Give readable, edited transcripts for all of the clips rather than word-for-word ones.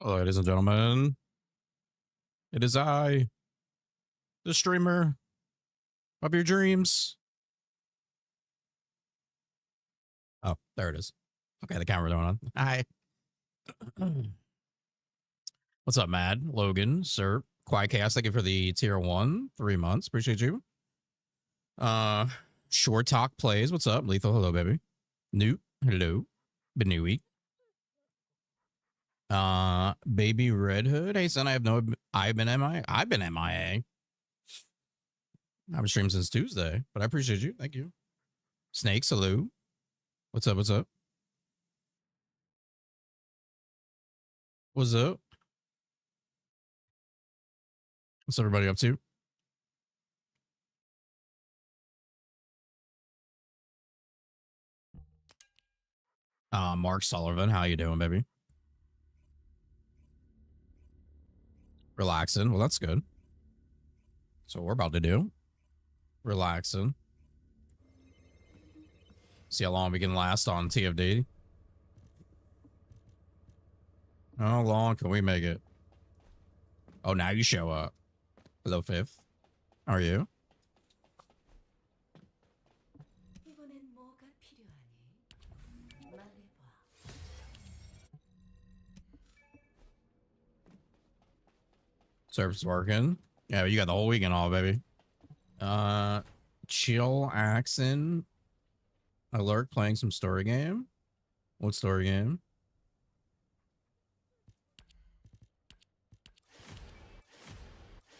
Ladies and gentlemen, it is I, the streamer of your dreams. Oh, there it is. Okay, the camera's on. Hi. What's up, Mad? Logan, Sir, Quiet Chaos, thank you for the tier 1, 3 months. Appreciate you. Short Talk Plays, what's up? Lethal, hello, baby. Newt, hello. Benui. Baby Red Hood. Hey, son, I've been MIA. I've been MIA. I haven't streamed since Tuesday, but I appreciate you. Thank you. Snakes, hello. What's up? What's up? What's up? What's everybody up to? Mark Sullivan, how you doing, baby? Relaxing. Well, that's good. So what we're about to do. Relaxing. See how long we can last on TFD. How long can we make it? Oh, now you show up. Hello, Fifth. How are you? Service working. Yeah, you got the whole weekend all, baby. Chill Axon. Alert playing some story game. What story game?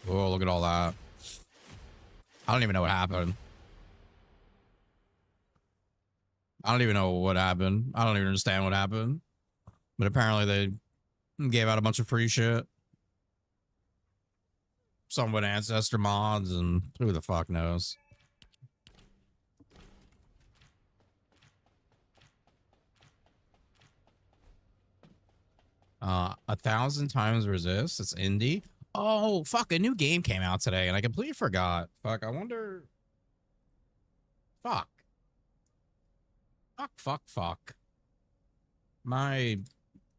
Oh, look at all that. I don't even know what happened. I don't even know what happened. I don't even understand what happened. But apparently they gave out a bunch of free shit. Some with ancestor mods and who the fuck knows. A 1,000 times resist. It's indie. Oh, fuck. A new game came out today and I completely forgot. Fuck. I wonder. Fuck. Fuck. My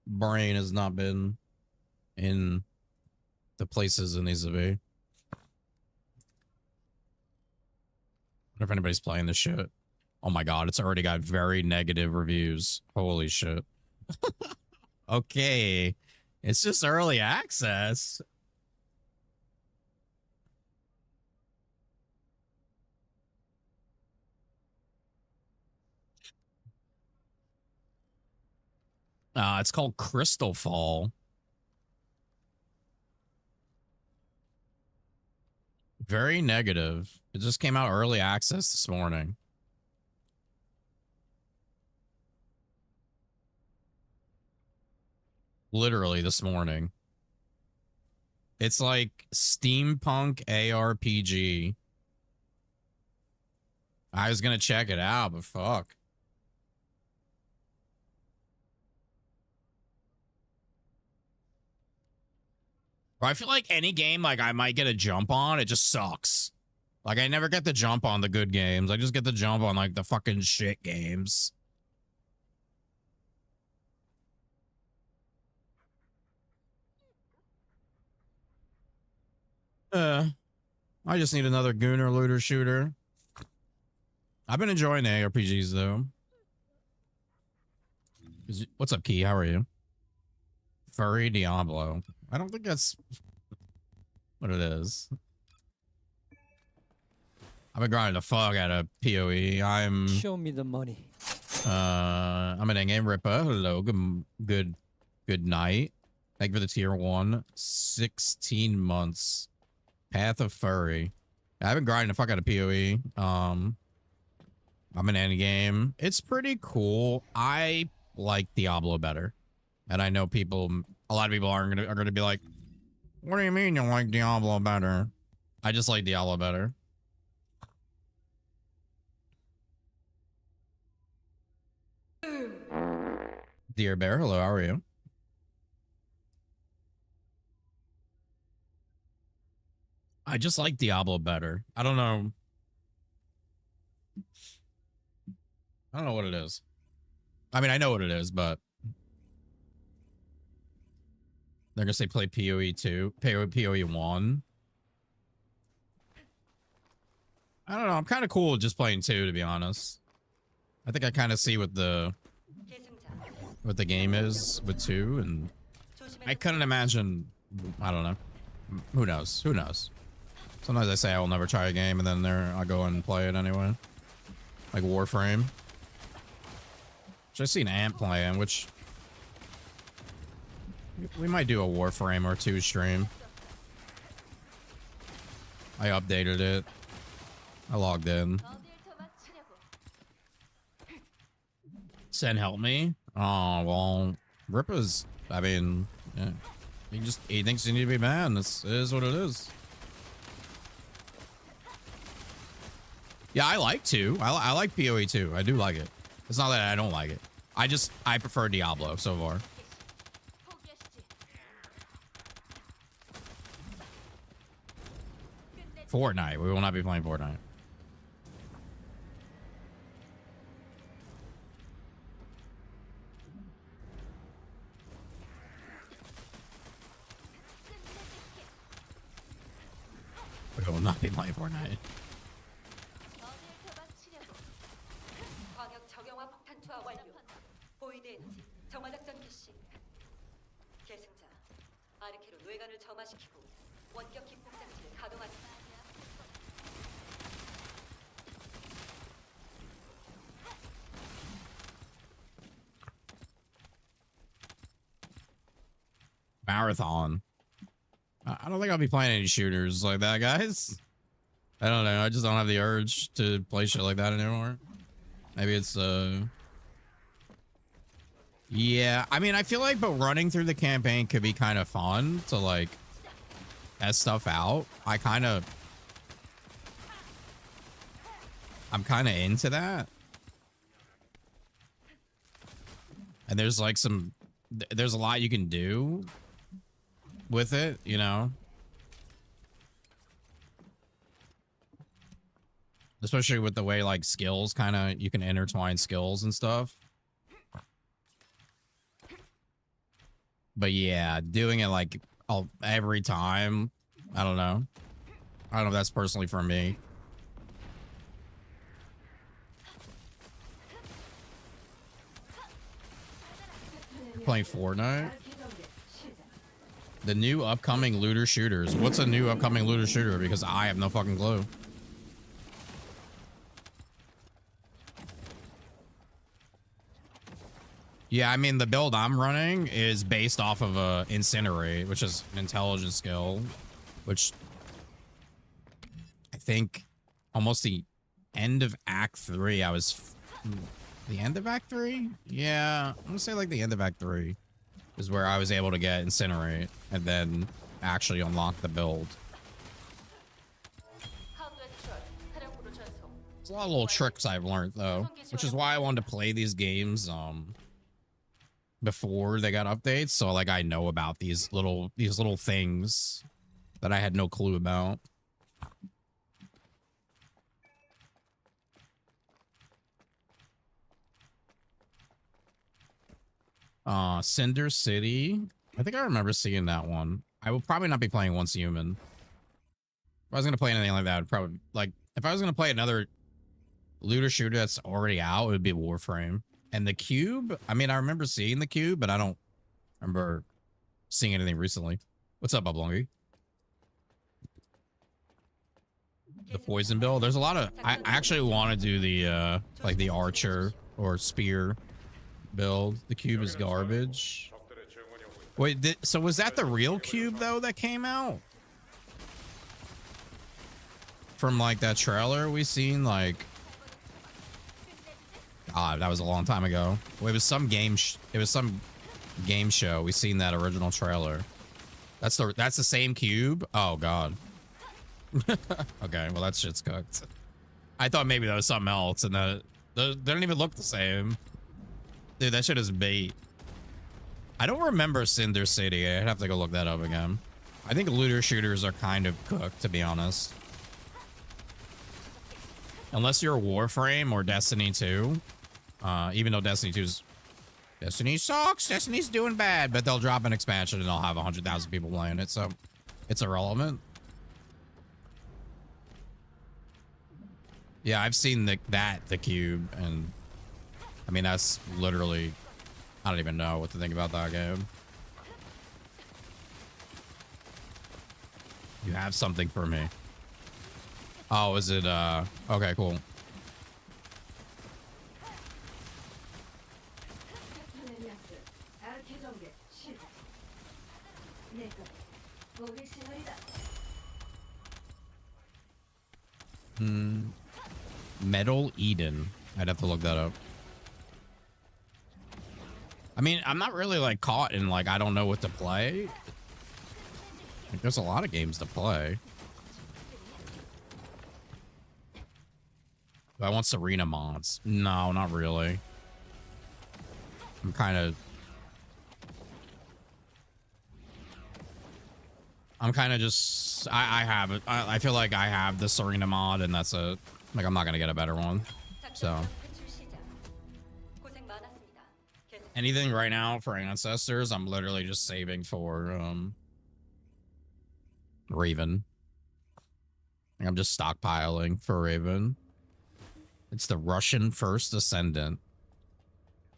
brain has not been in the places it needs to be. I wonder if anybody's playing this shit. Oh my god, it's already got very negative reviews. Holy shit. Okay. It's just early access. It's called Crystal Fall. Very negative. It just came out early access this morning. Literally this morning. It's like steampunk ARPG. I was gonna check it out, but fuck. I feel like any game like I might get a jump on, it just sucks. Like I never get the jump on the good games. I just get the jump on like the fucking shit games. I just need another gooner looter shooter. I've been enjoying the ARPGs though. What's up, Key? How are you? Furry Diablo. I don't think that's what it is. I've been grinding the fuck out of PoE. Show me the money. I'm an Endgame Ripper. Hello, good night. Thank you for the tier 1. 16 months. Path of Furry. I've been grinding the fuck out of PoE. I'm an Endgame. It's pretty cool. I like Diablo better. And I know a lot of people are gonna be like, what do you mean you like Diablo better? I just like Diablo better. Dear Bear, hello, how are you? I just like Diablo better. I don't know. I don't know what it is. I mean, I know what it is, but They're gonna say play PoE 2, PoE 1. I don't know. I'm kind of cool with just playing 2, to be honest. I think I kind of see what the game is with 2, and I couldn't imagine. I don't know. Who knows? Who knows? Sometimes I say I will never try a game, and then I go and play it anyway. Like Warframe. Which I've seen Ant playing, which we might do a Warframe or 2 stream. I updated it. I logged in. Sen help me. Oh, well, Rippa's, I mean, yeah. He thinks you need to be man. This is what it is. Yeah, I like 2. I like PoE 2. I do like it. It's not that I don't like it. I prefer Diablo so far. Fortnite. We will not be playing Fortnite. We will not be playing Fortnite. Marathon. I don't think I'll be playing any shooters like that, guys. I don't know. I just don't have the urge to play shit like that anymore. Maybe it's yeah, I mean, I feel like, but running through the campaign could be kind of fun to like test stuff out. I'm kind of into that. And there's like there's a lot you can do with it, you know? Especially with the way like skills you can intertwine skills and stuff. But yeah, doing it like every time, I don't know. I don't know if that's personally for me. Playing Fortnite? The new upcoming looter shooters. What's a new upcoming looter shooter? Because I have no fucking clue. Yeah, I mean, the build I'm running is based off of Incinerate, which is an intelligence skill, which I think almost the end of Act 3, the end of Act 3? Yeah, I'm gonna say like the end of Act 3 is where I was able to get Incinerate and then actually unlock the build. There's a lot of little tricks I've learned, though, which is why I wanted to play these games, before they got updates, so like I know about these little things that I had no clue about. Cinder City. I think I remember seeing that one. I will probably not be playing Once Human. If I was gonna play anything like that, I'd probably like if I was gonna play another looter shooter that's already out, it would be Warframe. And the Cube, I mean, I remember seeing the Cube, but I don't remember seeing anything recently. What's up, Oblongi? The poison build. There's a lot of. I actually want to do the like the archer or spear build. The Cube is garbage. Wait, so was that the real Cube though that came out from like that trailer we seen? Like, God, that was a long time ago. Well, it was some game. It was some game show. We seen that original trailer. That's the same Cube. Oh God. Okay, well that shit's cooked. I thought maybe that was something else, and they don't even look the same. Dude, that shit is bait. I don't remember Cinder City. I'd have to go look that up again. I think looter shooters are kind of cooked, to be honest. Unless you're Warframe or Destiny 2. Even though Destiny 2's Destiny sucks. Destiny's doing bad, but they'll drop an expansion and they'll have 100,000 people playing it, so it's irrelevant. Yeah, I've seen the cube, and I mean that's literally, I don't even know what to think about that game. You have something for me. Oh, is it okay, cool. Metal Eden. I'd have to look that up. I mean, I'm not really like caught in like I don't know what to play. Like, there's a lot of games to play. Do I want Serena mods? No, not really. I'm kind of just I have it. I feel like I have the Serena mod, and that's a like I'm not gonna get a better one. So anything right now for Ancestors, I'm literally just saving for Raven. I'm just stockpiling for Raven. It's the Russian First Ascendant.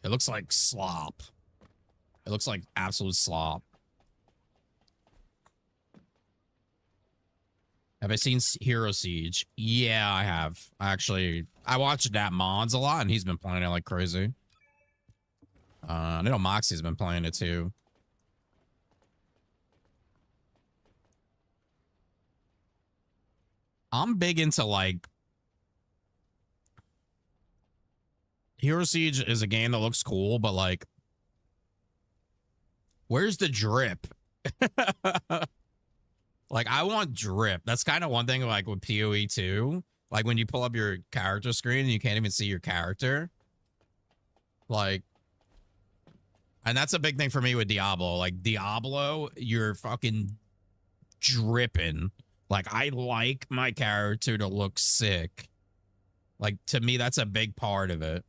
It looks like slop. It looks like absolute slop. Have I seen Hero Siege? Yeah, I have. I watched that mods a lot, and he's been playing it like crazy. I know Moxie's been playing it too. I'm big into like Hero Siege is a game that looks cool, but like, where's the drip? Like, I want drip. That's kind of one thing like with PoE 2. Like when you pull up your character screen and you can't even see your character. Like, and that's a big thing for me with Diablo. Like Diablo, you're fucking dripping. Like, I like my character to look sick. Like, to me, that's a big part of it.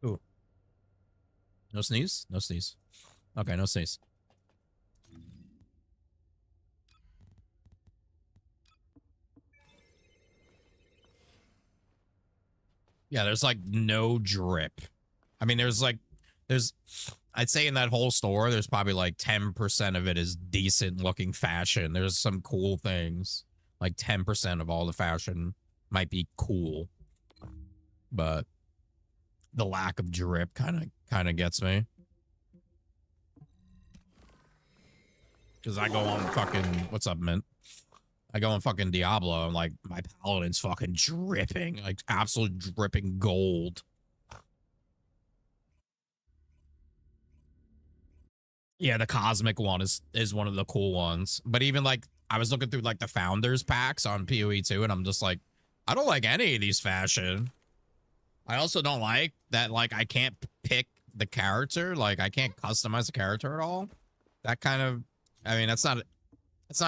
Ooh. No sneeze? No sneeze. Okay, no sneeze. Yeah, there's like no drip. I mean, I'd say in that whole store, there's probably like 10% of it is decent looking fashion. There's some cool things. Like 10% of all the fashion might be cool. But the lack of drip kind of gets me. Because I go on fucking, what's up, Mint? I go on fucking Diablo and like my paladin's fucking dripping, like absolute dripping gold. Yeah, the cosmic one is one of the cool ones. But even like I was looking through like the founders packs on PoE 2 and I'm just like, I don't like any of these fashion. I also don't like that like I can't pick the character, like I can't customize the character at all. That kind of, I mean, it's not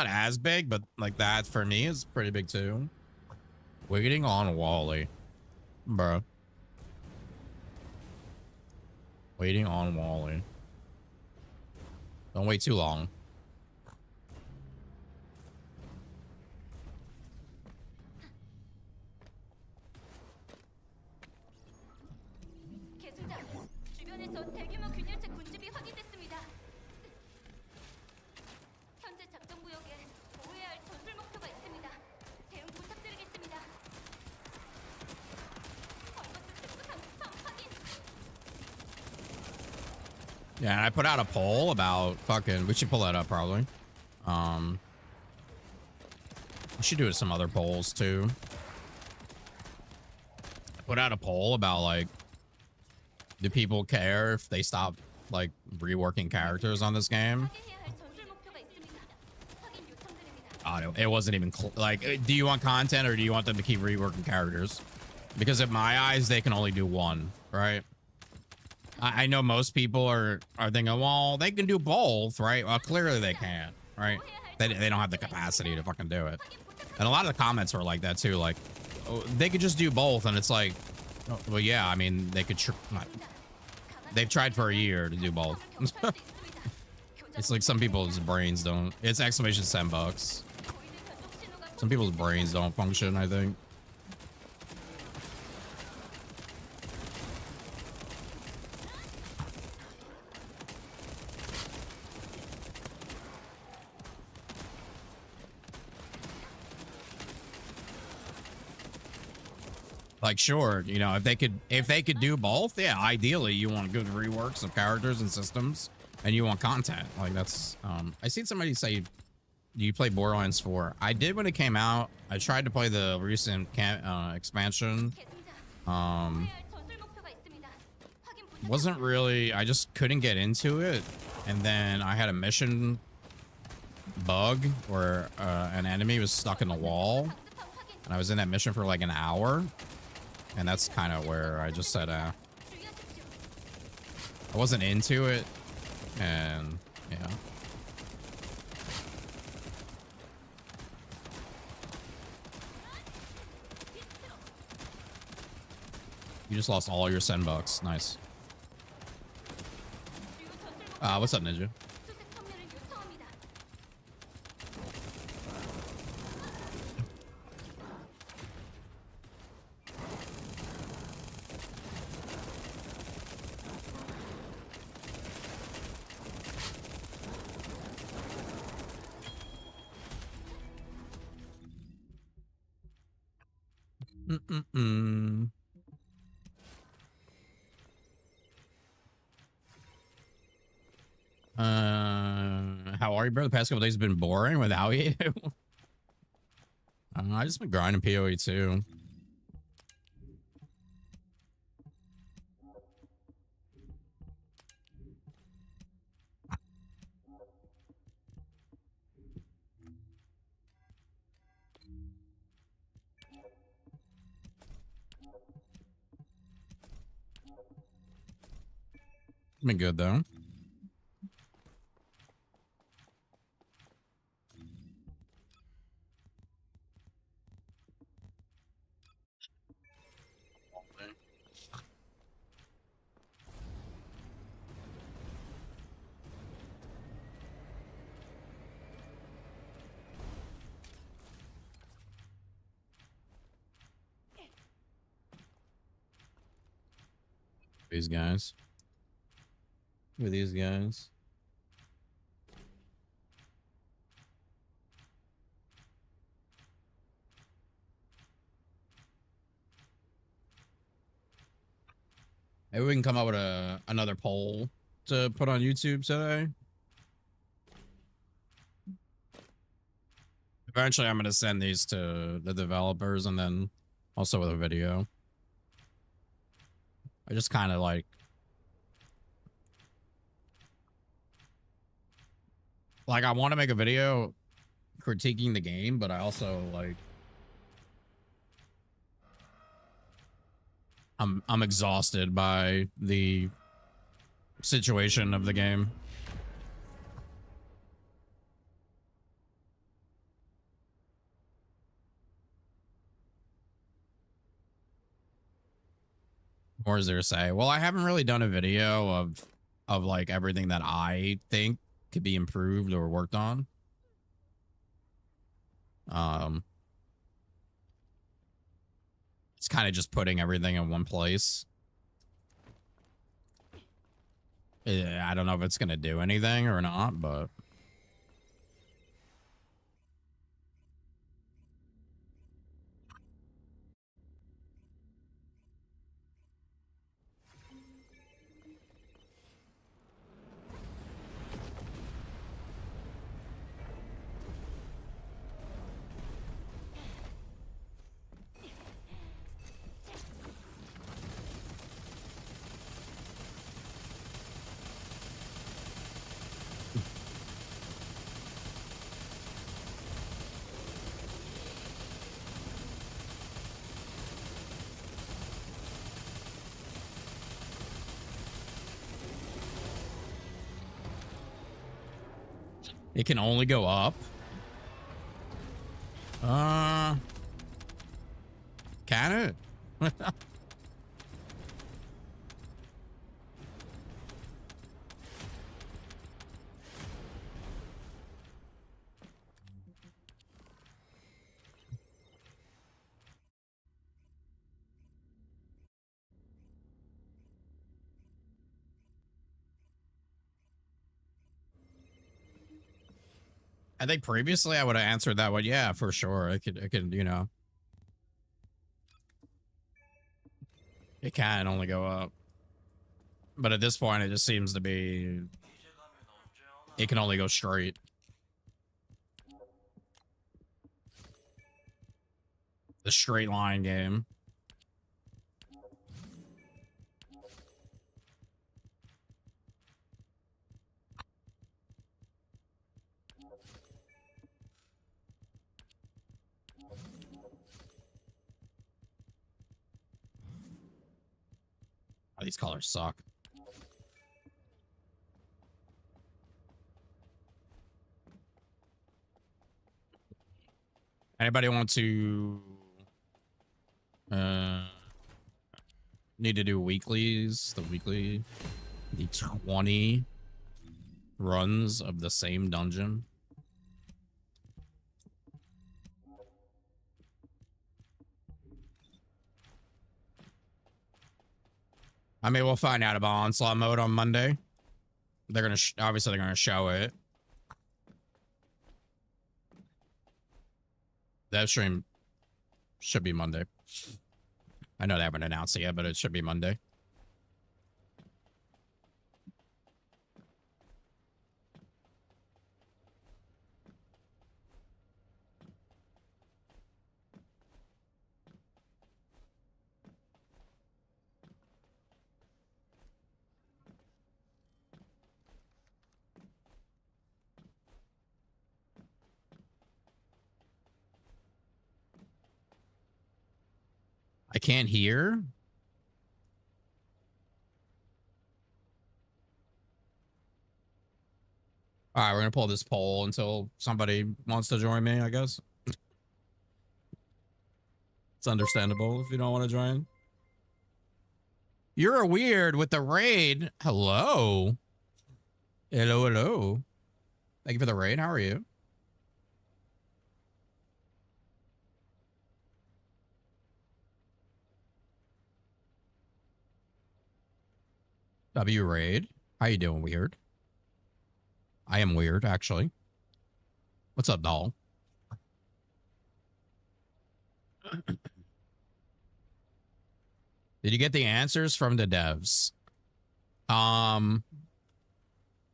as big, but like that for me is pretty big too. Waiting on Wally, bro. Waiting on Wally. Don't wait too long. Yeah, and I put out a poll about fucking, we should pull that up probably. We should do some other polls too. I put out a poll about like, do people care if they stop like reworking characters on this game? Oh, it wasn't even like, do you want content or do you want them to keep reworking characters? Because in my eyes, they can only do one, right? I know most people are thinking, well, they can do both, right? Well, clearly they can't, right? They don't have the capacity to fucking do it. And a lot of the comments were like that too. Like, oh, they could just do both. And it's like, oh, well, yeah, I mean, they could. They've tried for a year to do both. It's like some people's brains don't. It's exclamation $10. Some people's brains don't function, I think. Like, sure, you know, if they could do both, yeah, ideally you want good reworks of characters and systems, and you want content. Like, that's I seen somebody say, do you play Borderlands 4? I did when it came out. I tried to play the recent expansion. Wasn't really, I just couldn't get into it. And then I had a mission bug where an enemy was stuck in the wall, and I was in that mission for like an hour. And that's kind of where I just said, I wasn't into it. And yeah. You just lost all your $10. Nice. What's up, Ninja? How are you, bro? The past couple days have been boring without you. I just been grinding PoE too. Been good though. These guys. With these guys. Maybe we can come up with another poll to put on YouTube today. Eventually, I'm going to send these to the developers and then also with a video. I just kind of like I want to make a video critiquing the game, but I also like I'm exhausted by the situation of the game. Or is there a say? Well, I haven't really done a video of like everything that I think could be improved or worked on. It's kind of just putting everything in one place. I don't know if it's gonna do anything or not, but it can only go up. Uh, can it? I think previously I would have answered that one. Yeah, for sure. I could, you know, it can only go up. But at this point, it just seems to be, it can only go straight. The straight line game. Oh, these colors suck. Anybody want to need to do weeklies? The 20 runs of the same dungeon. I mean, we'll find out about onslaught mode on Monday. They're gonna obviously they're gonna show it. That stream should be Monday. I know they haven't announced it yet, but it should be Monday. I can't hear. All right, we're gonna pull this poll until somebody wants to join me, I guess. It's understandable if you don't want to join. You're a weird with the raid. Hello. Hello, hello. Thank you for the raid. How are you? W raid. How you doing, weird? I am weird, actually. What's up, doll? Did you get the answers from the devs?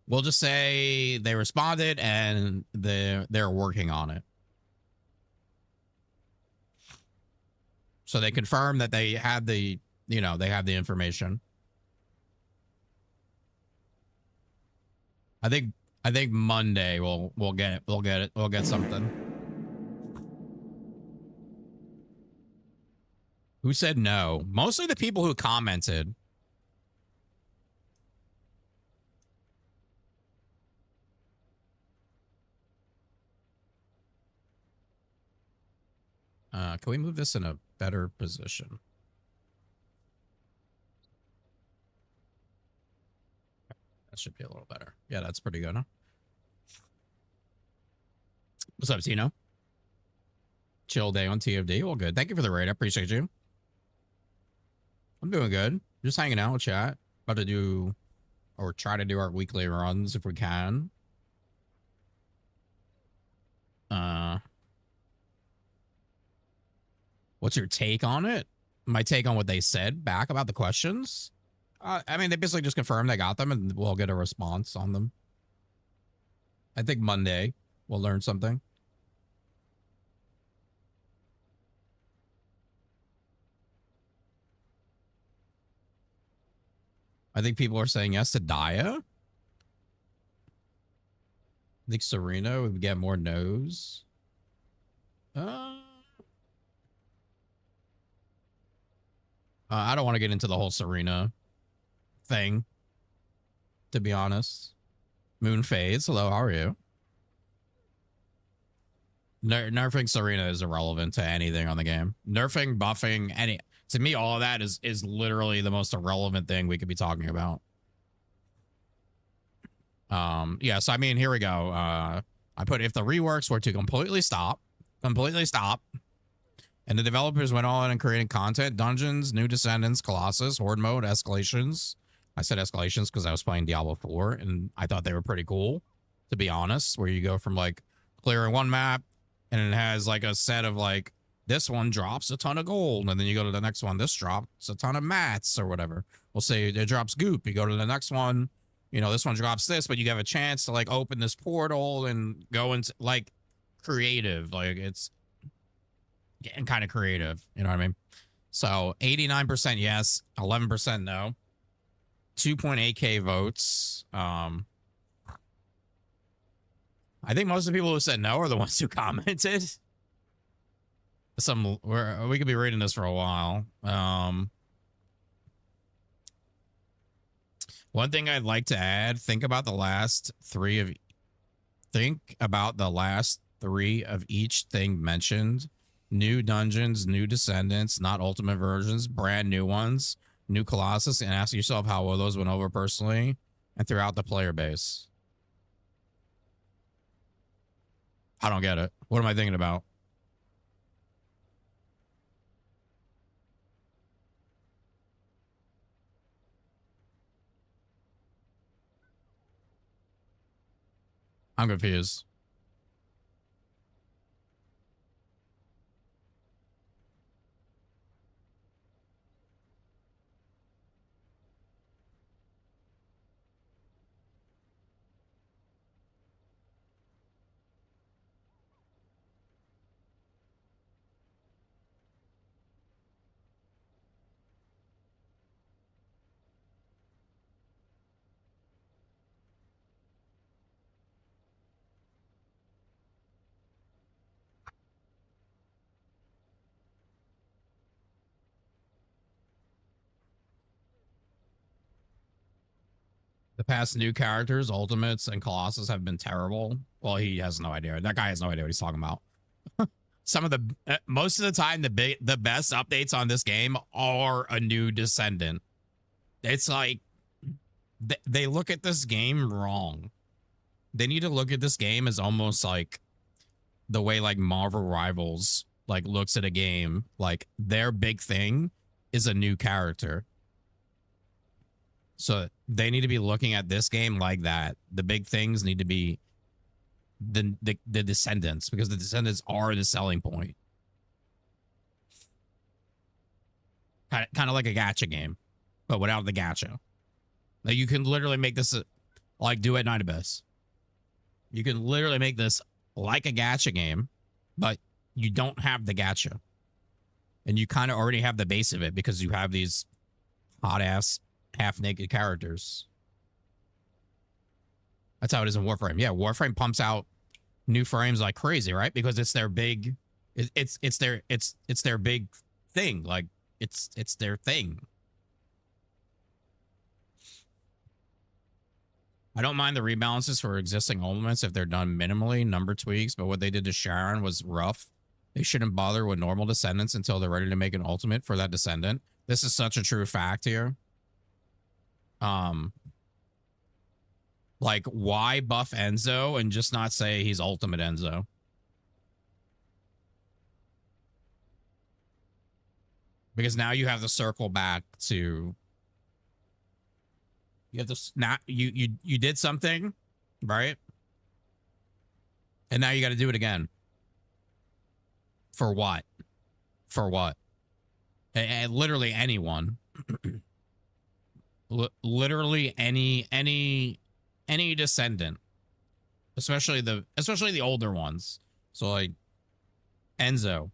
We'll just say they responded and they're working on it. So they confirmed that they have the, you know, they have the information. I think Monday we'll get it. We'll get something. Who said no? Mostly the people who commented. Can we move this in a better position? That should be a little better. Yeah, that's pretty good, huh? What's up, Tino? Chill day on TFD. Well, good. Thank you for the raid. I appreciate you. I'm doing good. Just hanging out, chat. About to do, or try to do our weekly runs if we can. What's your take on it? My take on what they said back about the questions? I mean, they basically just confirmed they got them and we'll get a response on them. I think Monday we'll learn something. I think people are saying yes to Daya. I think Serena would get more no's. I don't want to get into the whole Serena thing, to be honest. Moon Fades, hello, how are you? Nerfing Serena is irrelevant to anything on the game. Nerfing, buffing, any to me, all of that is literally the most irrelevant thing we could be talking about. Yeah, so I mean, here we go. I put if the reworks were to completely stop, and the developers went on and created content, dungeons, new descendants, Colossus, horde mode, escalations. I said escalations because I was playing Diablo 4 and I thought they were pretty cool, to be honest, where you go from like clearing one map and it has like a set of like, this one drops a ton of gold, and then you go to the next one, this drops a ton of mats or whatever. We'll say it drops goop. You go to the next one, you know, this one drops this, but you have a chance to like open this portal and go into like creative. Like it's getting kind of creative. You know what I mean? So 89% yes, 11% no. 2.8K votes. I think most of the people who said no are the ones who commented. We could be reading this for a while. One thing I'd like to add, think about the last three of each thing mentioned. New dungeons, new descendants, not ultimate versions, brand new ones, new Colossus, and ask yourself how well those went over personally and throughout the player base. I don't get it. What am I thinking about? I'm confused. The past new characters, Ultimates and Colossus, have been terrible. Well, he has no idea. That guy has no idea what he's talking about. Some of the most of the time, the best updates on this game are a new descendant. It's like they look at this game wrong. They need to look at this game as almost like the way like Marvel Rivals like looks at a game. Like their big thing is a new character. So they need to be looking at this game like that. The big things need to be the descendants, because the descendants are the selling point. Kind of like a gacha game, but without the gacha. Like you can literally make this like Do It Night Abyss. You can literally make this like a gacha game, but you don't have the gacha. And you kind of already have the base of it because you have these hot ass half-naked characters. That's how it is in Warframe. Yeah, Warframe pumps out new frames like crazy, right? Because it's their big, it's their big thing. Like it's their thing. I don't mind the rebalances for existing elements if they're done minimally, number tweaks, but what they did to Sharon was rough. They shouldn't bother with normal descendants until they're ready to make an ultimate for that descendant. This is such a true fact here. Like, why buff Enzo and just not say he's ultimate Enzo? Because now you have to circle back to, you have to snap, you did something, right? And now you got to do it again. For what? For what? And literally anyone. Literally any descendant, especially the older ones. So like Enzo,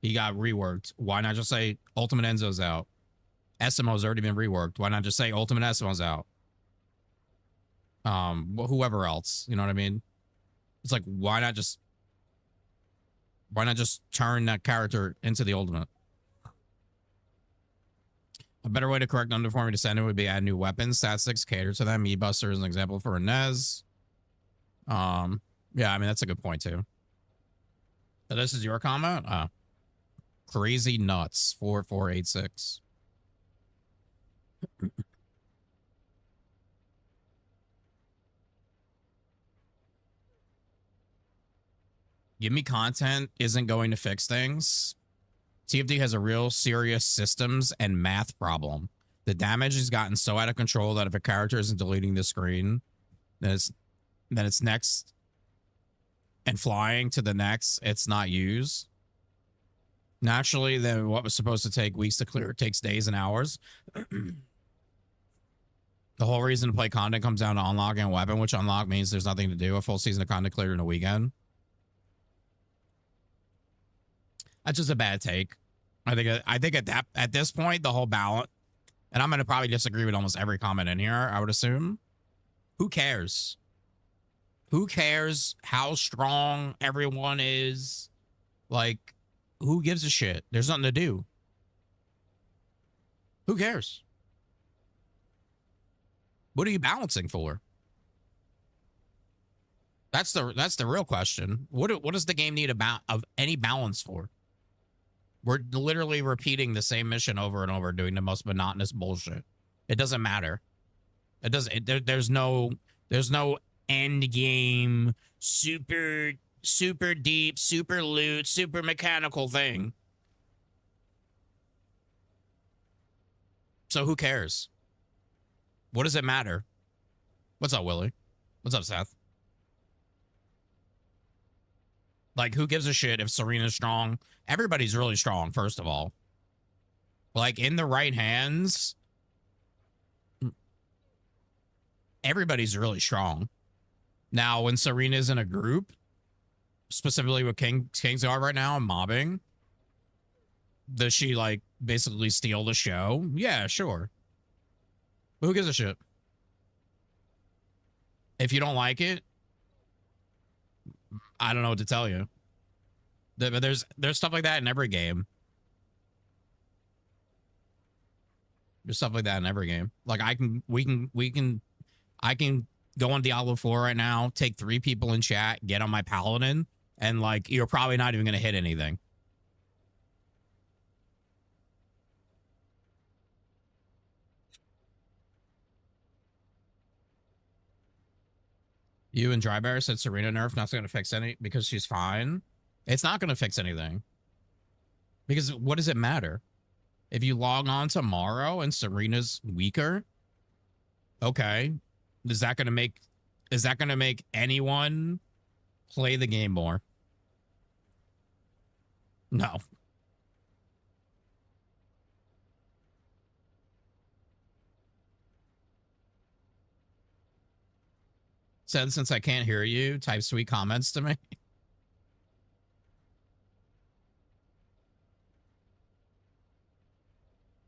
he got reworked. Why not just say Ultimate Enzo's out? Esimo's already been reworked. Why not just say Ultimate Esimo's out? Whoever else, you know what I mean? It's like, why not just turn that character into the ultimate? A better way to correct underperforming descendant would be add new weapons. Stat 6 cater to them. E-Buster is an example for Inez. Yeah, I mean, that's a good point too. So this is your comment? Crazy nuts. 4486. Give me content isn't going to fix things. TFD has a real serious systems and math problem. The damage has gotten so out of control that if a character isn't deleting the screen, then it's next and flying to the next, it's not used. Naturally, then what was supposed to take weeks to clear takes days and hours. The whole reason to play content comes down to unlocking a weapon, which unlock means there's nothing to do. A full season of content cleared in a weekend. That's just a bad take. I think at this point, the whole balance, and I'm going to probably disagree with almost every comment in here, I would assume. Who cares? Who cares how strong everyone is? Like, who gives a shit? There's nothing to do. Who cares? What are you balancing for? That's the real question. What does the game need of any balance for? We're literally repeating the same mission over and over, doing the most monotonous bullshit. It doesn't matter. It doesn't. There's no end game, super deep, super loot, super mechanical thing. So who cares? What does it matter? What's up, Willie? What's up, Seth? Like, who gives a shit if Serena's strong? Everybody's really strong, first of all. Like, in the right hands, everybody's really strong. Now, when Serena's in a group, specifically with Kings are right now and mobbing, does she, like, basically steal the show? Yeah, sure. But who gives a shit? If you don't like it, I don't know what to tell you. But there's stuff like that in every game. There's stuff like that in every game. Like I can go on Diablo 4 right now, take 3 people in chat, get on my paladin, and like you're probably not even gonna hit anything. You and Drybear said Serena nerf not going to fix any because she's fine. It's not going to fix anything. Because what does it matter? If you log on tomorrow and Serena's weaker, okay. Is that going to make anyone play the game more? No. Said since I can't hear you, type sweet comments to me.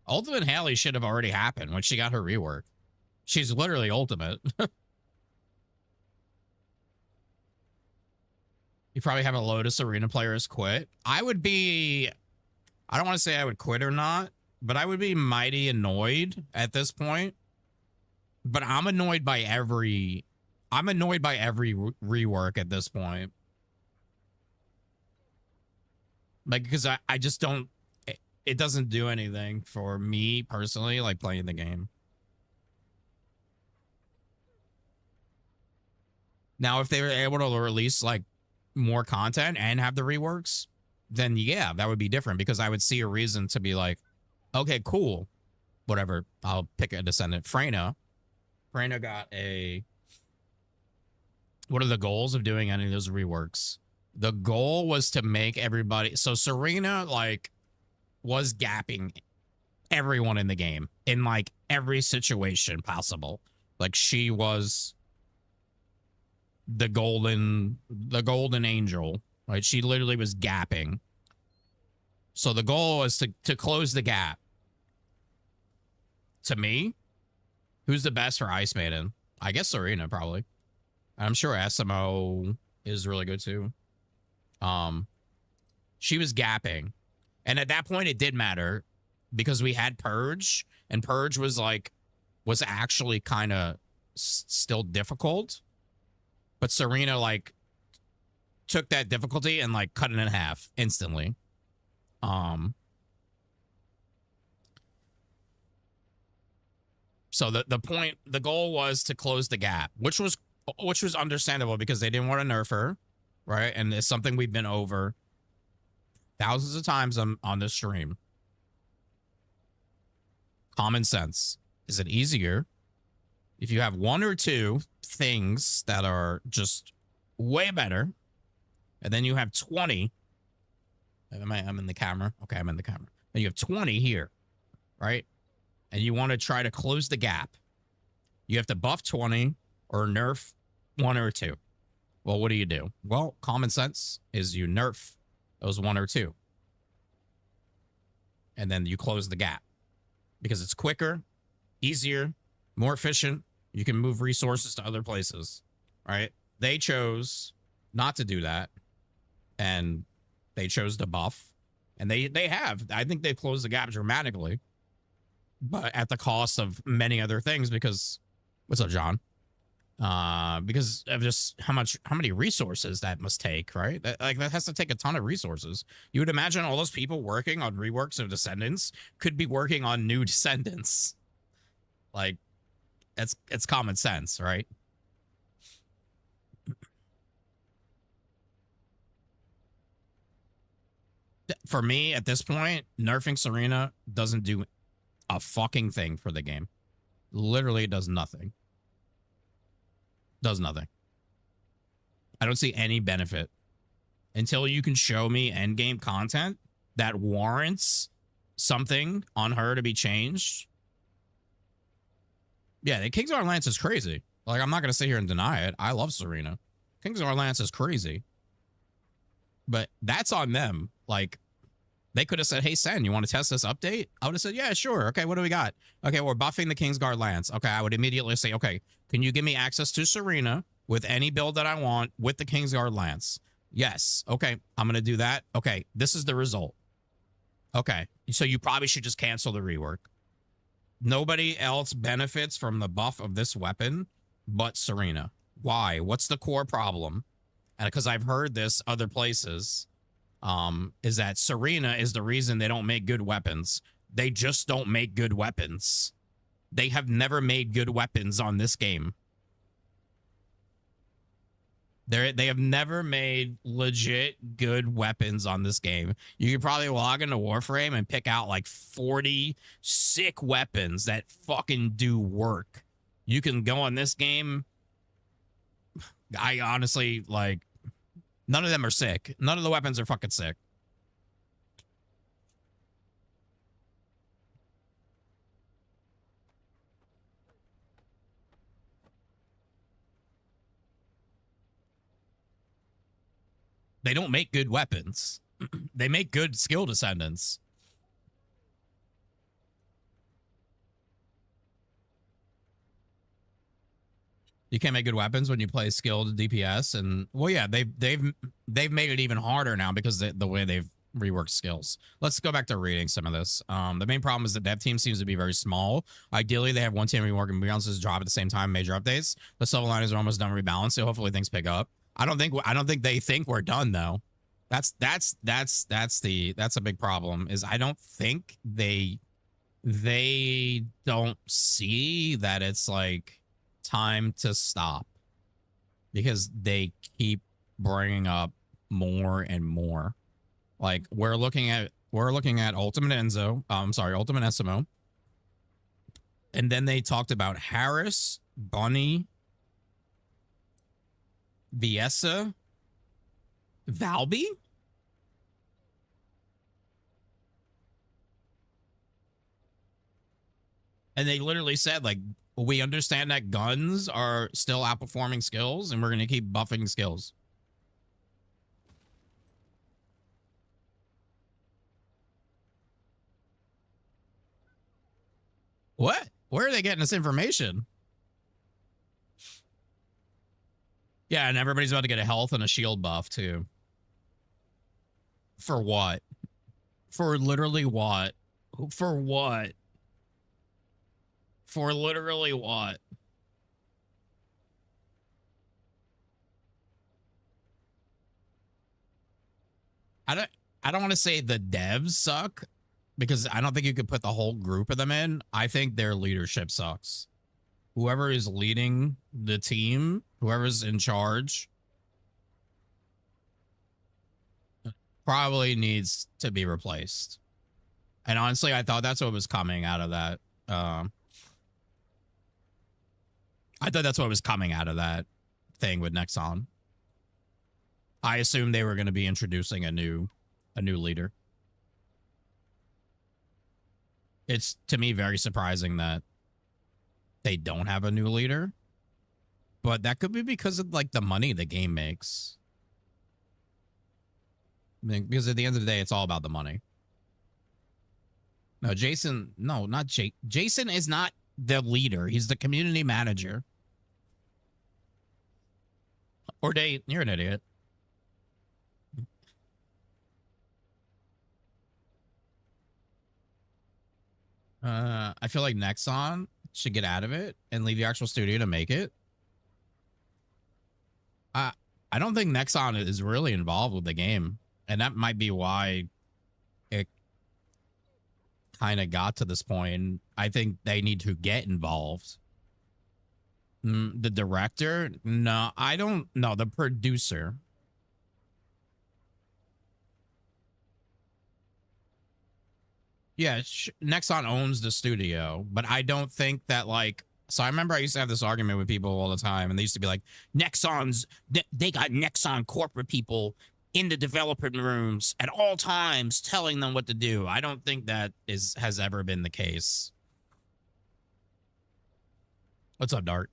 Ultimate Haley should have already happened when she got her rework. She's literally ultimate. You probably have a Lotus Arena players quit. I don't want to say I would quit or not, but I would be mighty annoyed at this point. But I'm annoyed by every rework at this point. Like, because I just don't, it doesn't do anything for me personally, like playing the game. Now, if they were able to release like more content and have the reworks, then yeah, that would be different because I would see a reason to be like, okay, cool, whatever. I'll pick a descendant. Freyna got a, what are the goals of doing any of those reworks? The goal was to make everybody, so Serena like was gapping everyone in the game in like every situation possible. Like she was the golden angel, right? She literally was gapping. So the goal was to close the gap. To me, who's the best for Ice Maiden? I guess Serena probably. I'm sure SMO is really good too. She was gapping. And at that point it did matter because we had Purge, and Purge was actually kind of still difficult. But Serena, like, took that difficulty and like cut it in half instantly. So the goal was to close the gap, which was understandable because they didn't want to nerf her, right? And it's something we've been over thousands of times on this stream. Common sense. Is it easier if you have one or two things that are just way better, and then you have 20? I'm in the camera. Okay, I'm in the camera. And you have 20 here, right? And you want to try to close the gap. You have to buff 20 or nerf one or two. Well, what do? Well, common sense is you nerf those one or two. And then you close the gap. Because it's quicker, easier, more efficient. You can move resources to other places, right? They chose not to do that. And they chose to buff. And they have. I think they've closed the gap dramatically. But at the cost of many other things, because what's up, John? Because of just how many resources that must take, right? That has to take a ton of resources. You would imagine all those people working on reworks of Descendants could be working on new Descendants. Like, it's common sense, right? For me, at this point, nerfing Serena doesn't do a fucking thing for the game. Literally, it does nothing. Does nothing. I don't see any benefit until you can show me endgame content that warrants something on her to be changed. Yeah, the Kingsguard Lance is crazy. Like, I'm not going to sit here and deny it. I love Serena. Kingsguard Lance is crazy. But that's on them. Like, they could have said, hey, Sen, you want to test this update? I would have said, yeah, sure. Okay, what do we got? Okay, we're buffing the Kingsguard Lance. Okay, I would immediately say, okay, can you give me access to Serena with any build that I want with the Kingsguard Lance? Yes. Okay, I'm going to do that. Okay, this is the result. Okay, so you probably should just cancel the rework. Nobody else benefits from the buff of this weapon but Serena. Why? What's the core problem? And because I've heard this other places, is that Serena is the reason they don't make good weapons. They just don't make good weapons. They have never made good weapons on this game. They have never made legit good weapons on this game. You could probably log into Warframe and pick out like 40 sick weapons that fucking do work. You can go on this game. I honestly, like, none of them are sick. None of the weapons are fucking sick. They don't make good weapons. They make good skill descendants. You can't make good weapons when you play skilled DPS, and well, yeah, they've made it even harder now because the way they've reworked skills. Let's go back to reading some of this. The main problem is the dev team seems to be very small. Ideally, they have one team reworking Beyonce's job at the same time. Major updates. The silver liners are almost done rebalancing. So hopefully things pick up. I don't think they think we're done though. That's a big problem. Is I don't think they don't see that it's like time to stop because they keep bringing up more and more. Like we're looking at Ultimate Enzo. Ultimate Essimo. And then they talked about Harris, Bunny, Viessa, Valby. And they literally said, like, we understand that guns are still outperforming skills and we're going to keep buffing skills. What? Where are they getting this information? Yeah, and everybody's about to get a health and a shield buff, too. For what? For literally what? For what? For literally what? I don't I don't want to say the devs suck because I don't think you could put the whole group of them in. I think their leadership sucks. Whoever is leading the team, whoever's in charge, probably needs to be replaced. And honestly, I thought that's what was coming out of that. I thought that's what was coming out of that thing with Nexon. I assumed they were going to be introducing a new leader. It's to me very surprising that they don't have a new leader, but that could be because of like the money the game makes. I mean, because at the end of the day, it's all about the money. No, Jason, no, not Jake. Jason is not the leader. He's the community manager. Or Dave, you're an idiot. I feel like Nexon should get out of it and leave the actual studio to make it. I don't think Nexon is really involved with the game, and that might be why it kind of got to this point. I think they need to get involved. The director? No, I don't know. The producer. Yeah, Nexon owns the studio, but I don't think that like. So I remember I used to have this argument with people all the time, and they used to be like, Nexon's, they got Nexon corporate people in the developer rooms at all times telling them what to do. I don't think that has ever been the case. What's up, Dart?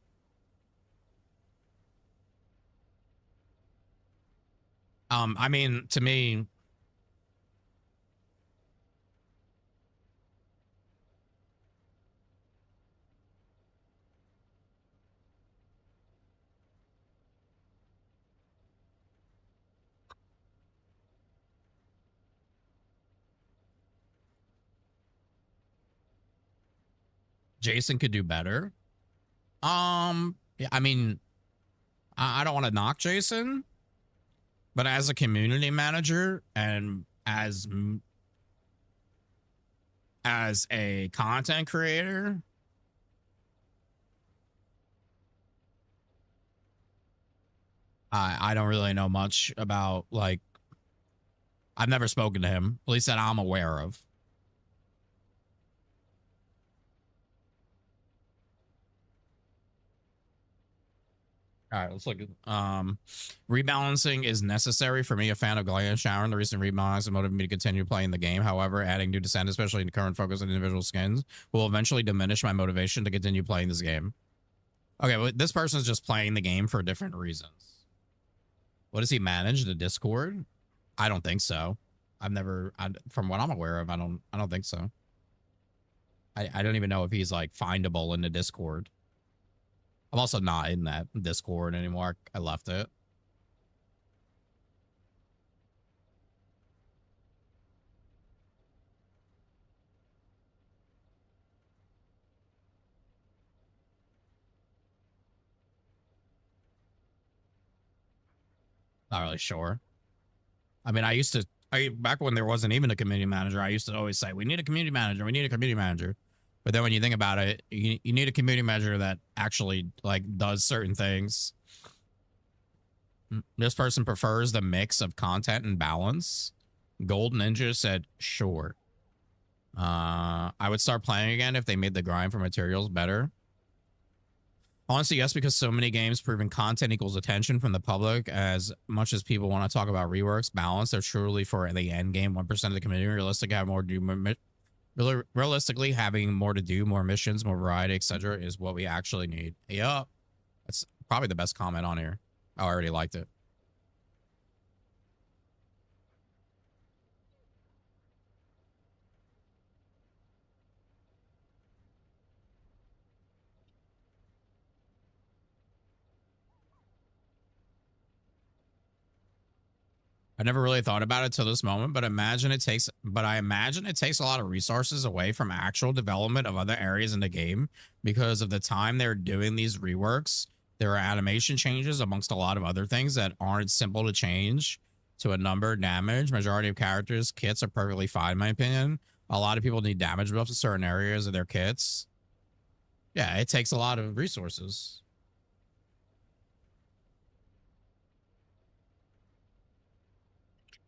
I mean, to me, Jason could do better. Yeah, I mean, I don't want to knock Jason, but as a community manager and as a content creator, I don't really know much about like. I've never spoken to him, at least that I'm aware of. All right, let's look at rebalancing is necessary for me, a fan of Glacier Shower. The recent rebalance motivated me to continue playing the game. However, adding new descent, especially in the current focus on individual skins, will eventually diminish my motivation to continue playing this game. Okay, well, this person's just playing the game for different reasons. What does he manage? The Discord? I don't think so. From what I'm aware of, I don't think so. I don't even know if he's like findable in the Discord. I'm also not in that Discord anymore. I left it. Not really sure. I mean, back when there wasn't even a community manager, I used to always say, we need a community manager. We need a community manager. But then when you think about it, you need a community manager that actually like does certain things. This person prefers the mix of content and balance. Gold Ninja said, sure. I would start playing again if they made the grind for materials better. Honestly, yes, because so many games proving content equals attention from the public. As much as people want to talk about reworks, balance, they're truly for the end game. 1% of the community realistically have more to do. Realistically, having more to do, more missions, more variety, etc., is what we actually need. Yep, that's probably the best comment on here. Oh, I already liked it. I never really thought about it till this moment, but I imagine it takes a lot of resources away from actual development of other areas in the game because of the time they're doing these reworks. There are animation changes amongst a lot of other things that aren't simple to change. to a number damage. Majority of characters' kits are perfectly fine, in my opinion. A lot of people need damage buffs in certain areas of their kits. Yeah, it takes a lot of resources.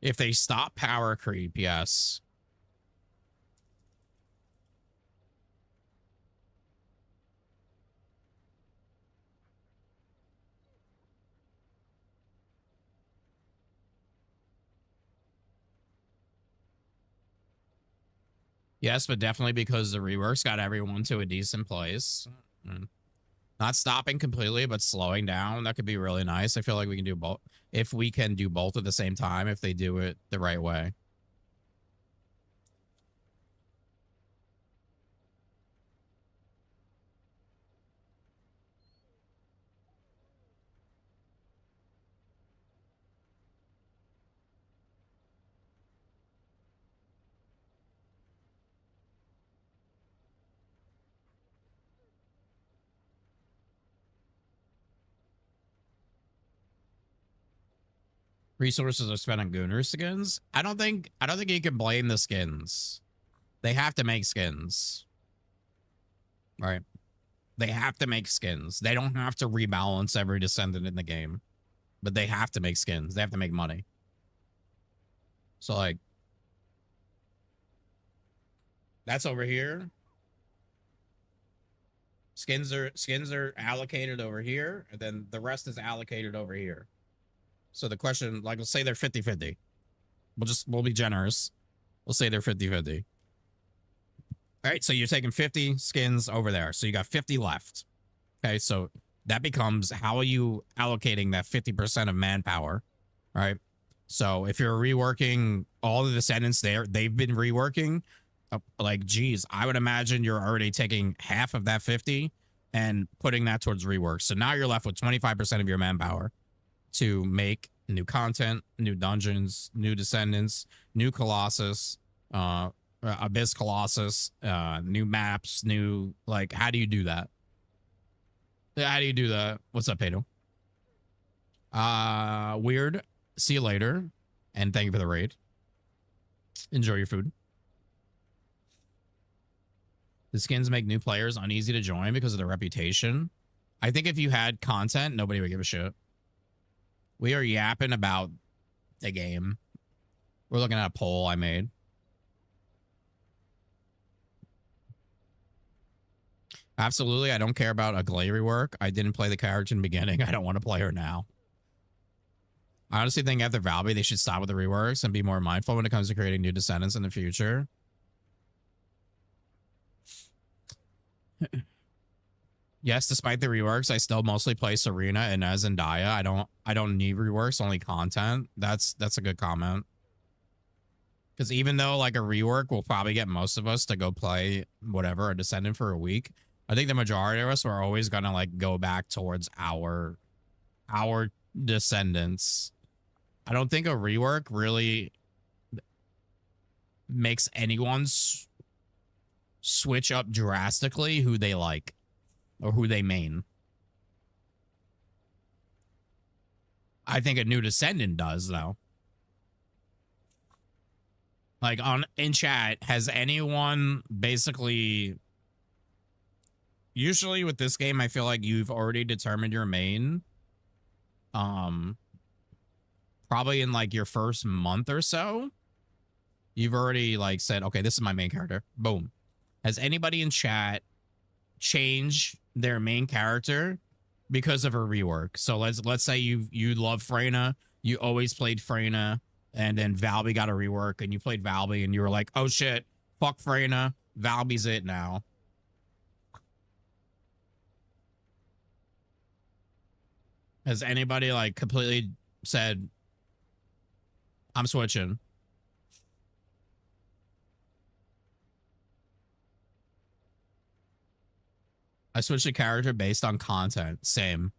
If they stop power creep, yes. Yes, but definitely because the reworks got everyone to a decent place. Not stopping completely, but slowing down. That could be really nice. I feel like we can do both. If we can do both at the same time, if they do it the right way. Resources are spent on Gooner skins. I don't think you can blame the skins. They have to make skins. Right. They have to make skins. They don't have to rebalance every descendant in the game. But they have to make skins. They have to make money. So like that's over here. Skins are allocated over here, and then the rest is allocated over here. So the question, like, let's say they're 50-50. We'll be generous. We'll say they're 50-50. All right, so you're taking 50 skins over there. So you got 50 left. Okay, so that becomes, how are you allocating that 50% of manpower, right? So if you're reworking all the descendants they've been reworking, like, geez, I would imagine you're already taking half of that 50 and putting that towards rework. So now you're left with 25% of your manpower to make new content, new dungeons, new descendants, new Colossus, Abyss Colossus, new maps, new, like, how do you do that? How do you do that? What's up, Pato? Weird. See you later. And thank you for the raid. Enjoy your food. The skins make new players uneasy to join because of their reputation. I think if you had content, nobody would give a shit. We are yapping about the game. We're looking at a poll I made. Absolutely, I don't care about a Glay rework. I didn't play the character in the beginning. I don't want to play her now. I honestly think after Valby, they should stop with the reworks and be more mindful when it comes to creating new descendants in the future. Yes, despite the reworks, I still mostly play Serena and Zendaya. I don't need reworks, only content. That's a good comment. Because even though like a rework will probably get most of us to go play whatever, a descendant for a week, I think the majority of us are always gonna like go back towards our descendants. I don't think a rework really makes anyone switch up drastically who they like or who they main. I think a new descendant does, though. Like in chat, has anyone basically, usually with this game, I feel like you've already determined your main. Probably in like your first month or so, you've already like said, okay, this is my main character. Boom. Has anybody in chat changed their main character because of a rework? So let's say you love Freyna, you always played Freyna, and then Valby got a rework and you played Valby and you were like, oh shit, fuck Freyna, Valby's it now. Has anybody like completely said, I'm switching? I switched a character based on content. Same.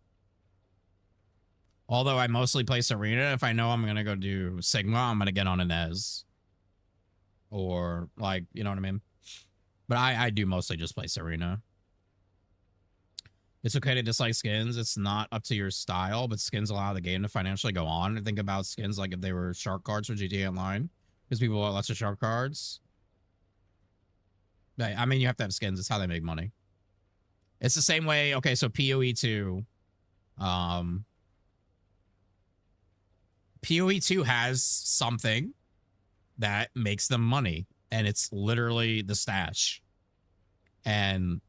Although I mostly play Serena, if I know I'm going to go do Sigma, I'm going to get on an Ez. Or, like, you know what I mean? But I do mostly just play Serena. It's okay to dislike skins. It's not up to your style, but skins allow the game to financially go on. And think about skins like if they were shark cards for GTA Online, because people want lots of shark cards. I mean, you have to have skins. It's how they make money. It's the same way. Okay, so PoE 2. PoE 2 has something that makes them money, and it's literally the stash. And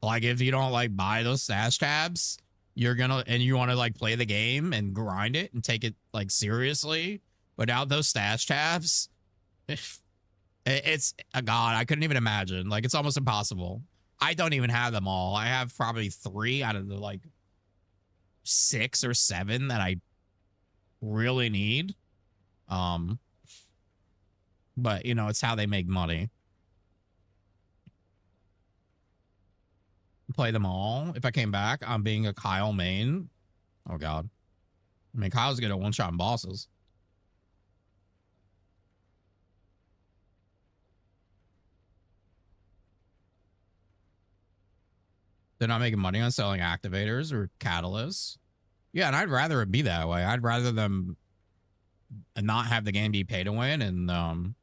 like, if you don't like buy those stash tabs, you're gonna, and you want to like play the game and grind it and take it like seriously without those stash tabs, it's a god. I couldn't even imagine. Like, it's almost impossible. I don't even have them all. I have probably 3 out of the like 6 or 7 that I really need. But you know, it's how they make money. Play them all. If I came back, I'm being a Kyle main. Oh god. I mean, Kyle's good at one-shot bosses. They're not making money on selling activators or catalysts. Yeah, and I'd rather it be that way. I'd rather them not have the game be pay to win and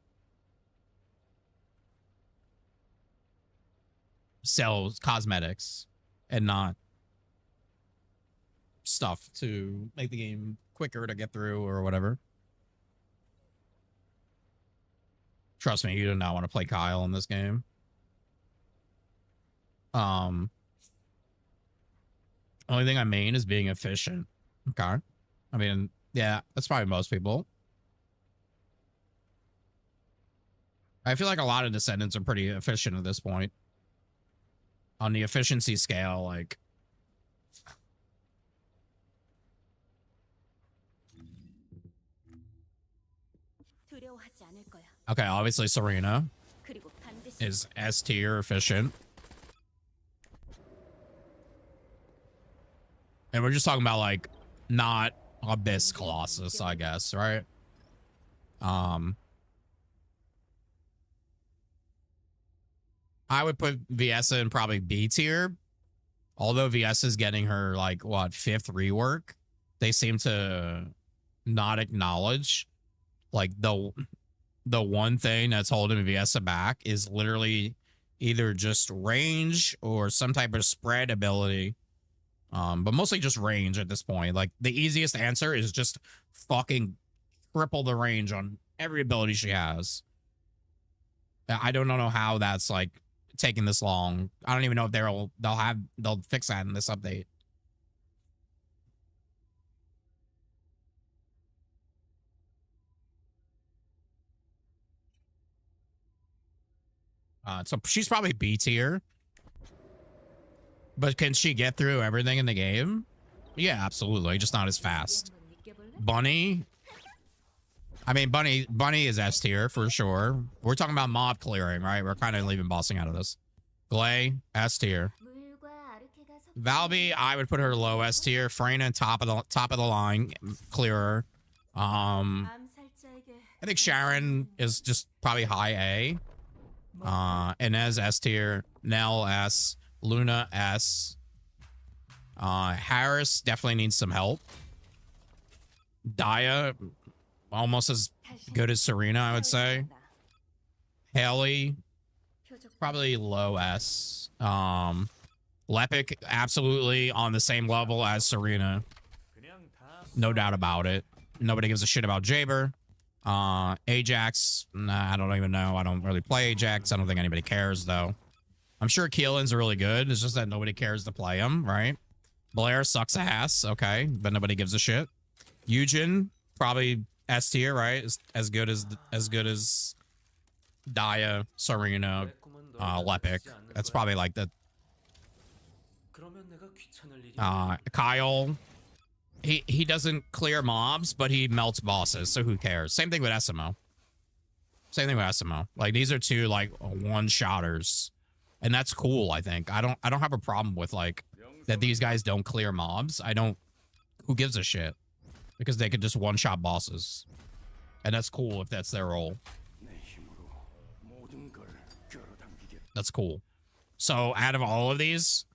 sell cosmetics and not stuff to make the game quicker to get through or whatever. Trust me, you do not want to play Kyle in this game. Only thing I mean is being efficient. Okay. I mean, yeah, that's probably most people. I feel like a lot of descendants are pretty efficient at this point. On the efficiency scale, like... Okay, obviously Serena is S tier efficient. And we're just talking about like not Abyss Colossus, I guess, right? I would put Viessa in probably B tier. Although Viessa is getting her like what 5th rework, they seem to not acknowledge like the one thing that's holding Viessa back is literally either just range or some type of spread ability. But mostly just range at this point. Like, the easiest answer is just fucking triple the range on every ability she has. I don't know how that's like taking this long. I don't even know if they'll fix that in this update. So she's probably B tier. But can she get through everything in the game? Yeah, absolutely. Just not as fast. Bunny. I mean, Bunny is S tier for sure. We're talking about mob clearing, right? We're kind of leaving bossing out of this. Glay, S tier. Valby, I would put her low S tier. Freyna, top of the line, clearer. I think Sharon is just probably high A. Inez S tier. Nell S. Luna S. Harris definitely needs some help. Daya, almost as good as Serena, I would say. Haley, probably low S. Lepic, absolutely on the same level as Serena. No doubt about it. Nobody gives a shit about Jaber. Ajax, nah, I don't even know. I don't really play Ajax. I don't think anybody cares, though. I'm sure Keelan's really good. It's just that nobody cares to play him, right? Blair sucks ass, okay, but nobody gives a shit. Eugen, probably S tier, right? As good as Daya, Serena, Lepic. That's probably like the Kyle. He doesn't clear mobs, but he melts bosses, so who cares? Same thing with SMO. Same thing with SMO. Like, these are two like one-shotters. And that's cool, I think. I don't have a problem with like that these guys don't clear mobs. Who gives a shit? Because they could just one-shot bosses. And that's cool if that's their role. That's cool. So out of all of these,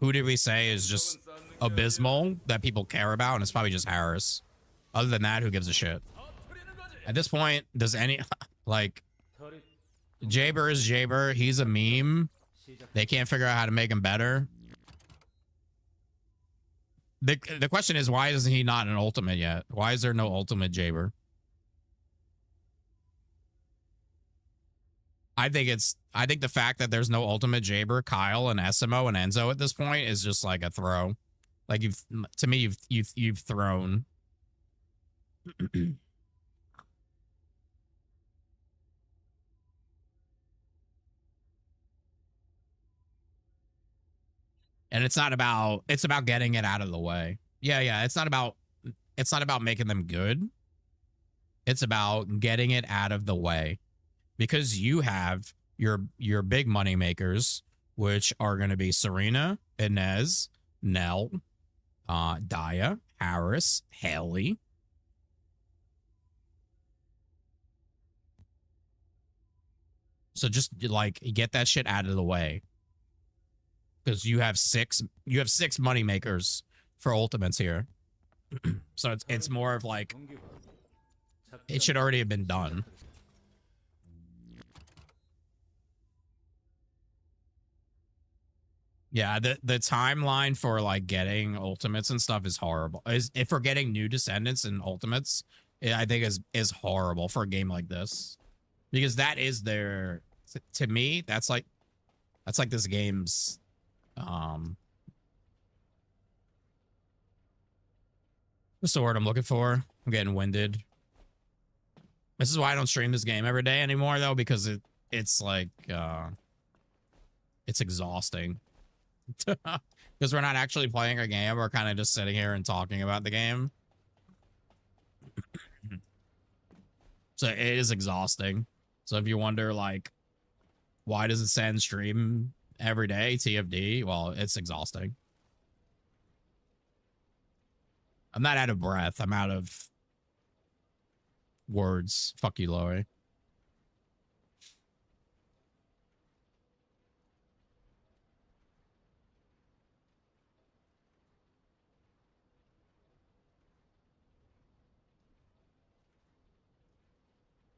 who did we say is just abysmal that people care about? And it's probably just Harris. Other than that, who gives a shit? At this point, does any like Jaber is Jaber? He's a meme. They can't figure out how to make him better. The question is, why isn't he not an ultimate yet? Why is there no ultimate Jaber? I think the fact that there's no ultimate Jaber, Kyle and Esimo and Enzo at this point is just like a throw. Like to me, you've thrown. And it's about getting it out of the way. Yeah, it's not about making them good. It's about getting it out of the way. Because you have your big money makers, which are going to be Serena, Inez, Nell, Daya, Harris, Haley. So just like get that shit out of the way. Because you have six money makers for ultimates here. So it's more of like it should already have been done. Yeah, the timeline for like getting ultimates and stuff is horrible. If we're getting new descendants and ultimates, I think is horrible for a game like this. Because that is their to me, that's like this game's what's the word I'm looking for? I'm getting winded. This is why I don't stream this game every day anymore though, because it's like it's exhausting. Because we're not actually playing a game, we're kind of just sitting here and talking about the game. So it is exhausting. So if you wonder like why does it send stream every day, TFD? Well, it's exhausting. I'm not out of breath. I'm out of words. Fuck you, Lori.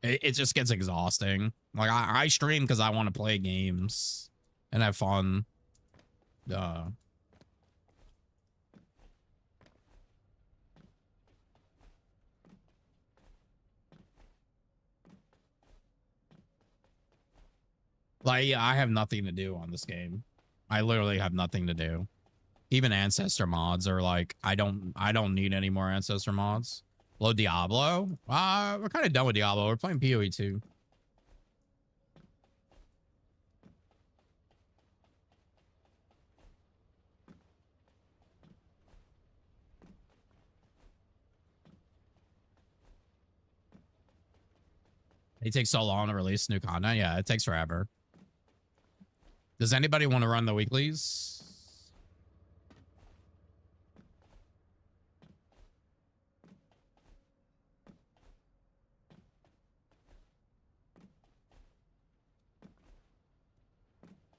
It just gets exhausting. Like I stream because I want to play games and have fun. Like yeah, I have nothing to do on this game. I literally have nothing to do. Even ancestor mods are like I don't need any more ancestor mods. Hello, Diablo. We're kind of done with Diablo. We're playing PoE 2. It takes so long to release new content. Yeah, it takes forever. Does anybody want to run the weeklies?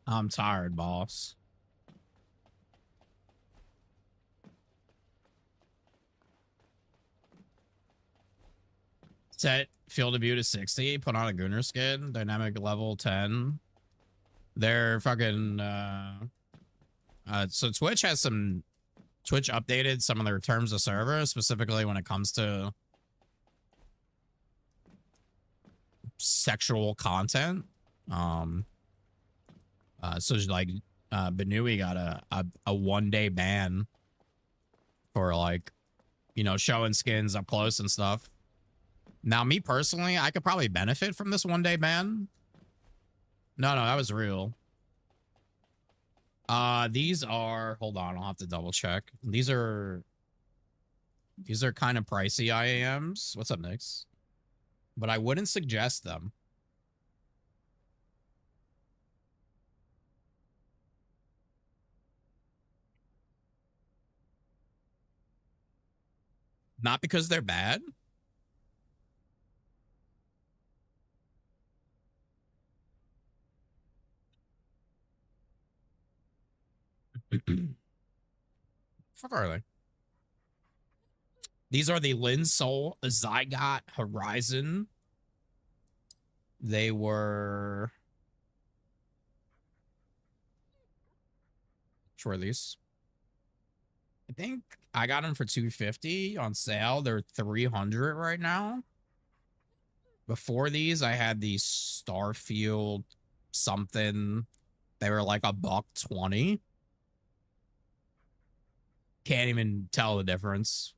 I'm tired, boss. Set field of view to 60. Put on a Gunner skin. Dynamic level 10. They're fucking... so Twitch updated some of their terms of service, specifically when it comes to sexual content. So like Benui got a 1-day ban for like, you know, showing skins up close and stuff. Now, me personally, I could probably benefit from this 1-day ban. No, that was real. These are, hold on, I'll have to double check. These are kind of pricey IAMs. What's up, Nix? But I wouldn't suggest them. Not because they're bad. Fuck are they? These are the Linsol Zygot Horizon. They were... Which were these? I think I got them for $250 on sale. They're $300 right now. Before these, I had the Starfield something. They were like $120. Can't even tell the difference.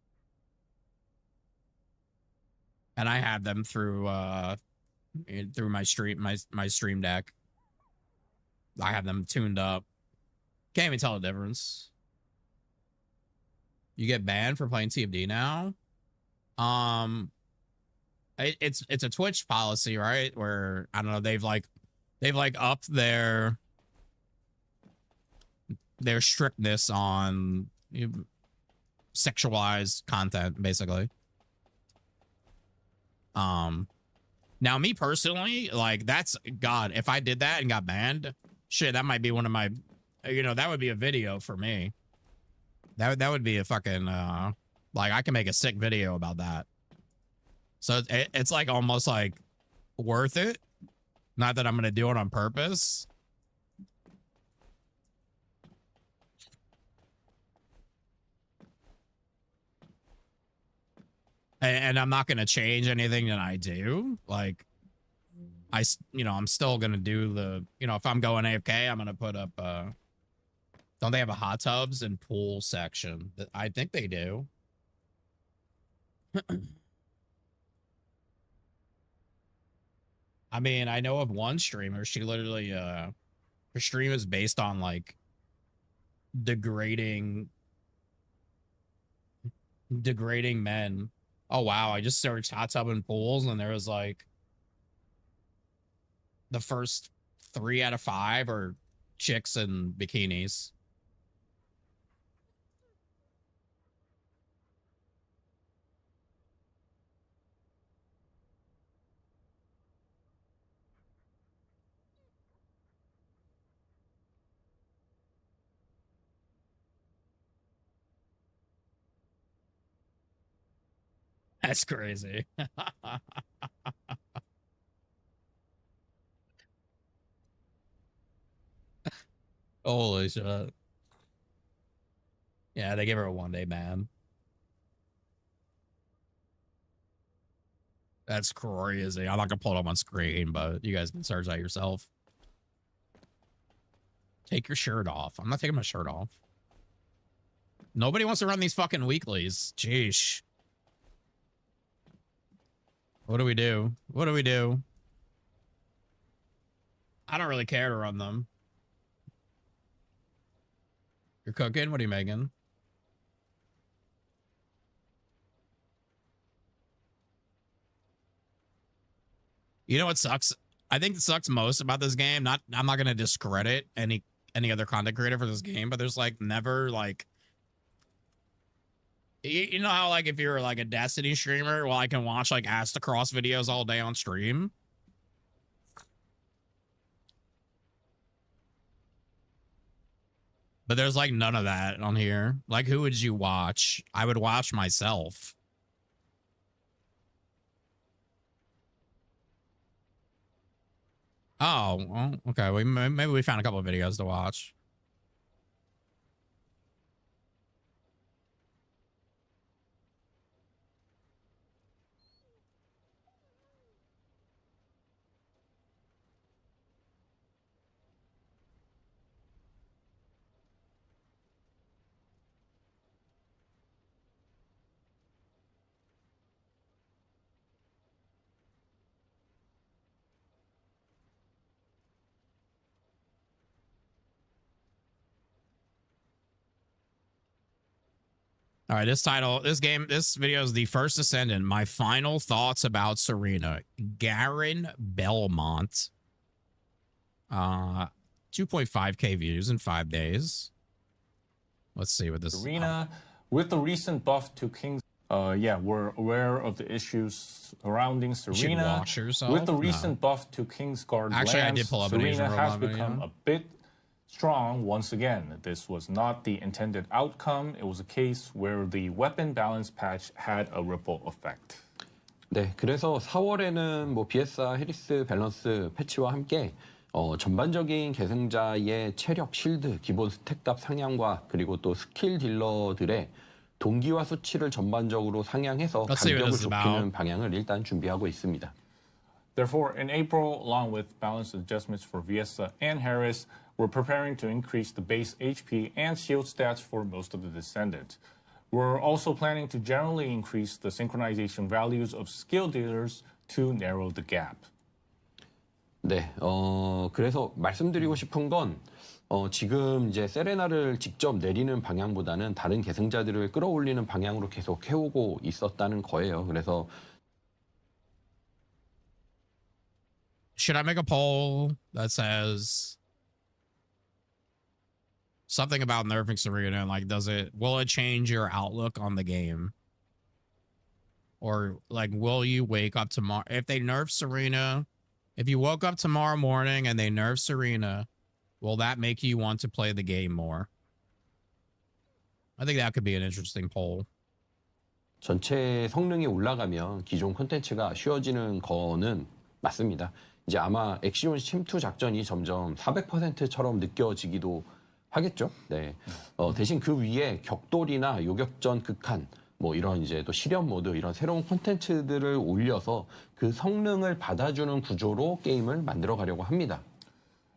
And I had them through my stream deck. I have them tuned up. Can't even tell the difference. You get banned for playing TFD now. It's a Twitch policy, right? Where I don't know, they've upped their strictness on sexualized content, basically. Now me personally, like, that's God, if I did that and got banned, shit, that might be one of my, that would be a video for me. That would be a fucking like, I can make a sick video about that. So it's like almost like worth it. Not that I'm gonna do it on purpose. And I'm not gonna change anything that I do. Like, I'm still gonna do the, if I'm going AFK, I'm gonna put up don't they have a hot tubs and pool section? I think they do. I mean, I know of one streamer, she literally her stream is based on like degrading men. Oh wow, I just searched hot tub and pools and there was like the first 3 out of 5 are chicks in bikinis. That's crazy. Holy shit. Yeah, they gave her a 1-day ban. That's crazy. I'm not gonna pull it up on screen, but you guys can search that yourself. Take your shirt off. I'm not taking my shirt off. Nobody wants to run these fucking weeklies. Jeesh. What do we do? What do we do? I don't really care to run them. You're cooking? What are you making? You know what sucks? I think it sucks most about this game. I'm not gonna discredit any other content creator for this game, but there's like never like, you know how like if you're like a Destiny streamer, well, I can watch like Astacross videos all day on stream. But there's like none of that on here. Like, who would you watch? I would watch myself. Oh, well, okay. Maybe we found a couple of videos to watch. All right, this video is The First Ascendant. My final thoughts about Serena. Garen Belmont. 2.5K views in 5 days. Let's see what this Serena, with the recent buff to King's, yeah, we're aware of the issues surrounding Serena. With the recent buff to Kingsguard Actually, lands, I did pull up Serena an has become a bit strong once again. This was not the intended outcome. It was a case where the weapon balance patch had a ripple effect. 네, 그래서 4월에는 뭐 BS와 해리스 밸런스 패치와 함께 전반적인 계승자의 체력, 실드, 기본 스택값 상향과 그리고 또 스킬 딜러들의 동기화 수치를 전반적으로 상향해서 간격을 좁히는 방향을 일단 준비하고 있습니다. Therefore, in April, along with balance adjustments for Viesa and Harris, we're preparing to increase the base HP and shield stats for most of the descendants. We're also planning to generally increase the synchronization values of skill dealers to narrow the gap. 네, 그래서 말씀드리고 싶은 건 지금 이제 세레나를 직접 내리는 방향보다는 다른 계승자들을 끌어올리는 방향으로 계속 해오고 있었다는 거예요. 그래서 Should I make a poll that says something about nerfing Serena? Like, will it change your outlook on the game? Or like, will you wake up tomorrow? If they nerf Serena, if you woke up tomorrow morning and they nerf Serena, will that make you want to play the game more? I think that could be an interesting poll. 전체 성능이 올라가면 기존 콘텐츠가 쉬워지는 거는 맞습니다. 이제 아마 엑시온 침투 작전이 점점 400%처럼 느껴지기도 하겠죠. 네. 대신 그 위에 격돌이나 요격전 극한, 뭐 이런 이제 또 실현 모드 이런 새로운 콘텐츠들을 올려서 그 성능을 받아주는 구조로 게임을 만들어 가려고 합니다.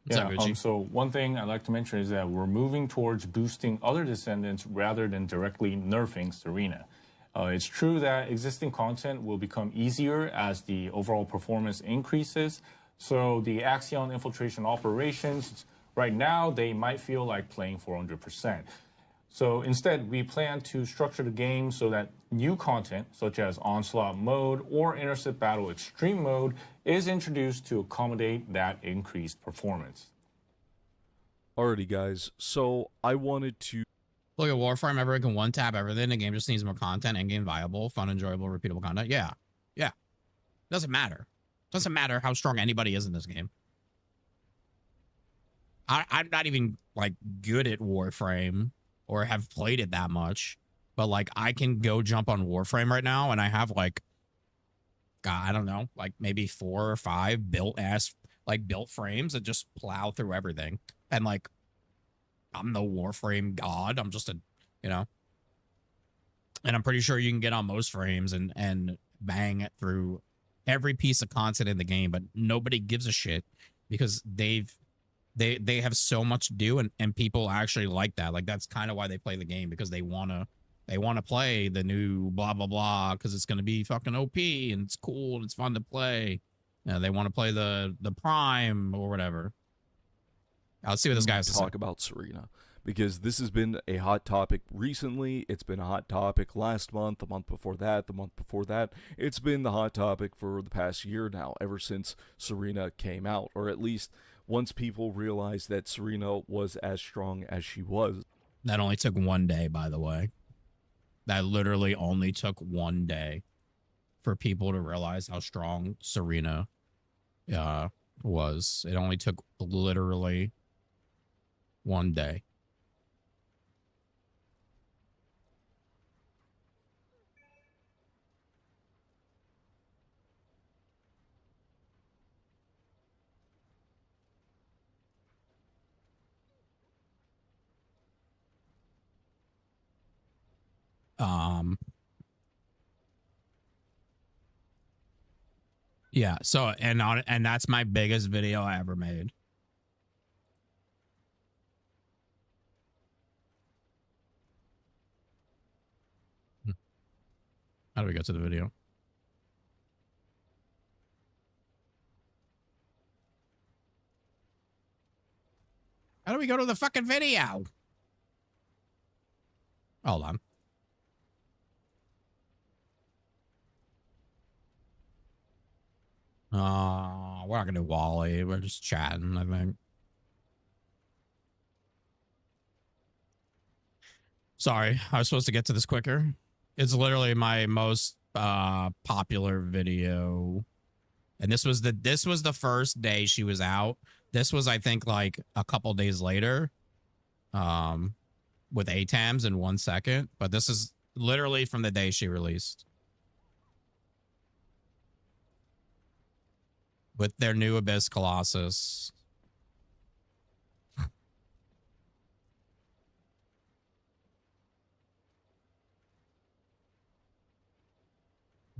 Yeah, so one thing I'd like to mention is that we're moving towards boosting other descendants rather than directly nerfing Serena. It's true that existing content will become easier as the overall performance increases. So the Axion infiltration operations, right now, they might feel like playing 400%. So instead, we plan to structure the game so that new content, such as Onslaught mode or Intercept Battle Extreme mode, is introduced to accommodate that increased performance. Alrighty, guys. So I wanted to... Look at Warframe, everyone can one-tap everything. The game just needs more content, endgame viable, fun, enjoyable, repeatable content. Yeah. Yeah. Doesn't matter. Doesn't matter how strong anybody is in this game. I'm not even, like, good at Warframe or have played it that much. But, like, I can go jump on Warframe right now, and I have, like, God, I don't know, like, maybe 4 or 5 built frames that just plow through everything. And, like, I'm the Warframe god. I'm just a, you know. And I'm pretty sure you can get on most frames and bang it through every piece of content in the game, but nobody gives a shit because they have so much to do, and people actually like that. Like, that's kind of why they play the game, because they want to play the new blah blah blah because it's going to be fucking OP and it's cool and it's fun to play. You know, they want to play the Prime or whatever. Let's see what this guy has to talk about Serena, because this has been a hot topic recently. It's been a hot topic last month, the month before that, the month before that. It's been the hot topic for the past year now, ever since Serena came out, or at least once people realized that Serena was as strong as she was. That only took one day, by the way. That literally only took one day for people to realize how strong Serena was. It only took literally one day. Yeah, so and that's my biggest video I ever made. How do we get to the video? How do we go to the fucking video? Hold on. We're not gonna do Wally. We're just chatting, I think. Sorry, I was supposed to get to this quicker. It's literally my most popular video. And this was the first day she was out. This was, I think, like a couple days later, with ATAMs in 1 second. But this is literally from the day she released. With their new Abyss Colossus. I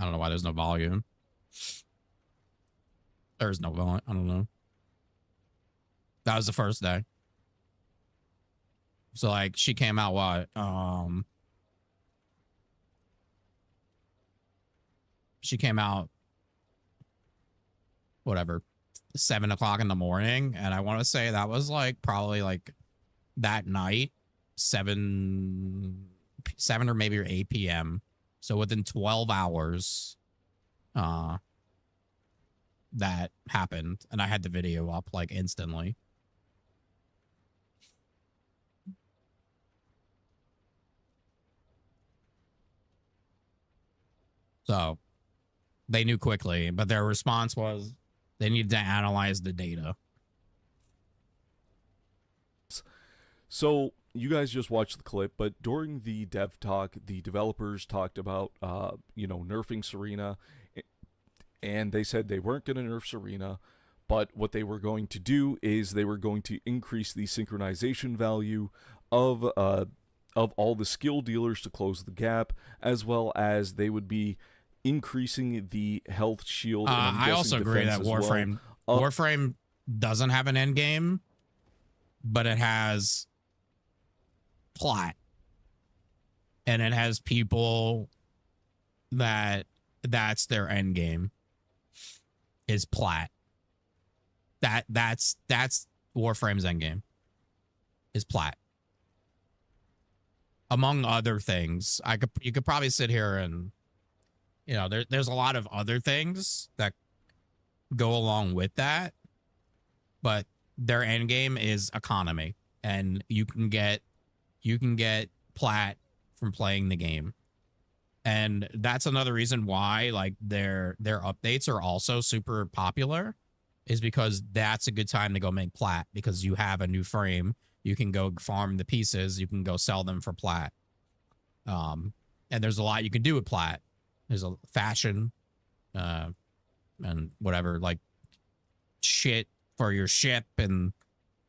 don't know why there's no volume. There's no volume. I don't know. That was the first day. So like she came out what? She came out whatever 7 o'clock in the morning, and I want to say that was like probably like that night 7 or maybe 8 p.m. So within 12 hours, that happened, and I had the video up like instantly. So they knew quickly, but their response was they needed to analyze the data. So you guys just watched the clip, but during the dev talk, the developers talked about, nerfing Serena, and they said they weren't going to nerf Serena, but what they were going to do is they were going to increase the synchronization value of all the skill dealers to close the gap, as well as they would be increasing the health shield. And I also agree that Warframe Warframe doesn't have an end game, but it has plot, and it has people that's their end game is plat. That's Warframe's end game is plat. Among other things, you could probably sit here and there's a lot of other things that go along with that, but their end game is economy, and you can get plat from playing the game. And that's another reason why like their updates are also super popular, is because that's a good time to go make plat, because you have a new frame, you can go farm the pieces, you can go sell them for plat. And there's a lot you can do with plat. There's a fashion, and whatever, like shit for your ship and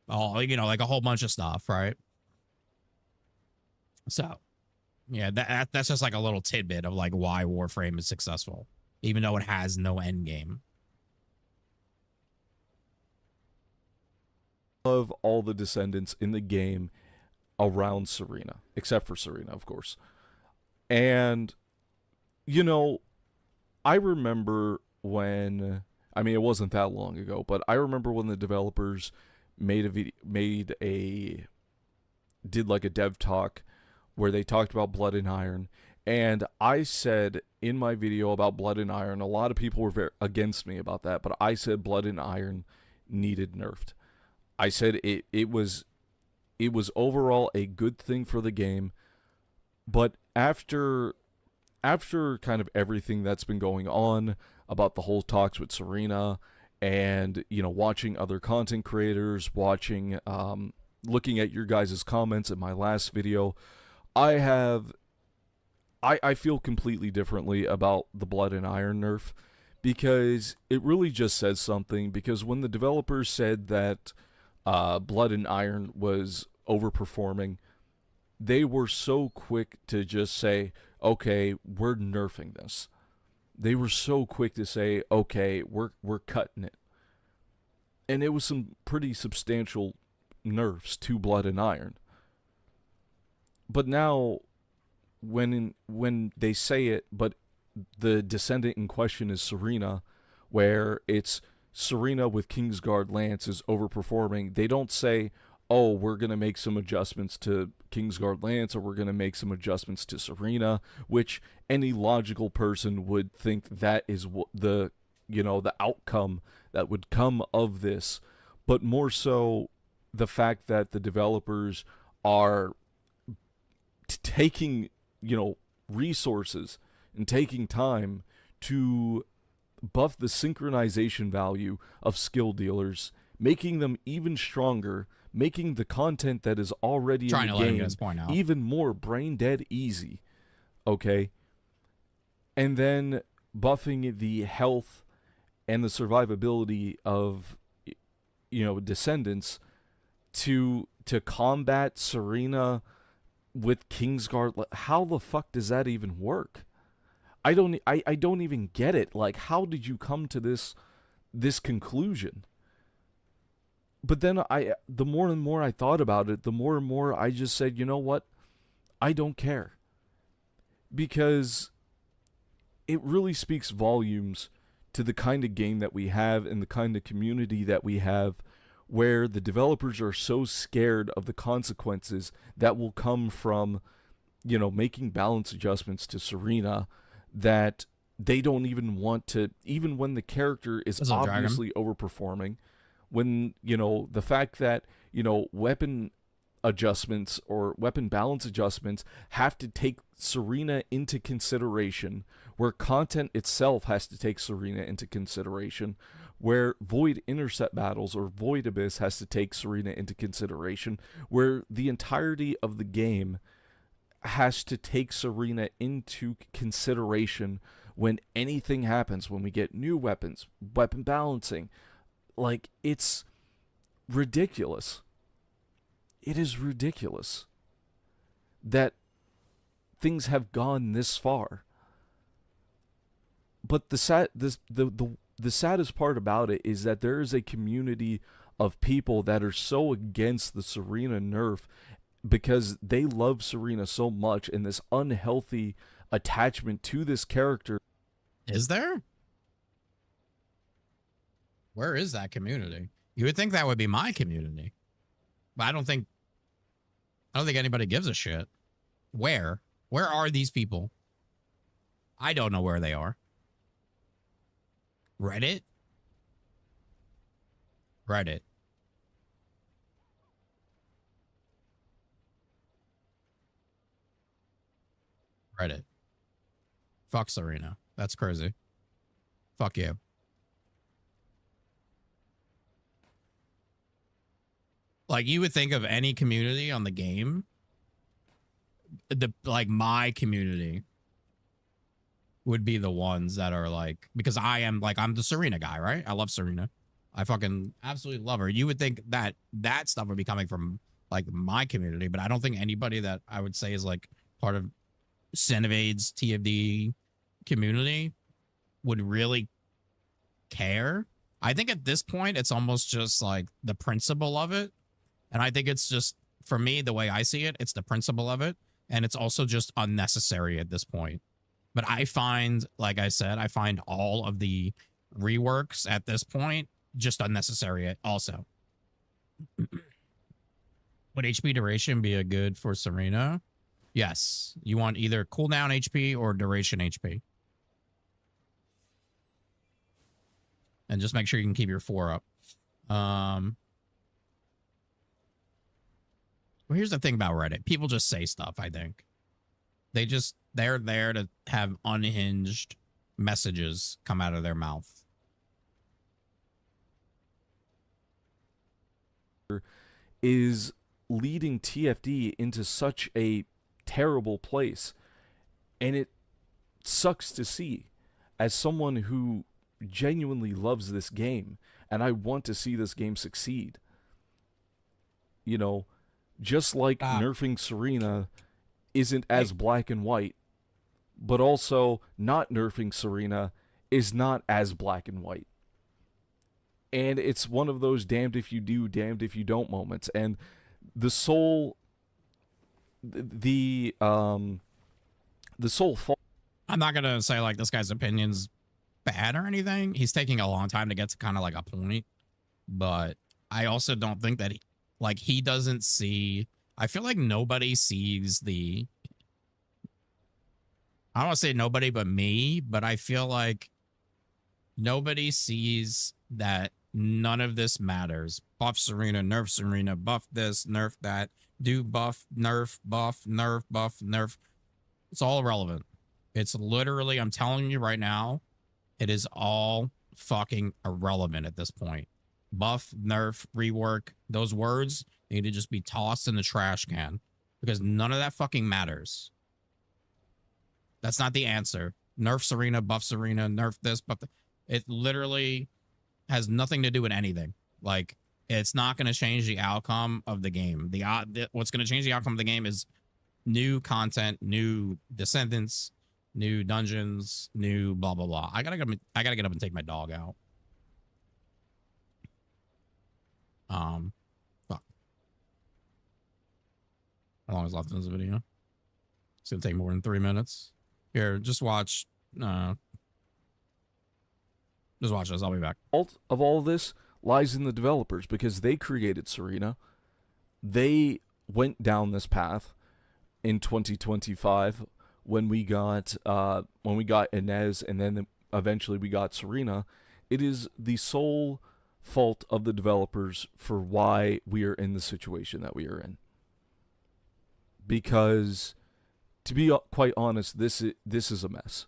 all, like a whole bunch of stuff, right? So, yeah, that's just like a little tidbit of like why Warframe is successful, even though it has no end game. Of all the descendants in the game around Serena, except for Serena, of course. And I remember when, it wasn't that long ago, but I remember when the developers did like a dev talk where they talked about Blood and Iron, and I said in my video about Blood and Iron, a lot of people were very against me about that, but I said Blood and Iron needed nerfed. I said it was overall a good thing for the game, but after kind of everything that's been going on about the whole talks with Serena, and watching other content creators, looking at your guys' comments in my last video, I feel completely differently about the Blood and Iron nerf, because it really just says something. Because when the developers said that Blood and Iron was overperforming, they were so quick to just say, okay, we're nerfing this. They were so quick to say, okay, we're cutting it. And it was some pretty substantial nerfs to Blood and Iron. But now, when they say it, but the descendant in question is Serena, where it's Serena with Kingsguard Lance is overperforming, they don't say, oh, we're going to make some adjustments to Kingsguard Lance, or we're going to make some adjustments to Serena, which any logical person would think that is the outcome that would come of this. But more so the fact that the developers are taking, resources and taking time to buff the synchronization value of skill dealers, making them even stronger, making the content that is already Trying in to the let him game get his point out. even more brain dead easy. Okay? And then buffing the health and the survivability of, you know, descendants to combat Serena with Kingsguard. How the fuck does that even work? I don't even get it. Like, how did you come to this conclusion? But then the more and more I thought about it, the more and more I just said, you know what? I don't care. Because it really speaks volumes to the kind of game that we have and the kind of community that we have, where the developers are so scared of the consequences that will come from, you know, making balance adjustments to Serena, that they don't even want to, even when the character is obviously overperforming, when, you know, the fact that, you know, weapon adjustments or weapon balance adjustments have to take Serena into consideration, where content itself has to take Serena into consideration, where Void Intercept battles or Void Abyss has to take Serena into consideration, where the entirety of the game has to take Serena into consideration when anything happens, when we get new weapons, weapon balancing. Like, it's ridiculous. It is ridiculous that things have gone this far. But the saddest part about it is that there is a community of people that are so against the Serena nerf because they love Serena so much, and this unhealthy attachment to this character. Is there? Where is that community? You would think that would be my community, but I don't think anybody gives a shit. Where are these people? I don't know where they are. Reddit. Reddit. Fuck Serena. That's crazy. Fuck you. Like, you would think of any community on the game, my community would be the ones that are like, because I'm the Serena guy, right? I love Serena. I fucking absolutely love her. You would think that stuff would be coming from like my community, but I don't think anybody that I would say is like part of Cenevade's TFD community would really care. I think at this point, it's almost just like the principle of it. And I think it's just, for me, the way I see it, it's the principle of it. And it's also just unnecessary at this point. But I find, like I said, I find all of the reworks at this point just unnecessary also. Would HP duration be a good for Serena? Yes. You want either cooldown HP or duration HP. And just make sure you can keep your 4 up. Well, here's the thing about Reddit. People just say stuff, I think. They're there to have unhinged messages come out of their mouth. Is leading TFD into such a terrible place. And it sucks to see, as someone who genuinely loves this game, and I want to see this game succeed. You know, just like nerfing Serena isn't as black and white, but also not nerfing Serena is not as black and white. And it's one of those damned if you do, damned if you don't moments. And the soul I'm not going to say like this guy's opinion's bad or anything. He's taking a long time to get to kind of like a point, but I also don't think that he doesn't see, I feel like nobody sees I don't want to say nobody but me, but I feel like nobody sees that none of this matters. Buff Serena, buff this, nerf that, do buff, nerf, buff, nerf, buff, nerf. It's all irrelevant. It's literally, I'm telling you right now, it is all fucking irrelevant at this point. buff, nerf, rework, those words need to just be tossed in the trash can because none of that fucking matters. That's not the answer. Nerf Serena, buff Serena, nerf this, buff it literally has nothing to do with anything. Like, it's not going to change the outcome of the game. What's going to change the outcome of the game is new content, new descendants, new dungeons, new blah blah blah. I gotta get up and take my dog out. Fuck. How long is left in this video? It's gonna take more than 3 minutes. Here, just watch. Just watch this. I'll be back. Fault of all this lies in the developers because they created Serena. They went down this path in 2025 when we got Inez and then eventually we got Serena. It is the sole fault of the developers for why we are in the situation that we are in. Because to be quite honest, this is a mess.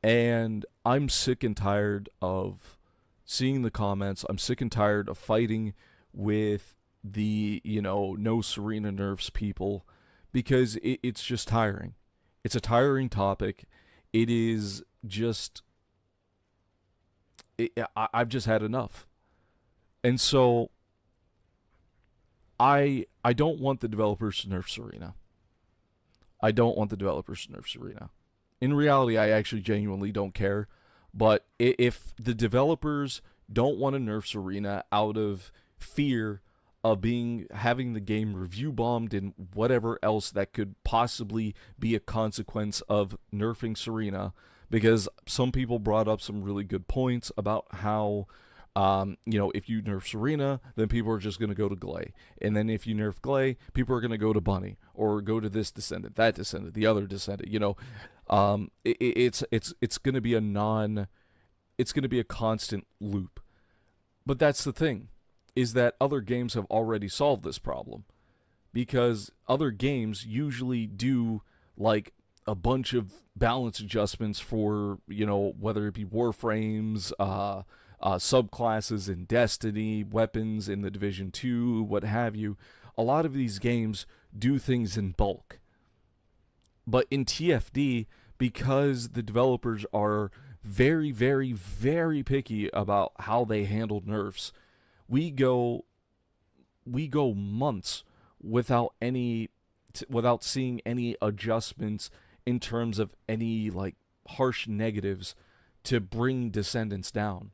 And I'm sick and tired of seeing the comments. I'm sick and tired of fighting with the, no Serena nerfs people because it's just tiring. It's a tiring topic. It is just... I've just had enough. And so I don't want the developers to nerf Serena. I don't want the developers to nerf Serena. In reality, I actually genuinely don't care. But if the developers don't want to nerf Serena out of fear of having the game review bombed and whatever else that could possibly be a consequence of nerfing Serena, because some people brought up some really good points about how if you nerf Serena, then people are just going to go to Glay. And then if you nerf Glay, people are going to go to Bunny or go to this descendant, that descendant, the other descendant. It's going to be it's going to be a constant loop. But that's the thing, is that other games have already solved this problem. Because other games usually do like a bunch of balance adjustments for, whether it be warframes, subclasses in Destiny, weapons in the Division 2, what have you. A lot of these games do things in bulk. But in TFD, because the developers are very, very, very picky about how they handle nerfs, we go months without seeing any adjustments in terms of any like harsh negatives to bring descendants down.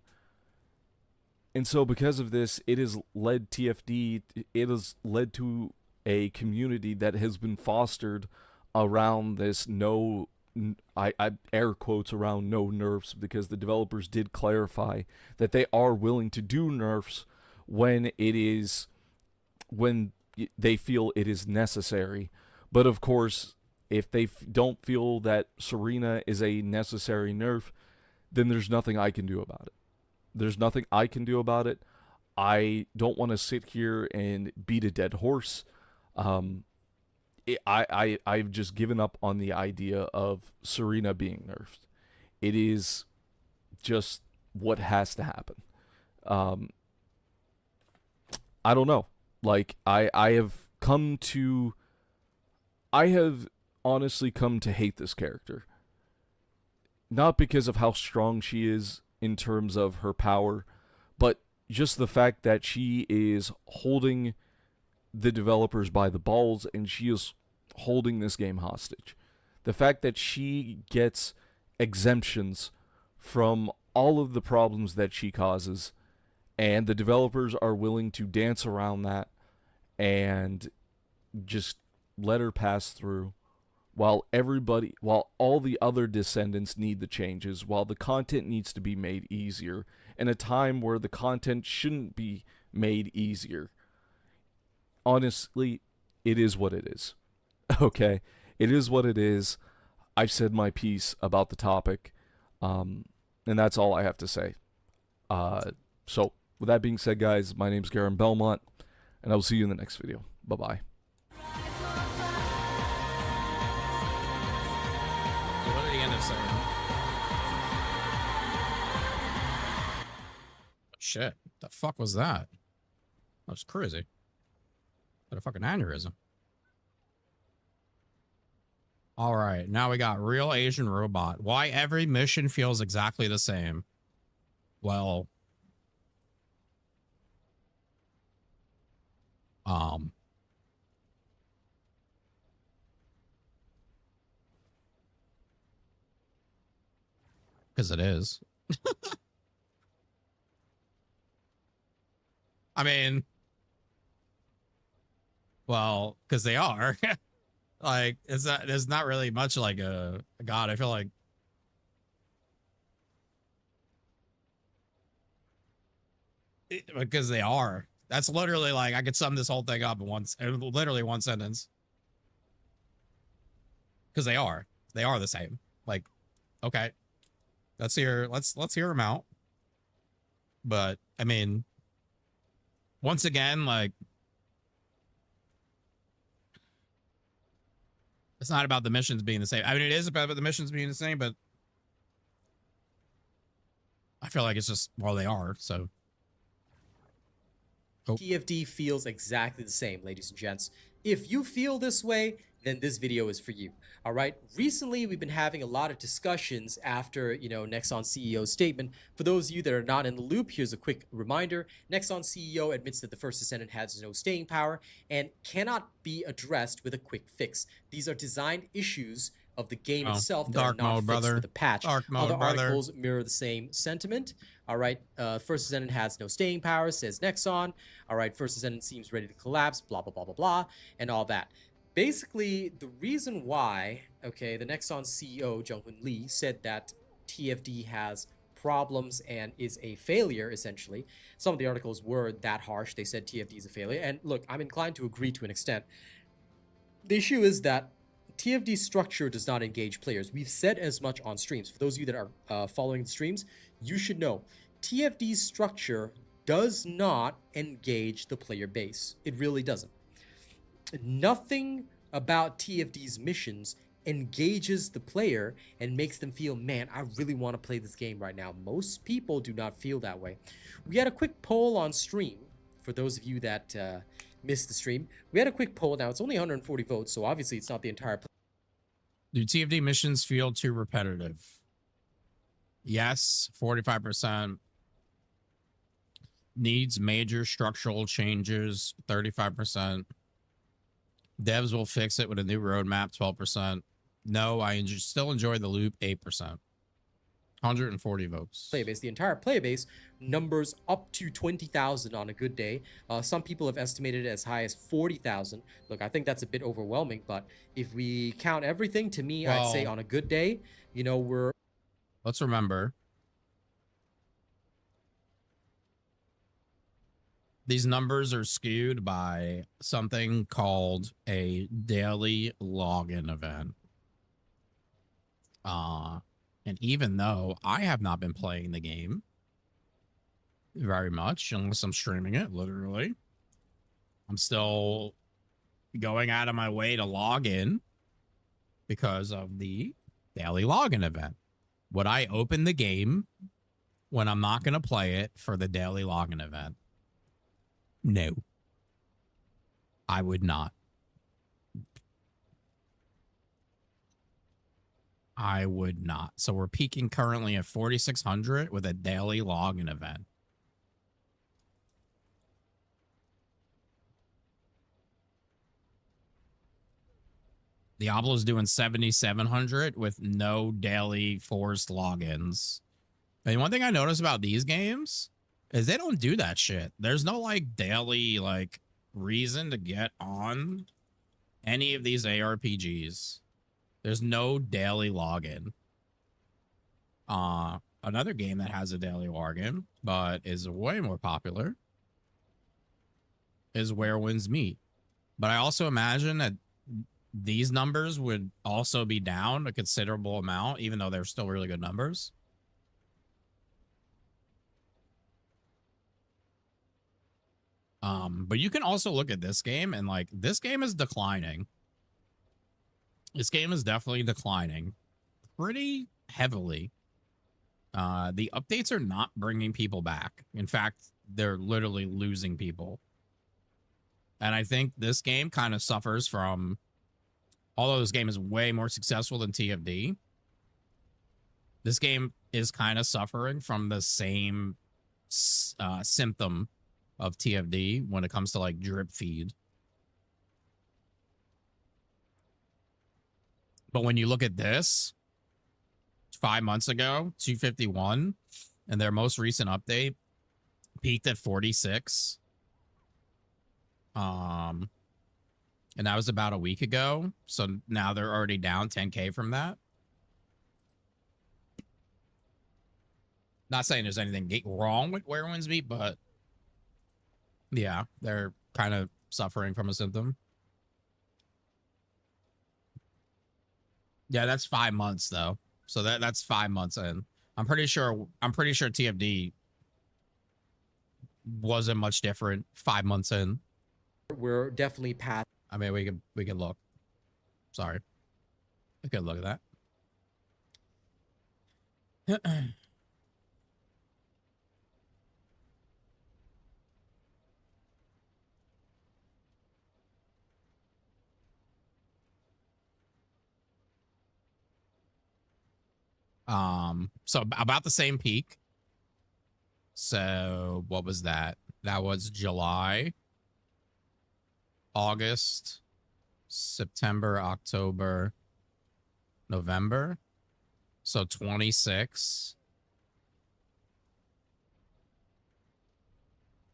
And so because of this, it has led TFD, it has led to a community that has been fostered around this I air quotes around no nerfs, because the developers did clarify that they are willing to do nerfs when they feel it is necessary. But of course, if they don't feel that Serena is a necessary nerf, then there's nothing I can do about it. There's nothing I can do about it. I don't want to sit here and beat a dead horse. I've just given up on the idea of Serena being nerfed. It is just what has to happen. I don't know. Like, I have honestly come to hate this character. Not because of how strong she is in terms of her power, but just the fact that she is holding the developers by the balls, and she is holding this game hostage. The fact that she gets exemptions from all of the problems that she causes, and the developers are willing to dance around that and just let her pass through, while all the other descendants need the changes, while the content needs to be made easier, in a time where the content shouldn't be made easier. Honestly, it is what it is. Okay? It is what it is. I've said my piece about the topic, and that's all I have to say. So, with that being said, guys, my name's Garen Belmont, and I will see you in the next video. Bye-bye. What did he end up saying? Shit. The fuck was that? That was crazy. Got a fucking aneurysm. All right. Now we got real Asian robot. Why every mission feels exactly the same? Well, because it is. I mean, well, because they are. Like, it's not, there's not really much like a god. I feel like because they are. That's literally like, I could sum this whole thing up in literally one sentence. Because they are the same. Like, okay, let's hear them out. But I mean, once again, like, it's not about the missions being the same. I mean, it is about the missions being the same, but I feel like it's just, well, they are, so. Oh. TFD feels exactly the same, ladies and gents. If you feel this way, then this video is for you. All right. Recently, we've been having a lot of discussions after, Nexon CEO's statement. For those of you that are not in the loop, here's a quick reminder. Nexon CEO admits that the First Descendant has no staying power and cannot be addressed with a quick fix. These are designed issues of the game itself that are not fixed with a patch. Other articles mirror the same sentiment. All right, First Descendant has no staying power, says Nexon. All right, First Descendant seems ready to collapse, blah, blah, blah, blah, blah, and all that. Basically, the reason why, okay, the Nexon CEO, Jung-Hoon Lee, said that TFD has problems and is a failure, essentially. Some of the articles were that harsh. They said TFD is a failure. And look, I'm inclined to agree to an extent. The issue is that TFD structure does not engage players. We've said as much on streams. For those of you that are following the streams, you should know TFD's structure does not engage the player base. It really doesn't. Nothing about TFD's missions engages the player and makes them feel, man, I really want to play this game right now. Most people do not feel that way. We had a quick poll on stream. For those of you that missed the stream, we had a quick poll. Now, it's only 140 votes, so obviously it's not the entire play. Do TFD missions feel too repetitive? Yes, 45%. Needs major structural changes, 35%. Devs will fix it with a new roadmap, 12%. No, I still enjoy the loop, 8%. 140 votes. Playbase, the entire playbase numbers up to 20,000 on a good day. Some people have estimated it as high as 40,000. Look, I think that's a bit overwhelming, but if we count everything, to me, I'd say on a good day, we're... Let's remember, these numbers are skewed by something called a daily login event. And even though I have not been playing the game very much, unless I'm streaming it, literally, I'm still going out of my way to log in because of the daily login event. Would I open the game when I'm not going to play it for the daily login event? No, I would not. I would not. So we're peaking currently at 4,600 with a daily login event. Diablo's doing 7,700 with no daily forced logins. And one thing I noticed about these games is they don't do that shit. There's no like daily like reason to get on any of these ARPGs. There's no daily login. Another game that has a daily login, but is way more popular, is Where Winds Meet. But I also imagine that these numbers would also be down a considerable amount, even though they're still really good numbers. But you can also look at this game and like, this game is declining. This game is definitely declining pretty heavily. The updates are not bringing people back. In fact, they're literally losing people. And I think this game kind of suffers from, although this game is way more successful than TFD, this game is kind of suffering from the same symptom of TFD when it comes to like drip feed. But when you look at this, 5 months ago, 251, and their most recent update peaked at 46. And that was about a week ago. So now they're already down 10K from that. Not saying there's anything wrong with Where Winds Meet, but yeah, they're kind of suffering from a symptom. Yeah, that's 5 months though. So that's 5 months in. I'm pretty sure TFD wasn't much different 5 months in. We're definitely past. I mean, we could look. Sorry. We could look at that. So about the same peak. So what was that? That was July, August, September, October, November. So 26.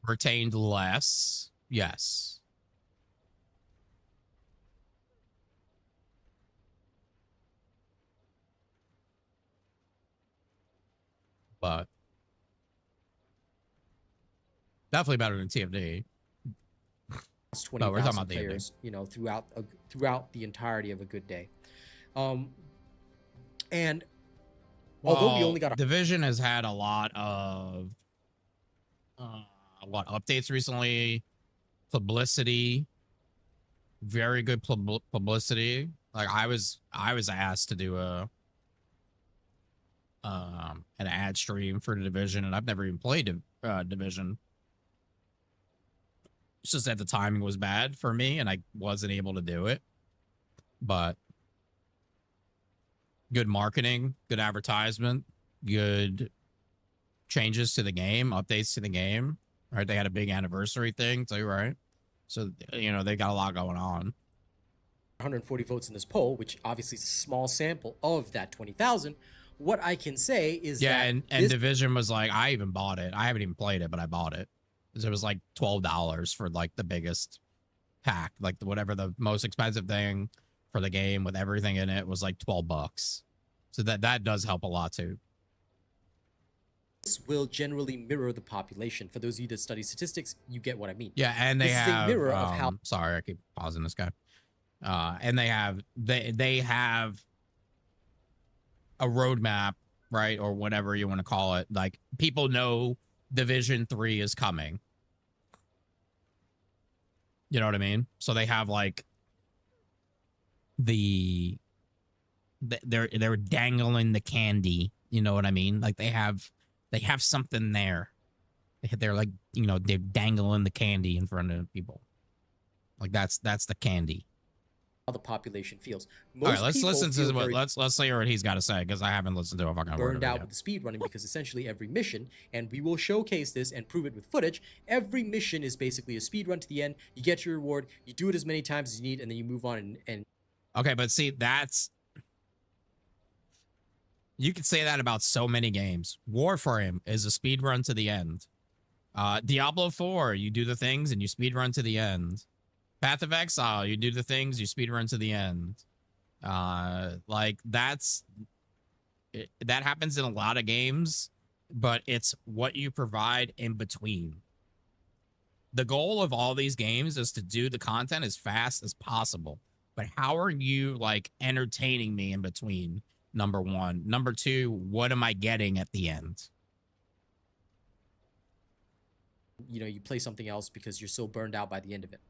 Retained less. Yes. But definitely better than TFD. 20,000 we're talking about players, you know, throughout the entirety of a good day. And although we only got Division has had a lot of updates recently, publicity, very good publicity. Like I was asked to do an ad stream for the Division, and I've never even played Division. It's just that the timing was bad for me and I wasn't able to do it. But good marketing, good advertisement, good changes to the game, updates to the game. Right? They had a big anniversary thing too, right? So, you know, they got a lot going on. 140 votes in this poll, which obviously is a small sample of that 20,000. What I can say is and Division was like, I even bought it. I haven't even played it, but I bought it. It was like $12 for like the biggest pack, like whatever the most expensive thing for the game with everything in it was like $12. So that does help a lot too. This will generally mirror the population. For those of you that study statistics, you get what I mean. Yeah, and they this have is a mirror of how. Sorry, I keep pausing this guy. And they have a roadmap, right, or whatever you want to call it. Like people know Division 3 is coming. You know what I mean? So they have like they're dangling the candy. You know what I mean? Like they have something there. They're like, you know, they're dangling the candy in front of people. Like that's the candy. How the population feels. All right, let's listen to what let's hear what he's got to say, because I haven't listened to a fucking word of it burned out yet. with the speed running, because essentially every mission, and we will showcase this and prove it with footage, every mission is basically a speed run to the end. You get your reward, you do it as many times as you need, and then you move on and Okay, but see, you could say that about so many games. Warframe is a speed run to the end. Diablo 4, you do the things and you speed run to the end. Path of Exile, you do the things, you speed run to the end. Like that happens in a lot of games, but it's what you provide in between. The goal of all these games is to do the content as fast as possible. But how are you like entertaining me in between? Number one. Number two, what am I getting at the end? you know, you play something else because you're so burned out by the end of it.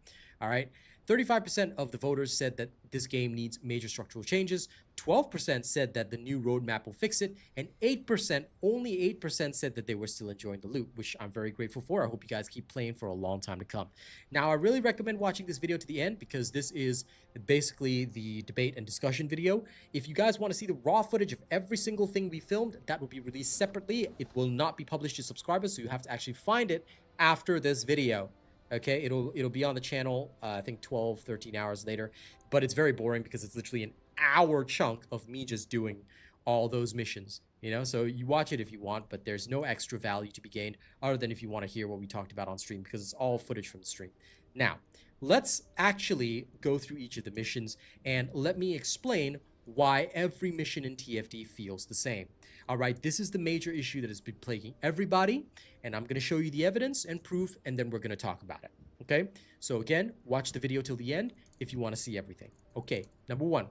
All right. 35% of the voters said that this game needs major structural changes. 12% said that the new roadmap will fix it, and 8%, only 8% said that they were still enjoying the loot, which I'm very grateful for. I hope you guys keep playing for a long time to come. Now, I really recommend watching this video to the end because this is basically the debate and discussion video. If you guys want to see the raw footage of every single thing we filmed, that will be released separately. It will not be published to subscribers, so you have to actually find it after this video. Okay, it'll be on the channel, I think 12, 13 hours later, but it's very boring because it's literally an hour chunk of me just doing all those missions, you know? So you watch it if you want, but there's no extra value to be gained other than if you want to hear what we talked about on stream, because it's all footage from the stream. Now, let's actually go through each of the missions and let me explain why every mission in TFT feels the same. All right, this is the major issue that has been plaguing everybody, and I'm going to show you the evidence and proof, and then we're going to talk about it. Okay, so again, watch the video till the end if you want to see everything. Okay, number one.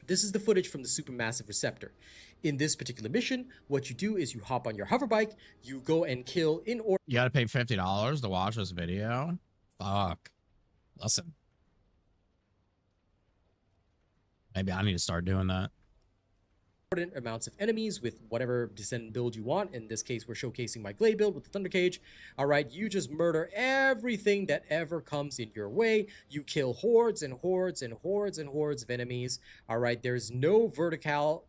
This is the footage from the Supermassive Receptor. In this particular mission, what you do is you hop on your hover bike, you go and kill in order. You gotta pay $50 to watch this video? Fuck. Listen. Maybe I need to start doing that. Amounts of enemies with whatever descendant build you want. In this case, we're showcasing my Glade build with the Thunder Cage. All right, you just murder everything that ever comes in your way. You kill hordes and hordes and hordes and hordes of enemies. All right, there's no vertical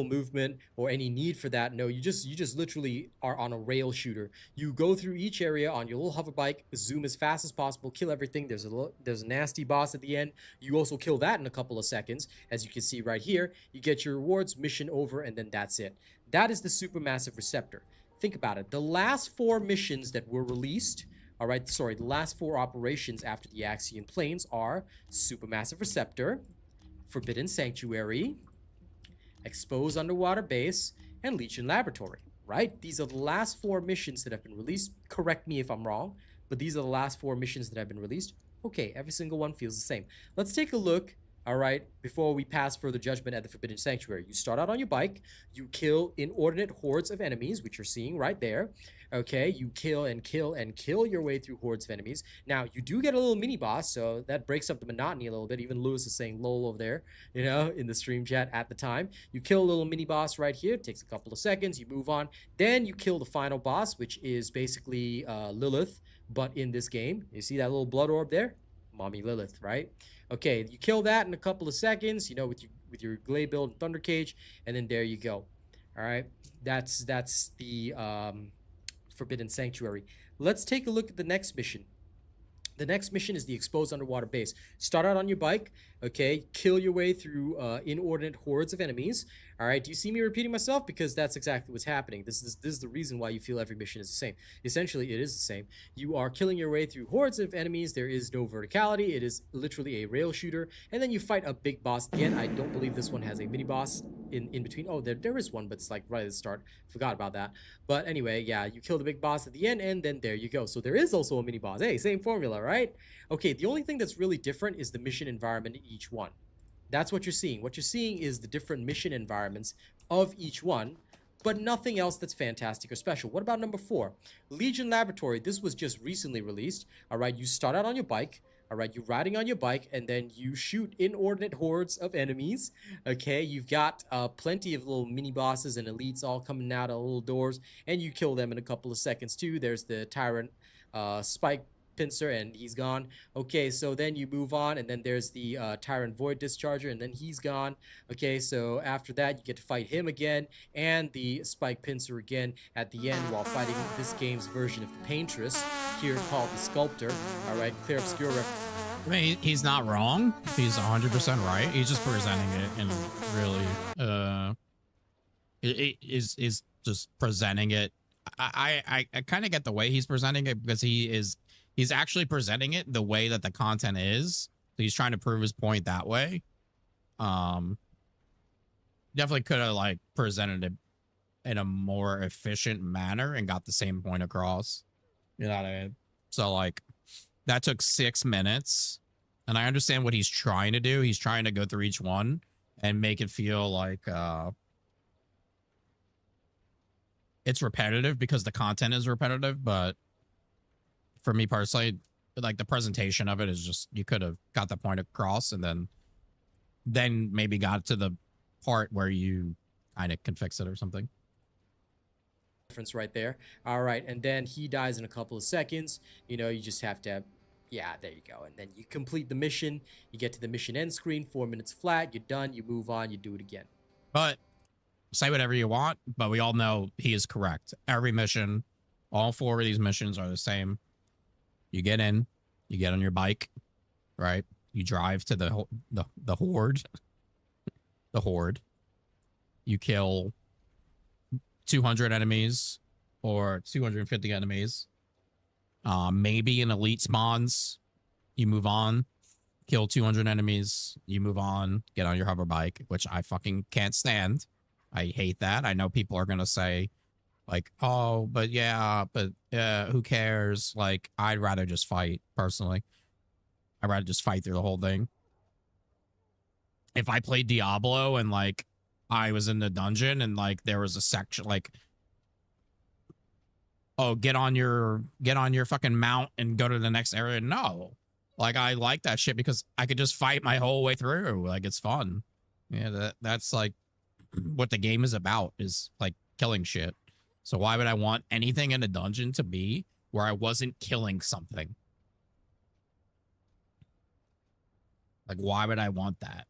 movement or any need for that. No, you just literally are on a rail shooter. You go through each area on your little hover bike, zoom as fast as possible, kill everything. There's a nasty boss at the end. You also kill that in a couple of seconds. As you can see right here, you get your rewards, mission over, and then that's it. That is the Supermassive Receptor. Think about it. The last 4 missions that were released, all right, sorry, the last 4 operations after the Axian Plains are Supermassive Receptor, Forbidden Sanctuary, Exposed Underwater Base, and Legion Laboratory, right? These are the last 4 missions that have been released. Correct me if I'm wrong, but these are the last 4 missions that have been released. Okay, every single one feels the same. Let's take a look, all right, before we pass further judgment at the Forbidden Sanctuary. You start out on your bike, you kill inordinate hordes of enemies, which you're seeing right there. Okay, you kill and kill and kill your way through hordes of enemies. Now, you do get a little mini boss, so that breaks up the monotony a little bit. Even Lewis is saying lol over there, you know, in the stream chat at the time. You kill a little mini boss right here. It takes a couple of seconds. You move on. Then you kill the final boss, which is basically Lilith, but in this game. You see that little blood orb there? Mommy Lilith, right? Okay, you kill that in a couple of seconds, you know, with your Glade build and Thunder Cage, and then there you go. All right, that's the Forbidden Sanctuary. Let's take a look at the next mission. The next mission is the Exposed Underwater Base. Start out on your bike, okay? Kill your way through inordinate hordes of enemies. All right, do you see me repeating myself? Because that's exactly what's happening. This is the reason why you feel every mission is the same. Essentially, it is the same. You are killing your way through hordes of enemies. There is no verticality. It is literally a rail shooter. And then you fight a big boss at the end. I don't believe this one has a mini boss in between. Oh, there is one, but it's like right at the start. Forgot about that. But anyway, yeah, you kill the big boss at the end, and then there you go. So there is also a mini boss. Hey, same formula, right? Okay, the only thing that's really different is the mission environment in each one. That's what you're seeing. What you're seeing is the different mission environments of each one, but nothing else that's fantastic or special. What about number 4? Legion Laboratory. This was just recently released. All right, you start out on your bike. All right, you're riding on your bike, and then you shoot inordinate hordes of enemies. Okay, you've got plenty of little mini bosses and elites all coming out of little doors, and you kill them in a couple of seconds too. There's the Tyrant Spike Pincer, and he's gone. Okay, so then you move on, and then there's the Tyrant Void Discharger, and then he's gone. Okay, so after that, you get to fight him again, and the Spike Pincer again at the end while fighting this game's version of the Paintress, here called the Sculptor. All right, Clear Obscure. I mean, he's not wrong. He's 100% right. He's just presenting it in really, is just presenting it. I kind of get the way he's presenting it because he's actually presenting it the way that the content is. So he's trying to prove his point that way. Definitely could have like presented it in a more efficient manner and got the same point across. You know what I mean? So like that took 6 minutes, and I understand what he's trying to do. He's trying to go through each one and make it feel like it's repetitive because the content is repetitive, but for me personally, like the presentation of it is just, you could have got the point across and then then maybe got to the part where you kind of can fix it or something. Difference right there. All right, and then he dies in a couple of seconds. You know, you just have to, yeah, there you go. And then you complete the mission. You get to the mission end screen, 4 minutes flat. You're done. You move on. You do it again. But say whatever you want, but we all know he is correct. Every mission, all 4 of these missions are the same. You get in, you get on your bike, right? You drive to the horde. The horde. You kill 200 enemies or 250 enemies. Maybe an elite spawns. You move on. Kill 200 enemies. You move on. Get on your hover bike, which I fucking can't stand. I hate that. I know people are going to say, like, oh, but yeah, but who cares? Like, I'd rather just fight, personally. I'd rather just fight through the whole thing. If I played Diablo and, like, I was in the dungeon and, like, there was a section, like, oh, get on your fucking mount and go to the next area. No. Like, I like that shit because I could just fight my whole way through. Like, it's fun. Yeah, that's, like, what the game is about, is, like, killing shit. So why would I want anything in a dungeon to be where I wasn't killing something? Like, why would I want that?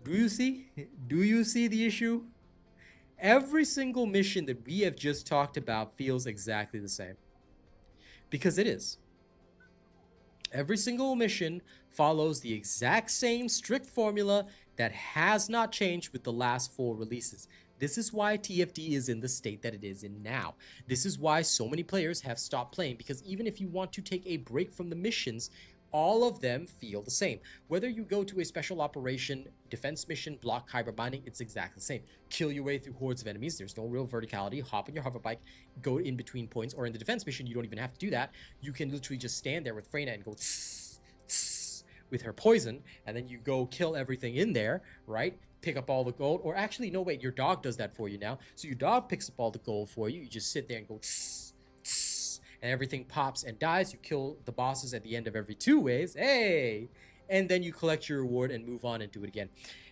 Do you see? Do you see the issue? Every single mission that we have just talked about feels exactly the same. Because it is. Every single mission follows the exact same strict formula that has not changed with the last 4 releases. This is why TFD is in the state that it is in now. This is why so many players have stopped playing, because even if you want to take a break from the missions, all of them feel the same. Whether you go to a special operation, defense mission, block, kyber mining, it's exactly the same. Kill your way through hordes of enemies. There's no real verticality. Hop on your hover bike, go in between points, or in the defense mission, you don't even have to do that. You can literally just stand there with Freyna and go tss, tss, with her poison, and then you go kill everything in there, right? Pick up all the gold, or actually, no, wait, your dog does that for you now. So your dog picks up all the gold for you. You just sit there and go tss, tss, and everything pops and dies. You kill the bosses at the end of every 2 waves. Hey! And then you collect your reward and move on and do it again.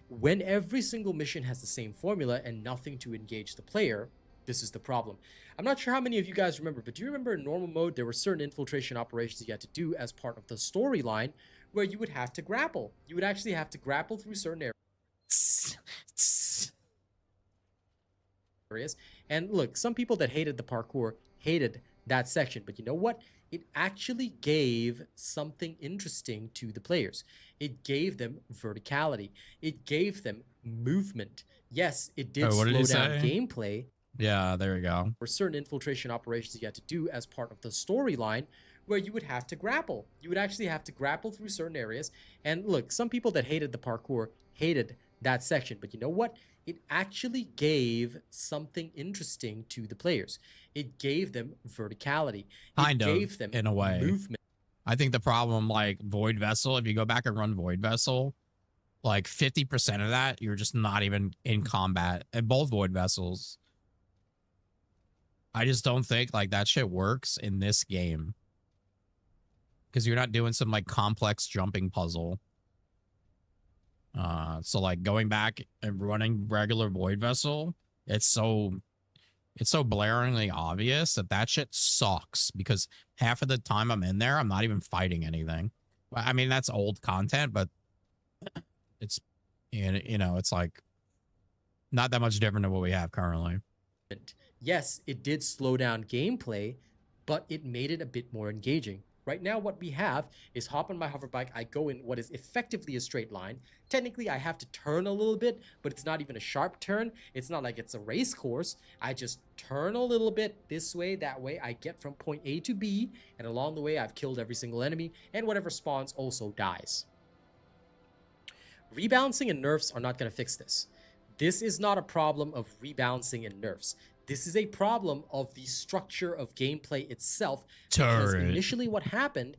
When every single mission has the same formula and nothing to engage the player, this is the problem. I'm not sure how many of you guys remember, but do you remember in normal mode, there were certain infiltration operations you had to do as part of the storyline where you would have to grapple. You would actually have to grapple through certain areas. And look, some people that hated the parkour hated that section, but you know what? It actually gave something interesting to the players. It gave them verticality. It gave them movement. Yes, it did slow down gameplay. Yeah, there we go. For certain infiltration operations you had to do as part of the storyline where you would have to grapple. You would actually have to grapple through certain areas. And look, some people that hated the parkour hated that section, but you know what? It actually gave something interesting to the players. It gave them verticality. It gave them in a way, movement. I think the problem, like Void Vessel, if you go back and run Void Vessel, like 50% of that, you're just not even in combat. And both Void Vessels, I just don't think like that shit works in this game. Because you're not doing some like complex jumping puzzle. So like going back and running regular Void Vessel, it's so blaringly obvious that shit sucks, because half of the time I'm in there, I'm not even fighting anything. I mean, that's old content, but it's, you know, it's like not that much different than what we have currently. Yes, it did slow down gameplay, but it made it a bit more engaging. Right now, what we have is hop on my hover bike. I go in what is effectively a straight line. Technically, I have to turn a little bit, but it's not even a sharp turn. It's not like it's a race course. I just turn a little bit this way, that way. I get from point A to B, and along the way, I've killed every single enemy, and whatever spawns also dies. Rebalancing and nerfs are not going to fix this. This is not a problem of rebalancing and nerfs. This is a problem of the structure of gameplay itself. Because initially what happened,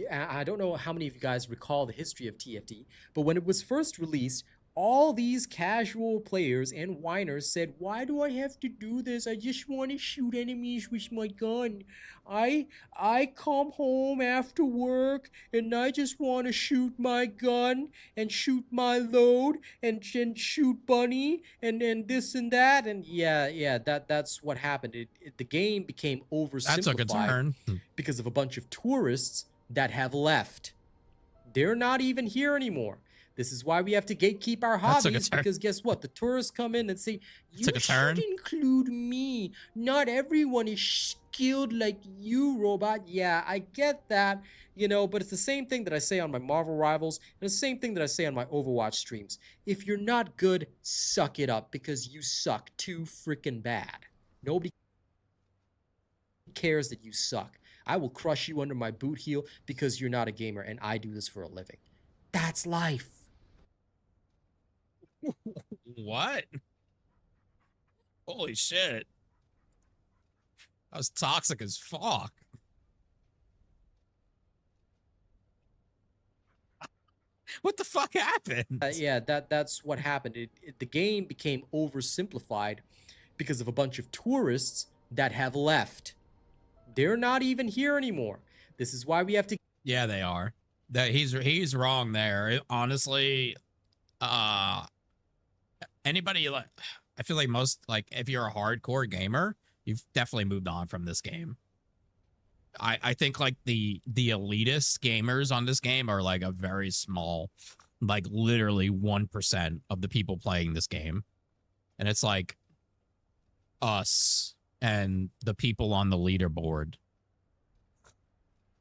I don't know how many of you guys recall the history of TFT, but when it was first released, all these casual players and whiners said, why do I have to do this? I just want to shoot enemies with my gun. I come home after work and I just want to shoot my gun and shoot my load and shoot Bunny and this and that. And yeah, that's what happened. The game became That took a oversimplified turn. because of a bunch of tourists that have left. They're not even here anymore. This is why we have to gatekeep our That took a hobbies, turn. because guess what? The tourists come in and say, you Took a turn. should include me. Not everyone is skilled like you, robot. Yeah, I get that, you know, but it's the same thing that I say on my Marvel Rivals and the same thing that I say on my Overwatch streams. If you're not good, suck it up, because you suck too freaking bad. Nobody cares that you suck. I will crush you under my boot heel because you're not a gamer and I do this for a living. That's life. What? Holy shit. That was toxic as fuck. What the fuck happened? Yeah, that's what happened. The game became oversimplified because of a bunch of tourists that have left. They're not even here anymore. This is why we have to. Yeah, they are. That he's wrong there. Honestly, anybody like, I feel like most, like, if you're a hardcore gamer, you've definitely moved on from this game. I think like the elitist gamers on this game are like a very small, like literally 1% of the people playing this game. And it's like us and the people on the leaderboard,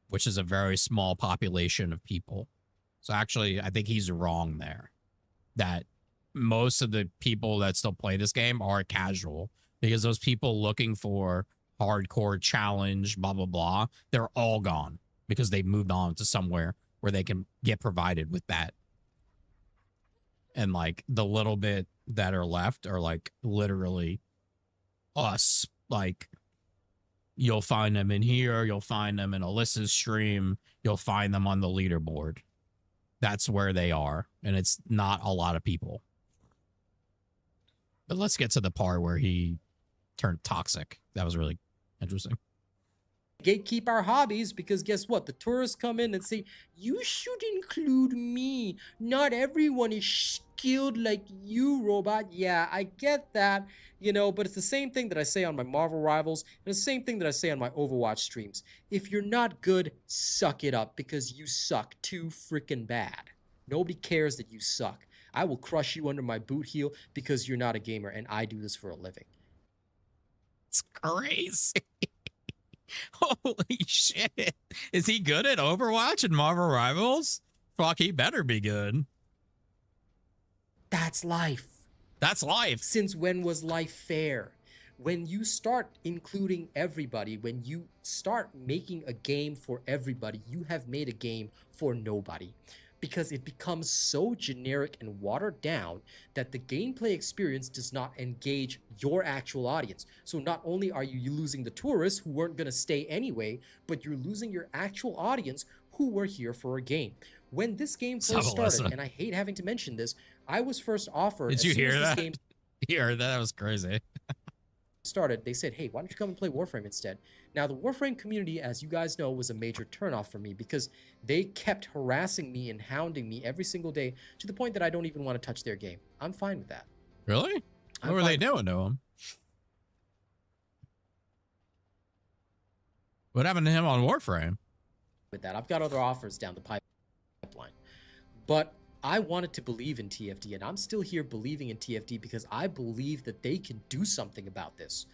which is a very small population of people. So actually, I think he's wrong there. That most of the people that still play this game are casual, because those people looking for hardcore challenge, blah, blah, blah, they're all gone because they've moved on to somewhere where they can get provided with that. And like the little bit that are left are like literally us. Like, you'll find them in here, you'll find them in Alyssa's stream, you'll find them on the leaderboard. That's where they are, and it's not a lot of people. But let's get to the part where he turned toxic. That was really interesting. Gatekeep our hobbies, because guess what? The tourists come in and say, you should include me. Not everyone is skilled like you, robot. Yeah, I get that, you know, but it's the same thing that I say on my Marvel Rivals and the same thing that I say on my Overwatch streams. If you're not good, suck it up, because you suck too freaking bad. Nobody cares that you suck. I will crush you under my boot heel because you're not a gamer and I do this for a living. It's crazy. Holy shit. Is he good at Overwatch and Marvel Rivals? Fuck, he better be good. That's life. That's life. Since when was life fair? When you start including everybody, when you start making a game for everybody, you have made a game for nobody. Because it becomes so generic and watered down that the gameplay experience does not engage your actual audience. So not only are you losing the tourists who weren't going to stay anyway, but you're losing your actual audience who were here for a game. When this game first started, and I hate having to mention this, I was first offered. Did you hear that? You heard that? That was crazy. Started, they said, hey, why don't you come and play Warframe instead? Now, the Warframe community, as you guys know, was a major turnoff for me because they kept harassing me and hounding me every single day to the point that I don't even want to touch their game. I'm fine with that. Really? What were they doing to him? What happened to him on Warframe? With that, I've got other offers down the pipeline. But I wanted to believe in TFD, and I'm still here believing in TFD because I believe that they can do something about this.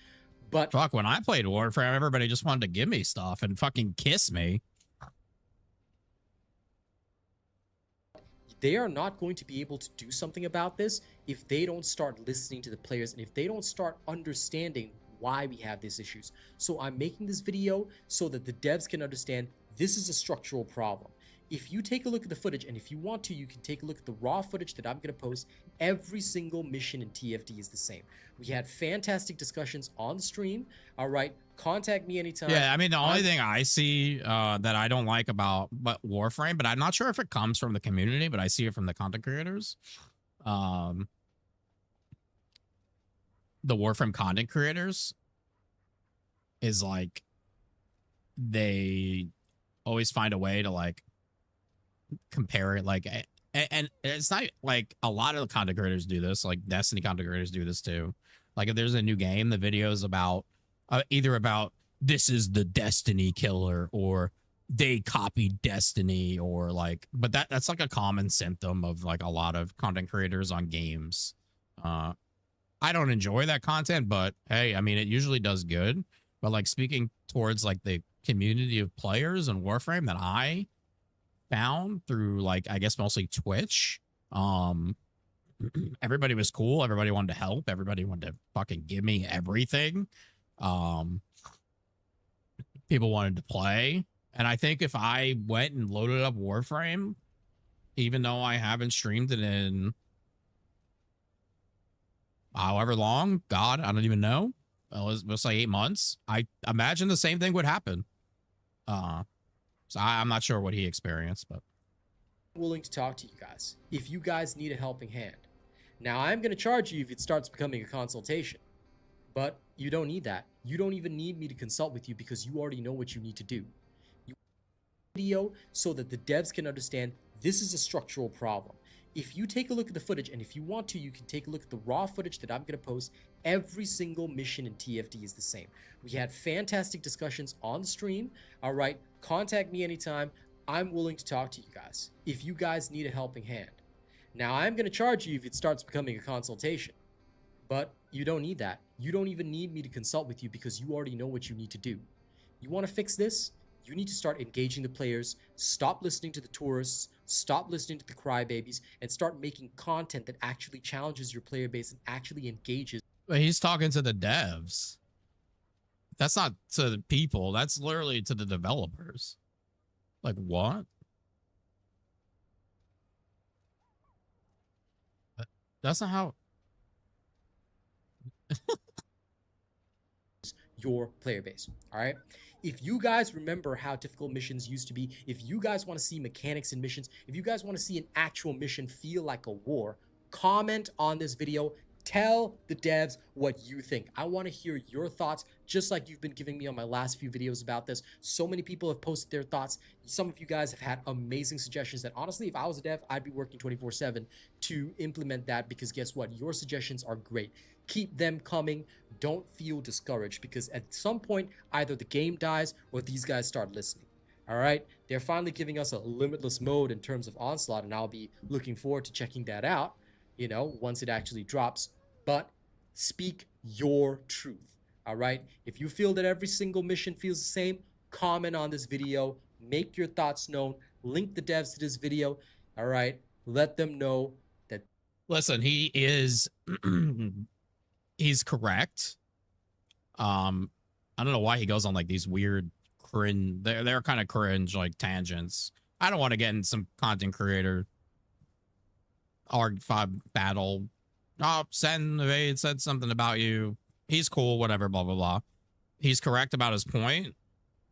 But fuck, when I played Warframe, everybody just wanted to give me stuff and fucking kiss me. They are not going to be able to do something about this if they don't start listening to the players and if they don't start understanding why we have these issues. So I'm making this video so that the devs can understand this is a structural problem. If you take a look at the footage, and if you want to, you can take a look at the raw footage that I'm going to post. Every single mission in TFD is the same. We had fantastic discussions on stream. All right, contact me anytime. Yeah, I mean, the only thing I see that I don't like about Warframe, but I'm not sure if it comes from the community, but I see it from the content creators, um, the Warframe content creators is like they always find a way to like compare it, like, and it's not like a lot of the content creators do this. Like Destiny content creators do this too. Like if there's a new game, the video is about either about this is the Destiny killer or they copied Destiny or like, but that's like a common symptom of like a lot of content creators on games. I don't enjoy that content, but hey, I mean, it usually does good. But like speaking towards like the community of players and Warframe that I found through like, I guess mostly Twitch, everybody was cool. Everybody wanted to help. Everybody wanted to fucking give me everything. People wanted to play. And I think if I went and loaded up Warframe, even though I haven't streamed it in however long, God, I don't even know. Let's say 8 months. I imagine the same thing would happen. So I'm not sure what he experienced, but willing to talk to you guys if you guys need a helping hand. Now, I'm going to charge you if it starts becoming a consultation, but you don't need that. You don't even need me to consult with you because you already know what you need to do. You video so that the devs can understand this is a structural problem. If you take a look at the footage, and if you want to, you can take a look at the raw footage that I'm going to post. Every single mission in TFD is the same. We had fantastic discussions on the stream. All right, contact me anytime. I'm willing to talk to you guys if you guys need a helping hand. Now, I'm going to charge you if it starts becoming a consultation, but you don't need that. You don't even need me to consult with you because you already know what you need to do. You want to fix this? You need to start engaging the players, stop listening to the tourists, stop listening to the crybabies, and start making content that actually challenges your player base and actually engages. But he's talking to the devs. That's not to the people. That's literally to the developers. Like what? That's not how. Your player base. All right. If you guys remember how difficult missions used to be, if you guys want to see mechanics in missions, if you guys want to see an actual mission feel like a war, comment on this video. Tell the devs what you think. I want to hear your thoughts, just like you've been giving me on my last few videos about this. So many people have posted their thoughts. Some of you guys have had amazing suggestions that honestly, if I was a dev, I'd be working 24/7 to implement that, because guess what? Your suggestions are great. Keep them coming. Don't feel discouraged, because at some point, either the game dies or these guys start listening. All right, they're finally giving us a limitless mode in terms of Onslaught, and I'll be looking forward to checking that out, you know, once it actually drops. But speak your truth. All right, if you feel that every single mission feels the same, comment on this video, make your thoughts known, link the devs to this video. All right, let them know that. Listen, he is he's correct. I don't know why he goes on like these weird cringe, they're kind of cringe like tangents. I don't want to get in some content creator ARG5 battle. Oh, Sen evade said something about you. He's cool, whatever, blah blah blah. He's correct about his point.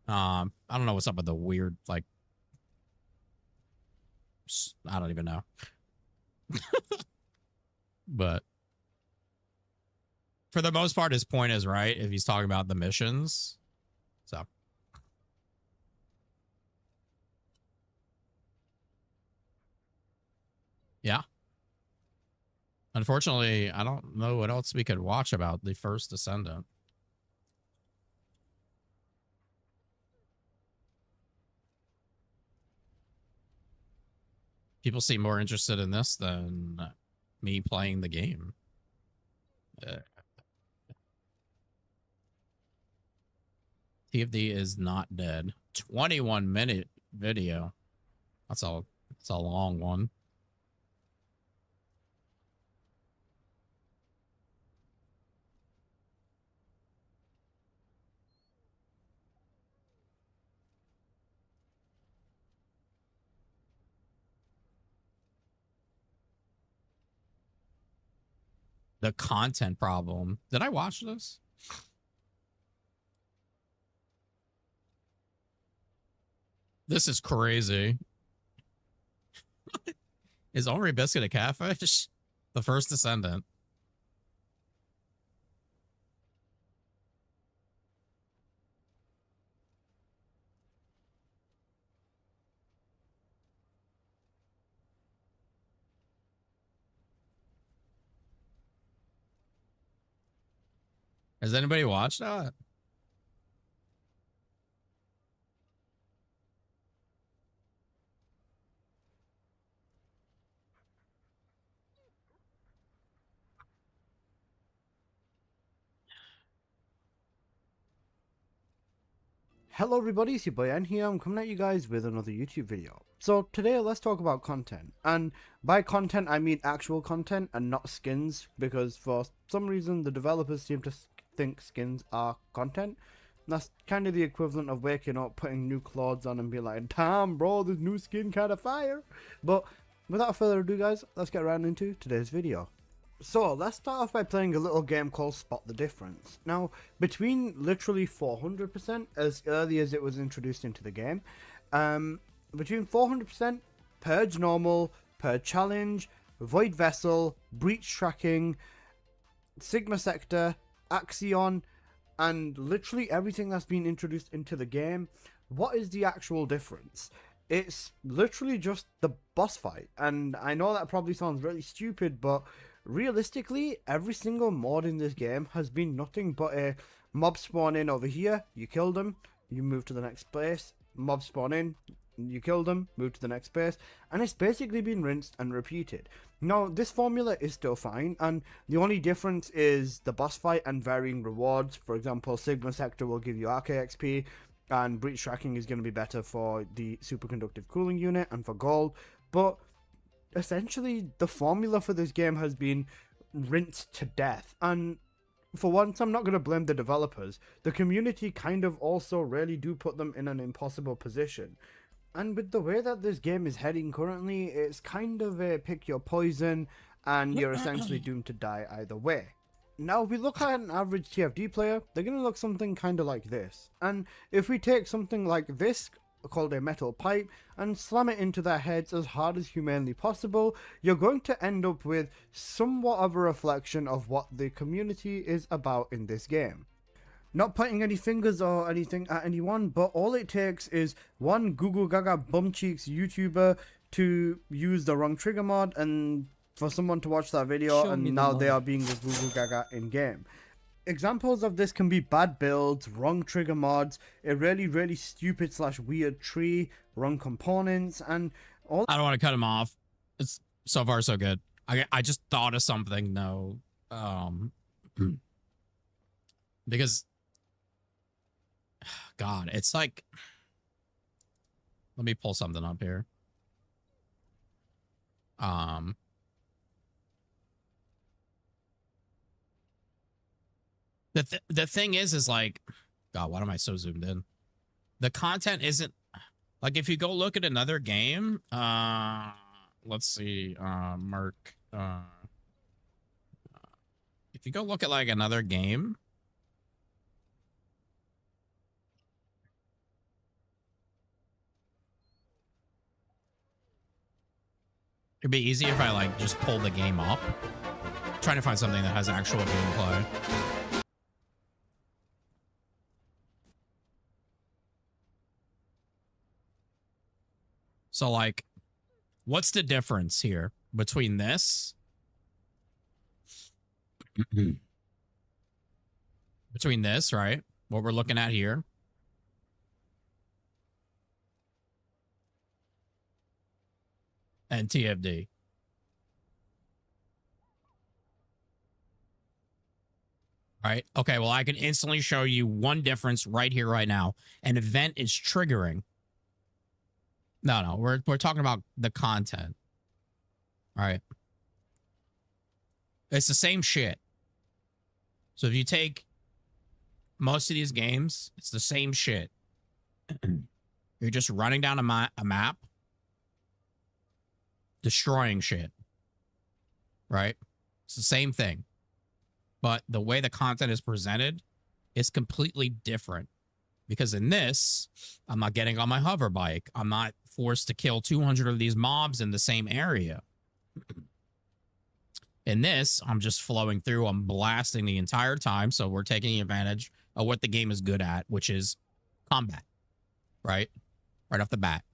I don't know what's up with the weird, like, I don't even know. But for the most part, his point is right if he's talking about the missions. So yeah. Unfortunately, I don't know what else we could watch about the first Descendant. People seem more interested in this than me playing the game. TFD is not dead. 21-minute video. That's a long one. The content problem. Did I watch this? This is crazy. Is Omri Biscuit a catfish? The first descendant. Has anybody watched that? Hello everybody, it's your boy N here. I'm coming at you guys with another YouTube video. So today let's talk about content, and by content I mean actual content and not skins, because for some reason the developers seem to think skins are content. And that's kind of the equivalent of waking up, putting new clothes on and be like, damn bro, this new skin kind of fire. But without further ado guys, let's get right into today's video. So let's start off by playing a little game called Spot the Difference. Now, between literally 400% as early as it was introduced into the game, between 400%, Purge Normal, Purge Challenge, Void Vessel, Breach Tracking, Sigma Sector, Axion, and literally everything that's been introduced into the game, what is the actual difference? It's literally just the boss fight, and I know that probably sounds really stupid, but realistically, every single mod in this game has been nothing but a mob spawn in over here, you kill them, you move to the next place, mob spawn in, you kill them, move to the next place, and it's basically been rinsed and repeated. Now, this formula is still fine, and the only difference is the boss fight and varying rewards. For example, Sigma Sector will give you RKXP, and Breach Tracking is going to be better for the Superconductive Cooling Unit and for gold, but essentially the formula for this game has been rinsed to death. And for once, I'm not going to blame the developers. The community kind of also really do put them in an impossible position. And with the way that this game is heading currently, it's kind of a pick your poison, and you're essentially doomed to die either way. Now, if we look at an average TFD player, they're going to look something kind of like this. And if we take something like this, called a metal pipe, and slam it into their heads as hard as humanly possible, you're going to end up with somewhat of a reflection of what the community is about in this game. Not pointing any fingers or anything at anyone, but all it takes is one Google Gaga bumcheeks YouTuber to use the wrong trigger mod, and for someone to watch that video, and now they are being a Google Gaga in game. Examples of this can be bad builds, wrong trigger mods, a really stupid / weird tree, wrong components, and all. I don't want to cut him off. It's so far so good. I just thought of something though, because God, it's like, let me pull something up here. The thing is like, God, why am I so zoomed in? The content isn't like, if you go look at another game, let's see, Merc, if you go look at like another game, it'd be easy if I like just pull the game up, trying to find something that has actual gameplay. So like, what's the difference here between this? Between this, right? What we're looking at here. And TFD. All right. Okay, well, I can instantly show you one difference right here, right now. An event is triggering. No, we're talking about the content. All right. It's the same shit. So if you take most of these games, it's the same shit. You're just running down a map, destroying shit. Right? It's the same thing. But the way the content is presented is completely different. Because in this, I'm not getting on my hover bike. I'm not forced to kill 200 of these mobs in the same area. In this, I'm just flowing through. I'm blasting the entire time. So we're taking advantage of what the game is good at, which is combat, right? Right off the bat.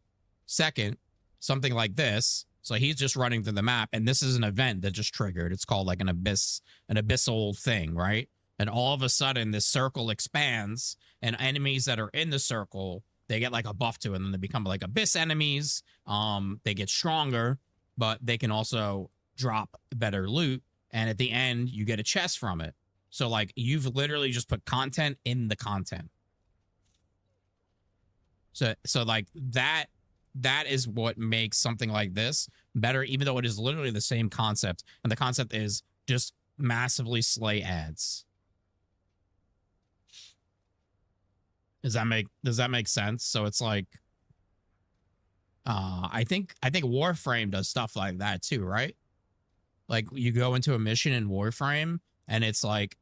Second, something like this. So he's just running through the map, and this is an event that just triggered. It's called like an abyssal thing, right? And all of a sudden, this circle expands, and enemies that are in the circle, they get like a buff to it, and then they become like abyss enemies. They get stronger, but they can also drop better loot, and at the end, you get a chest from it. So like, you've literally just put content in the content. So like that is what makes something like this better, even though it is literally the same concept. And the concept is just massively slay ads. Does that make sense? So it's like, I think Warframe does stuff like that too, right? Like you go into a mission in Warframe and it's like,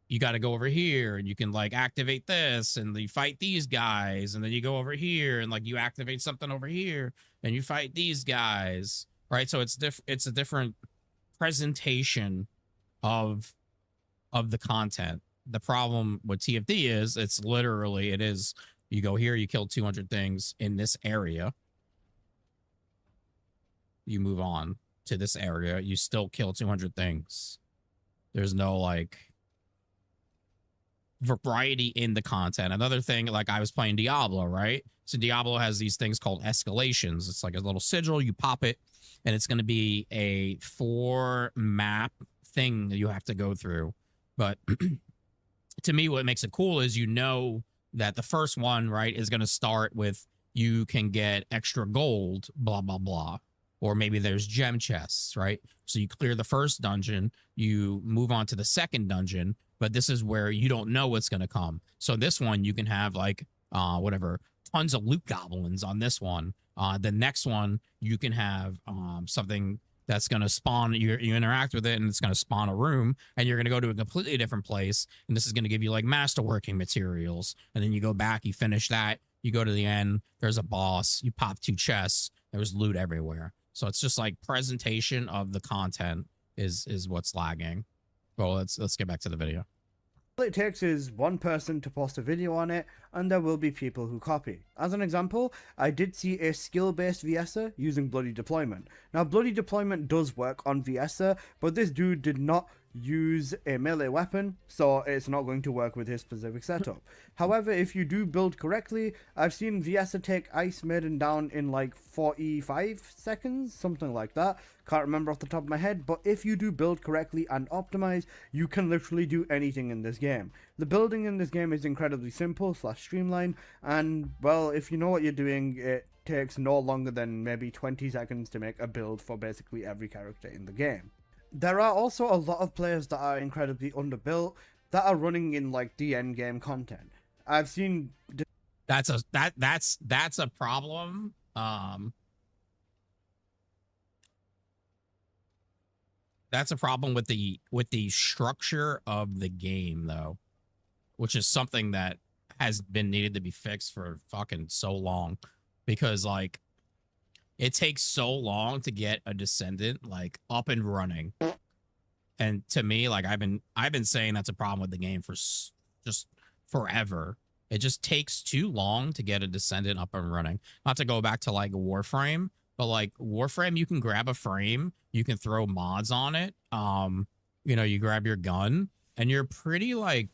you got to go over here and you can like activate this and you fight these guys, and then you go over here and like you activate something over here and you fight these guys, right? So it's a different presentation of the content. The problem with TFD is it's literally, it is, you go here, you kill 200 things in this area, you move on to this area, you still kill 200 things. There's no like variety in the content. Another thing, like I was playing Diablo, right? So Diablo has these things called escalations. It's like a little sigil, you pop it, and it's going to be a 4 map thing that you have to go through. But to me, what makes it cool is, you know, that the first one, right, is going to start with, you can get extra gold, blah, blah, blah. Or maybe there's gem chests, right? So you clear the first dungeon, you move on to the second dungeon, but this is where you don't know what's going to come. So this one, you can have like, whatever, tons of loot goblins on this one. The next one, you can have something that's going to spawn, you interact with it, and it's going to spawn a room, and you're going to go to a completely different place, and this is going to give you like masterworking materials, and then you go back, you finish that, you go to the end, there's a boss, you pop 2 chests, there's loot everywhere. So it's just like presentation of the content is what's lagging. Well, let's get back to the video. All it takes is one person to post a video on it, and there will be people who copy. As an example, I did see a skill-based VSer using Bloody Deployment. Now, Bloody Deployment does work on VSer, but this dude did not use a melee weapon, so it's not going to work with his specific setup. However, if you do build correctly, I've seen VSer take Ice Maiden down in like 45 seconds, something like that. Can't remember off the top of my head, but if you do build correctly and optimize, you can literally do anything in this game. The building in this game is incredibly simple / streamlined, and well, if you know what you're doing, it takes no longer than maybe 20 seconds to make a build for basically every character in the game. There are also a lot of players that are incredibly underbuilt that are running in like the end game content. I've seen that's a problem. That's a problem with the structure of the game, though, which is something that has been needed to be fixed for fucking so long, because like, it takes so long to get a descendant like up and running. And to me, like I've been saying that's a problem with the game for just forever. It just takes too long to get a descendant up and running. Not to go back to like Warframe, but like Warframe, you can grab a frame, you can throw mods on it. You know, you grab your gun and you're pretty like,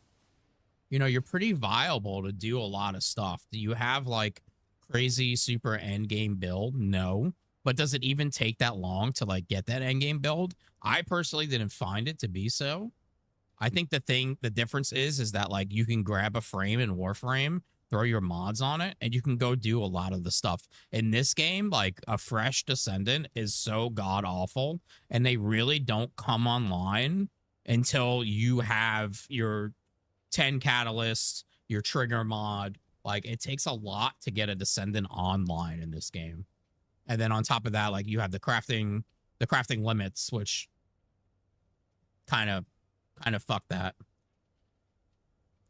you know, you're pretty viable to do a lot of stuff. Do you have like crazy super end game build? No. But does it even take that long to like get that end game build? I personally didn't find it to be so. I think the difference is that like you can grab a frame in Warframe, throw your mods on it, and you can go do a lot of the stuff. In this game, like a fresh descendant is so god awful, and they really don't come online until you have your 10 catalysts, your trigger mod. Like, it takes a lot to get a descendant online in this game. And then on top of that, like, you have the crafting limits, which kind of fuck that.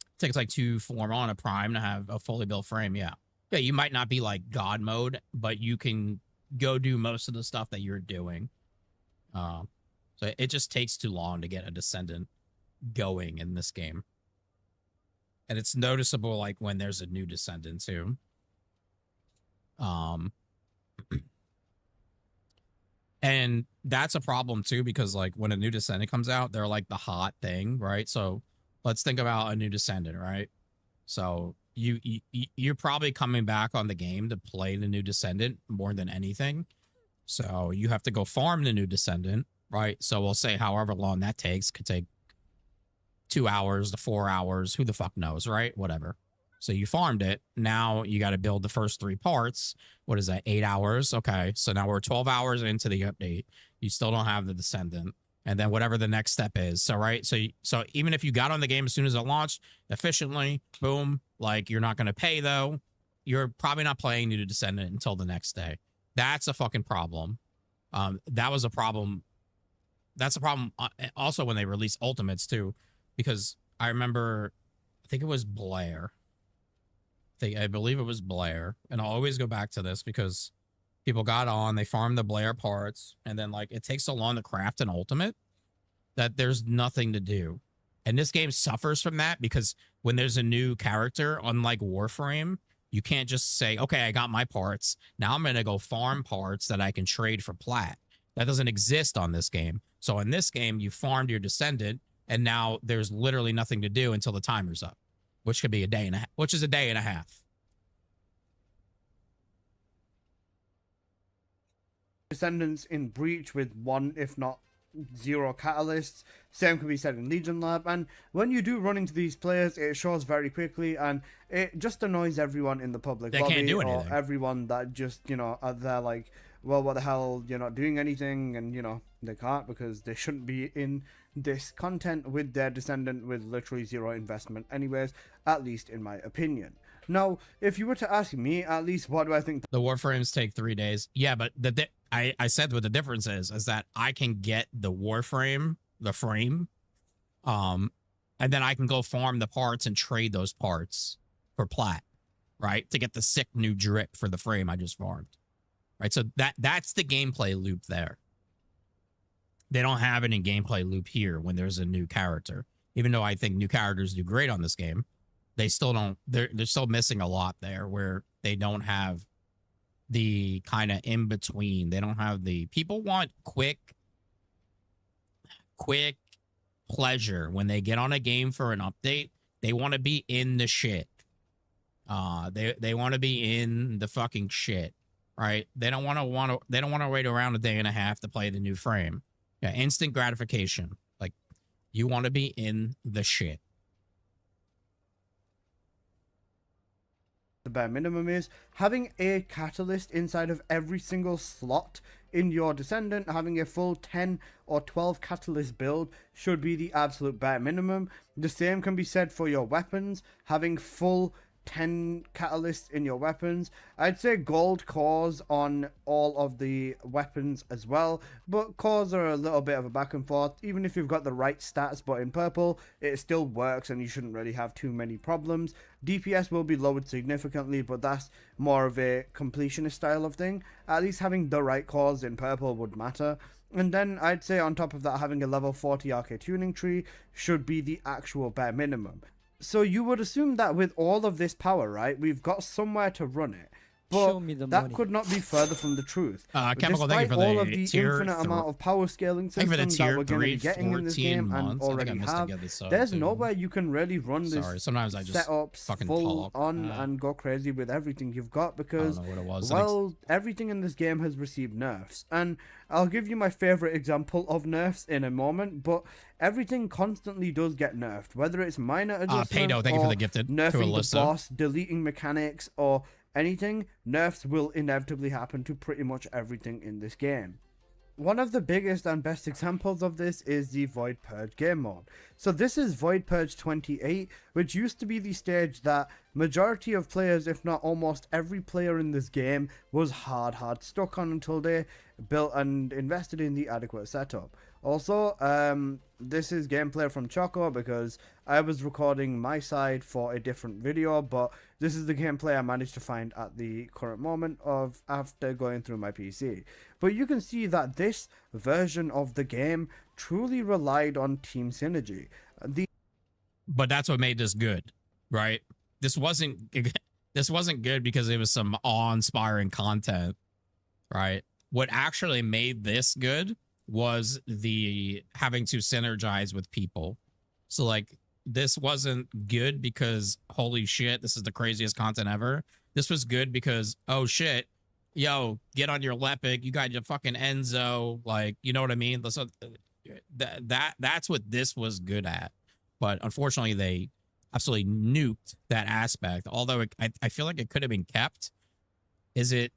It takes like 2 form on a prime to have a fully built frame. Yeah, you might not be like god mode, but you can go do most of the stuff that you're doing. So it just takes too long to get a Descendant going in this game. And it's noticeable like when there's a new Descendant too. And that's a problem too, because like when a new Descendant comes out, they're like the hot thing, right? So let's think about a new Descendant, right? So you're probably coming back on the game to play the new Descendant more than anything. So you have to go farm the new Descendant, right? So we'll say however long that takes, could take 2 hours to 4 hours, who the fuck knows, right? Whatever. So you farmed it. Now you got to build the first 3 parts. What is that? 8 hours. Okay. So now we're 12 hours into the update. You still don't have the Descendant. And then whatever the next step is. So, right. So even if you got on the game as soon as it launched efficiently, boom, like you're not going to pay though. You're probably not playing new Descendant until the next day. That's a fucking problem. That was a problem. That's a problem also when they released Ultimates too, because I remember, I think it was Blair. I believe it was Blair, and I'll always go back to this because people got on, they farmed the Blair parts, and then like it takes so long to craft an ultimate that there's nothing to do. And this game suffers from that because when there's a new character, unlike Warframe, you can't just say, okay, I got my parts. Now I'm going to go farm parts that I can trade for plat. That doesn't exist on this game. So in this game, you farmed your Descendant, and now there's literally nothing to do until the timer's up, which could be a day and a half, which is a day and a half. Descendants in Breach with 1, if not 0 catalysts. Same can be said in Legion Lab, and when you do run into these players, it shows very quickly, and it just annoys everyone in the public they lobby, can't do or anything. everyone that just, you know, are there like, well, what the hell, you're not doing anything, and, you know, they can't because they shouldn't be in this content with their Descendant with literally 0 investment anyways, at least in my opinion. Now, if you were to ask me, at least, what do I think? The Warframes take 3 days. Yeah, but I said what the difference is that I can get the Warframe, the frame, and then I can go farm the parts and trade those parts for plat, right? To get the sick new drip for the frame I just farmed, right? So that's the gameplay loop there. They don't have it in gameplay loop here when there's a new character. Even though I think new characters do great on this game, they still don't, they're still missing a lot there where they don't have the kind of in between. They don't have the, people want quick pleasure when they get on a game for an update. They want to be in the shit. They want to be in the fucking shit, right? They don't want to wait around a day and a half to play the new frame. Yeah, instant gratification. Like, you want to be in the shit. The bare minimum is having a catalyst inside of every single slot in your Descendant. Having a full 10 or 12 catalyst build should be the absolute bare minimum. The same can be said for your weapons. Having full 10 catalysts in your weapons. I'd say gold cores on all of the weapons as well, but cores are a little bit of a back and forth. Even if you've got the right stats but in purple, it still works and you shouldn't really have too many problems. DPS will be lowered significantly, but that's more of a completionist style of thing. At least having the right cores in purple would matter. And then I'd say on top of that, having a level 40 RK tuning tree should be the actual bare minimum. So you would assume that with all of this power, right, we've got somewhere to run it. But Show me the that money. could not be further from the truth. Chemical, Despite thank you for all the of the tier infinite amount of power scaling thank you for the systems that tier we're going to be 3, getting in this 14 game and months. I think I already missed have, the episode there's too. nowhere you can really run this Sorry, sometimes I just setups fucking full talk. on and go crazy with everything you've got, because I don't know what it was. well, everything in this game has received nerfs, and I'll give you my favorite example of nerfs in a moment, but everything constantly does get nerfed, whether it's minor adjustments Paydo, thank you or for the gifted to nerfing the Alyssa. boss, deleting mechanics, or anything. Nerfs will inevitably happen to pretty much everything in this game. One of the biggest and best examples of this is the Void Purge game mode. So this is Void Purge 28, which used to be the stage that majority of players, if not almost every player in this game, was hard stuck on until they built and invested in the adequate setup. Also, this is gameplay from Choco because I was recording my side for a different video, but this is the gameplay I managed to find at the current moment of after going through my PC. But you can see that this version of the game truly relied on team synergy. But that's what made this good, right? This wasn't good because it was some awe-inspiring content, right? What actually made this good was the having to synergize with people. So like this wasn't good because holy shit, this is the craziest content ever. This was good because oh shit, yo, get on your Lepic, you got your fucking Enzo, like you know what I mean? So that's what this was good at. But unfortunately, they absolutely nuked that aspect. Although I feel like it could have been kept. Is it?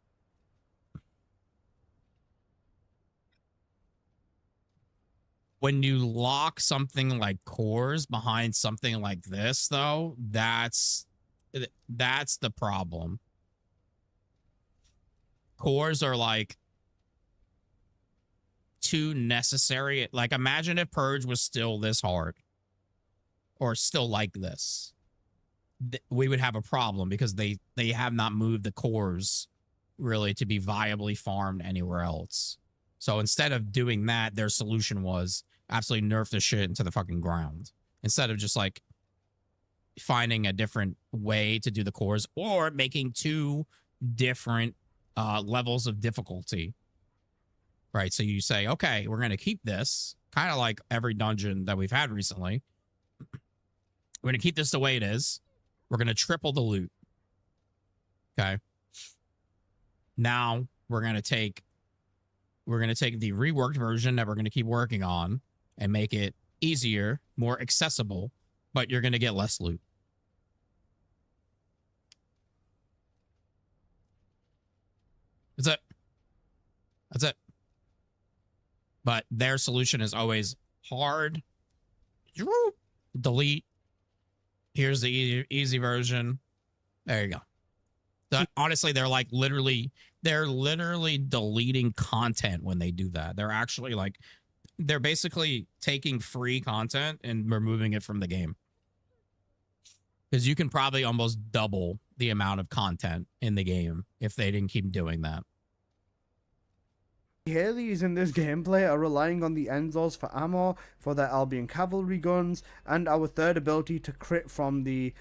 When you lock something like cores behind something like this, though, that's the problem. Cores are like too necessary. Like imagine if Purge was still this hard or still like this. We would have a problem because they have not moved the cores really to be viably farmed anywhere else. So instead of doing that, their solution was absolutely nerf the shit into the fucking ground. Instead of just like finding a different way to do the cores or making two different levels of difficulty. Right. So you say, okay, we're going to keep this kind of like every dungeon that we've had recently. We're going to keep this the way it is. We're going to triple the loot. Okay. Now we're going to take the reworked version that we're going to keep working on and make it easier, more accessible, but you're going to get less loot. That's it. That's it. But their solution is always hard. Delete. Here's the easy version. There you go. That, honestly, they're like literally deleting content when they do that. They're actually like, they're basically taking free content and removing it from the game. Because you can probably almost double the amount of content in the game if they didn't keep doing that. Haleys in this gameplay are relying on the Enzos for ammo, for their Albion cavalry guns, and our third ability to crit from the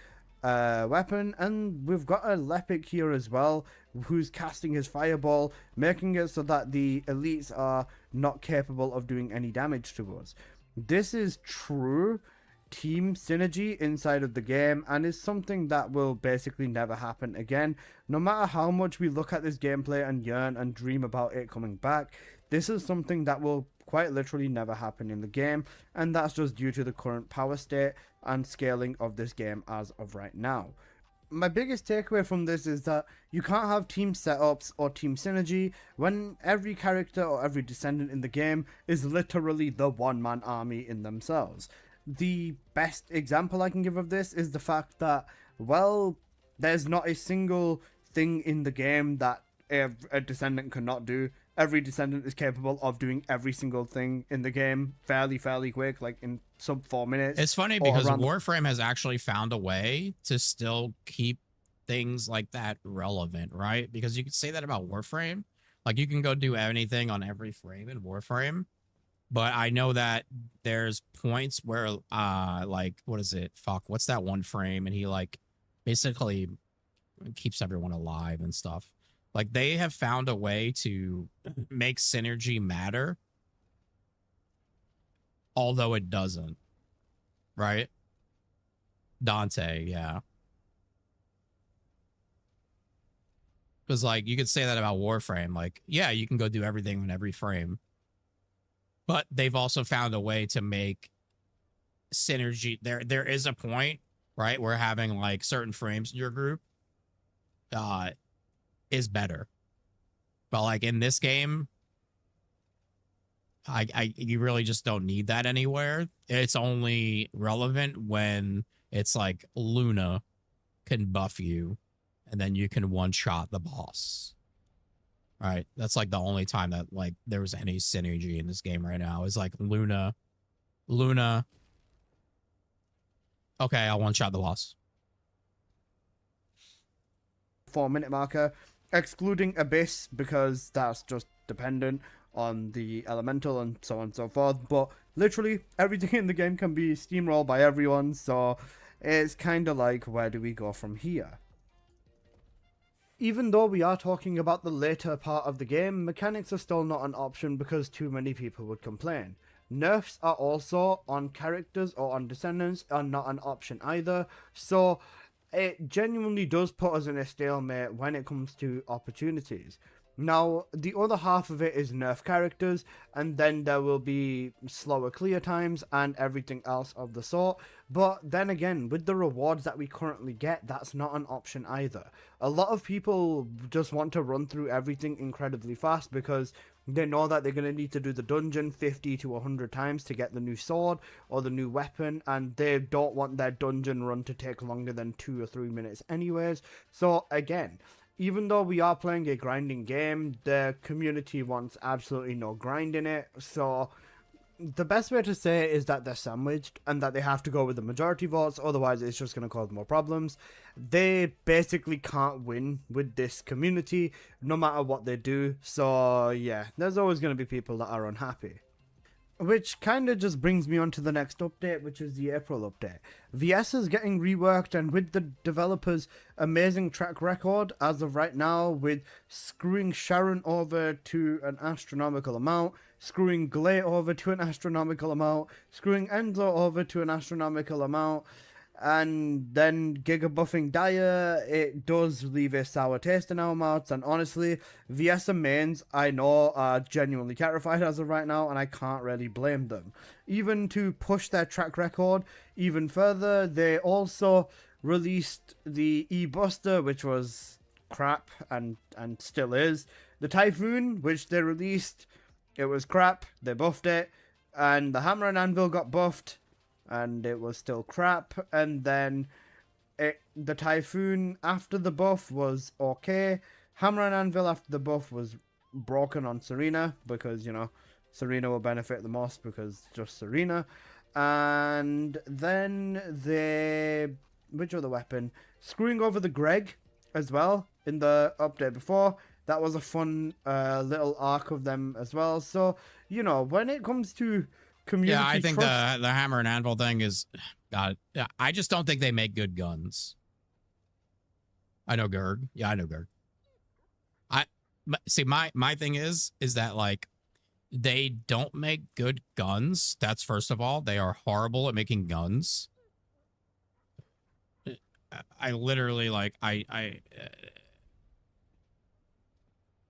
weapon. And we've got a Lepic here as well, who's casting his fireball, making it so that the elites are not capable of doing any damage to us. This is true team synergy inside of the game and is something that will basically never happen again. No matter how much we look at this gameplay and yearn and dream about it coming back, this is something that will quite literally never happen in the game, and that's just due to the current power state and scaling of this game as of right now. My biggest takeaway from this is that you can't have team setups or team synergy when every character or every descendant in the game is literally the one-man army in themselves. The best example I can give of this is the fact that, well, there's not a single thing in the game that a descendant cannot do. Every descendant is capable of doing every single thing in the game fairly quick, like in sub 4 minutes. It's funny because Warframe has actually found a way to still keep things like that relevant, right? Because you could say that about Warframe. Like you can go do anything on every frame in Warframe. But I know that there's points where, like, what is it? Fuck, what's that one frame? And he, like, basically keeps everyone alive and stuff. Like, they have found a way to make synergy matter, although it doesn't. Right? Dante, yeah. Because, like, you could say that about Warframe. Like, yeah, you can go do everything in every frame. But they've also found a way to make synergy. There is a point, right, where having like certain frames in your group is better. But like in this game, you really just don't need that anywhere. It's only relevant when it's like Luna can buff you and then you can one-shot the boss. Right, that's like the only time that like there was any synergy in this game right now. Is like Luna. Okay, I'll one-shot the boss. 4 minute marker, excluding Abyss because that's just dependent on the elemental and so on and so forth. But literally everything in the game can be steamrolled by everyone, so it's kind of like, where do we go from here? Even though we are talking about the later part of the game, mechanics are still not an option because too many people would complain. Nerfs are also on characters or on descendants are not an option either, so it genuinely does put us in a stalemate when it comes to opportunities. Now, the other half of it is nerf characters, and then there will be slower clear times and everything else of the sort. But then again, with the rewards that we currently get, that's not an option either. A lot of people just want to run through everything incredibly fast because they know that they're going to need to do the dungeon 50 to 100 times to get the new sword or the new weapon, and they don't want their dungeon run to take longer than 2 or 3 minutes anyways. So again, even though we are playing a grinding game, the community wants absolutely no grind in it, so the best way to say it is that they're sandwiched and that they have to go with the majority votes, otherwise it's just going to cause more problems. They basically can't win with this community, no matter what they do, so yeah, there's always going to be people that are unhappy. Which kind of just brings me on to the next update, which is the April update. VS is getting reworked, and with the developers' amazing track record as of right now, with screwing Sharon over to an astronomical amount, screwing Glay over to an astronomical amount, screwing Enzo over to an astronomical amount, and then Giga buffing Dyer, it does leave a sour taste in our mouths, and honestly, VS and mains, I know, are genuinely terrified as of right now, and I can't really blame them. Even to push their track record even further, they also released the E-Buster, which was crap, and still is. The Typhoon, which they released, it was crap, they buffed it, and the Hammer and Anvil got buffed, and it was still crap, and then the Typhoon after the buff was okay. Hammer and Anvil after the buff was broken on Serena, because, you know, Serena will benefit the most because just Serena. And then which other weapon? Screwing over the Greg as well in the update before. That was a fun little arc of them as well. So, you know, when it comes to community yeah, I think trust, the hammer and anvil thing is, God, I just don't think they make good guns. I know Gerg. Yeah, I know Gerg. See, my thing is that, like, they don't make good guns. That's first of all. They are horrible at making guns. I literally, like,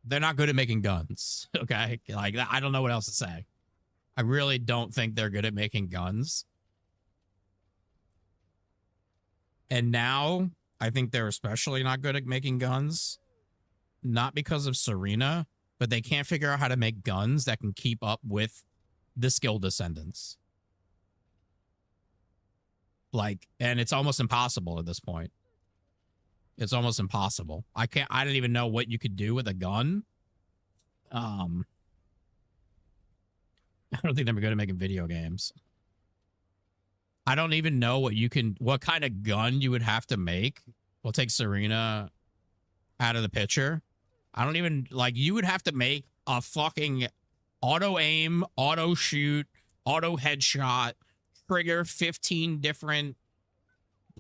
they're not good at making guns. Okay, like, I don't know what else to say. I really don't think they're good at making guns. And now I think they're especially not good at making guns. Not because of Serena, but they can't figure out how to make guns that can keep up with the skill descendants. Like, and it's almost impossible at this point. It's almost impossible. I don't even know what you could do with a gun. I don't think they're good at making video games. I don't even know what kind of gun you would have to make. We'll take Serena out of the picture. I don't even, like, you would have to make a fucking auto aim, auto shoot, auto headshot, trigger 15 different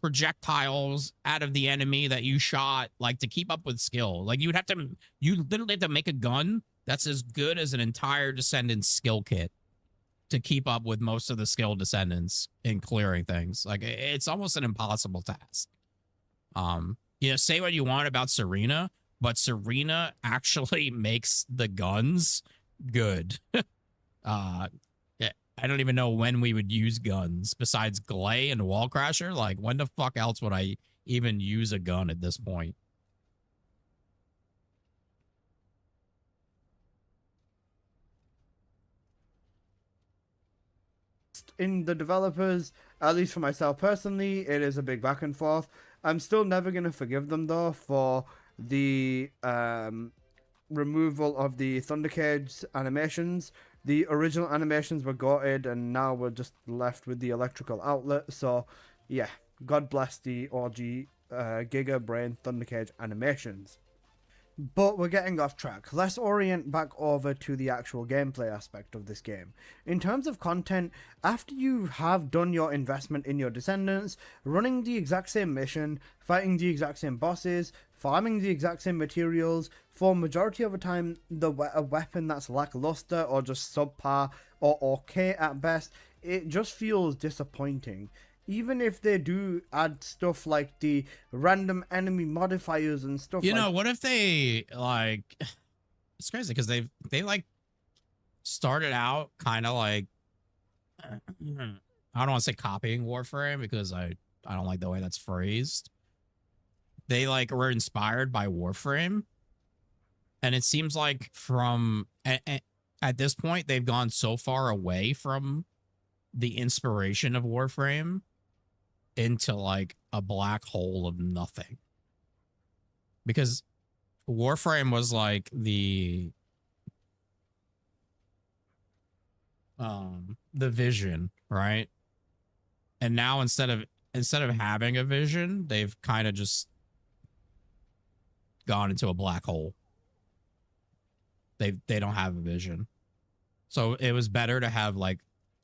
projectiles out of the enemy that you shot, like, to keep up with skill. Like, you literally have to make a gun that's as good as an entire Descendants skill kit to keep up with most of the skill Descendants in clearing things. Like, it's almost an impossible task. You know, say what you want about Serena, but Serena actually makes the guns good. I don't even know when we would use guns besides Glay and Wall Crasher. Like, when the fuck else would I even use a gun at this point? in the developers, at least for myself personally, it is a big back and forth. I'm still never going to forgive them, though, for the removal of the Thundercage animations. The original animations were gutted, and now we're just left with the electrical outlet. So, yeah, God bless the OG Giga Brain Thundercage animations. But we're getting off track. Let's orient back over to the actual gameplay aspect of this game. In terms of content, after you have done your investment in your descendants, running the exact same mission, fighting the exact same bosses, farming the exact same materials, for majority of the time a weapon that's lackluster or just subpar or okay at best, it just feels disappointing. Even if they do add stuff like the random enemy modifiers and stuff You like know, what if they like it's crazy because they like started out kind of like I don't want to say copying Warframe because I don't like the way that's phrased. They like were inspired by Warframe, and it seems like from at this point they've gone so far away from the inspiration of Warframe into like a black hole of nothing. Because Warframe was like the vision, right? And now instead of having a vision, they've kind of just gone into a black hole. They don't have a vision. So it was better to have like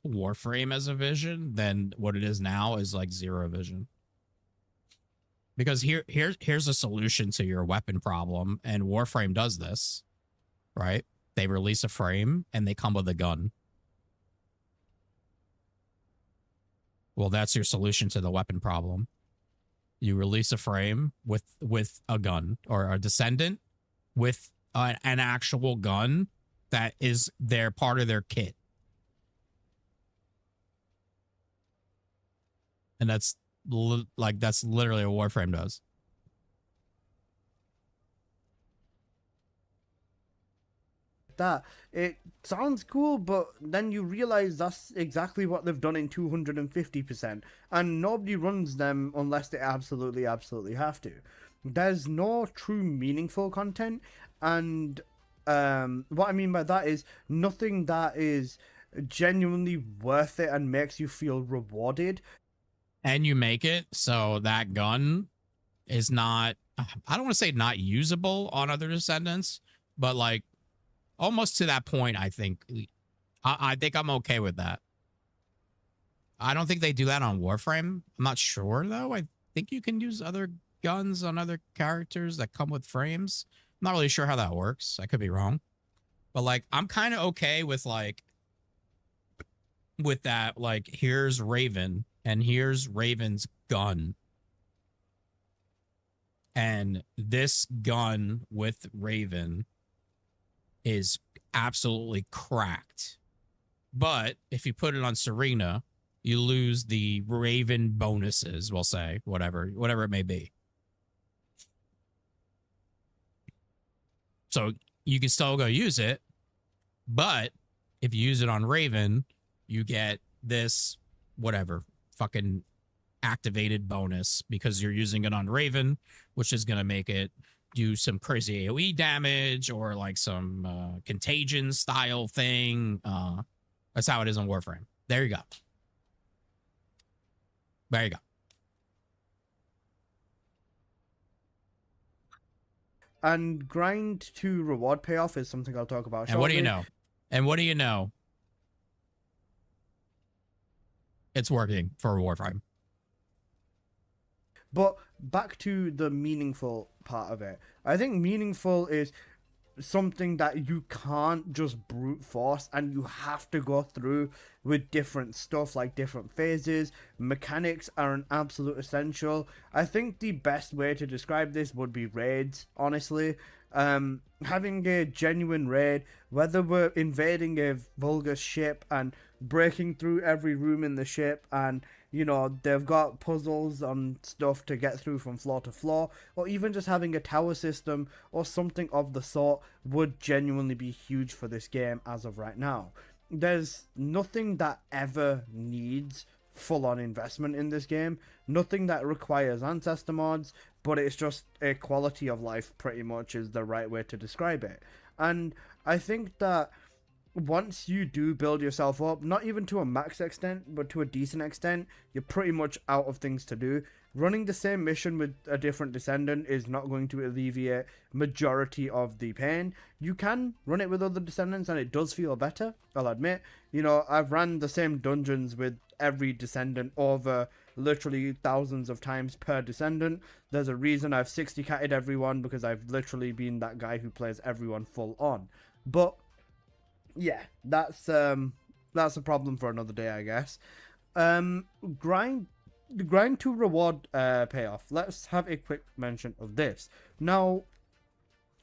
Warframe as a vision than what it is now is like zero vision. Because here's a solution to your weapon problem, and Warframe does this, right? They release a frame and they come with a gun. Well, that's your solution to the weapon problem. You release a frame with a gun, or a descendant with an actual gun that is their part of their kit. And that's literally what Warframe does. that. It sounds cool, but then you realize that's exactly what they've done in 250%, and nobody runs them unless they absolutely have to. There's no true meaningful content, and what I mean by that is nothing that is genuinely worth it and makes you feel rewarded. And you make it so that gun is not, I don't want to say not usable on other descendants, but like almost to that point. I think I'm okay with that. I don't think they do that on Warframe. I'm not sure though. I think you can use other guns on other characters that come with frames. I'm not really sure how that works. I could be wrong, but like I'm kind of okay with like with that. Like here's Raven and here's Raven's gun. And this gun with Raven is absolutely cracked. But if you put it on Serena, you lose the Raven bonuses, we'll say, whatever it may be. So you can still go use it, but if you use it on Raven, you get this whatever fucking activated bonus because you're using it on Raven, which is going to make it do some crazy AoE damage or like some contagion style thing. That's how it is on Warframe. There you go. There you go. And grind to reward payoff is something I'll talk about shortly. And what do you know? And what do you know? It's working for Warframe. But back to the meaningful part of it. I think meaningful is something that you can't just brute force, and you have to go through with different stuff, like different phases. Mechanics are an absolute essential. I think the best way to describe this would be raids, honestly. Having a genuine raid, whether we're invading a vulgar ship and breaking through every room in the ship, and you know they've got puzzles and stuff to get through from floor to floor, or even just having a tower system or something of the sort, would genuinely be huge for this game as of right now. There's nothing that ever needs full-on investment in this game, nothing that requires ancestor mods, but it's just a quality of life, pretty much is the right way to describe it. And I think that once you do build yourself up, not even to a max extent, but to a decent extent, you're pretty much out of things to do. running the same mission with a different descendant is not going to alleviate majority of the pain. You can run it with other descendants and it does feel better, I'll admit. You know, I've ran the same dungeons with every descendant over literally thousands of times per descendant. There's a reason I've 60 catted everyone, because I've literally been that guy who plays everyone full on. But yeah, that's a problem for another day, I guess. Grind to reward payoff. Let's have a quick mention of this. Now,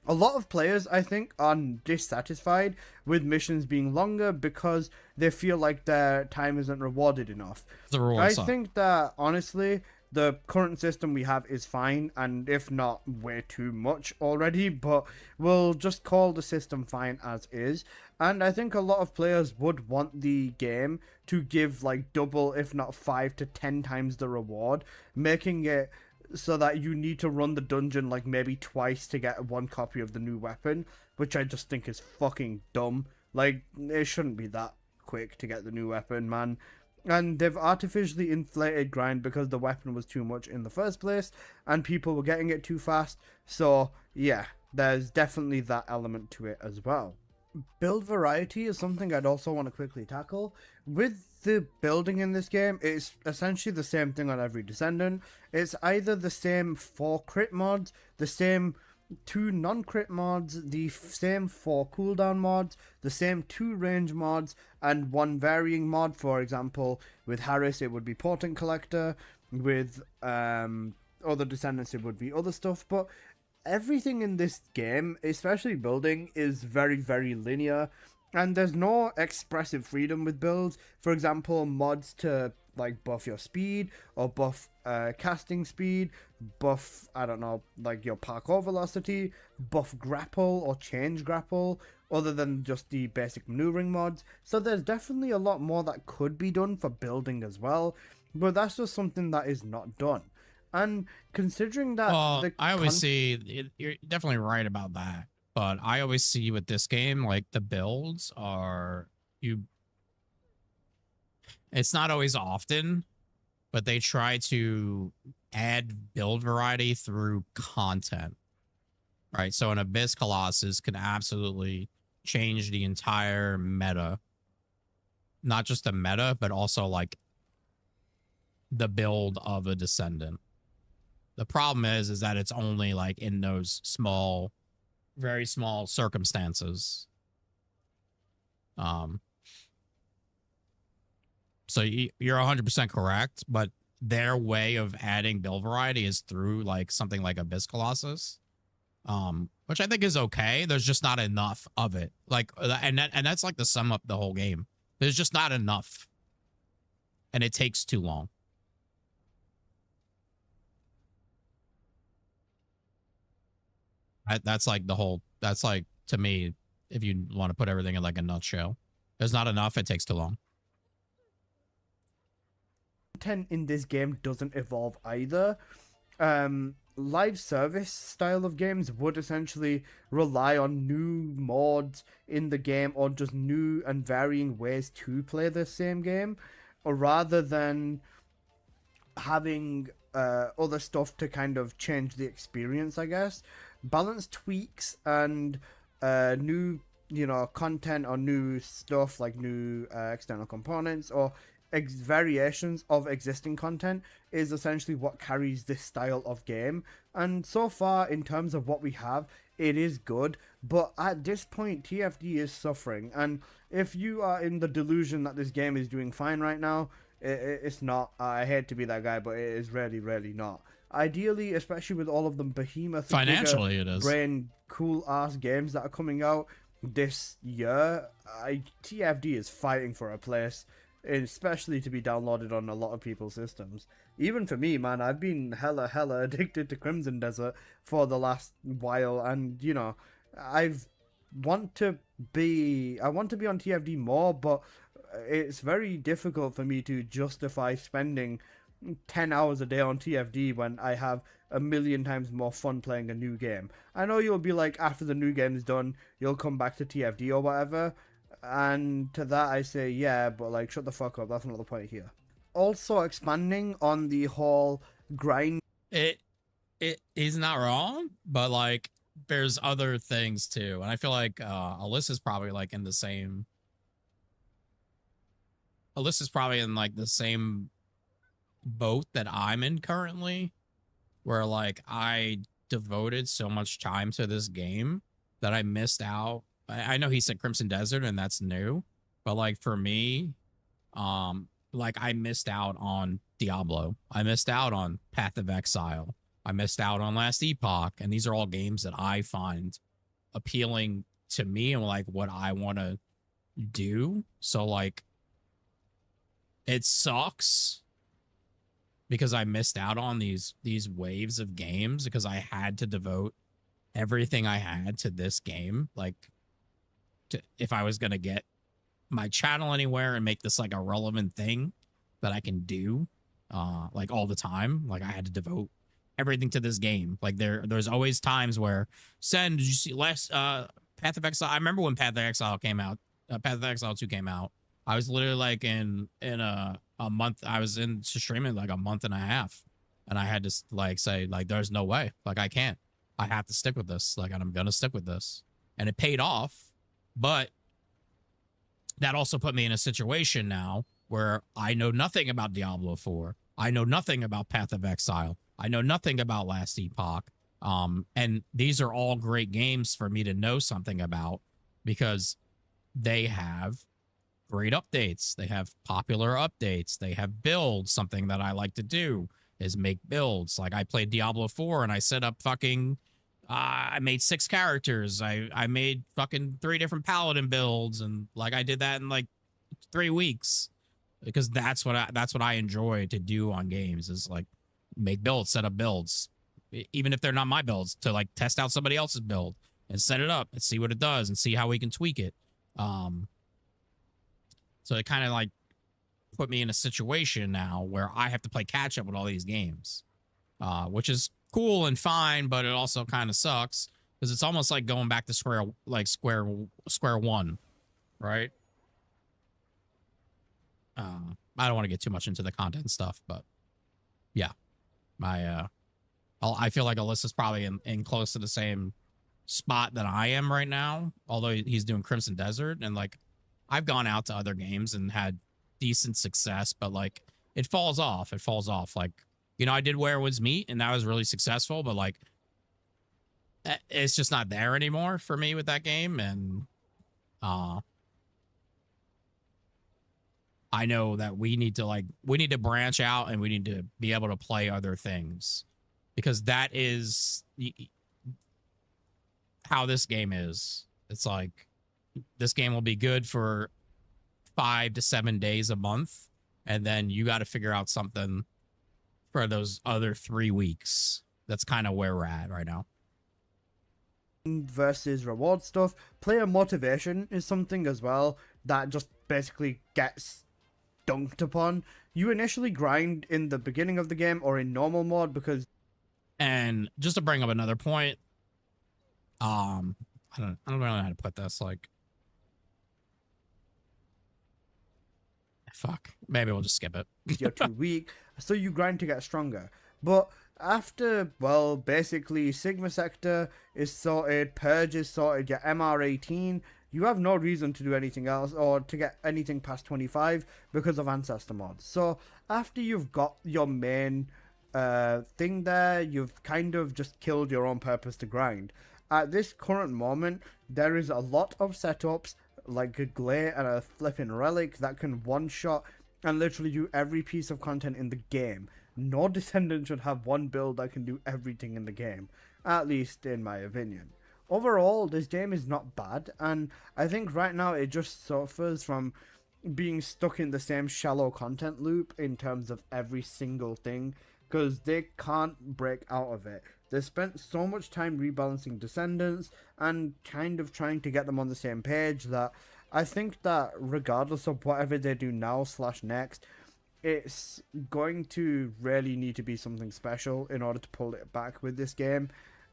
a lot of players, I think, are dissatisfied with missions being longer because they feel like their time isn't rewarded enough. I think that, honestly, the current system we have is fine, and if not, way too much already, but we'll just call the system fine as is. And I think a lot of players would want the game to give like double, if not 5 to 10 times the reward, making it so that you need to run the dungeon like maybe twice to get one copy of the new weapon, which I just think is fucking dumb. Like, it shouldn't be that quick to get the new weapon, man. And they've artificially inflated grind because the weapon was too much in the first place and people were getting it too fast. So yeah, there's definitely that element to it as well. Build variety is something I'd also want to quickly tackle. With the building in this game, it's essentially the same thing on every descendant. It's either the same 4 crit mods, the same 2 non-crit mods, the same 4 cooldown mods, the same 2 range mods, and 1 varying mod. For example, with Harris it would be Potent Collector, with other descendants it would be other stuff, but everything in this game, especially building, is very, very linear, and there's no expressive freedom with builds. For example, mods to like buff your speed or buff casting speed, buff, I don't know, like your parkour velocity, buff grapple or change grapple, other than just the basic maneuvering mods. So there's definitely a lot more that could be done for building as well, but that's just something that is not done. And considering that, I always see, you're definitely right about that, but I always see with this game, like the builds are, it's not always often, but they try to add build variety through content, right? So an Abyss Colossus can absolutely change the entire meta, not just the meta, but also like the build of a Descendant. The problem is that it's only like in those small, very small circumstances. So you're 100% correct, but their way of adding build variety is through like something like Abyss Colossus, which I think is okay. There's just not enough of it. Like, and that's like to sum up the whole game. There's just not enough, and it takes too long. That's like the whole, that's like, to me, if you want to put everything in like a nutshell, there's not enough, it takes too long. Content in this game doesn't evolve either. Live service style of games would essentially rely on new mods in the game or just new and varying ways to play the same game, or rather than having other stuff to kind of change the experience, I guess. Balance tweaks and new, content or new stuff like new external components or variations of existing content is essentially what carries this style of game. And so far, in terms of what we have, it is good, but at this point TFD is suffering, and if you are in the delusion that this game is doing fine right now, it's not. I hate to be that guy, but it is really, really not. Ideally, especially with all of the behemoth financially it is brain cool ass games that are coming out this year, TFD is fighting for a place, especially to be downloaded on a lot of people's systems. Even for me, man, I've been hella addicted to Crimson Desert for the last while, and I want to be on TFD more, but it's very difficult for me to justify spending 10 hours a day on TFD when I have a million times more fun playing a new game. I know you'll be like, after the new game is done, you'll come back to TFD or whatever, and to that I say, yeah, but like, shut the fuck up, that's not the point here. Also, expanding on the whole grind. He's not wrong, but like there's other things too, and I feel like Alyssa's probably like in the same. Alyssa's probably in like the same boat that I'm in currently, where like I devoted so much time to this game that I missed out. I know he said Crimson Desert and that's new, but like for me, like I missed out on Diablo. I missed out on Path of Exile. I missed out on Last Epoch, and these are all games that I find appealing to me and like what I want to do. So like it sucks because I missed out on these waves of games because I had to devote everything I had to this game. Like if I was going to get my channel anywhere and make this like a relevant thing that I can do like all the time, like I had to devote everything to this game. Like there's always times where did you see Path of Exile? I remember when Path of Exile came out, Path of Exile 2 came out. I was literally like in a month. I was in streaming like a month and a half, and I had to like say like there's no way, like I can't. I have to stick with this. Like, and I'm gonna stick with this, and it paid off. But that also put me in a situation now where I know nothing about Diablo 4. I know nothing about Path of Exile. I know nothing about Last Epoch. And these are all great games for me to know something about because they have great updates. They have popular updates. They have builds. Something that I like to do is make builds. Like I played Diablo 4 and I set up fucking I made 6 characters. I made fucking 3 different paladin builds, and like I did that in like 3 weeks because that's what I enjoy to do on games is like make builds, set up builds, even if they're not my builds, to like test out somebody else's build and set it up and see what it does and see how we can tweak it. So it kind of like put me in a situation now where I have to play catch up with all these games, which is cool and fine, but it also kind of sucks because it's almost like going back to square one, right? I don't want to get too much into the content stuff, but yeah, I feel like Alyssa's probably in close to the same spot that I am right now, although he's doing Crimson Desert, and like I've gone out to other games and had decent success, but like it falls off. Like, you know, I did Where Was Meat and that was really successful, but like it's just not there anymore for me with that game. And I know that we need to branch out and we need to be able to play other things because that is how this game is. It's like this game will be good for 5 to 7 days a month, and then you got to figure out something for those other 3 weeks. That's kind of where we're at right now. Versus reward stuff. Player motivation is something as well that just basically gets dunked upon. You initially grind in the beginning of the game or in normal mode because... And just to bring up another point, I don't really know how to put this. Like, fuck, maybe we'll just skip it. You're too weak, so you grind to get stronger. But after, well, basically Sigma Sector is sorted, Purge is sorted, your MR18, you have no reason to do anything else or to get anything past 25 because of Ancestor mods. So after you've got your main thing there, you've kind of just killed your own purpose to grind. At this current moment, there is a lot of setups like a Glare and a flipping Relic that can one-shot and literally do every piece of content in the game. No Descendant should have one build that can do everything in the game, at least in my opinion. Overall, this game is not bad, and I think right now it just suffers from being stuck in the same shallow content loop in terms of every single thing, because they can't break out of it. They spent so much time rebalancing Descendants and kind of trying to get them on the same page that I think that regardless of whatever they do now / next, it's going to really need to be something special in order to pull it back with this game.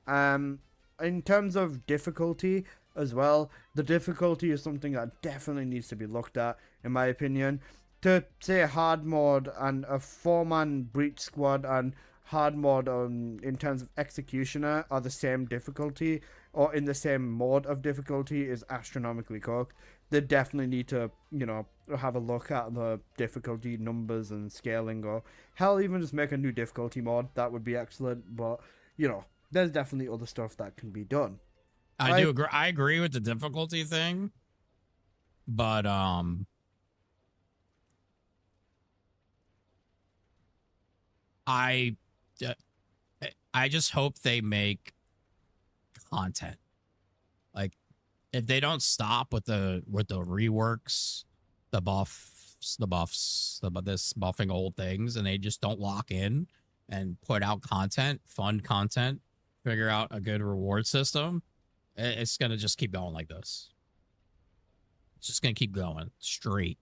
In terms of difficulty as well, the difficulty is something that definitely needs to be looked at, in my opinion. To say hard mode and a 4-man breach squad and hard mode in terms of executioner are the same difficulty or in the same mode of difficulty is astronomically cooked. They definitely need to, you know, have a look at the difficulty numbers and scaling, or hell, even just make a new difficulty mode. That would be excellent. But you know, there's definitely other stuff that can be done. I do agree. I agree with the difficulty thing, but I just hope they make content. Like, if they don't stop with the reworks, the buffs, this buffing old things, and they just don't lock in and put out content, fun content, figure out a good reward system, it's gonna just keep going like this. It's just gonna keep going straight.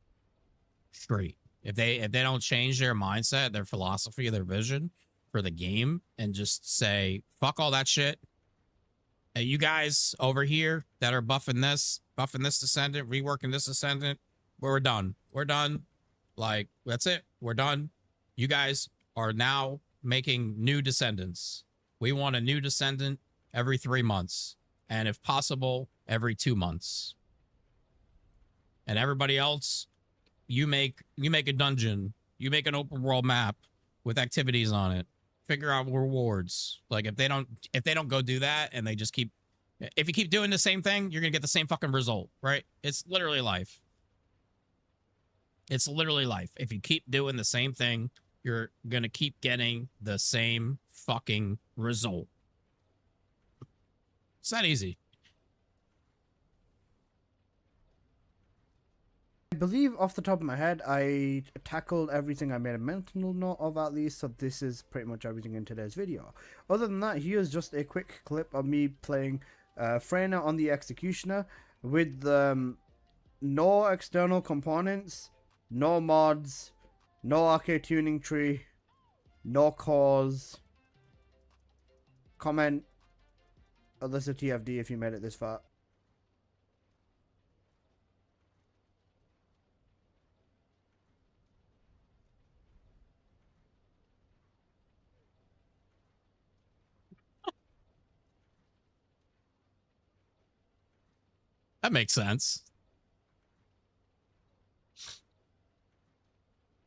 If they don't change their mindset, their philosophy, their vision for the game, and just say fuck all that shit. Hey, you guys over here that are buffing this descendant, reworking this descendant, we're done. We're done. Like, that's it. We're done. You guys are now making new descendants. We want a new descendant every 3 months, and if possible, every 2 months. And everybody else, you make a dungeon, you make an open world map with activities on it. Figure out rewards. Like, if they don't go do that, and they just keep, if you keep doing the same thing, you're gonna get the same fucking result, right? It's literally life. It's literally life. If you keep doing the same thing, you're gonna keep getting the same fucking result. It's that easy. I believe off the top of my head, I tackled everything I made a mental note of, at least, so this is pretty much everything in today's video. Other than that, here's just a quick clip of me playing Freyna on the Executioner with no external components, no mods, no arcade tuning tree, no cores. Comment unless a TFD if you made it this far. That makes sense.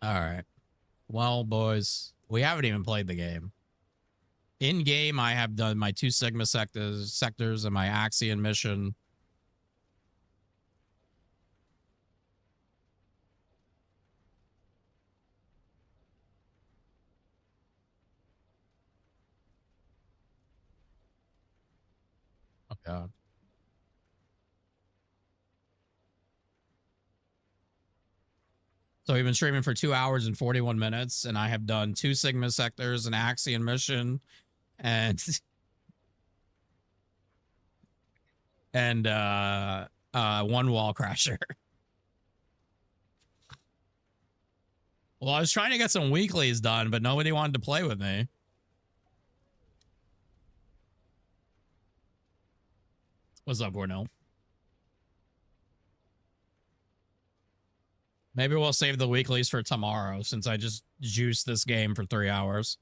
All right. Well, boys, we haven't even played the game. In game, I have done my 2 Sigma sectors and my Axion mission. Oh god. So we've been streaming for 2 hours and 41 minutes, and I have done 2 Sigma sectors, an Axion mission, and one wall crasher. Well, I was trying to get some weeklies done, but nobody wanted to play with me. What's up, Gornell? Maybe we'll save the weeklies for tomorrow, since I just juiced this game for 3 hours.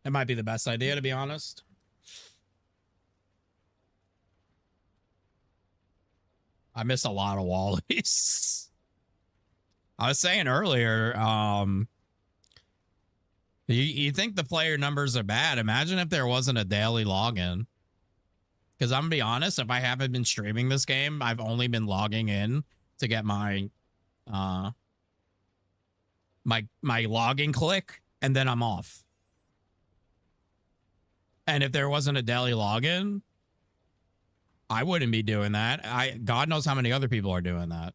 It might be the best idea, to be honest. I missed a lot of wallies. I was saying earlier, you think the player numbers are bad. Imagine if there wasn't a daily login. Because I'm gonna be honest, if I haven't been streaming this game, I've only been logging in to get my my login click, and then I'm off. And if there wasn't a daily login, I wouldn't be doing that. God knows how many other people are doing that.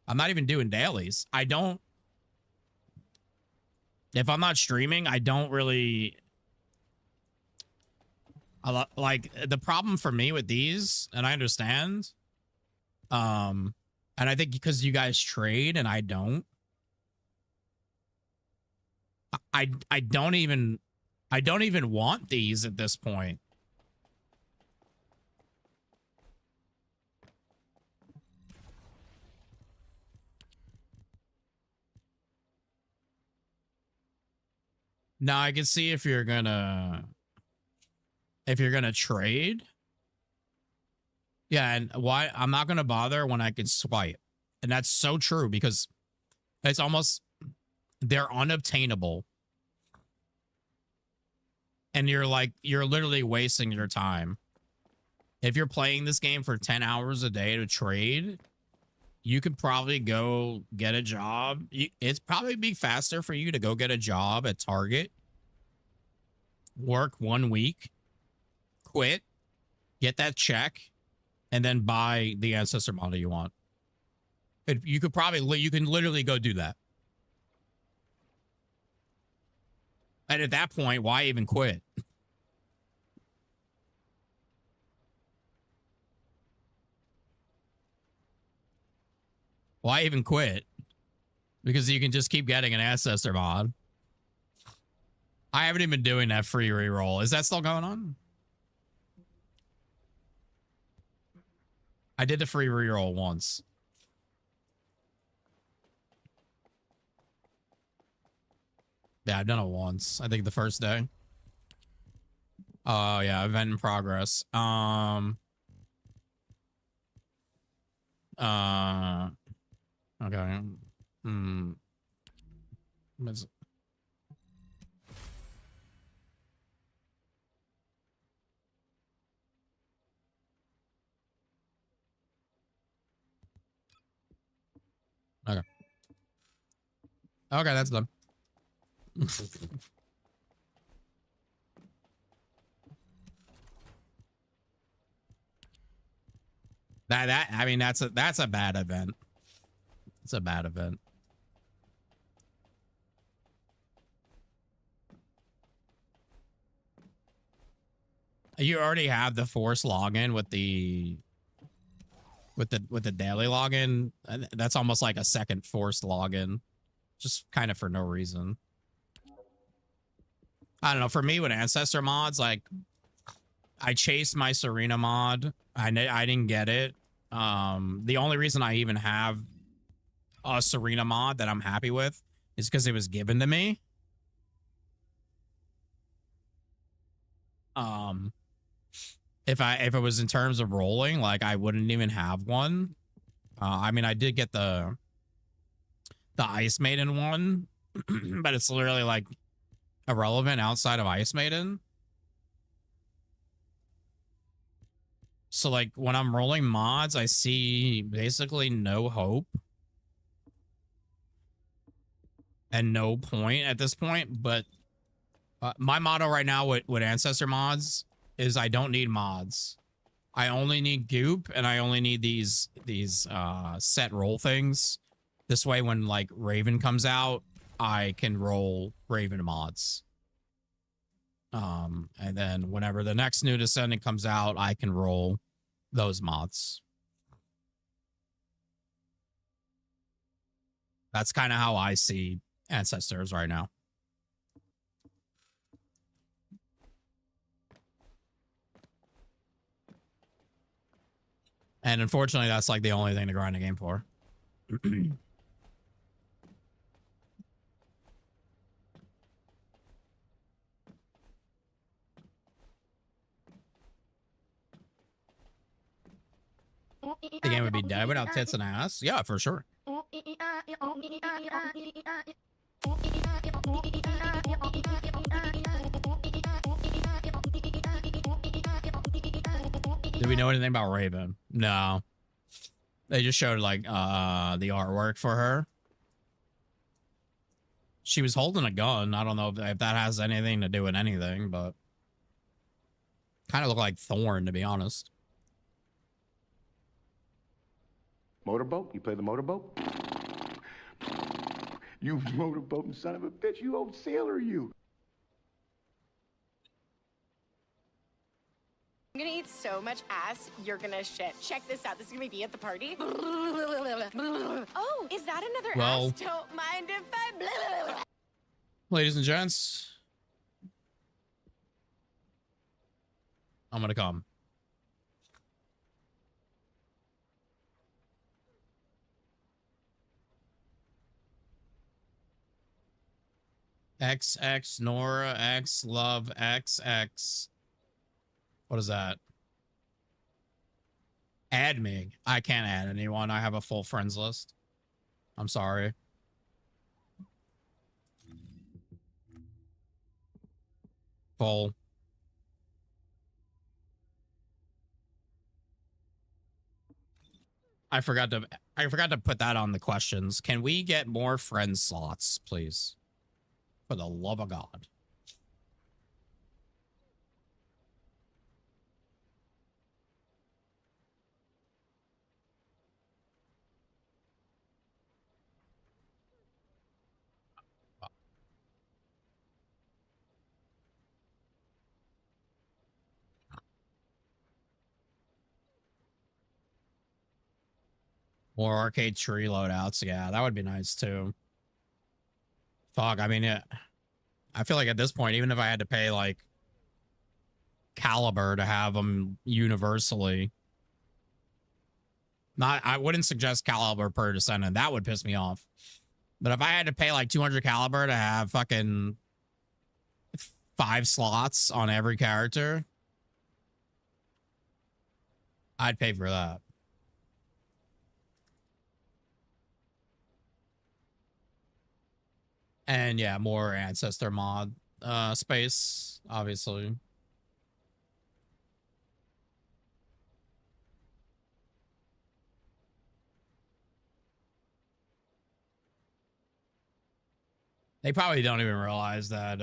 I'm not even doing dailies. If I'm not streaming, I don't really like, the problem for me with these, and I understand, and I think because you guys trade and I don't, I don't even want these at this point. Now I can see if you're gonna trade. Yeah, and why I'm not gonna bother when I can swipe. And that's so true because it's almost they're unobtainable. And you're literally wasting your time. If you're playing this game for 10 hours a day to trade, you could probably go get a job. It's probably be faster for you to go get a job at Target, work 1 week, quit, get that check, and then buy the ancestor model you want. You can literally go do that. And at that point, why even quit? Why even quit? Because you can just keep getting an ancestor mod. I haven't even been doing that free reroll. Is that still going on? I did the free reroll once. Yeah, I've done it once. I think the first day. Oh, yeah, event in progress. Okay. Okay. Okay, that's done. I mean that's a bad event. It's a bad event. You already have the force login with the daily login. That's almost like a second forced login, just kind of for no reason. I don't know. For me, with ancestor mods, like I chased my Serena mod. I didn't get it. The only reason I even have a Serena mod that I'm happy with is because it was given to me. If it was in terms of rolling, like I wouldn't even have one. I mean, I did get the Ice Maiden one, but it's literally like irrelevant outside of Ice Maiden. So like when I'm rolling mods, I see basically no hope and no point at this point. But my motto right now with ancestor mods is I don't need mods. I only need goop, and I only need these set roll things. This way, when like Raven comes out, I can roll Raven mods. And then whenever the next new descendant comes out, I can roll those mods. That's kind of how I see ancestors right now. And unfortunately, that's like the only thing to grind a game for. The game would be dead without tits and ass. Yeah, for sure. Did we know anything about Raven? No. They just showed like the artwork for her. She was holding a gun. I don't know if that has anything to do with anything, but kind of looked like Thorn, to be honest. Motorboat? You play the motorboat? You motorboating son of a bitch, you old sailor, you. I'm gonna eat so much ass, you're gonna shit. Check this out. This is gonna be at the party. Oh, is that another ass? Don't mind if I... Ladies and gents, I'm gonna come. XX Nora X Love XX. What is that? Add me. I can't add anyone. I have a full friends list. I'm sorry. Full. I forgot to put that on the questions. Can we get more friend slots, please? For the love of God. More arcade tree loadouts. Yeah, that would be nice too. Fuck, I mean, yeah. I feel like at this point, even if I had to pay like Caliber to have them universally, I wouldn't suggest Caliber per descendant. That would piss me off. But if I had to pay like 200 Caliber to have fucking 5 slots on every character, I'd pay for that. And yeah, more ancestor mod space, obviously. They probably don't even realize that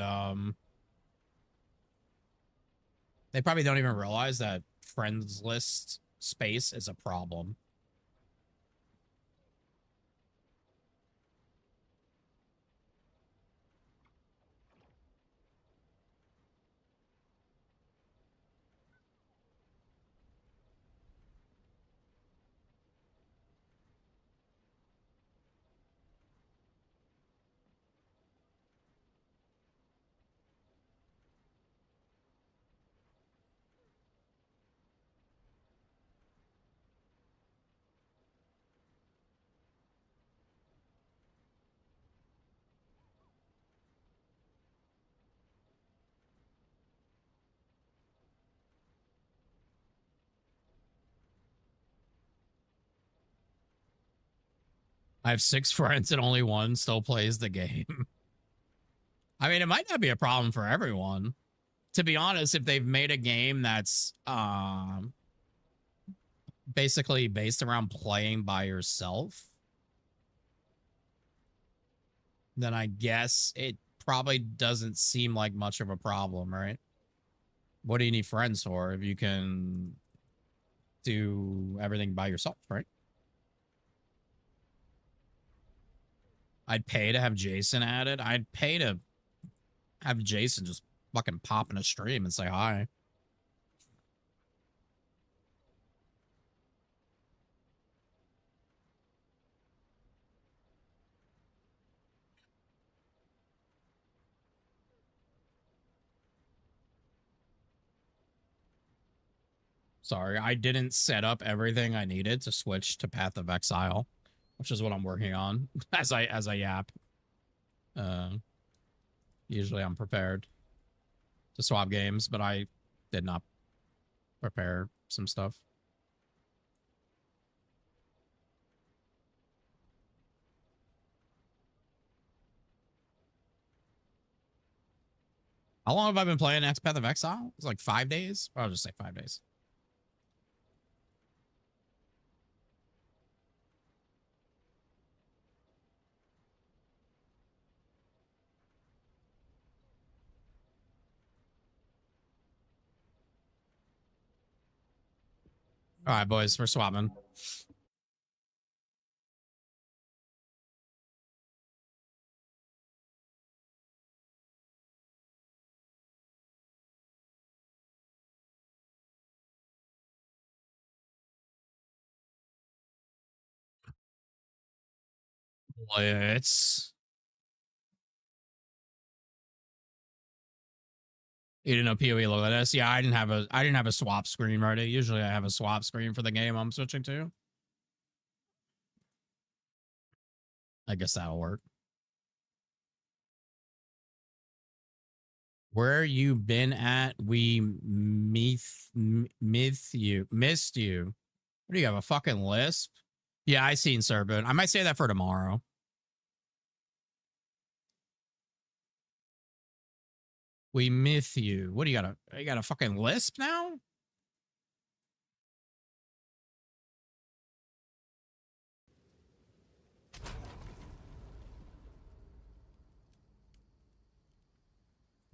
they probably don't even realize that friends list space is a problem. I have 6 friends and only one still plays the game. I mean, it might not be a problem for everyone. To be honest, if they've made a game that's basically based around playing by yourself, then I guess it probably doesn't seem like much of a problem, right? What do you need friends for if you can do everything by yourself, right? I'd pay to have Jason added. I'd pay to have Jason just fucking pop in a stream and say hi. Sorry, I didn't set up everything I needed to switch to Path of Exile, which is what I'm working on as I yap. Usually I'm prepared to swap games, but I did not prepare some stuff. How long have I been playing X Path of Exile? It's like 5 days. Or I'll just say 5 days. All right, boys, we're swapping. Let's. You didn't know PoE look like this? Yeah, I didn't have a swap screen ready. Usually I have a swap screen for the game I'm switching to. I guess that'll work. Where you been at? We missed you. What do you have, a fucking lisp? Yeah, I seen Serpent. I might say that for tomorrow. We miss you. What do you got? You got a fucking lisp now?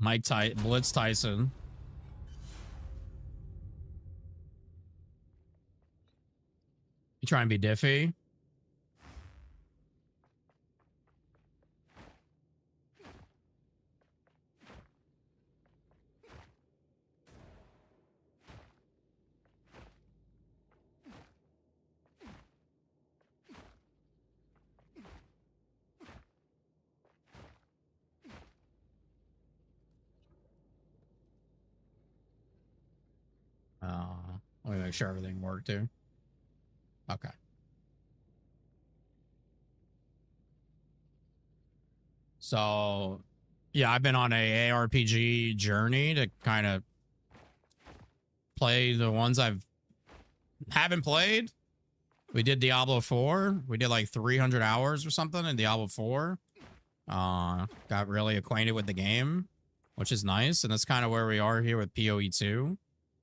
Blitz Tyson. You trying to be diffy? Let me make sure everything worked too. Okay. So, yeah, I've been on a ARPG journey to kind of play the ones haven't played. We did Diablo 4. We did like 300 hours or something in Diablo 4. Got really acquainted with the game, which is nice. And that's kind of where we are here with PoE 2.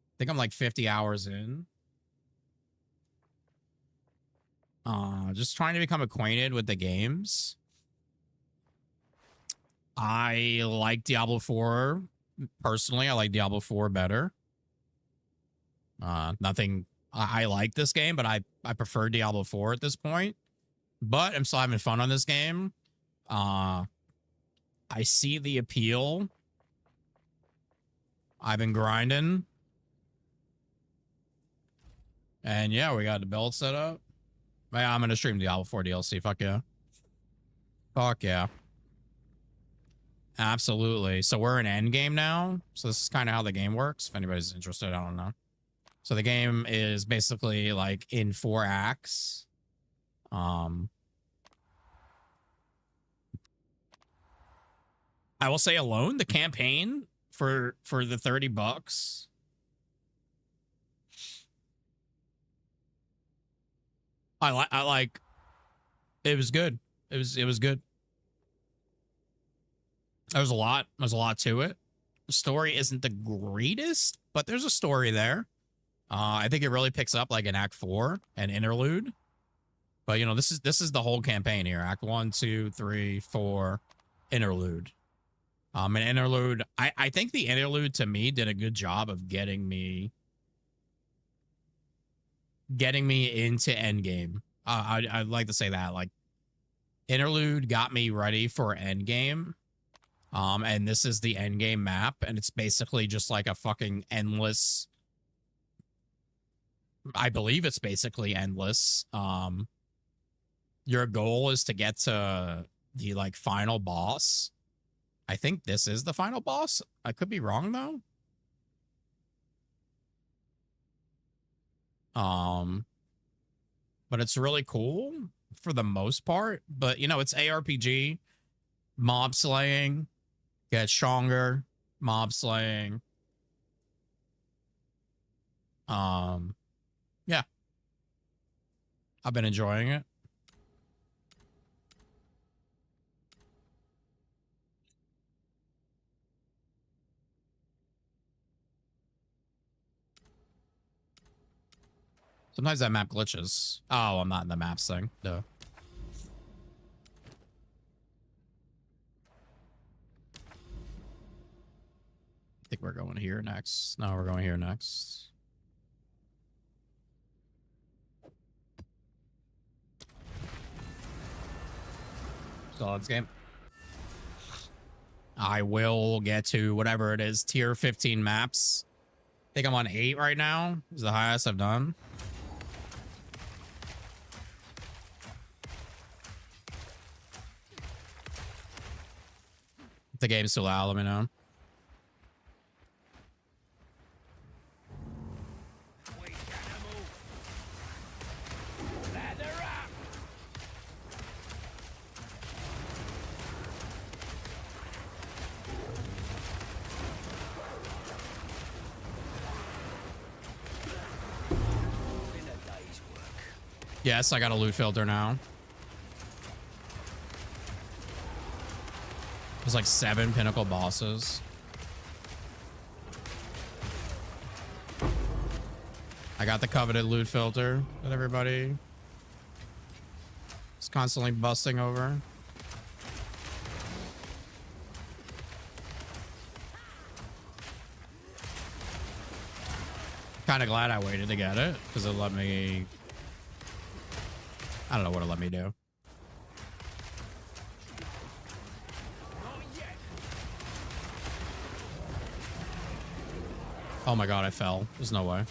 I think I'm like 50 hours in. Just trying to become acquainted with the games. I like Diablo 4. Personally, I like Diablo 4 better. I like this game, but I prefer Diablo 4 at this point. But I'm still having fun on this game. I see the appeal. I've been grinding. And yeah, we got the build set up. Yeah, I'm gonna stream Diablo 4 DLC. Fuck yeah. Fuck yeah. Absolutely. So we're in Endgame now. So this is kind of how the game works. If anybody's interested, I don't know. So the game is basically like in 4 acts. I will say alone, the campaign for the $30. I like it was good. It was good. There's a lot to it. The story isn't the greatest, but there's a story there. I think it really picks up like in Act 4 and Interlude. But you know, this is the whole campaign here. Act 1, 2, 3, 4, Interlude. An Interlude, I think the Interlude to me did a good job of getting me into Endgame. I'd like to say that, like, Interlude got me ready for Endgame. And this is the Endgame map, and it's basically just like a fucking endless. I believe it's basically endless. Your goal is to get to the like final boss. I think this is the final boss. I could be wrong though. But it's really cool for the most part. But you know, it's ARPG, mob slaying, get stronger, mob slaying. Yeah. I've been enjoying it. Sometimes that map glitches. Oh, I'm not in the maps thing. Duh. I think we're going here next. No, we're going here next. Solid game. I will get to whatever it is, tier 15 maps. I think I'm on 8 right now. Is the highest I've done. If the game's too loud, let me know. Yes, I got a loot filter now. There's like 7 pinnacle bosses. I got the coveted loot filter that everybody is constantly busting over. Kind of glad I waited to get it because it let me. I don't know what it let me do. Oh my god, I fell. There's no way.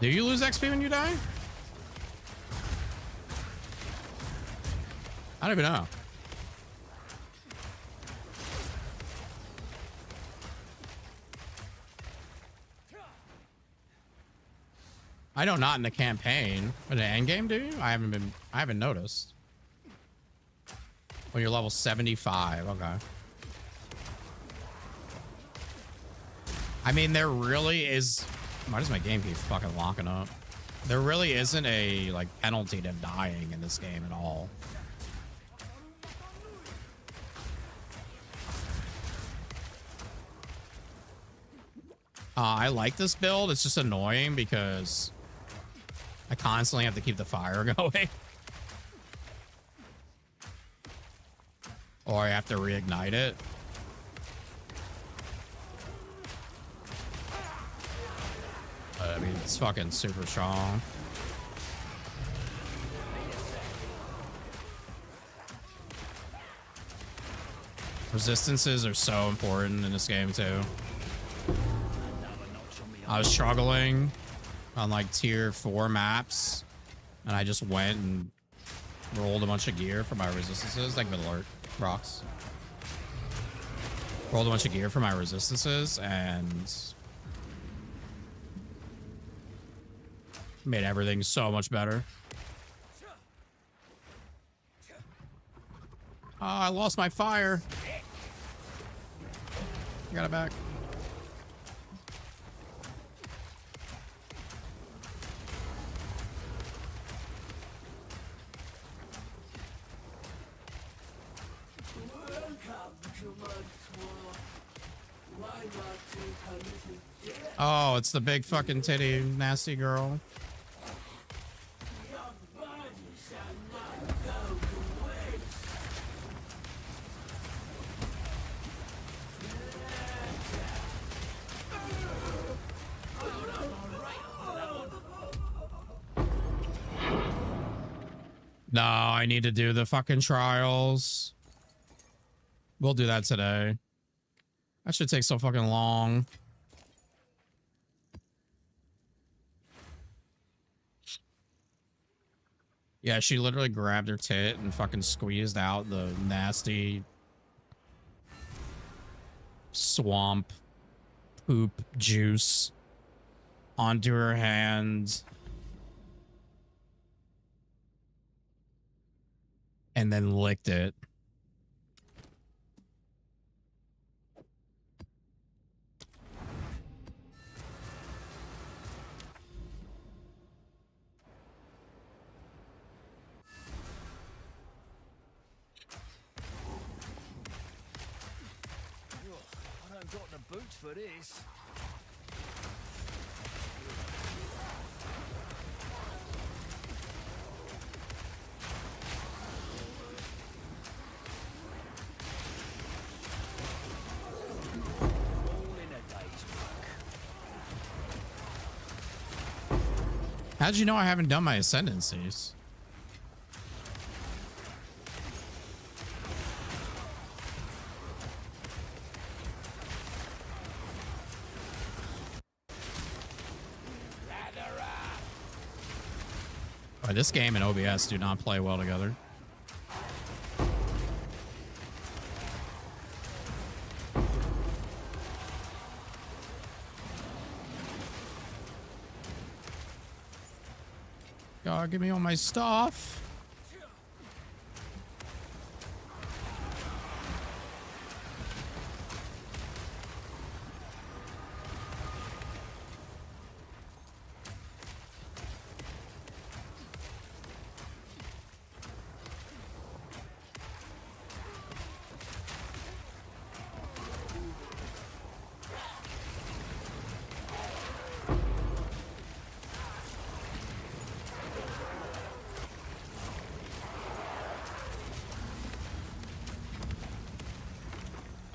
Do you lose XP when you die? I don't even know. I know not in the campaign, but in endgame, do you? I haven't noticed. When you're level 75, okay. I mean, there really is. Why does my game keep fucking locking up? There really isn't a like penalty to dying in this game at all. I like this build. It's just annoying because I constantly have to keep the fire going. Or I have to reignite it. I mean, it's fucking super strong. Resistances are so important in this game too. I was struggling on like tier 4 maps, and I just went and rolled a bunch of gear for my resistances, like middle alert rocks. Rolled a bunch of gear for my resistances and made everything so much better. Oh, I lost my fire. I got it back. Oh, it's the big fucking titty nasty girl. No, I need to do the fucking trials. We'll do that today. That should take so fucking long. Yeah, she literally grabbed her tit and fucking squeezed out the nasty swamp poop juice onto her hand. And then licked it. I don't got the boots for this. How'd you know I haven't done my ascendancies? Oh, this game and OBS do not play well together. God, give me all my stuff.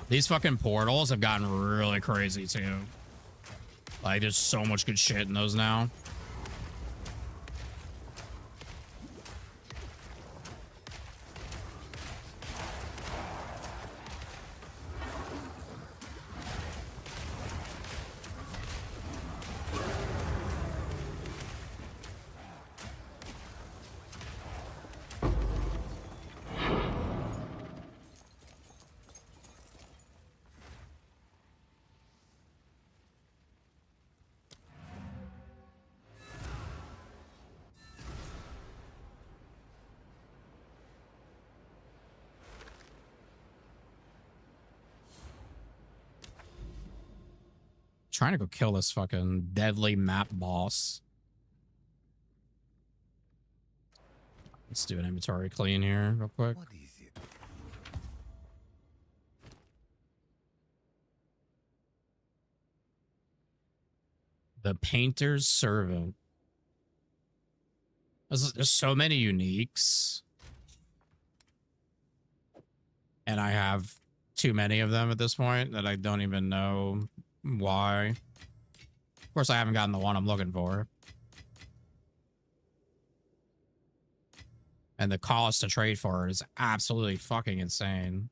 These fucking portals have gotten really crazy too. Like, there's so much good shit in those now. Trying to go kill this fucking deadly map boss. Let's do an inventory clean here real quick. What is it? The Painter's Servant. There's so many uniques. And I have too many of them at this point that I don't even know why. Of course, I haven't gotten the one I'm looking for. And the cost to trade for it is absolutely fucking insane.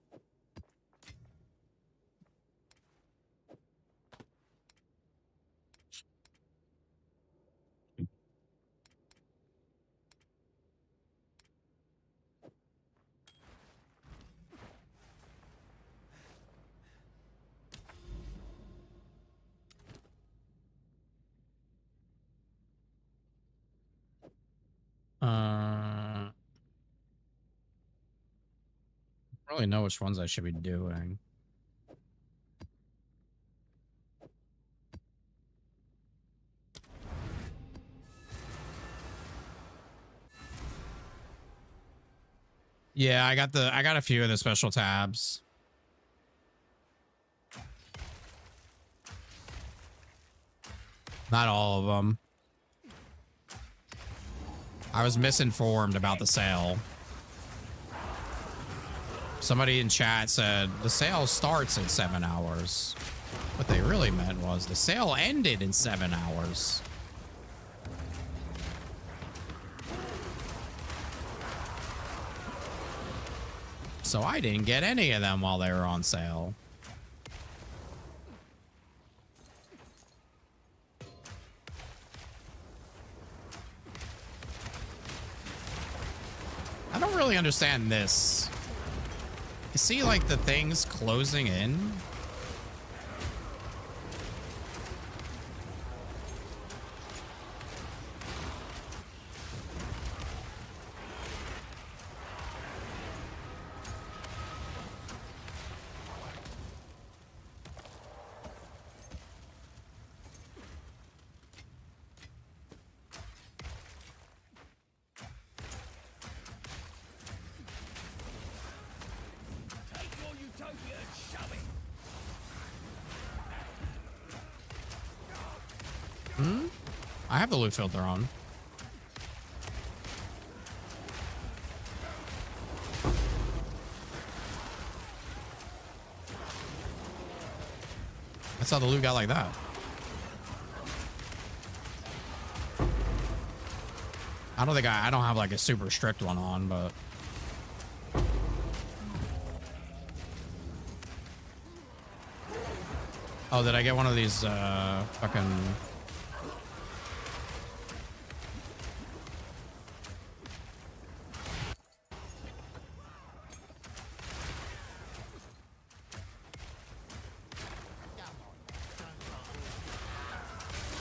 I don't really know which ones I should be doing. Yeah, I got a few of the special tabs. Not all of them. I was misinformed about the sale. Somebody in chat said the sale starts in 7 hours. What they really meant was the sale ended in 7 hours. So I didn't get any of them while they were on sale. I don't really understand this. You see, like, the things closing in? Take your utopia and shove it. I have the loot filter on. That's how the loot got like that. I don't have like a super strict one on, but oh, did I get one of these fucking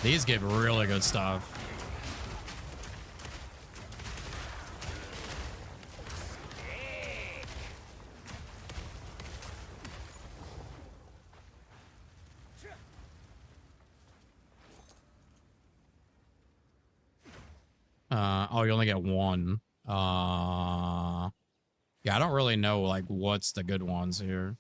these give really good stuff. Oh, you only get one. Yeah, I don't really know like what's the good ones here.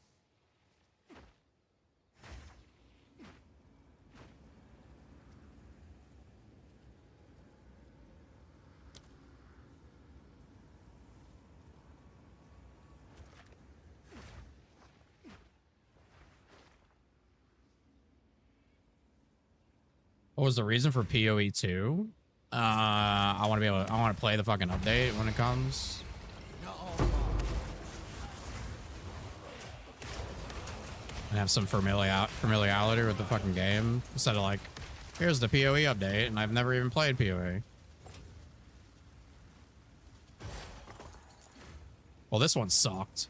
What was the reason for PoE 2? I want to play the fucking update when it comes. And have some familiarity with the fucking game. Instead of like, here's the PoE update, and I've never even played PoE. Well, this one sucked.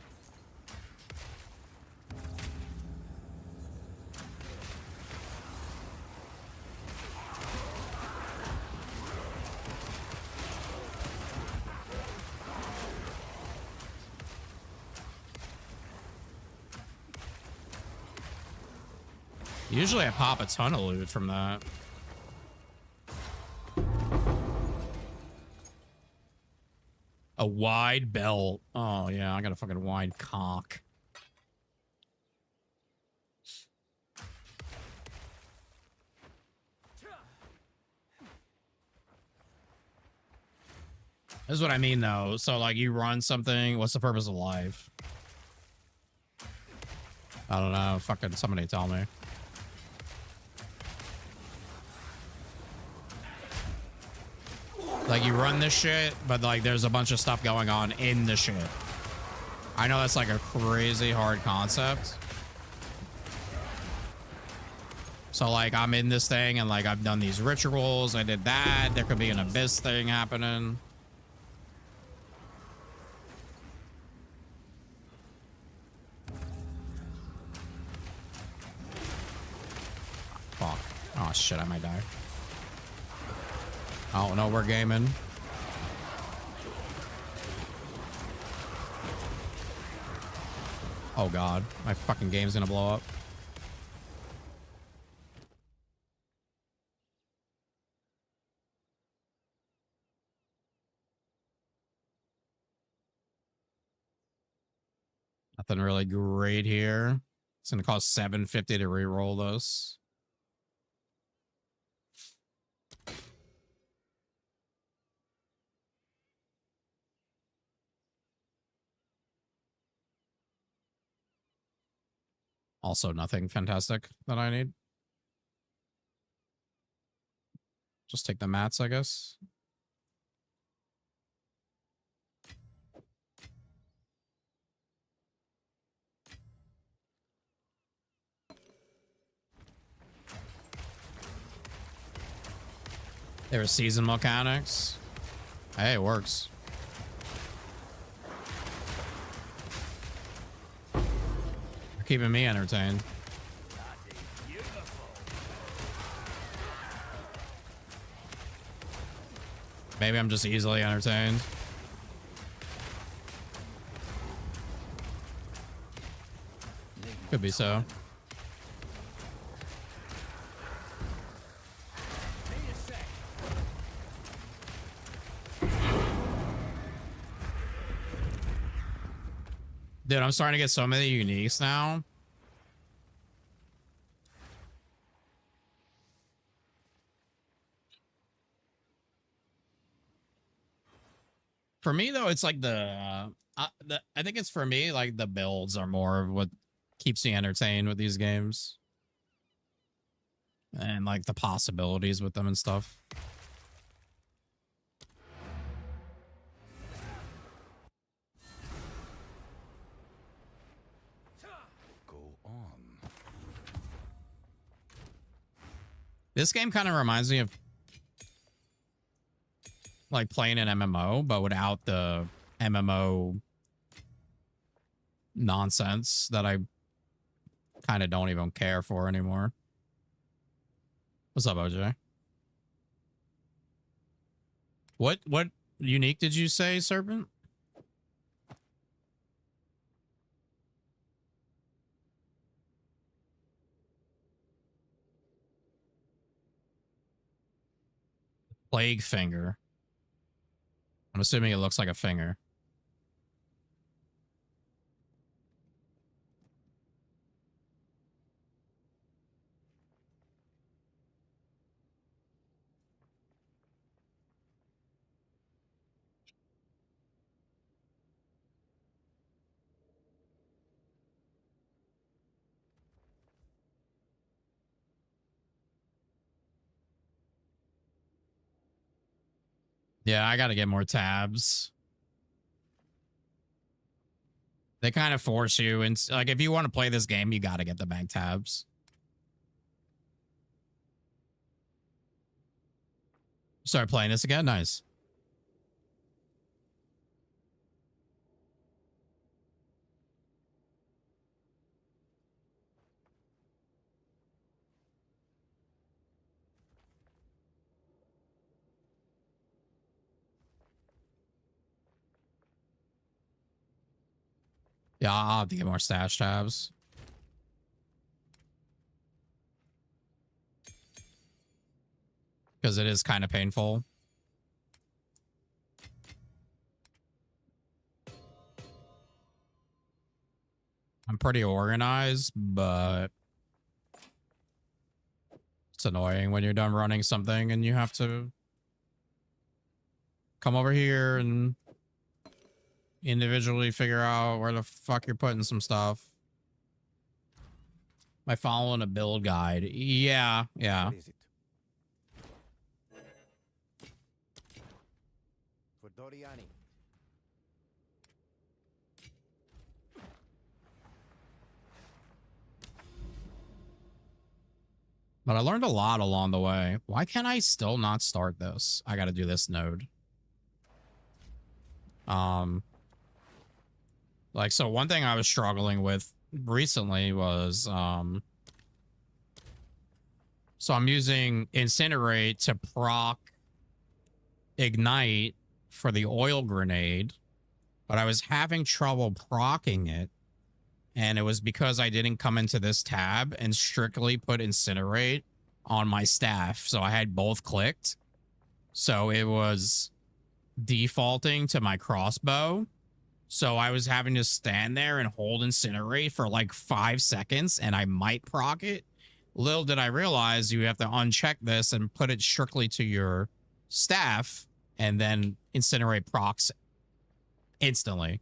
Usually I pop a ton of loot from that. A wide belt. Oh, yeah, I got a fucking wide cock. This is what I mean, though. So, like, you run something. What's the purpose of life? I don't know. Fucking somebody tell me. Like, you run this shit, but, like, there's a bunch of stuff going on in the shit. I know that's, like, a crazy hard concept. So, like, I'm in this thing, and, like, I've done these rituals. I did that. There could be an abyss thing happening. Fuck. Oh, shit, I might die. Oh, no, we're gaming. Oh, God. My fucking game's gonna blow up. Nothing really great here. It's gonna cost $750 to re-roll this. Also, nothing fantastic that I need. Just take the mats, I guess. There are season mechanics. Hey, it works. You're keeping me entertained. Maybe I'm just easily entertained. Could be so. Dude, I'm starting to get so many uniques now. For me, though, it's like I think it's for me, like the builds are more of what keeps me entertained with these games. And like the possibilities with them and stuff. This game kind of reminds me of like playing an MMO, but without the MMO nonsense that I kind of don't even care for anymore. What's up, OJ? What unique did you say, Serpent? Plague Finger. I'm assuming it looks like a finger. Yeah, I gotta get more tabs. They kind of force you, and like if you want to play this game, you gotta get the bank tabs. Start playing this again. Nice. Yeah, I'll have to get more stash tabs. Because it is kind of painful. I'm pretty organized, but it's annoying when you're done running something and you have to come over here and individually figure out where the fuck you're putting some stuff. Am I following a build guide? Yeah. What is it? For Doriani. But I learned a lot along the way. Why can't I still not start this? I got to do this node. Like, so one thing I was struggling with recently was, so I'm using Incinerate to proc Ignite for the oil grenade, but I was having trouble proccing it. And it was because I didn't come into this tab and strictly put Incinerate on my staff. So I had both clicked. So it was defaulting to my crossbow. So I was having to stand there and hold Incinerate for like 5 seconds and I might proc it. Little did I realize you have to uncheck this and put it strictly to your staff and then Incinerate procs instantly.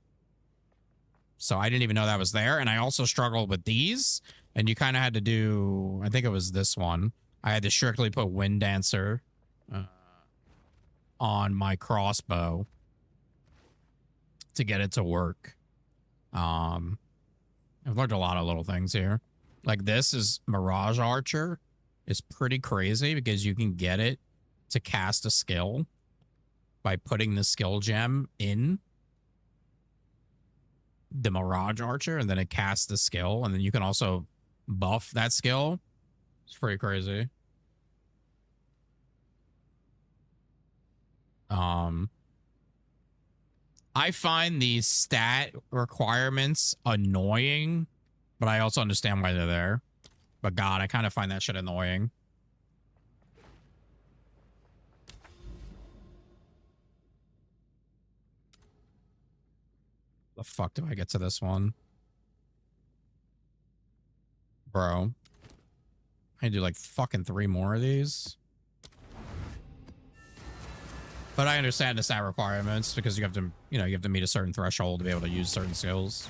So I didn't even know that was there. And I also struggled with these. And you kind of had to do, I think it was this one. I had to strictly put Wind Dancer on my crossbow to get it to work. I've learned a lot of little things here. Like this is Mirage Archer. It's pretty crazy because you can get it to cast a skill by putting the skill gem in the Mirage Archer, and then it casts the skill, and then you can also buff that skill. It's pretty crazy. I find these stat requirements annoying, but I also understand why they're there. But God, I kind of find that shit annoying. The fuck do I get to this one? Bro. I do like fucking 3 more of these. But I understand the stat requirements because you have to, you know, you have to meet a certain threshold to be able to use certain skills.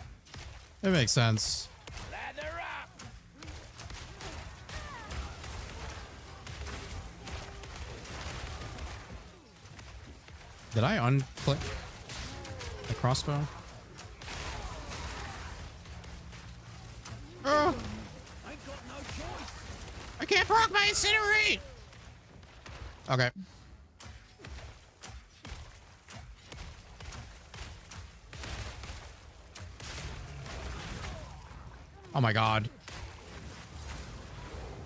It makes sense. Lather up. Did I unclick the crossbow? Oh, I ain't got no choice. I can't proc my Incinerate! Okay. Oh my God.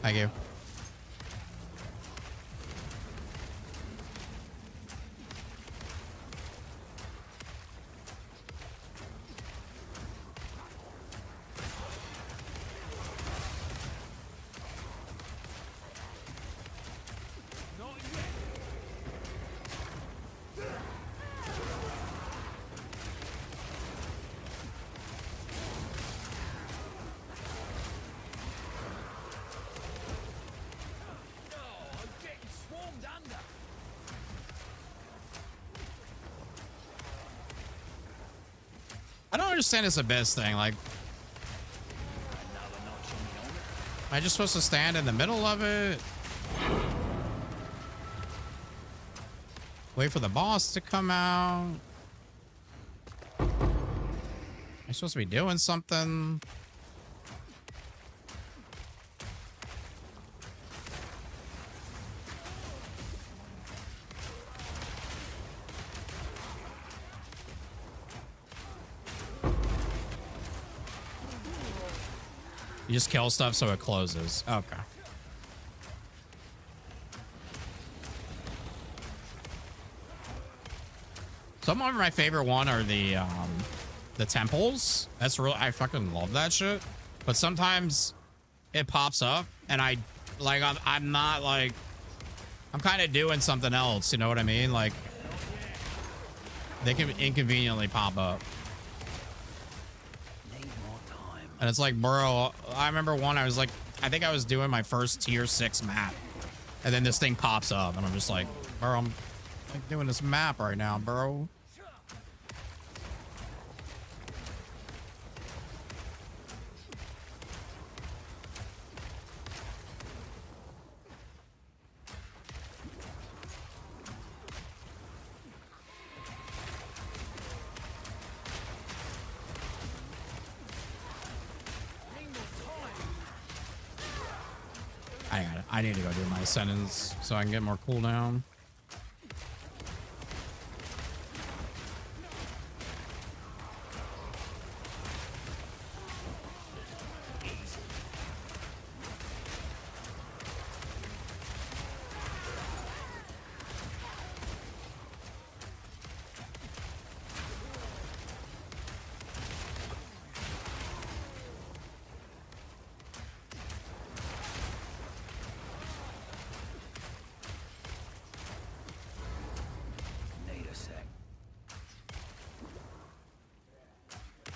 Thank you. Not yet. I don't understand this abyss thing. Like, am I just supposed to stand in the middle of it? Wait for the boss to come out? Am I supposed to be doing something? You just kill stuff so it closes. Okay. Some of my favorite one are the temples. That's real. I fucking love that shit. But sometimes it pops up and I'm not like, I'm kind of doing something else. You know what I mean? Like they can inconveniently pop up. And it's like, bro, I remember one, I was like, I think I was doing my first tier 6 map. And then this thing pops up and I'm just like, bro, I'm like doing this map right now, bro. I need to go do my sentence so I can get more cooldown.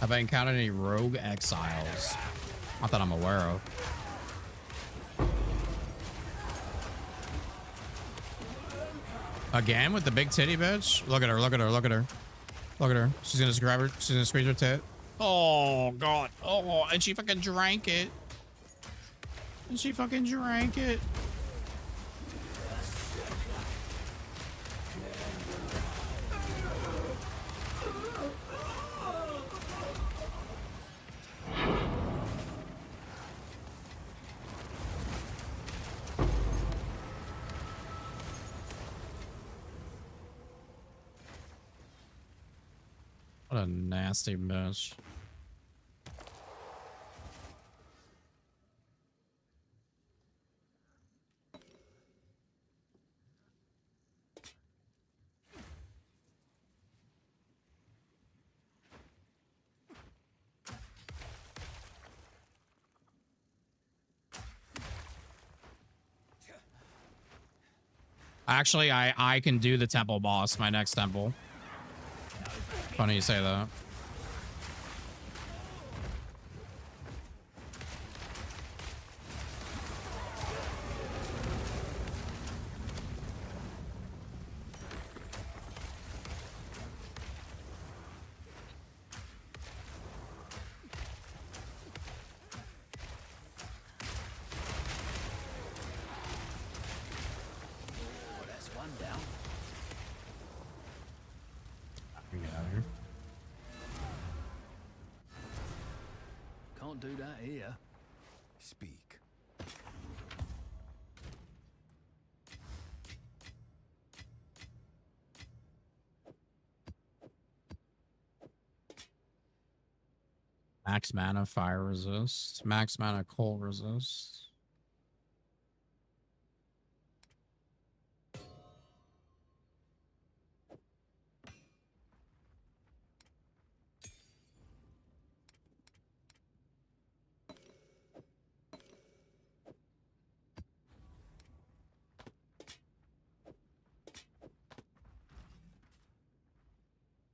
Have I encountered any rogue exiles? Not that I'm aware of. Again with the big titty bitch? Look at her, look at her, look at her. Look at her. She's gonna grab her, she's gonna squeeze her tit. Oh god. Oh, and she fucking drank it. And she fucking drank it. What a nasty bitch. Actually, I can do the temple boss, my next temple. Funny you say that. Can't do that here. Speak. Max mana fire resist. Max mana cold resist.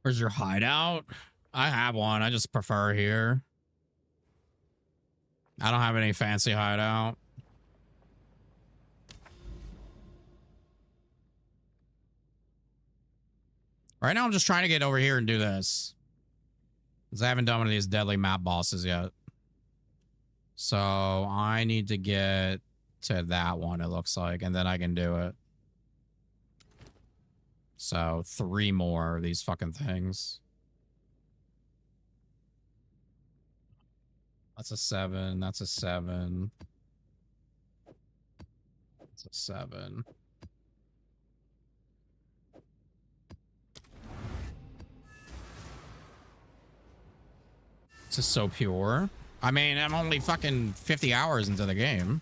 Where's your hideout? I have one. I just prefer here. I don't have any fancy hideout. Right now, I'm just trying to get over here and do this. Because I haven't done one of these deadly map bosses yet. So I need to get to that one, it looks like, and then I can do it. So 3 more of these fucking things. That's a 7. That's a 7. That's a 7. This is so pure. I mean, I'm only fucking 50 hours into the game.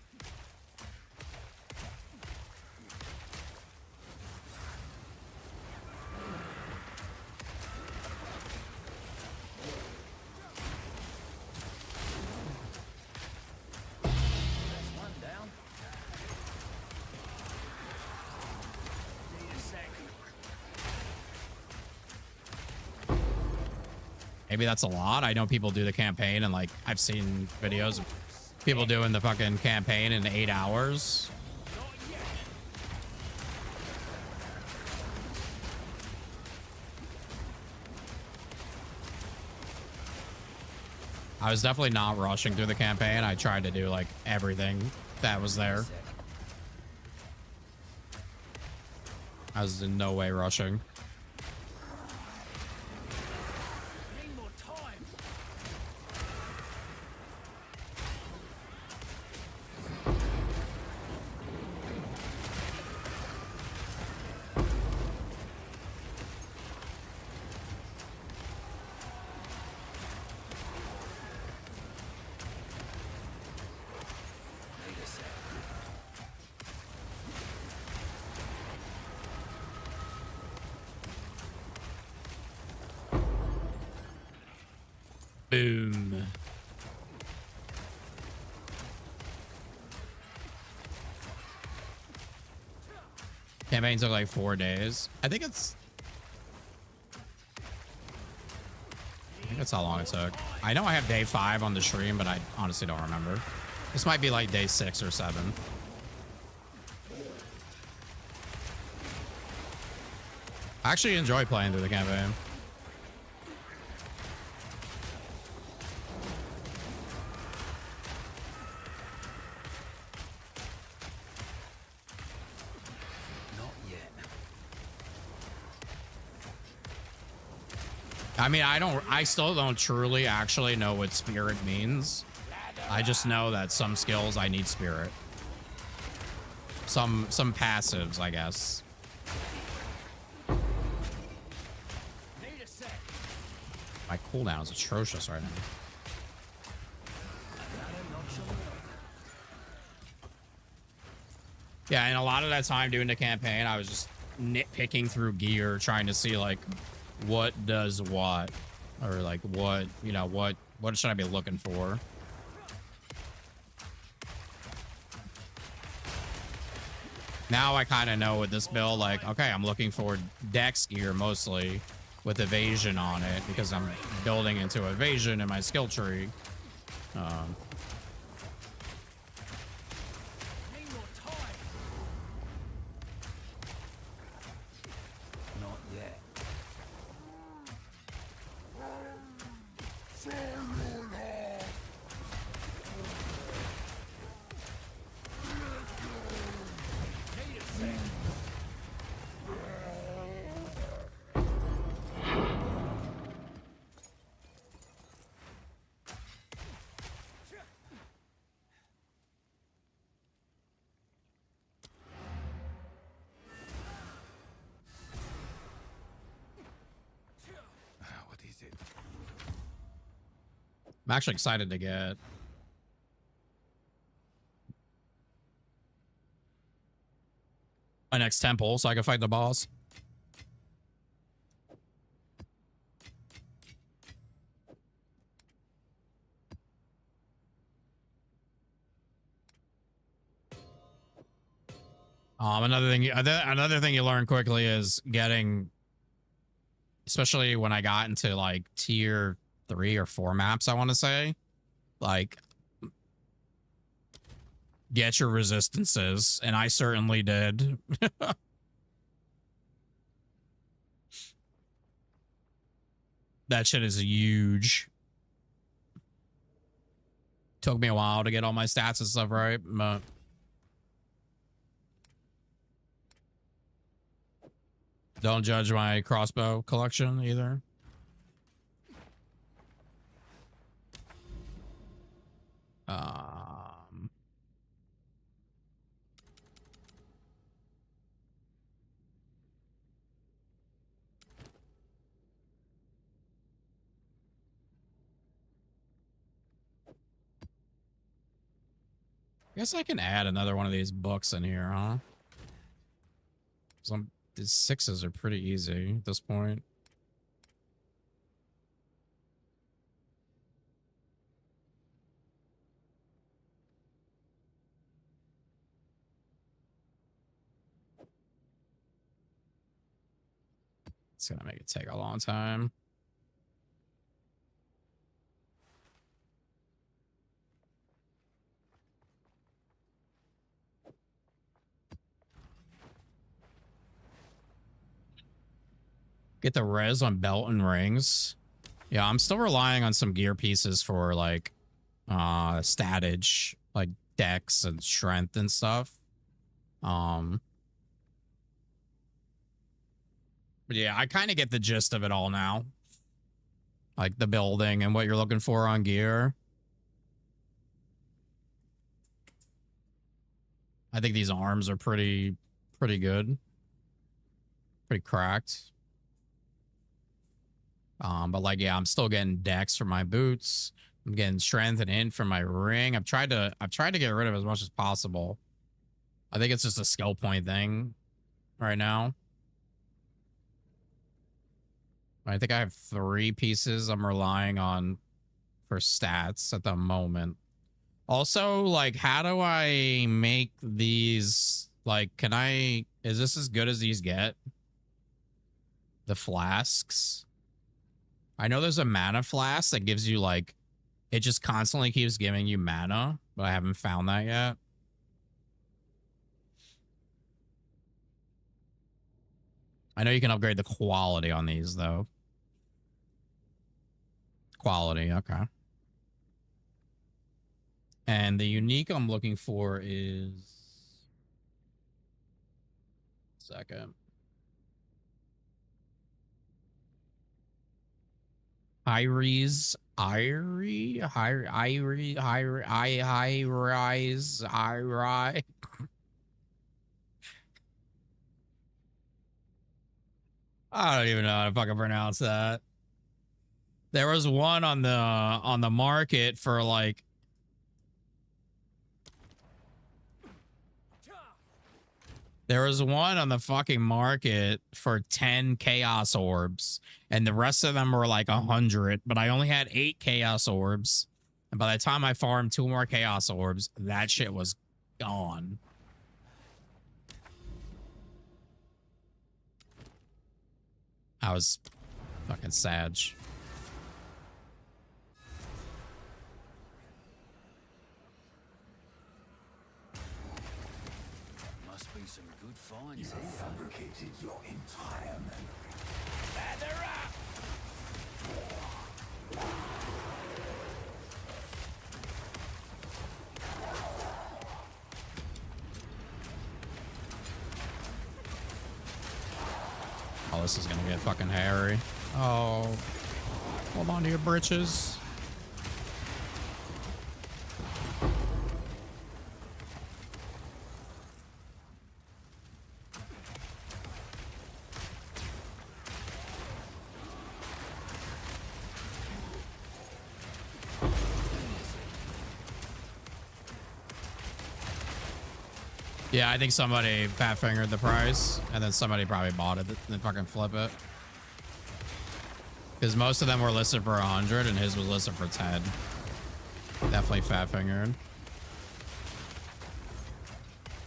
Maybe that's a lot. I know people do the campaign, and like I've seen videos of people doing the fucking campaign in 8 hours. I was definitely not rushing through the campaign. I tried to do like everything that was there. I was in no way rushing. Boom. Campaign took like 4 days. I think that's how long it took. I know I have day 5 on the stream, but I honestly don't remember. This might be like day 6 or 7. I actually enjoy playing through the campaign. I mean, I still don't truly actually know what spirit means. I just know that some skills I need spirit. Some passives, I guess. My cooldown is atrocious right now. Yeah, and a lot of that time doing the campaign, I was just nitpicking through gear, trying to see like what does what, or like what, you know, what should I be looking for? Now I kind of know with this build, like, okay, I'm looking for dex gear mostly with evasion on it because I'm building into evasion in my skill tree. I'm actually excited to get my next temple so I can fight the boss. Another thing you learn quickly is getting, especially when I got into like tier 3 or 4 maps, I want to say, like, get your resistances, and I certainly did. That shit is huge. Took me a while to get all my stats and stuff right, but don't judge my crossbow collection either. I guess I can add another one of these books in here, huh? The 6s are pretty easy at this point. It's gonna make it take a long time. Get the res on belt and rings. Yeah, I'm still relying on some gear pieces for like statage, like dex and strength and stuff. But yeah, I kind of get the gist of it all now. Like the building and what you're looking for on gear. I think these arms are pretty good. Pretty cracked. But like, yeah, I'm still getting dex for my boots. I'm getting strength and int for my ring. I've tried to get rid of as much as possible. I think it's just a skill point thing right now. I think I have 3 pieces I'm relying on for stats at the moment. Also, like, how do I make these, like, is this as good as these get? The flasks? I know there's a mana flask that gives you, like, it just constantly keeps giving you mana, but I haven't found that yet. I know you can upgrade the quality on these, though. Quality, okay. And the unique I'm looking for is... Second. Iris, Irie, Irise, Iri. I don't even know how to fucking pronounce that. There was one on the market for like there was one on the fucking market for 10 chaos orbs, and the rest of them were like 100, but I only had 8 chaos orbs. And by the time I farmed 2 more chaos orbs, that shit was gone. I was fucking sad. Must be some good finds here. Fabricated your entire memory. Lather up! Oh, this is gonna get fucking hairy. Oh, hold on to your britches. Yeah, I think somebody fat fingered the price, and then somebody probably bought it and fucking flip it. Because most of them were listed for 100, and his was listed for 10. Definitely fat fingered.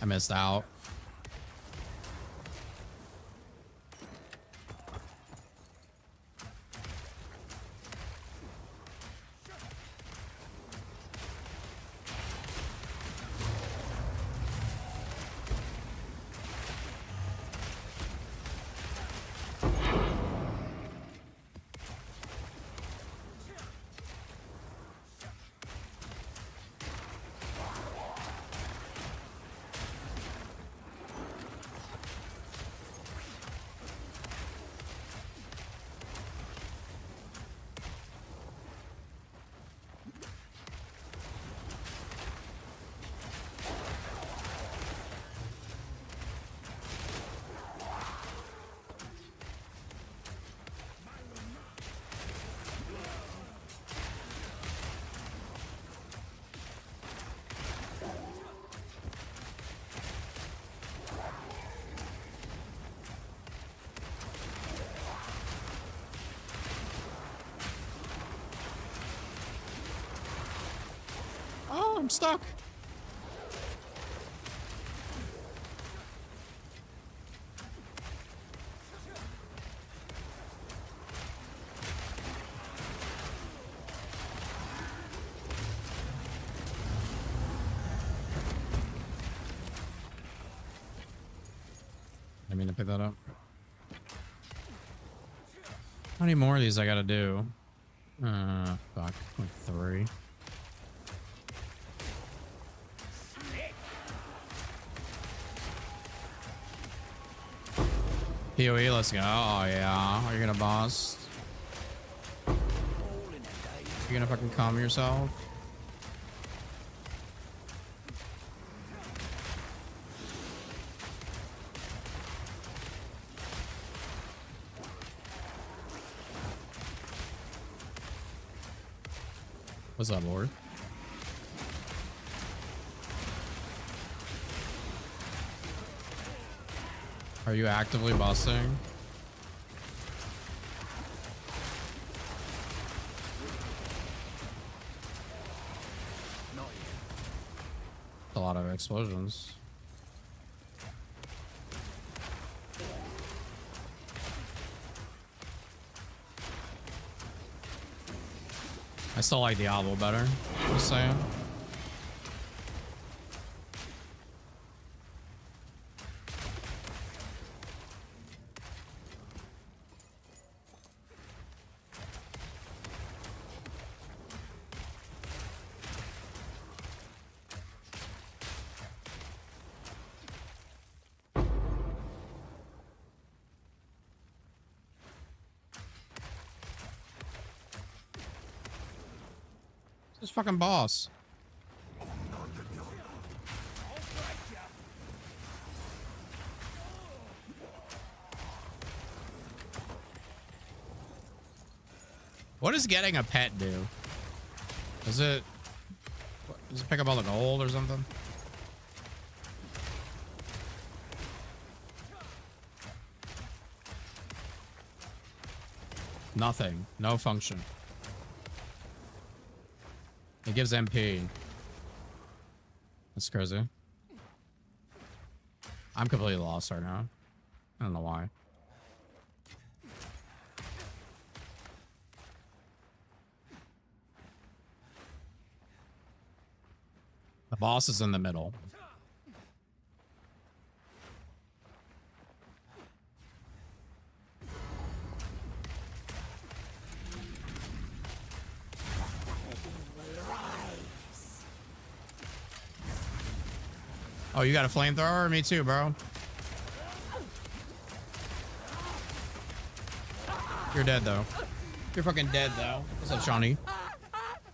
I missed out. stuck. I mean to pick that up. How many more of these I gotta do? Fuck. Like 3. PoE, let's go. Oh yeah. Are you gonna bust? You gonna fucking calm yourself? What's up, Lord? Are you actively busting? A lot of explosions. I still like Diablo better. Just saying. This fucking boss. What does getting a pet do? Does it pick up all the gold or something? Nothing. No function. It gives MP. That's crazy. I'm completely lost right now. I don't know why. The boss is in the middle. Oh, you got a flamethrower? Me too, bro. You're dead, though. You're fucking dead, though. What's up, Shawnee?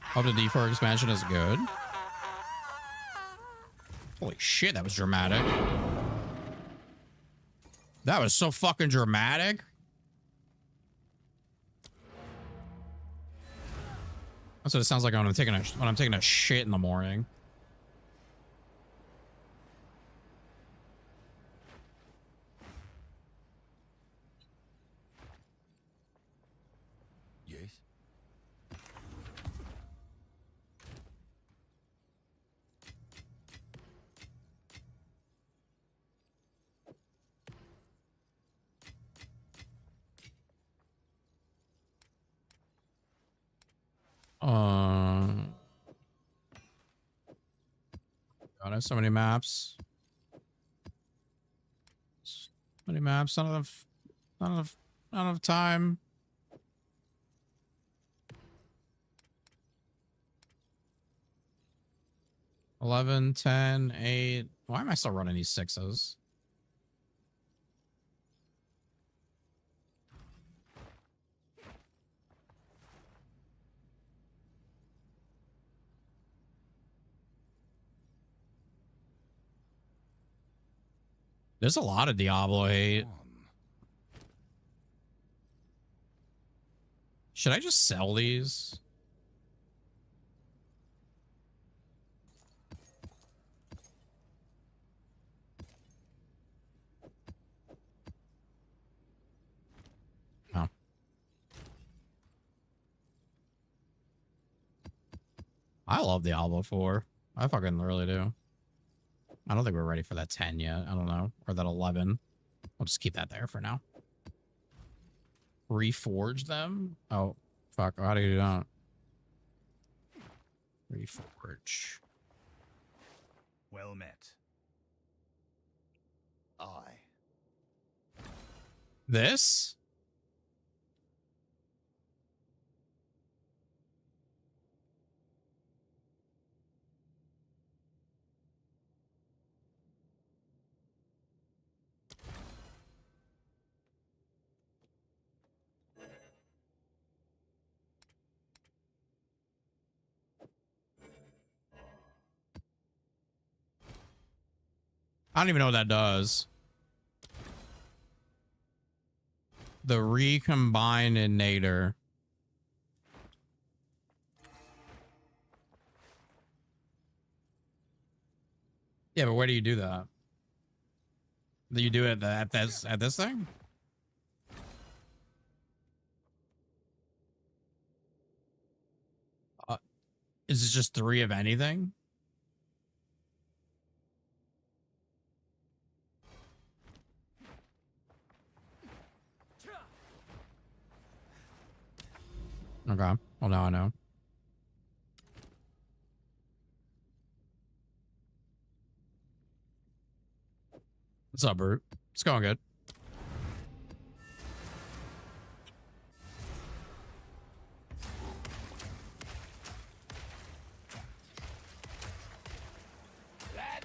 Hope the D4 expansion is good. Holy shit, that was dramatic. That was so fucking dramatic. That's what it sounds like when I'm taking a shit in the morning. Yes. God, I have so many maps. So many maps, not enough time. $11, $10, $8. Why am I still running these 6s? There's a lot of Diablo hate. Should I just sell these? No. I love Diablo 4. I fucking really do. I don't think we're ready for that 10 yet. I don't know. Or that 11. We'll just keep that there for now. Reforge them? Oh, fuck. How do you do that? Reforge. Well met. I. This? I don't even know what that does. The recombinator. Yeah, but where do you do that? Do you do it at this thing? Is it just 3 of anything? Okay. Well, now I know. What's up, Brute? It's going good.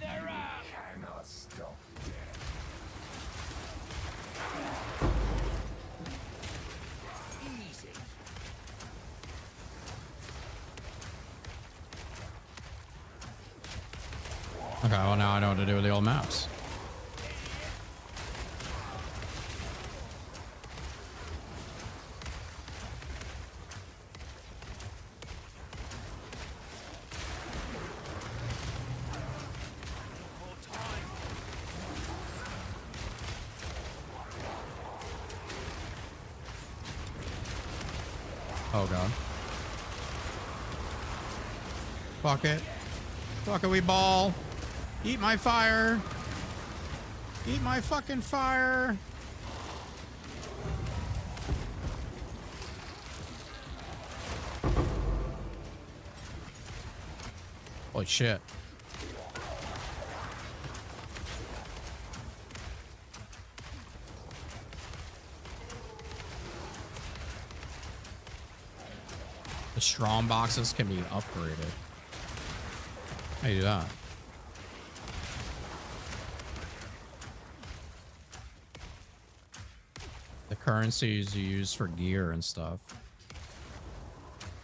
Cannot stop. Easy. Okay, well, now I know what to do with the old maps. Oh, God. Fuck it. Fuck it, we ball. Eat my fire. Eat my fucking fire. Holy shit. The strong boxes can be upgraded. How do you do that? The currencies you use for gear and stuff.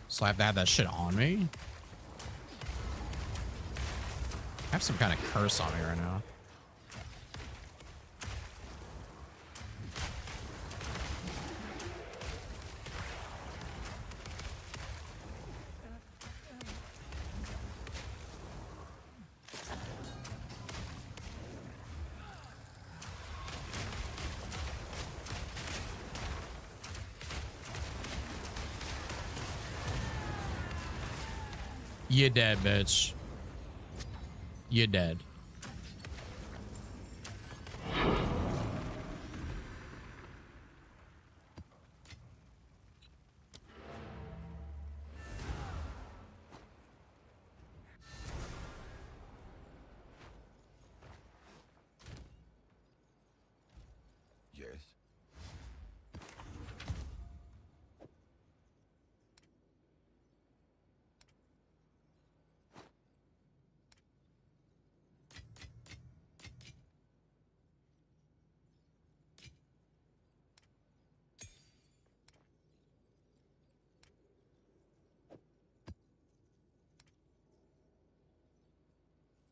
So I have to have that shit on me? I have some kind of curse on me right now. You're dead, bitch. You're dead. Yes.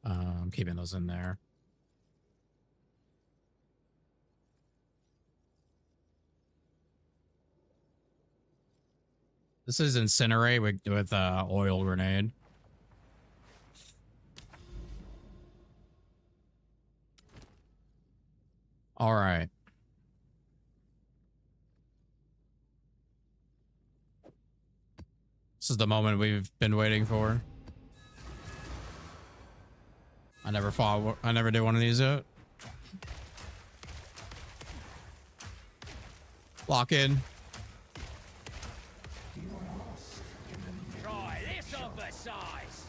I'm keeping those in there. This is incinerate with oil grenade. All right. This is the moment we've been waiting for. I never fought. I never did one of these yet. Lock in. Try this on the size.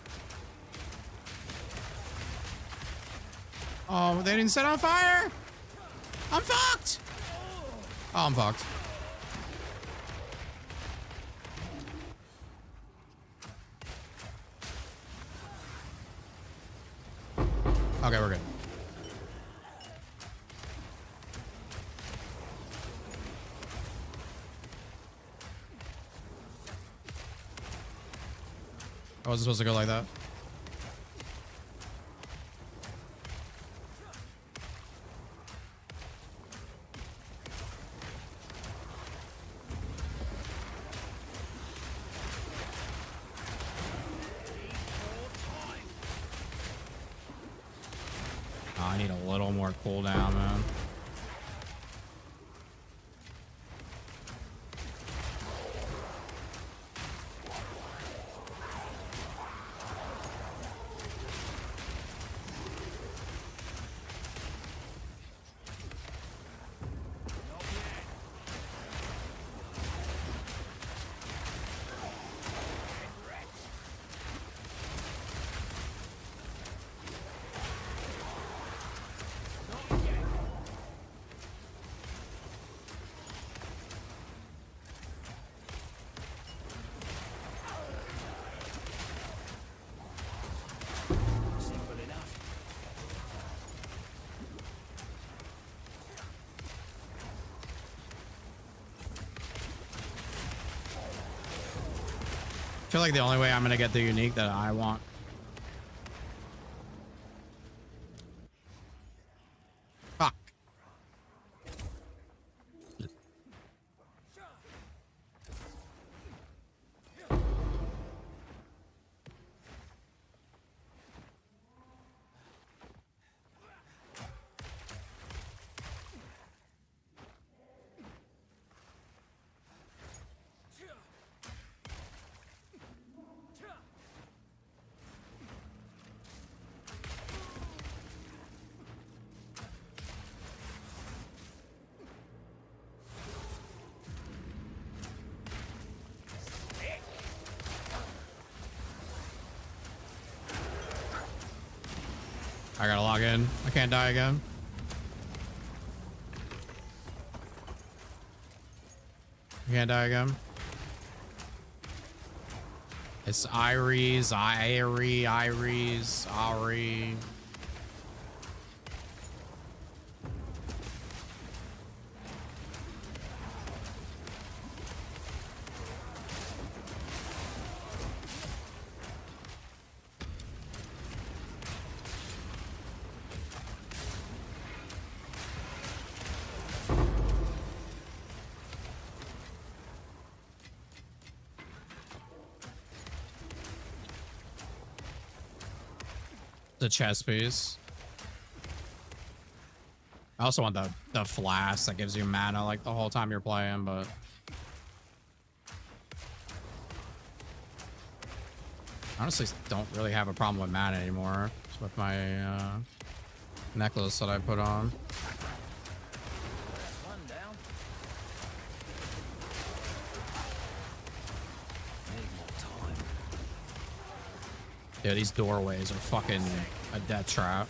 Oh, they didn't set on fire. I'm fucked. Oh, I'm fucked. Okay, we're good. I wasn't supposed to go like that. Oh, I need a little more cooldown, man. Simple enough. I feel like the only way I'm gonna get the unique that I want. Fuck. I gotta log in. I can't die again. I can't die again. It's Iris, Ari. The chest piece. I also want the flask that gives you mana like the whole time you're playing, but honestly don't really have a problem with mana anymore with my necklace that I put on. One down. Need more time. Yeah, these doorways are fucking a death trap.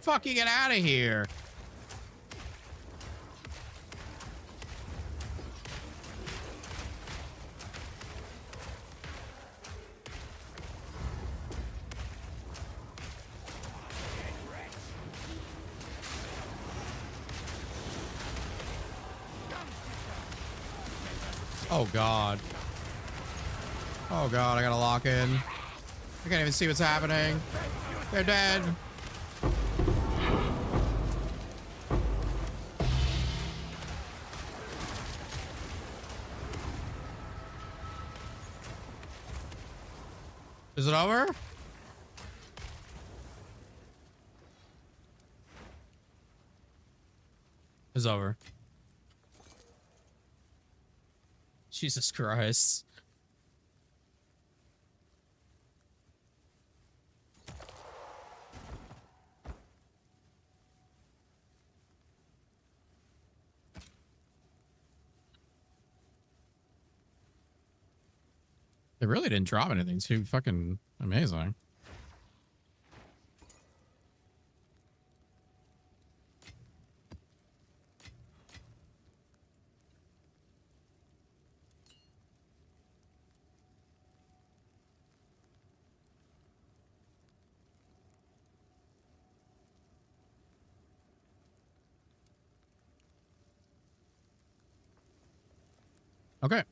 Fuck, you get out of here. Oh god. Oh god, I gotta lock in. I can't even see what's happening. They're dead. Is it over? It's over. Jesus Christ. They really didn't drop anything too fucking amazing. Okay.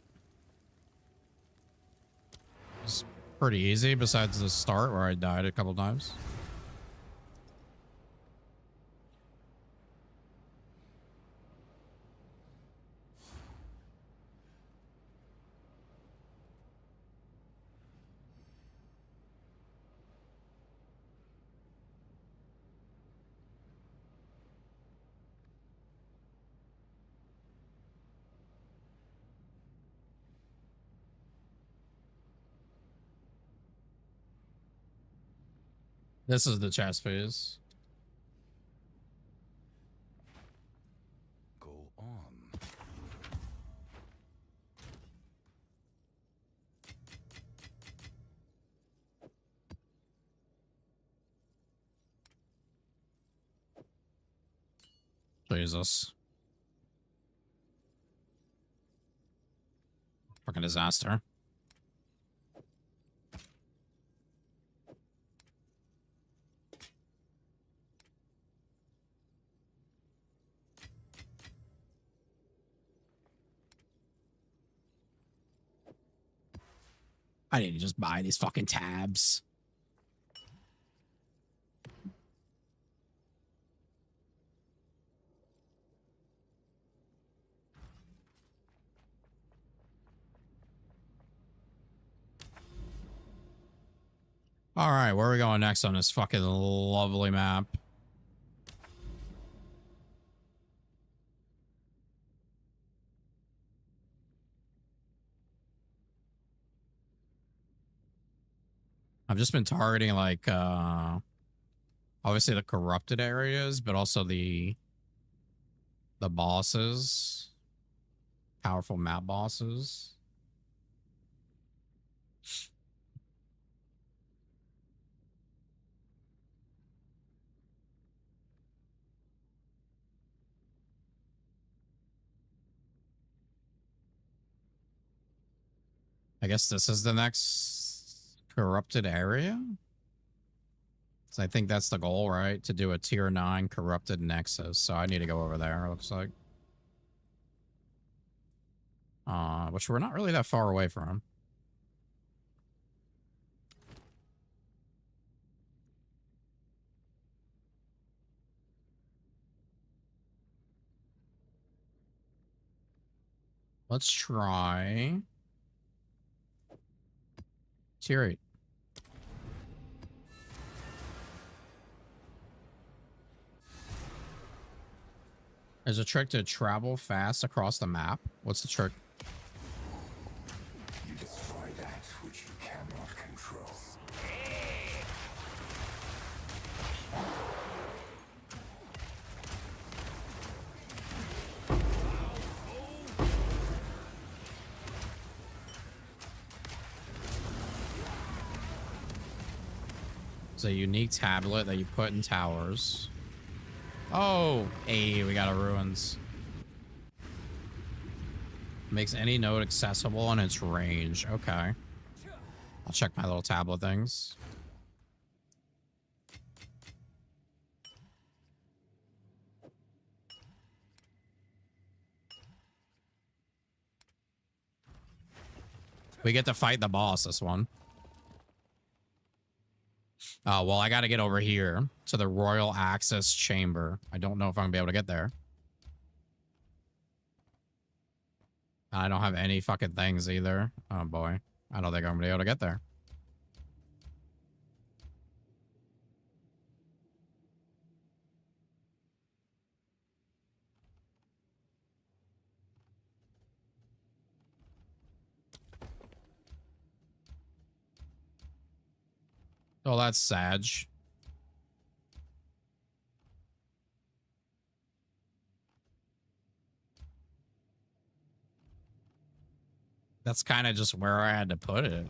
It's pretty easy besides the start where I died a couple times. This is the chest phase. Go on. Jesus. Fucking disaster. I need to just buy these fucking tabs. All right, where are we going next on this fucking lovely map? I've just been targeting like obviously the corrupted areas, but also the bosses, powerful map bosses. I guess this is the next corrupted area. So I think that's the goal, right? To do a tier 9 corrupted nexus. So I need to go over there, it looks like. Which we're not really that far away from. Let's try tier 8. There's a trick to travel fast across the map. What's the trick? You destroy that which you cannot control. It's a unique tablet that you put in towers. Oh, hey, we got a ruins. Makes any node accessible in its range. Okay. I'll check my little tablet things. We get to fight the boss this one. Oh, well, I got to get over here to the Royal Access Chamber. I don't know if I'm going to be able to get there. I don't have any fucking things either. Oh, boy. I don't think I'm going to be able to get there. Oh, that's sad. That's kind of just where I had to put it.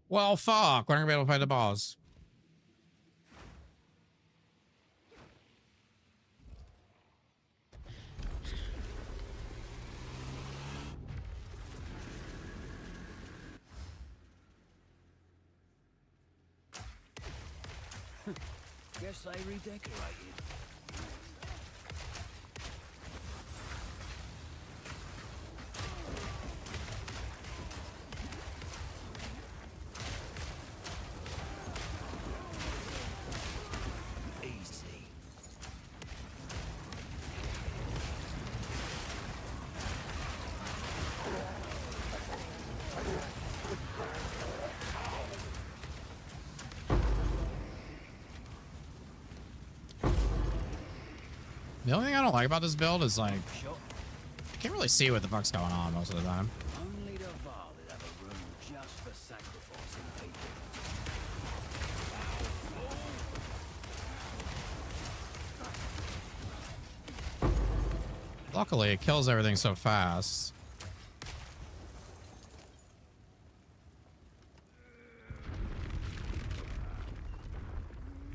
Well, fuck. We're not going to be able to fight the boss. Guess they redecorated. Easy. The only thing I don't like about this build is, like, I can't really see what the fuck's going on most of the time. Only the Varlid have a room just for sacrificing people. Luckily, it kills everything so fast.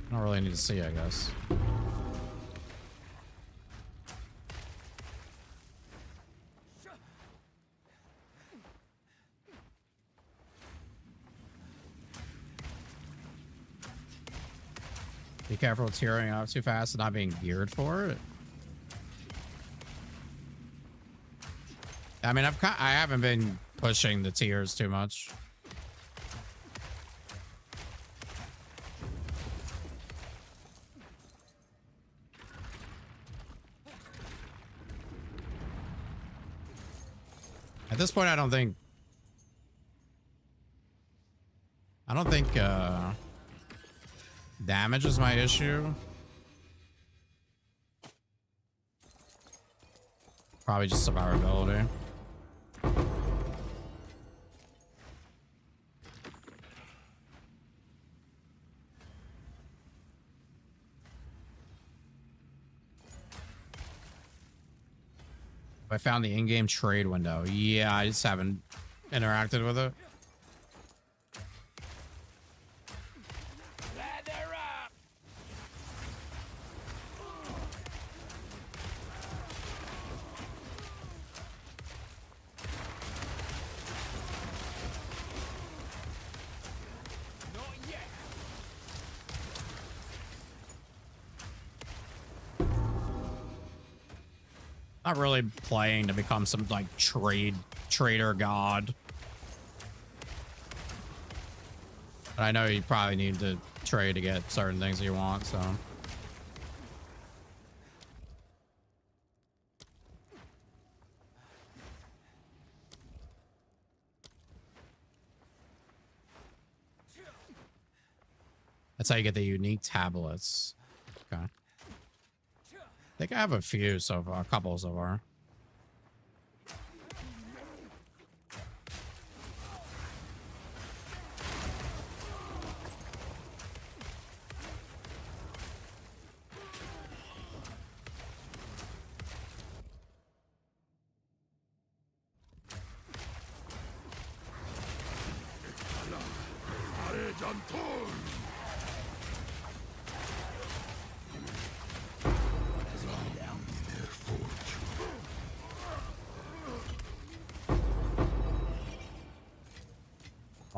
I don't really need to see, I guess. Be careful tearing up too fast and not being geared for it. I mean, I haven't been pushing the tiers too much. At this point, I don't think damage is my issue. Probably just survivability. I found the in-game trade window. Yeah, I just haven't interacted with it. Not really playing to become some like trader god. But I know you probably need to trade to get certain things you want, so. That's how you get the unique tablets. Okay. I think I have a few so far, a couple so far.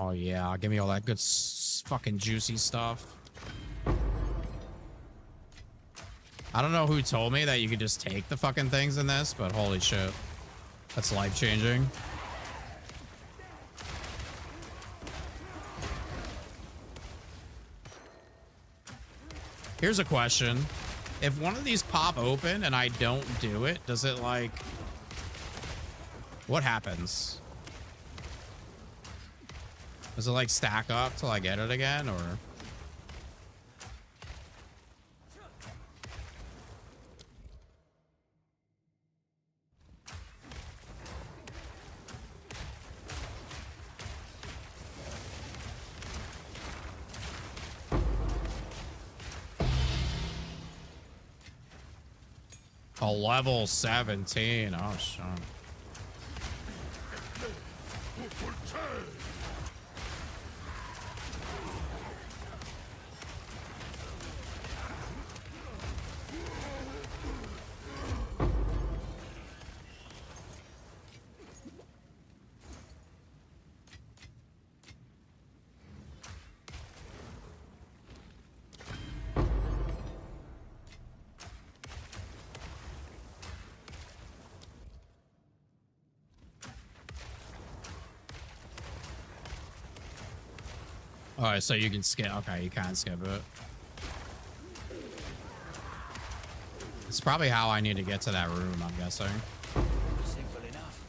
Oh yeah, give me all that good fucking juicy stuff. I don't know who told me that you could just take the fucking things in this, but holy shit. That's life-changing. Here's a question. If one of these pop open and I don't do it, does it like... What happens? Does it like stack up till I get it again, or... A level 17. Oh, shit. All right, so you can skip. Okay, you can't skip it. It's probably how I need to get to that room, I'm guessing. Simple enough.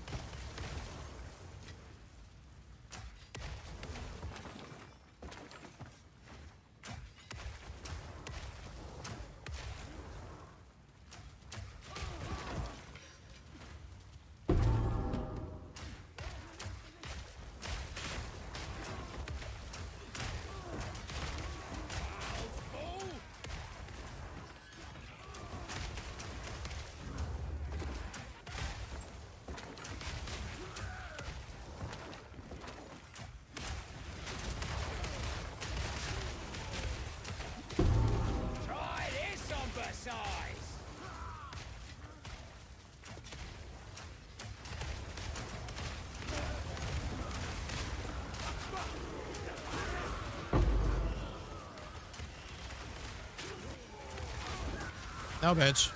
Try this on the size. No, bitch.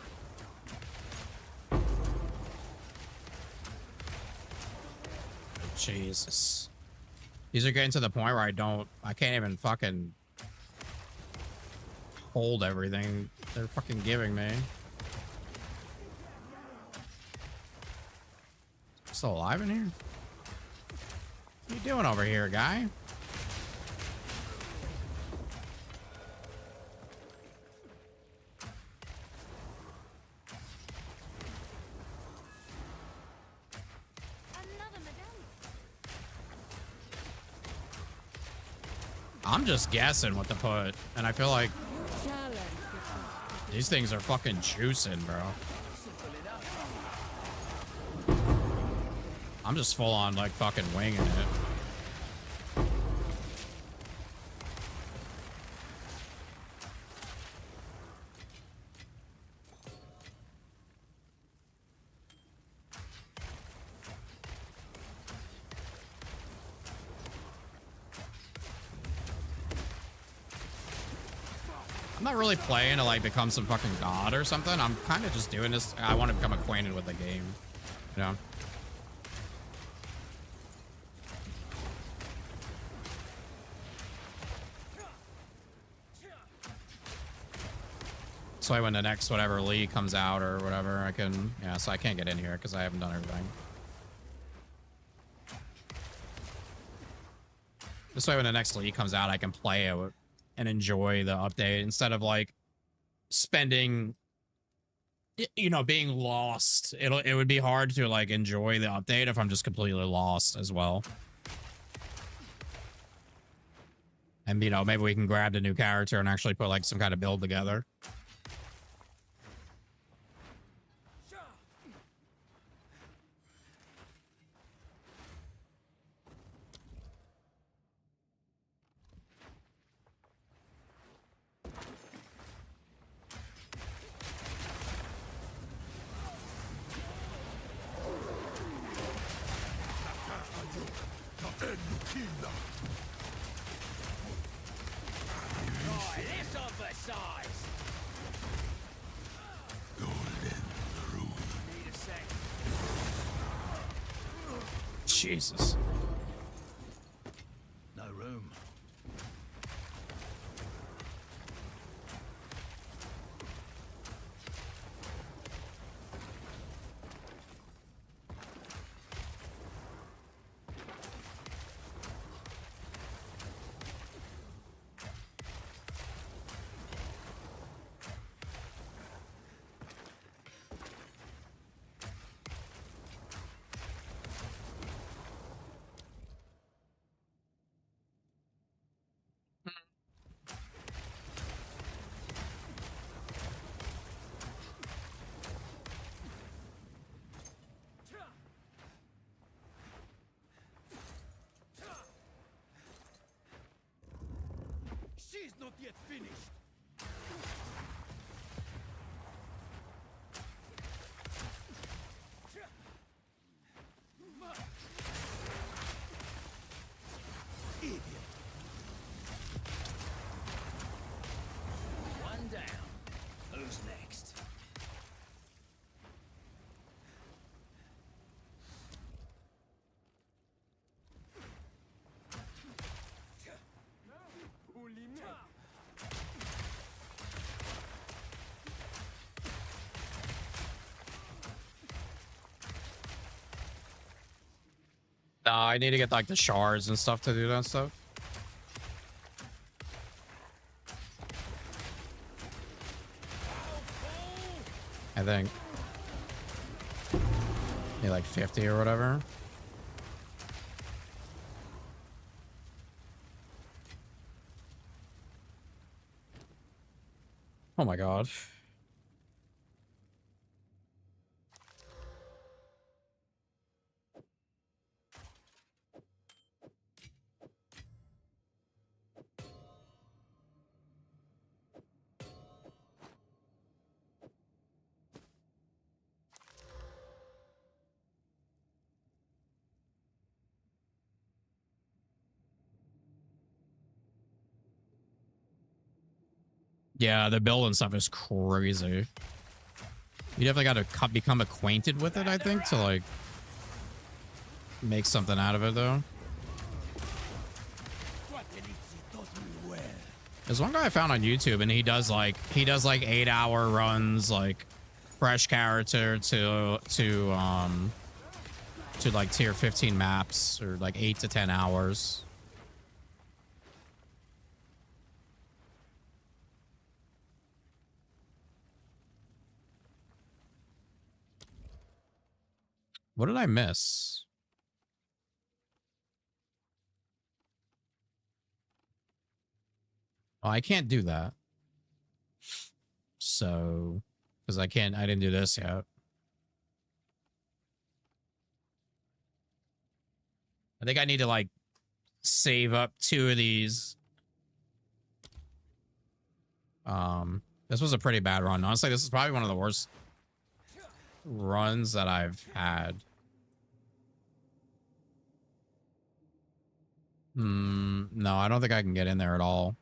Jesus. These are getting to the point where I can't even fucking hold everything they're fucking giving me. Still alive in here? What are you doing over here, guy? I'm just guessing what to put, and I feel like these things are fucking juicing, bro. I'm just full on like fucking winging it. I'm not really playing to like become some fucking god or something. I'm kind of just doing this. I want to become acquainted with the game, you know? So when the next whatever league comes out or whatever, I can, yeah, so I can't get in here because I haven't done everything. This way when the next league comes out, I can play it and enjoy the update instead of like spending, you know, being lost. It would be hard to like enjoy the update if I'm just completely lost as well. And you know, maybe we can grab the new character and actually put like some kind of build together. Jesus. No room. She's not yet finished. Idiot. One down. Who's next? No, I need to get like the shards and stuff to do that stuff. I think. Need like 50 or whatever. Oh my god. Yeah, the build and stuff is crazy. You definitely got to become acquainted with it, I think, to like make something out of it, though. There's one guy I found on YouTube, and he does like 8-hour runs, like fresh character to like tier 15 maps, or like 8 to 10 hours. What did I miss? Oh, I can't do that. So, because I didn't do this yet. I think I need to like save up 2 of these. This was a pretty bad run. Honestly, this is probably one of the worst runs that I've had. No, I don't think I can get in there at all.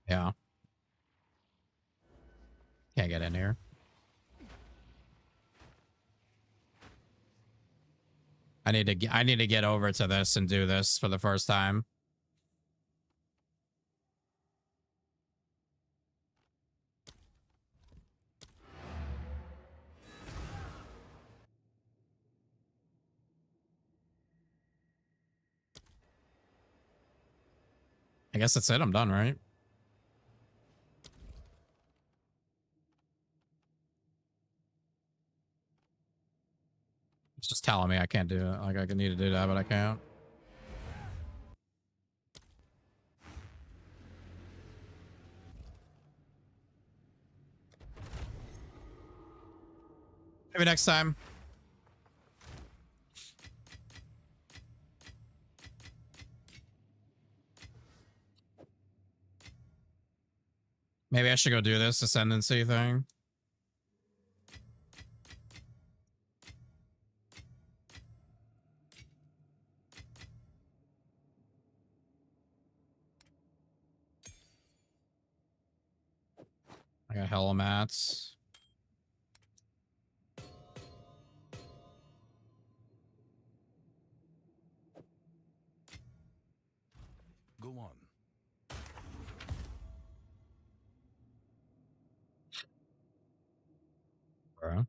Yeah. Can't get in here. I need to get over to this and do this for the first time. I guess that's it. I'm done, right? It's just telling me I can't do it. Like I need to do that, but I can't. Maybe next time. Maybe I should go do this ascendancy thing. I got hella mats. Go on. Bro.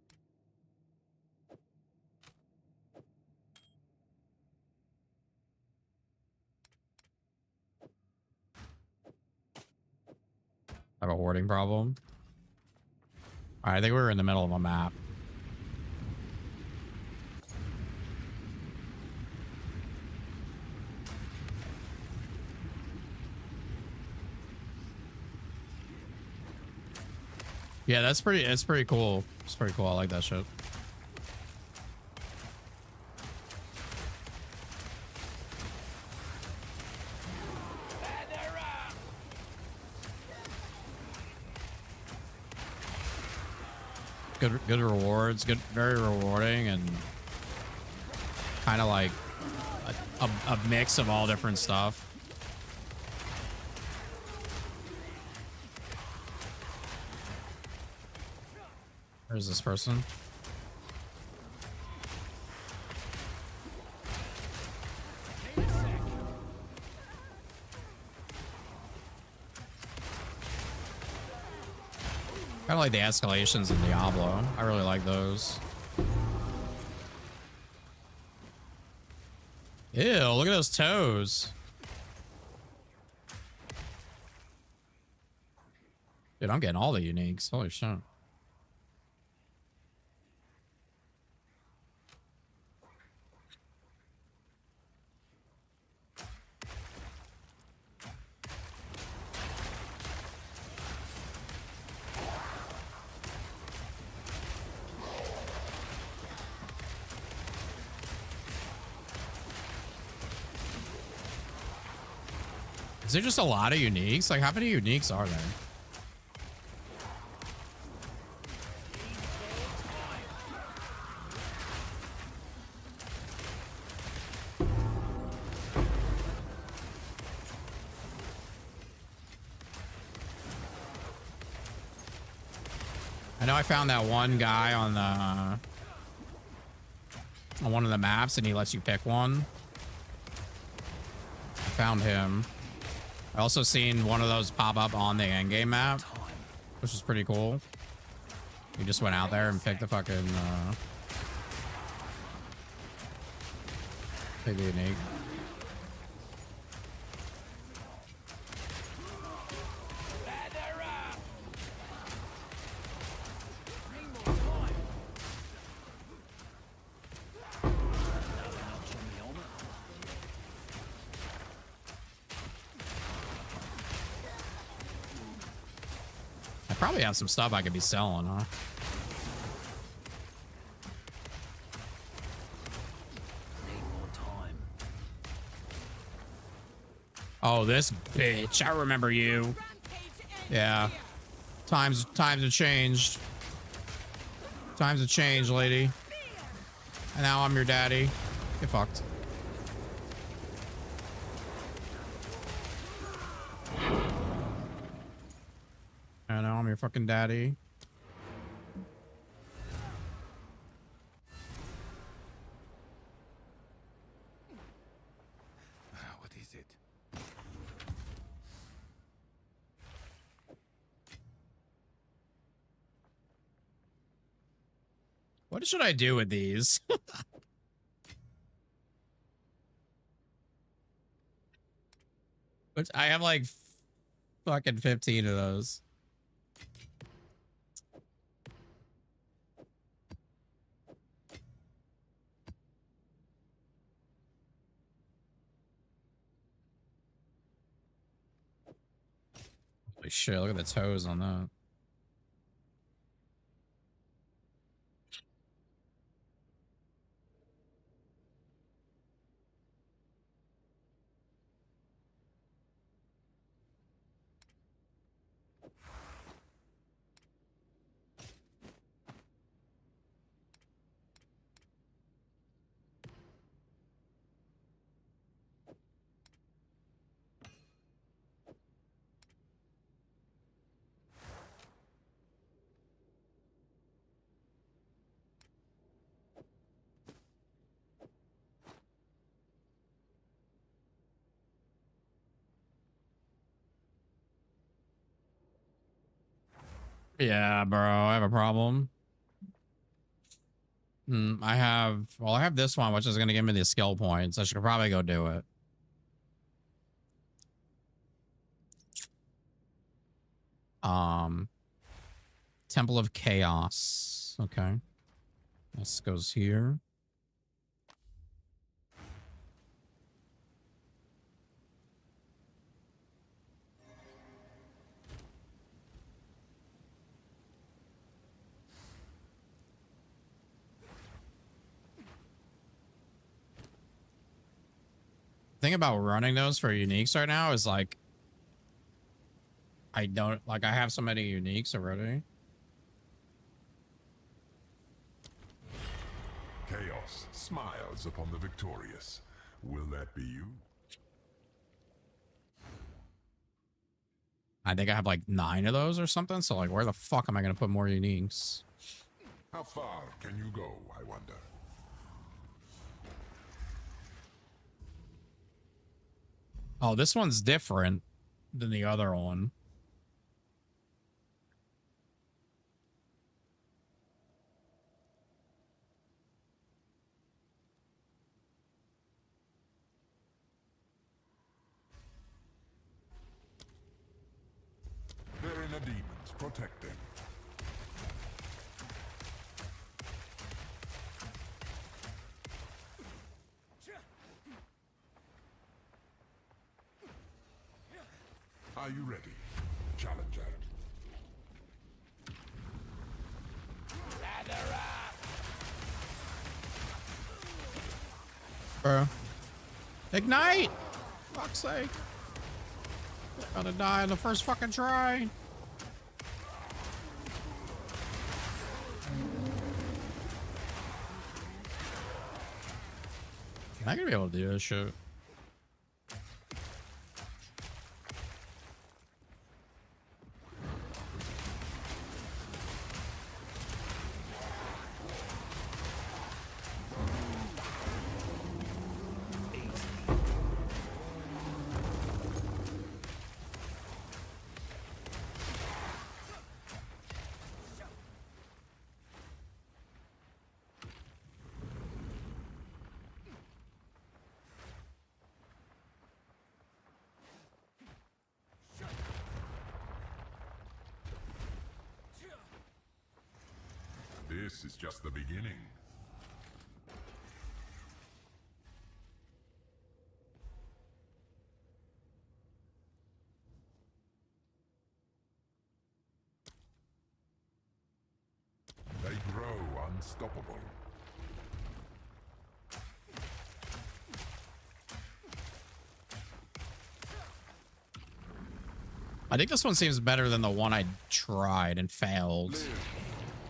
I have a hoarding problem. All right, I think we were in the middle of a map. Yeah, that's pretty cool. It's pretty cool. I like that shit. Good rewards, very rewarding, and kind of like a mix of all different stuff. Where's this person? Kind of like the escalations in Diablo. I really like those. Ew, look at those toes. Dude, I'm getting all the uniques. Holy shit. Is there just a lot of uniques? Like, how many uniques are there? I know I found that one guy on one of the maps, and he lets you pick one. I found him. I also seen one of those pop up on the endgame map, which is pretty cool. You just went out there and picked the fucking pick the unique. I probably have some stuff I could be selling, huh? Oh, this bitch. I remember you. Yeah. Times have changed. Times have changed, lady. And now I'm your daddy. Get fucked. And now I'm your fucking daddy. What is it? What should I do with these? Which I have like fucking 15 of those. Holy shit, look at the toes on that. Yeah, bro, I have a problem. I have this one, which is going to give me the skill points. I should probably go do it. Temple of Chaos. Okay. This goes here. Thing about running those for uniques right now is like I have so many uniques already. Chaos smiles upon the victorious. Will that be you? I think I have like 9 of those or something. So like, where the fuck am I gonna put more uniques? How far can you go, I wonder? Oh, this one's different than the other one. Their inner demons, protect them. Are you ready, Challenger? Bro. Ignite! Fuck's sake. Gotta die in the first fucking try. Am I gonna be able to do this shit? This is just the beginning. They grow unstoppable. I think this one seems better than the one I tried and failed.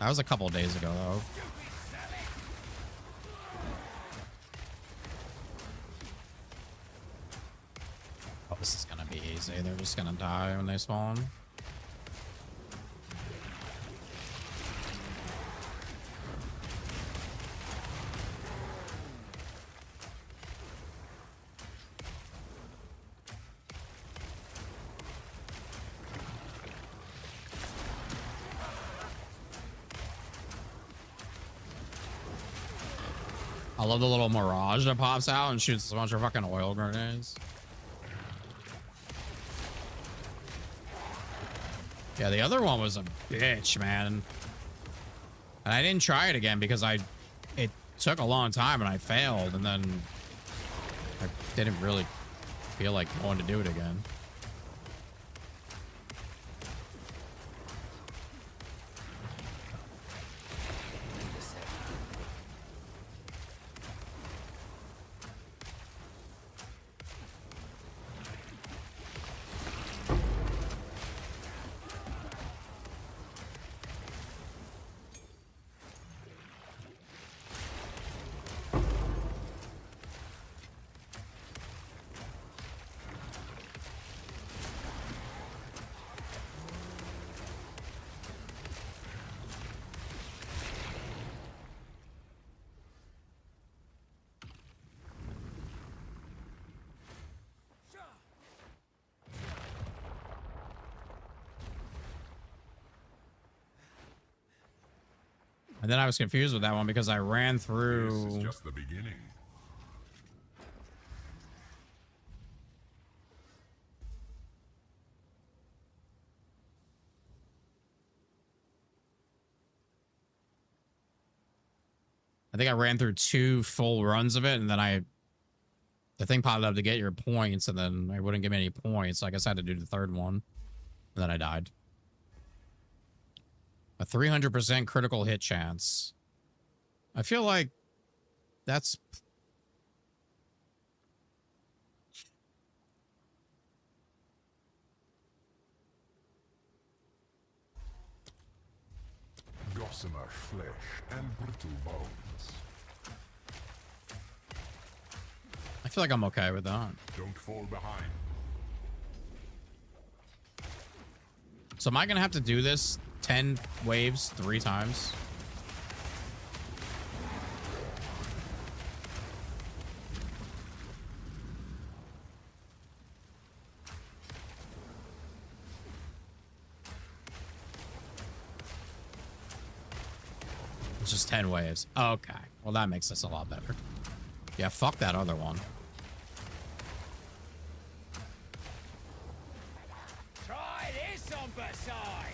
That was a couple of days ago, though. Oh, this is gonna be easy. They're just gonna die when they spawn. I love the little mirage that pops out and shoots a bunch of fucking oil grenades. Yeah, the other one was a bitch, man. And I didn't try it again because it took a long time and I failed, and then I didn't really feel like going to do it again. And then I was confused with that one because I ran This through. is just the beginning. I think I ran through 2 full runs of it, and then the thing popped up to get your points, and then I wouldn't give me any points. So I guess I had to do the 3rd one. And then I died. A 300% critical hit chance. I feel like that's... Gossamer flesh and brittle bones. I feel like I'm okay with that. Don't fall behind. So am I going to have to do this 10 waves 3 times? It's just 10 waves. Okay. Well, that makes this a lot better. Yeah, fuck that other one. Try this on Versailles.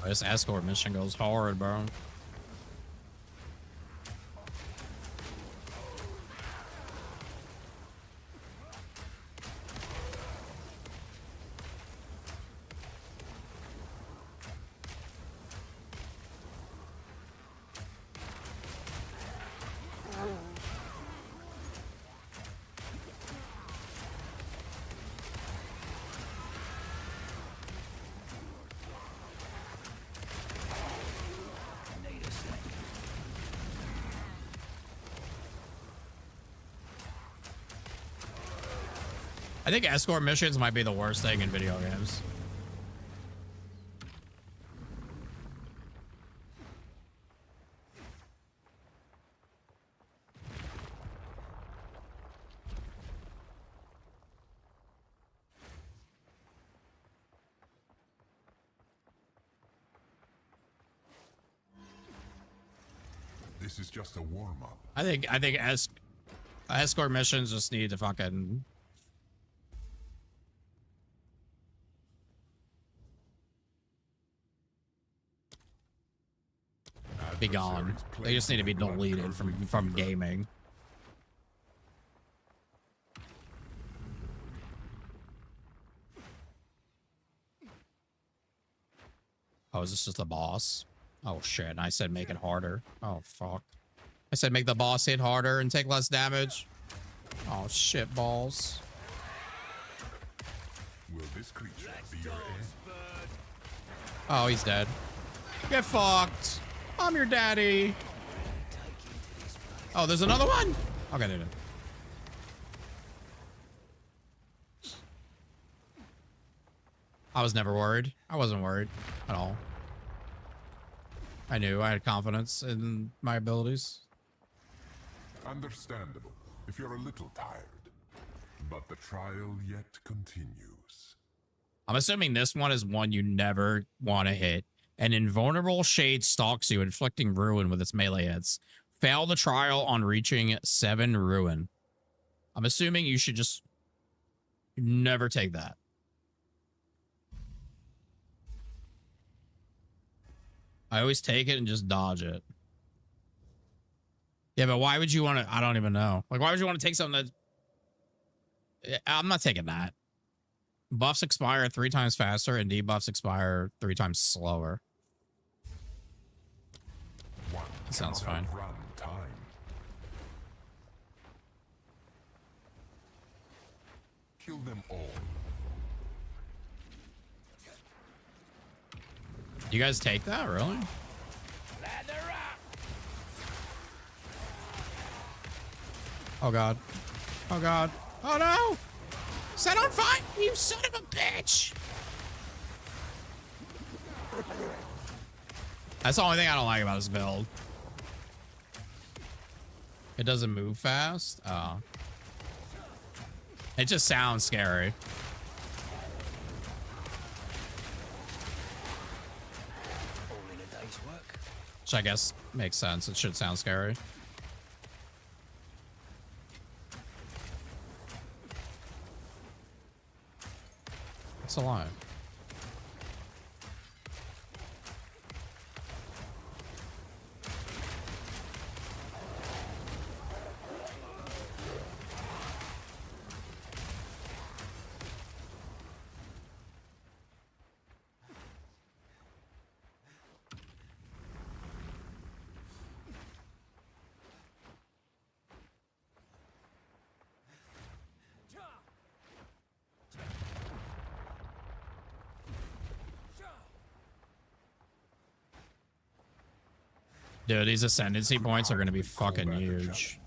This escort mission goes hard, bro. I think escort missions might be the worst thing in video games. This is just a warm-up. I think escort missions just need to fucking be gone. They just need to be deleted from gaming. Oh, is this just the boss? Oh shit, and I said make it harder. Oh fuck. I said make the boss hit harder and take less damage. Oh shit balls. Will this creature be your end? Oh, he's dead. Get fucked. I'm your daddy. Oh, there's another one? Okay, dude. I was never worried. I wasn't worried at all. I knew I had confidence in my abilities. Understandable if you're a little tired. But the trial yet continues. I'm assuming this one is one you never want to hit. An invulnerable shade stalks you, inflicting ruin with its melee hits. Fail the trial on reaching 7 ruin. I'm assuming you should just never take that. I always take it and just dodge it. Yeah, but why would you want to? I don't even know. Like, why would you want to take something that... I'm not taking that. Buffs expire 3 times faster and debuffs expire 3 times slower. That sounds fine. Run time. Kill them all. You guys take that, really? Oh god. Oh god. Oh no! Set on fire, you son of a bitch! That's the only thing I don't like about this build. It doesn't move fast. Oh. It just sounds scary. Which I guess makes sense. It should sound scary. It's a lie. Dude, these ascendancy points are going to be fucking huge.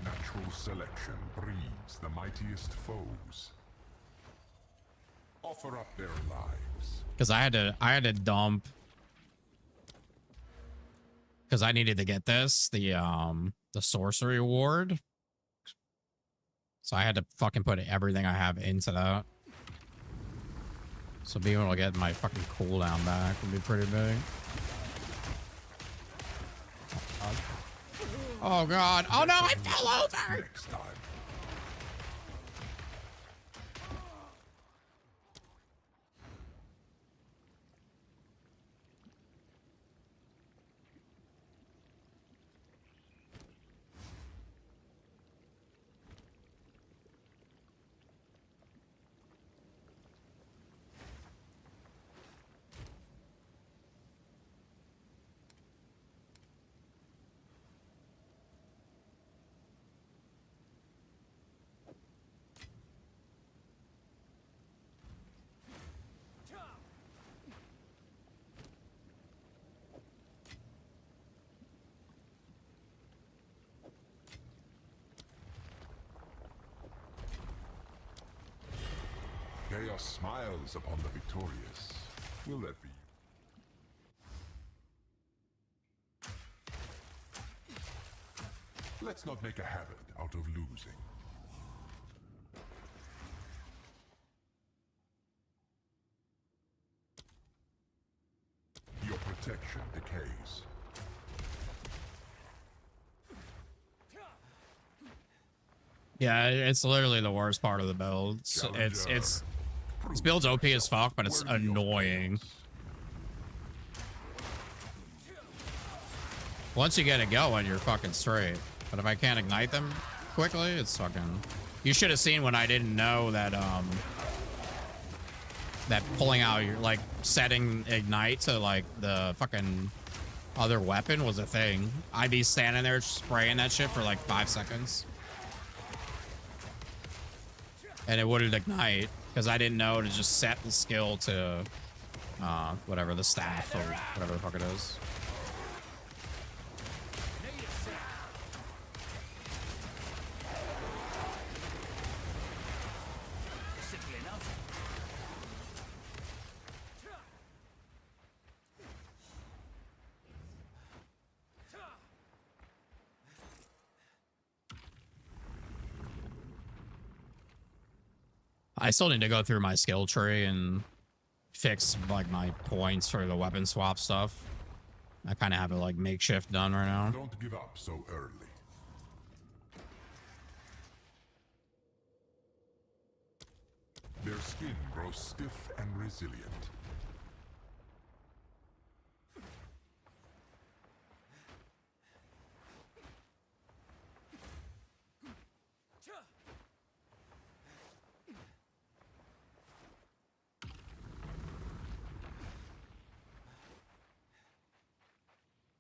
Natural selection breeds the mightiest foes. Offer up their lives. Because I had to dump. Because I needed to get this, the sorcery ward. So I had to fucking put everything I have into that. So being able to get my fucking cooldown back would be pretty big. Oh god. Oh no, I fell over! Next time. Chaos smiles upon the victorious. Will that be? Let's not make a habit out of losing. Your protection decays. Yeah, it's literally the worst part of the build. It's this build's OP as fuck, but it's annoying. Once you get it going, you're fucking straight. But if I can't ignite them quickly, it's fucking... You should have seen when I didn't know that that pulling out your, like, setting ignite to like the fucking other weapon was a thing. I'd be standing there spraying that shit for like 5 seconds. And it wouldn't ignite because I didn't know to just set the skill to whatever, the staff or whatever the fuck it is. I still need to go through my skill tree and fix like my points for the weapon swap stuff. I kind of have it like makeshift done right now. Don't give up so early. Their skin grows stiff and resilient.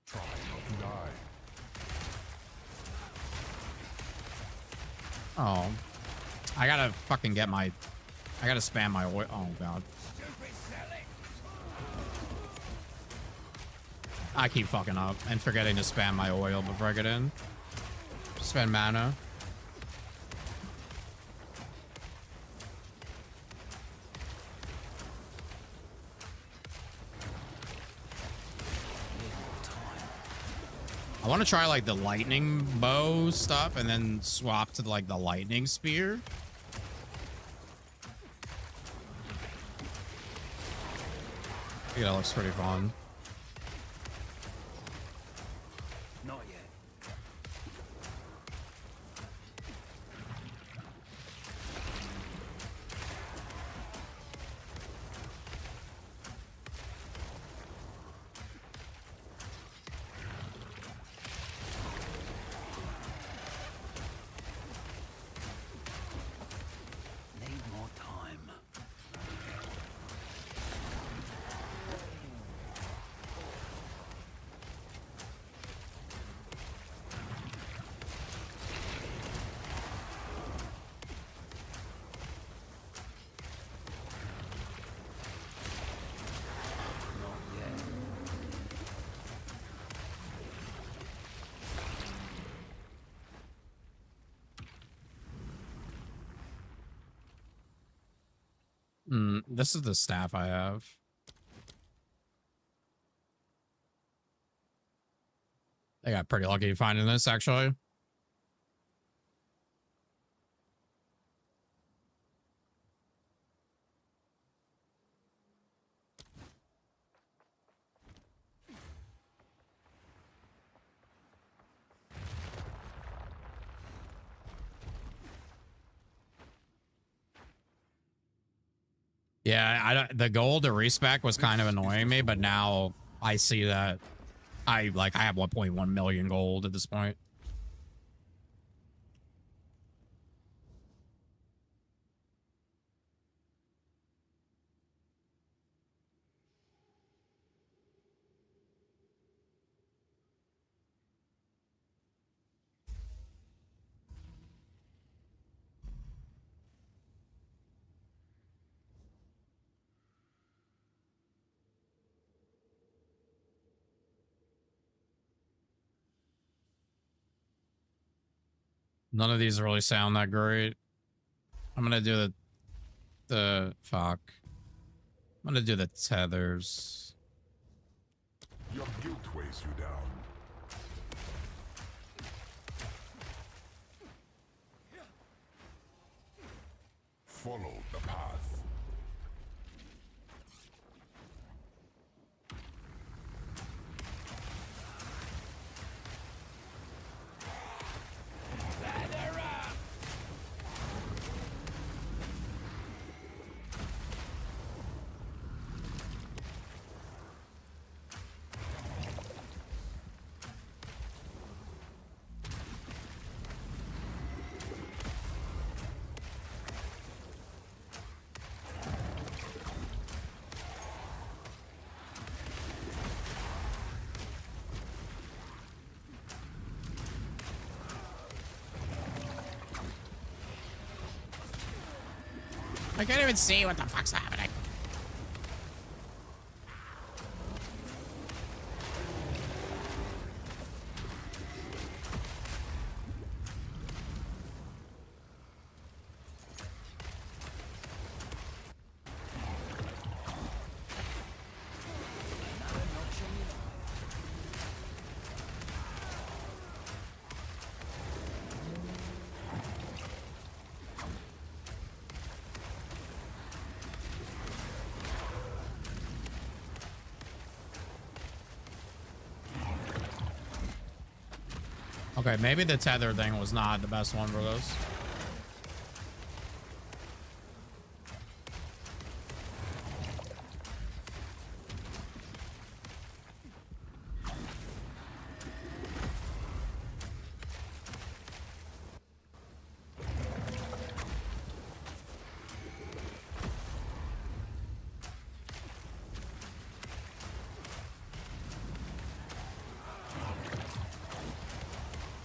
Try not to die. Oh, I gotta fucking get my, I gotta spam my oil. Oh god. I keep fucking up and forgetting to spam my oil before I get in. Spend mana. I want to try like the lightning bow stuff and then swap to like the lightning spear. I think that looks pretty fun. Not yet. Need more time. Not yet. This is the staff I have. I got pretty lucky finding this actually. Yeah, I don't, the gold to respec was kind of annoying me, but now I see that I have 1.1 million gold at this point. None of these really sound that great. I'm gonna do the fuck. I'm gonna do the tethers. Your guilt weighs you down. Follow the path. I can't even see what the fuck's happening. Okay, maybe the tether thing was not the best one for this.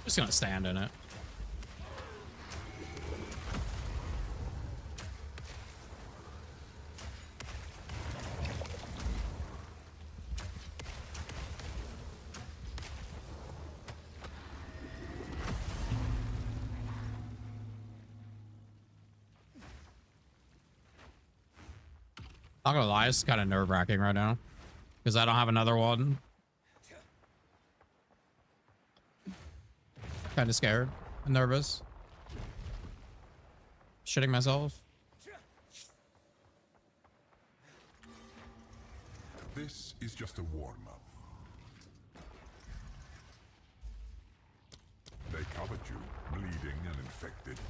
Just gonna stand in it. Not gonna lie, it's kind of nerve-wracking right now. Because I don't have another one. Kind of scared and nervous. Shitting myself. This is just a warm-up. They covered you, bleeding and infected.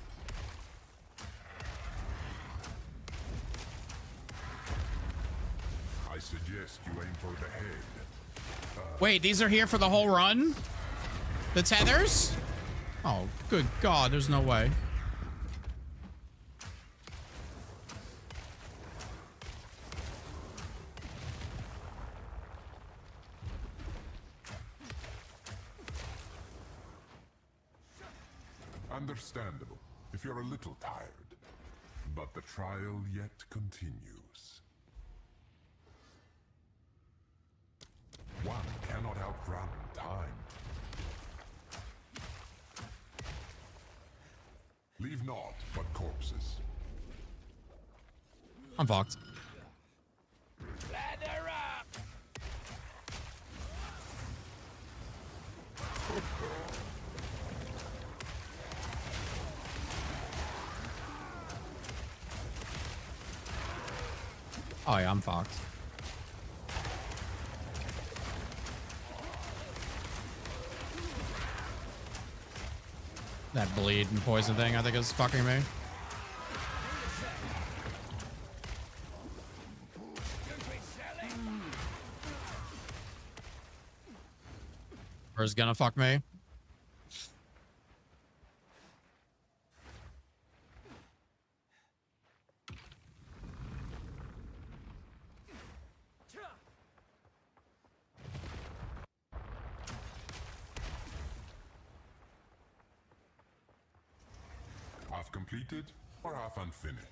I suggest you aim for the head. Wait, these are here for the whole run? The tethers? Oh, good God, there's no way. Understandable if you're a little tired, but the trial yet continues. One cannot outrun time. Leave naught but corpses. I'm fucked. Ladder up! Oh yeah, I'm fucked. That bleed and poison thing I think is fucking me. Or is gonna fuck me. Half completed or half unfinished?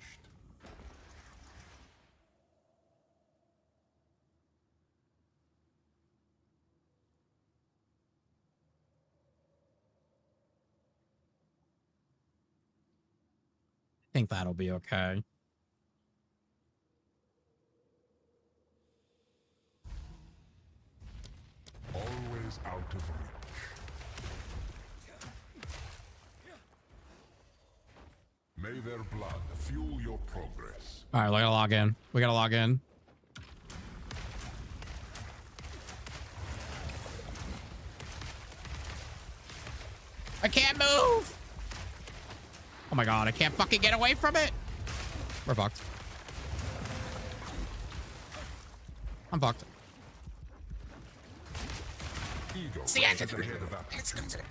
I think that'll be okay. Always out of reach. May their blood fuel your progress. All right, we gotta log in. We gotta log in. I can't move. Oh my God, I can't fucking get away from it. We're fucked. I'm fucked. Ego It's the end. runs ahead of aptitude.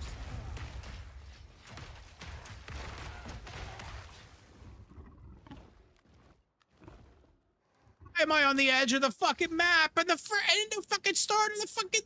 Am I on the edge of the fucking map and the fucking start of the fucking...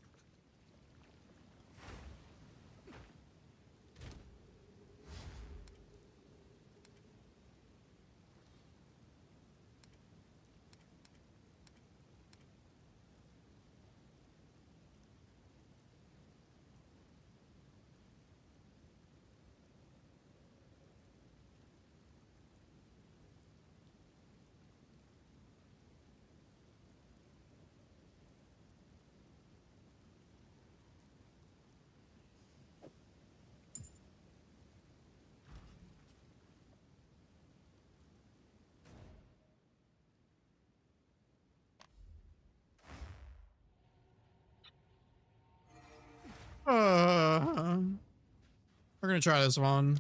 We're gonna try this one.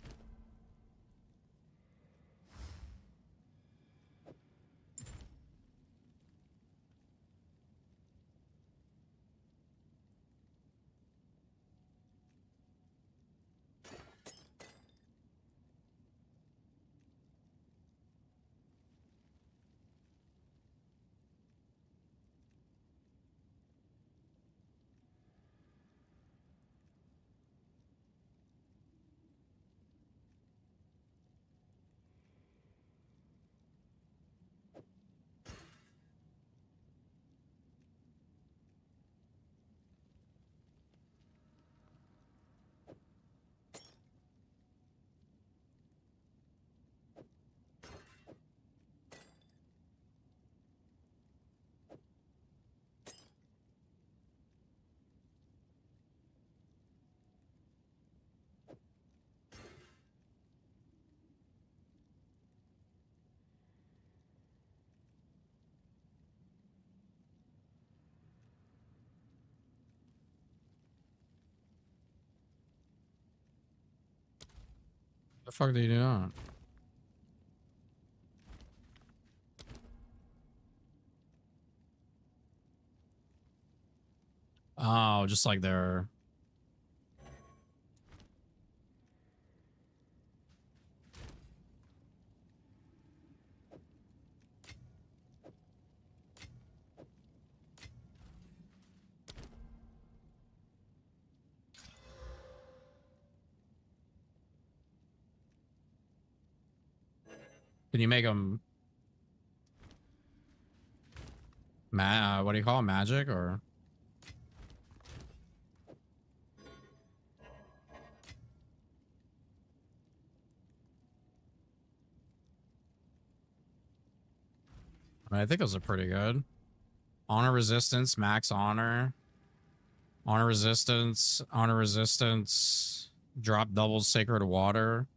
The fuck do you do that? Oh, just like they're... Can you make them... what do you call it? Magic or... I mean, I think those are pretty good. Honor resistance, max honor. Honor resistance, drop doubles sacred water.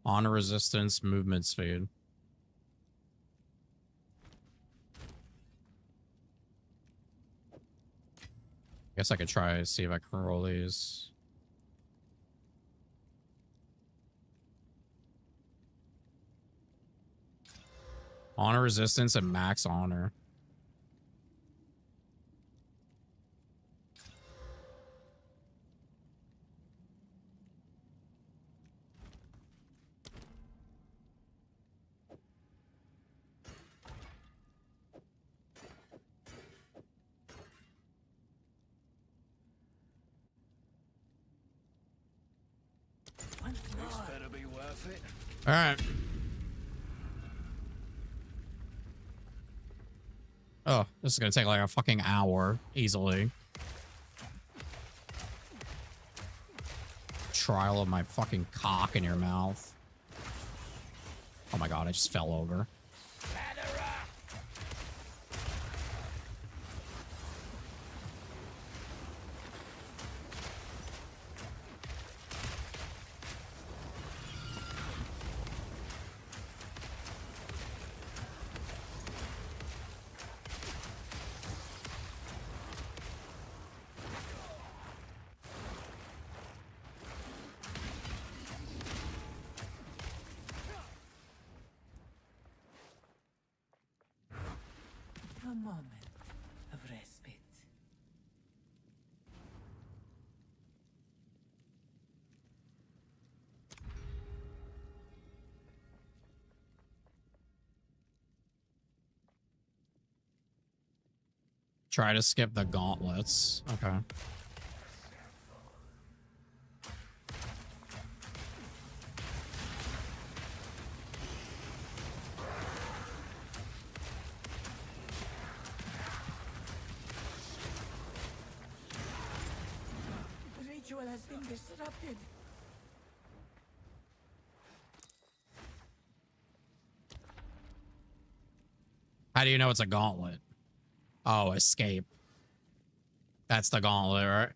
Honor resistance, movement speed. Guess I could try to see if I can roll these. Honor resistance and max honor. This better be worth it. All right. Oh, this is gonna take like a fucking hour easily. Trial of my fucking cock in your mouth. Oh my god, I just fell over. A moment of respite. Try to skip the gauntlets. Okay. The ritual has been disrupted. How do you know it's a gauntlet? Oh, escape. That's the gauntlet, right?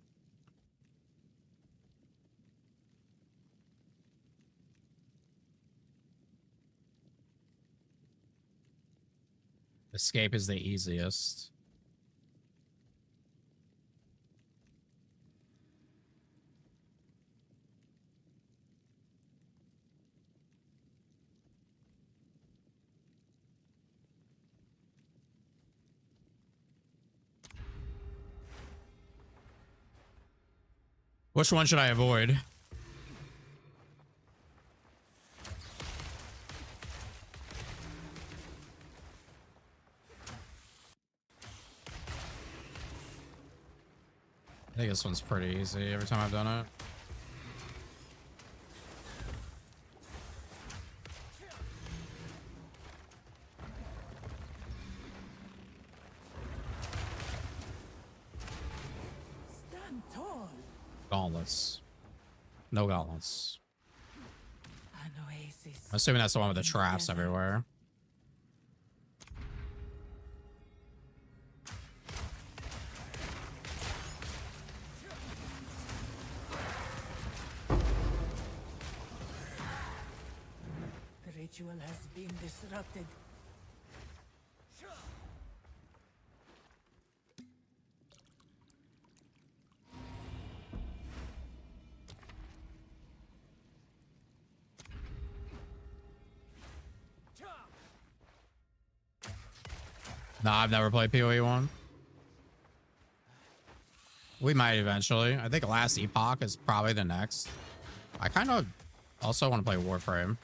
Escape is the easiest. Which one should I avoid? I think this one's pretty easy every time I've done it. Stand tall. Gauntlets. No gauntlets. An oasis. I'm assuming that's the one with the traps everywhere. The ritual has been disrupted. Nah, I've never played PoE 1. We might eventually. I think Last Epoch is probably the next. I kind of also want to play Warframe.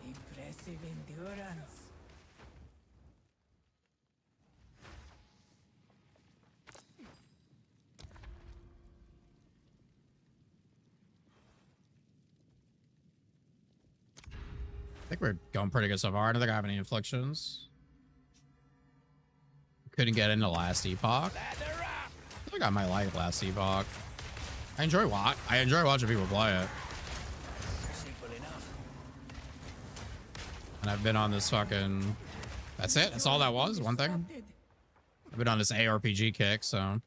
Impressive endurance. I think we're going pretty good so far. I don't think I have any inflictions. Couldn't get into Last Epoch. I think I might like Last Epoch. I enjoy watching people play it. And I've been on this fucking... That's it. That's all that was. One thing. I've been on this ARPG kick, so...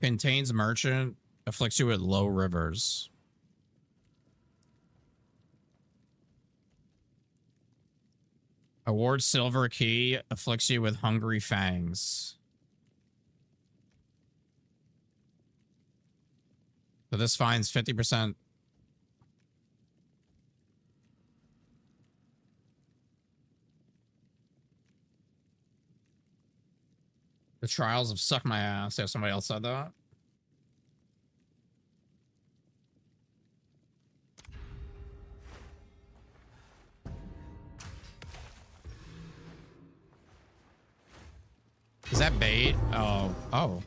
Contains merchant. Afflicts you with low rivers. Award silver key. Afflicts you with hungry fangs. So this finds 50%. The trials have sucked my ass. If somebody else said that. Is that bait? Oh. Oh.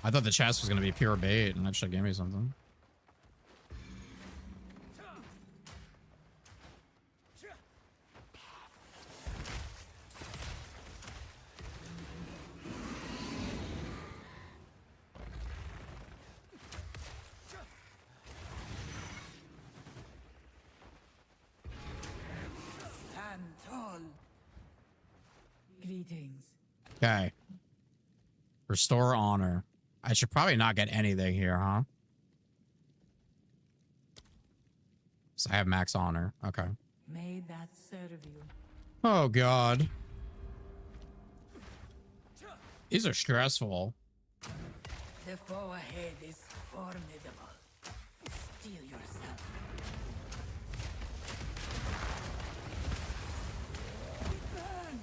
I thought the chest was going to be pure bait and that should give me something. Stand tall. Greetings. Okay. Restore honor. I should probably not get anything here, huh? So I have max honor. Okay. May that serve you. Oh, God. These are stressful. The foe ahead is formidable. Steel yourself. Burn!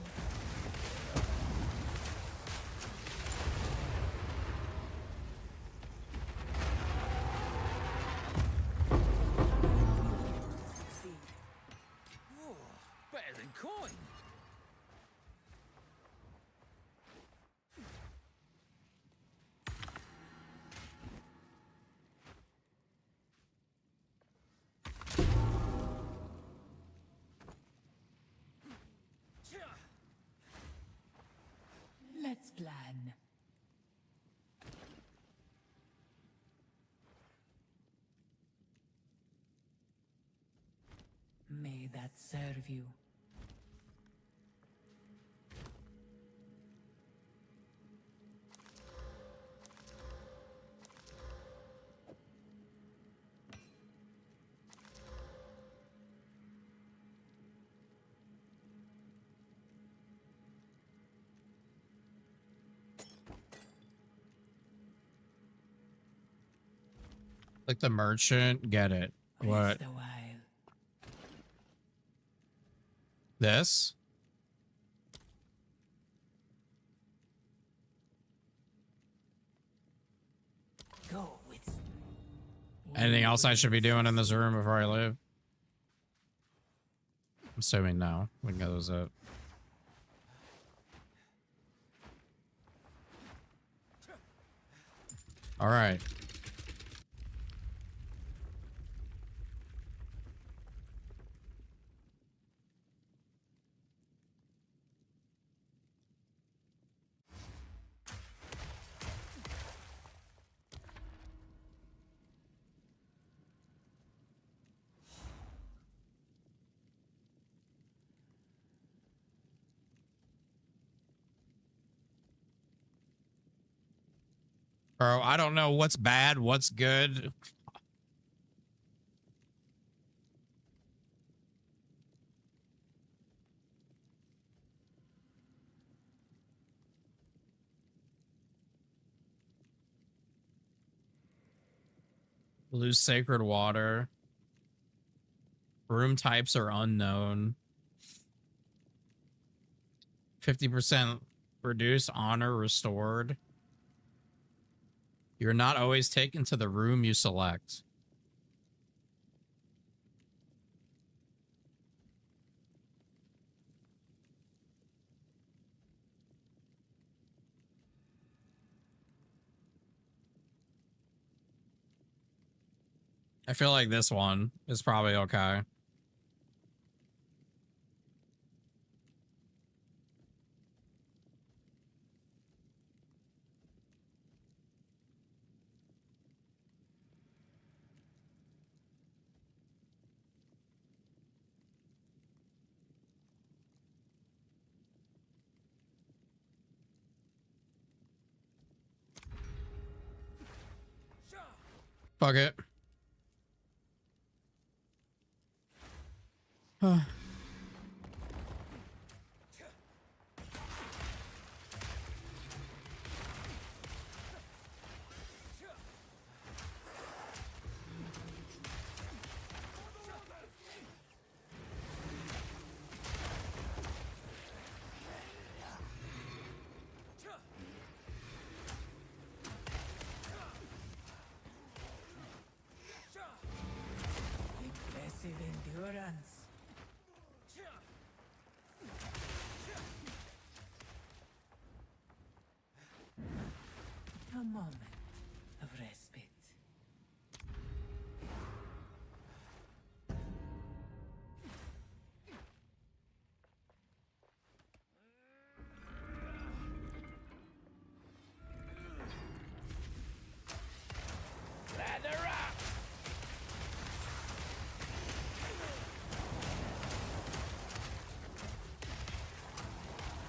Better than coin. Let's plan. May that serve you. Like the merchant. Get it. What? Rest a while. This? Go with. Anything else I should be doing in this room before I leave? I'm assuming no. We can go those up. All right. Bro, I don't know what's bad, what's good. Blue sacred water. Room types are unknown. 50% reduce honor restored. You're not always taken to the room you select. I feel like this one is probably okay. Fuck it. Impressive endurance. A moment of respite.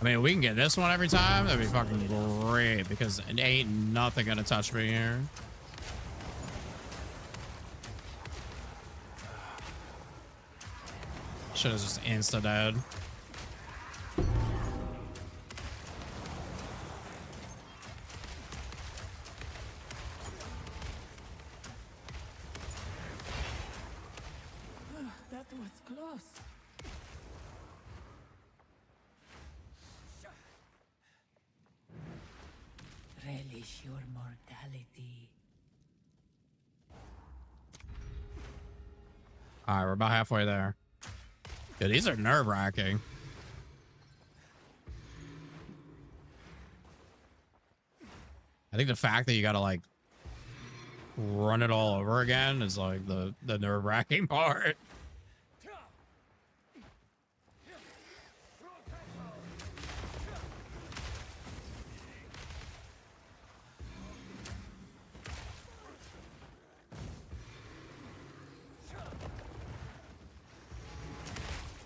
I mean, we can get this one every time. That'd be fucking great because it ain't nothing gonna touch me here. Should have just insta-dead. That was close. Relish your mortality. All right, we're about halfway there. Dude, these are nerve-wracking. I think the fact that you gotta like run it all over again is like the nerve-wracking part.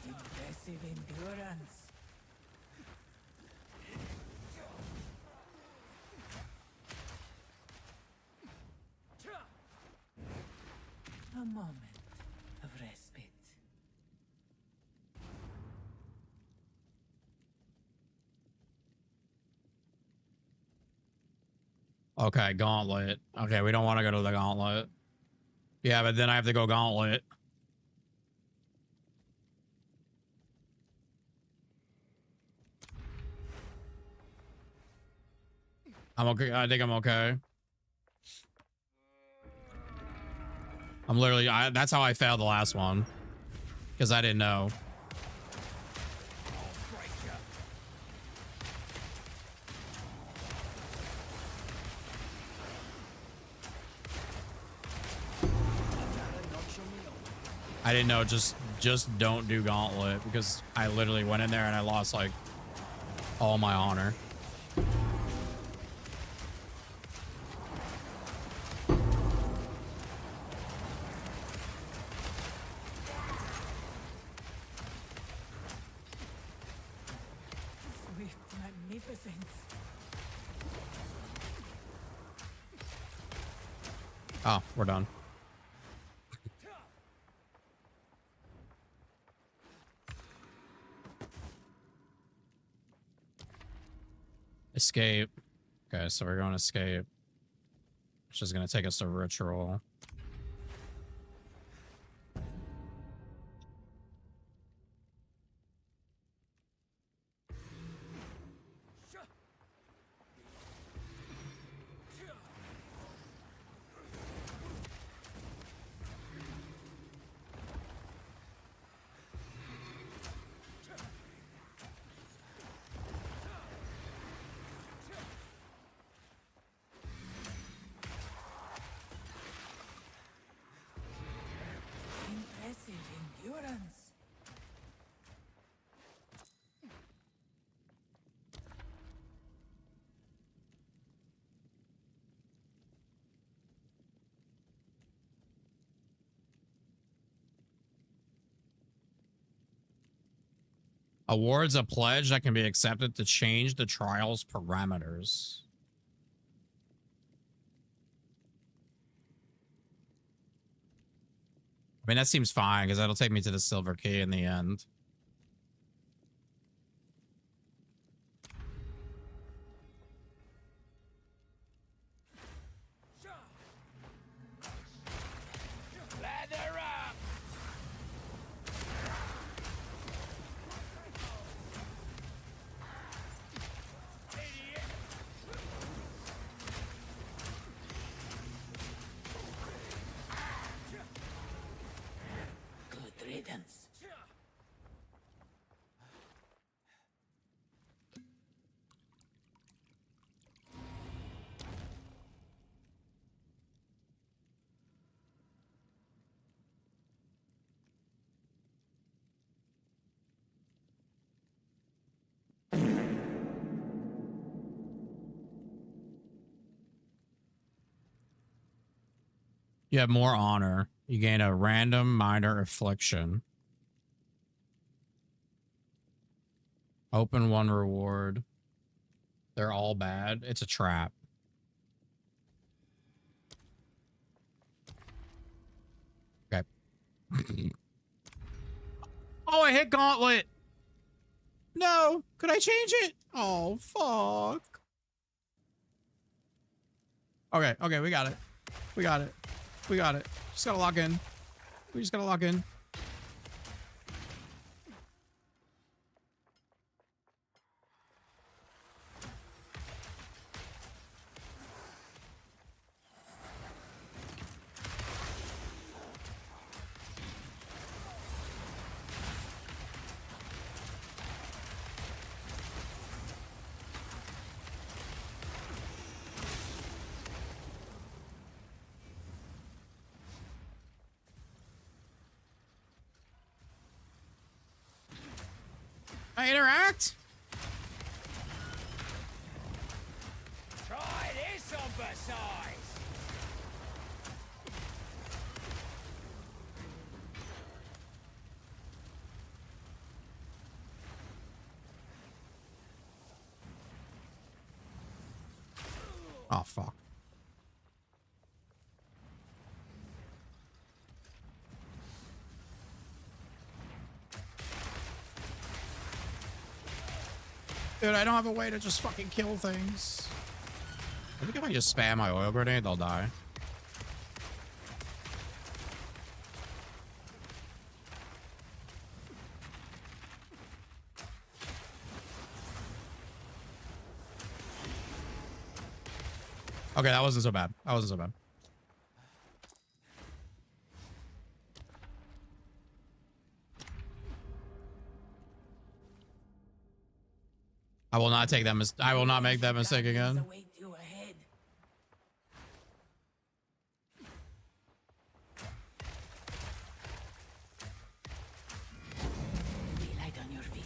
Impressive endurance. A moment of respite. Okay, gauntlet. Okay, we don't want to go to the gauntlet. Yeah, but then I have to go gauntlet. I'm okay. I think I'm okay. I'm literally, that's how I failed the last one. Because I didn't know. I didn't know, just don't do gauntlet because I literally went in there and I lost like all my honor. Swift magnificence. Oh, we're done. Escape. Okay, so we're going to escape. Which is going to take us to ritual. Impressive endurance. Awards a pledge that can be accepted to change the trial's parameters. I mean, that seems fine because that'll take me to the silver key in the end. Good riddance. You have more honor. You gain a random minor affliction. Open one reward. They're all bad. It's a trap. Okay. Oh, I hit gauntlet. No. Could I change it? Oh, fuck. Okay. Okay. We got it. We got it. We got it. Just gotta lock in. We just gotta lock in. I interact? Try this on Versailles. Oh, fuck. Dude, I don't have a way to just fucking kill things. I think if I just spam my oil grenade, they'll die. Okay, that wasn't so bad. That wasn't so bad. I will not take that I will not make that mistake again. Await you ahead. Be light on your feet.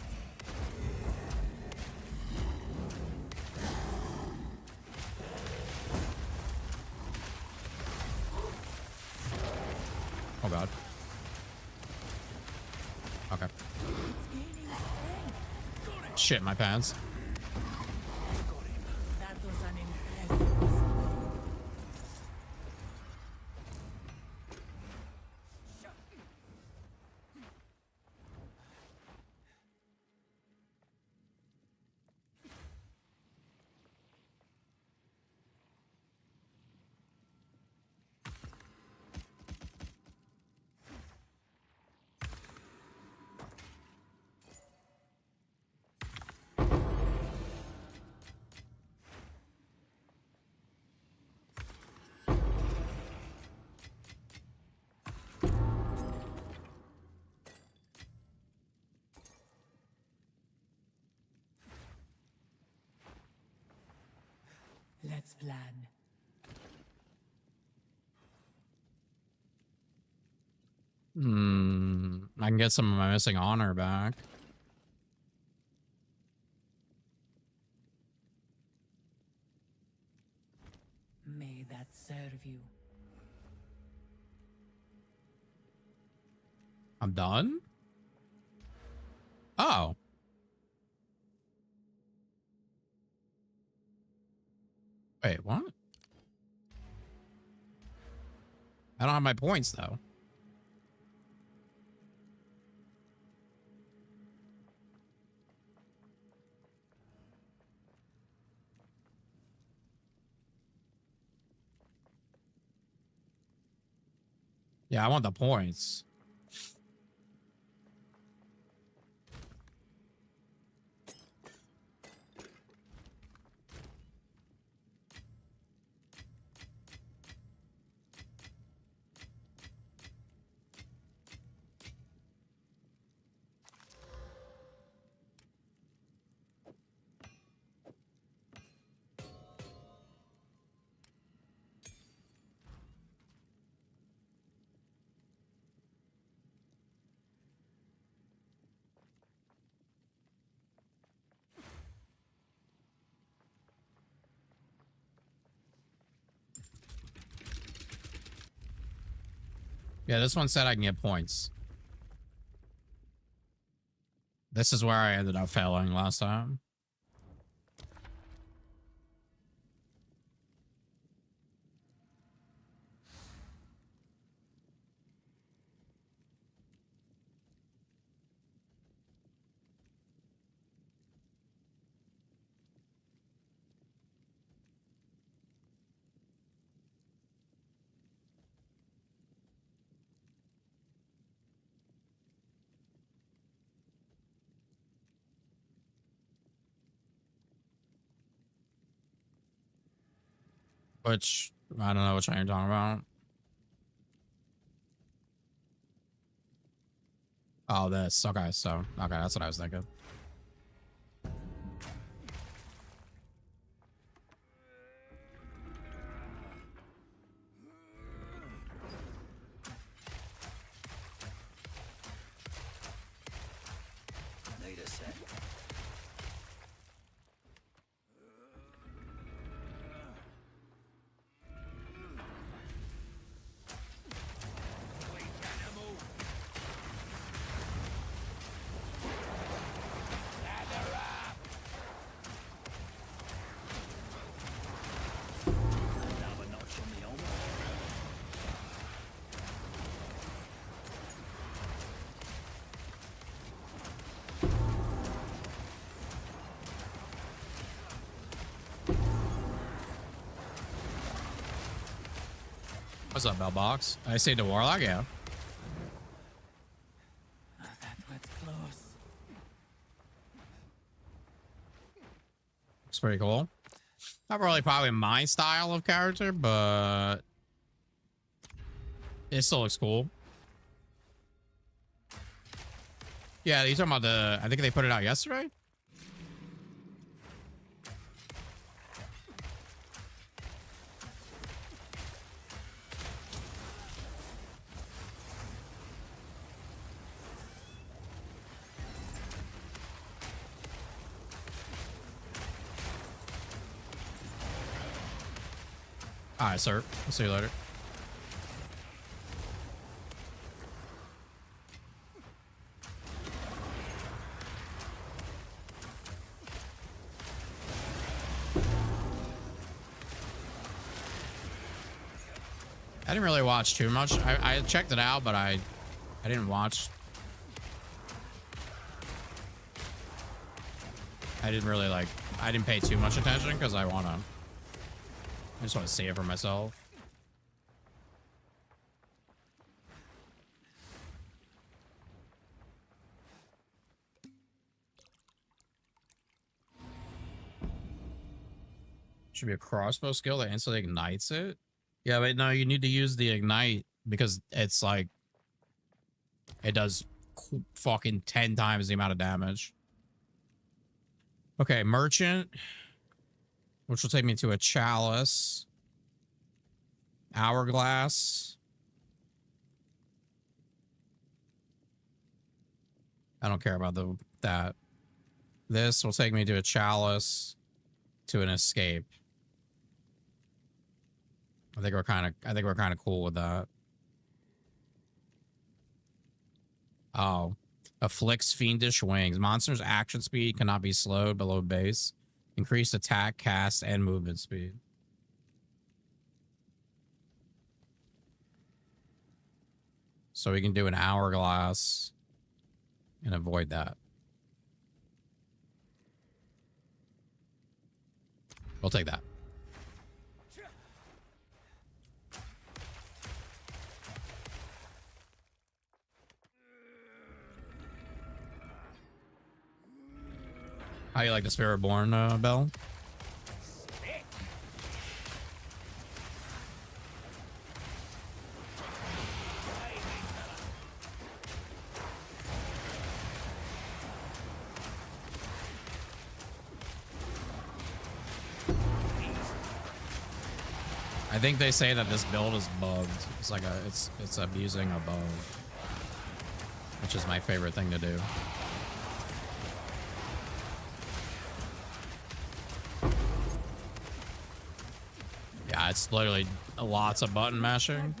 Oh god. Okay. It's gaining strength. Shit, my pants. That was an impressive. Let's plan. I can get some of my missing honor back. May that serve you. I'm done? Oh. Wait, what? I don't have my points, though. Yeah, I want the points. Yeah, this one said I can get points. This is where I ended up failing last time. Which, I don't know which one you're talking about. Oh, this. Okay, so, okay, that's what I was thinking. Need a sec. What's up, Bellbox? I say the Warlock, yeah. That was close. It's pretty cool. Not really probably my style of character, but it still looks cool. Yeah, you're talking about the, I think they put it out yesterday? All right, sir. I'll see you later. I didn't really watch too much. I checked it out, but I didn't watch. I didn't really like, I didn't pay too much attention because I just want to see it for myself. Should be a crossbow skill that instantly ignites it. Yeah, but no, you need to use the ignite because it's like, it does fucking 10 times the amount of damage. Okay, merchant. which will take me to a chalice. Hourglass. I don't care about that. This will take me to a chalice, to an escape. I think we're kind of cool with that. Oh, afflicts fiendish wings. Monster's action speed cannot be slowed below base. Increased attack, cast, and movement speed. So we can do an hourglass and avoid that. We'll take that. How you like the Spirit Born, Bell? I think they say that this build is bugged. It's like it's abusing a bug, which is my favorite thing to do. Yeah, it's literally lots of button mashing.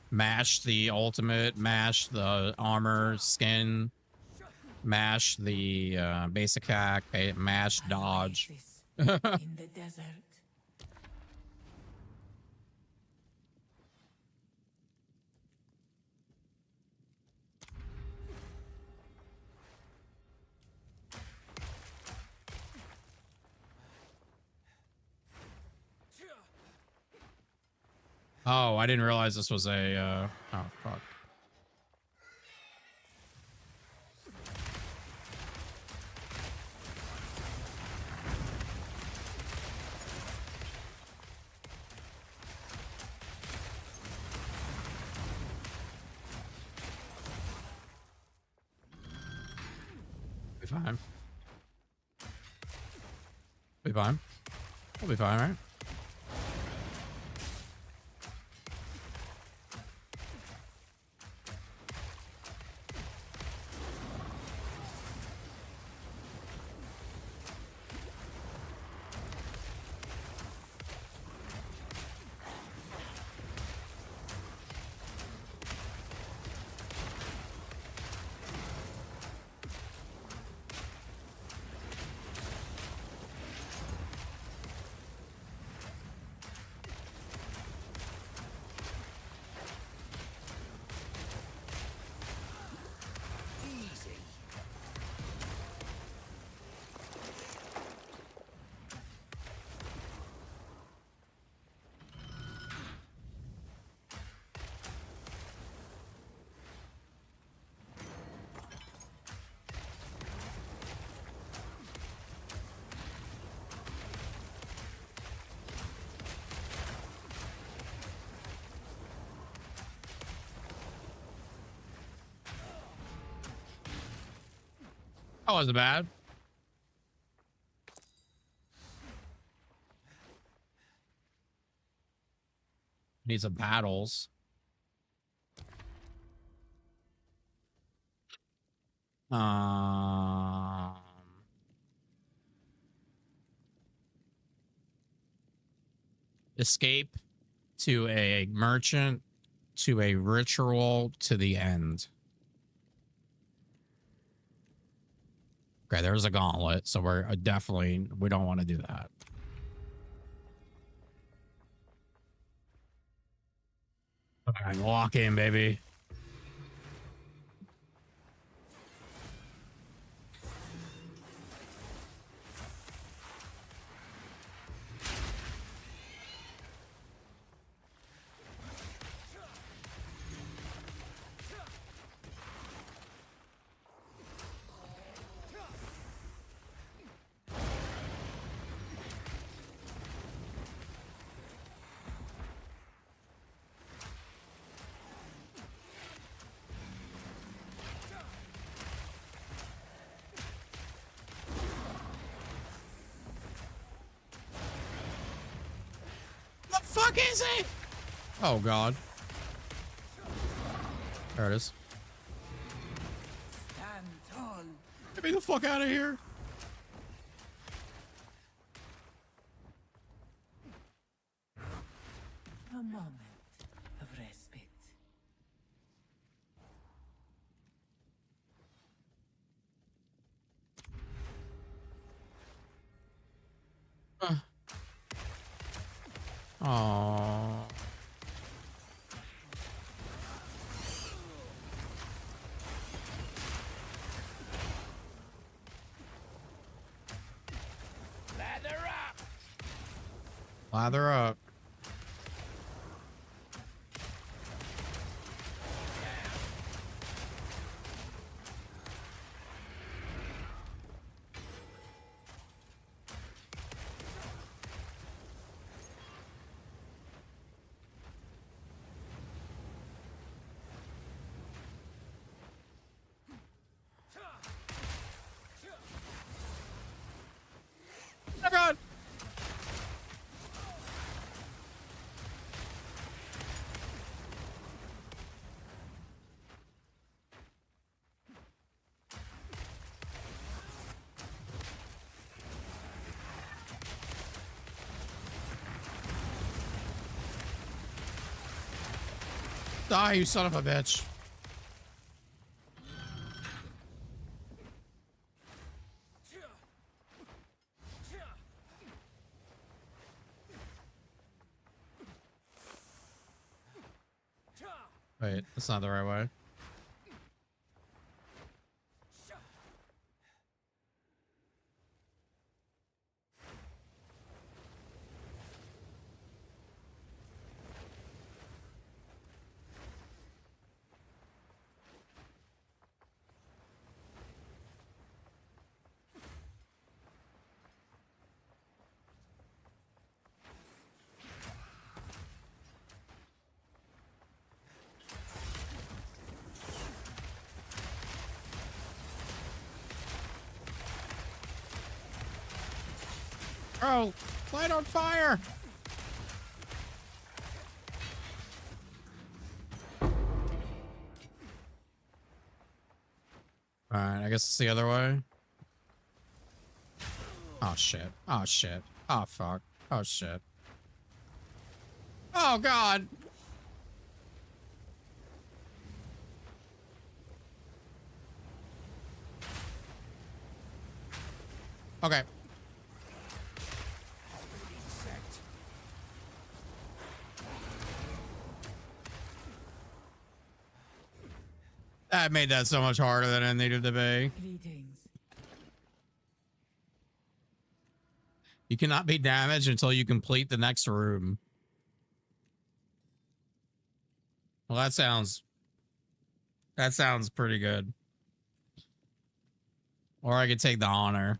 Mash the ultimate, mash the armor, skin, mash the basic hack, mash dodge. In the desert. Oh, I didn't realize this was a, oh, fuck. Be fine. Be fine. We'll be fine, right? That wasn't bad. Need some battles. Escape to a merchant, to a ritual, to the end. Okay, there's a gauntlet, so we're definitely, we don't want to do that. All right, walk in, baby. fuck is it? Oh god. There it is. Stand tall. Get me the fuck out of here. A moment of respite. Aww. Lather up. Oh god. Die, you son of a bitch. Wait, that's not the right way. Bro, light on fire! Alright, I guess it's the other way. Oh shit. Oh shit. Oh fuck. Oh shit. Oh god! Okay. That made that so much harder than it needed to be. Greetings. You cannot be damaged until you complete the next room. Well, that sounds pretty good. Or I could take the honor.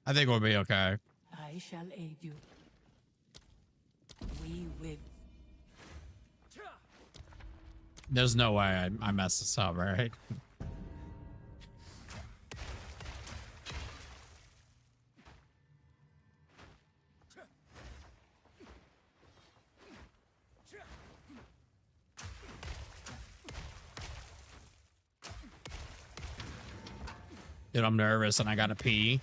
I think we'll be okay. I shall aid you. We win. There's no way I mess this up, right? Dude, I'm nervous and I gotta pee.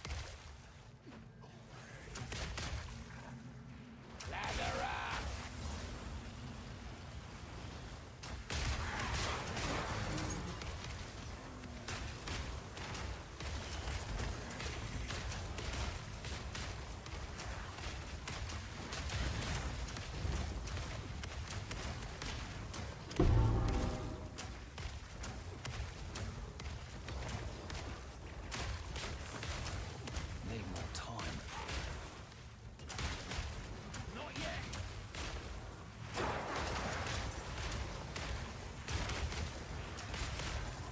Need more time. Not yet.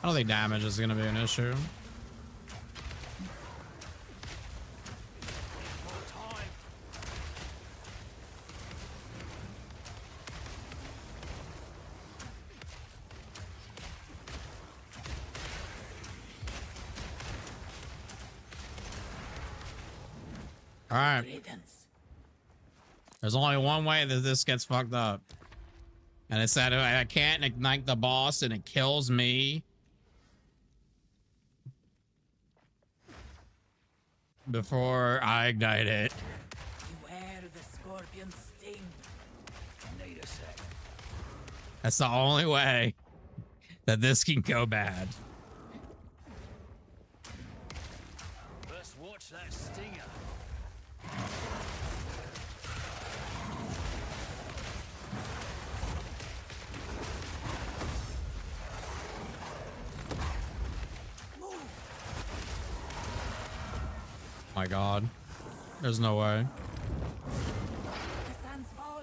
I don't think damage is gonna be an issue. All right. Riddance. There's only one way that this gets fucked up. And it's that I can't ignite the boss and it kills me before I ignite it. Beware the scorpion sting. Need a sec. That's the only way that this can go bad. Let's watch that stinger. My God. There's no way. The sands fall.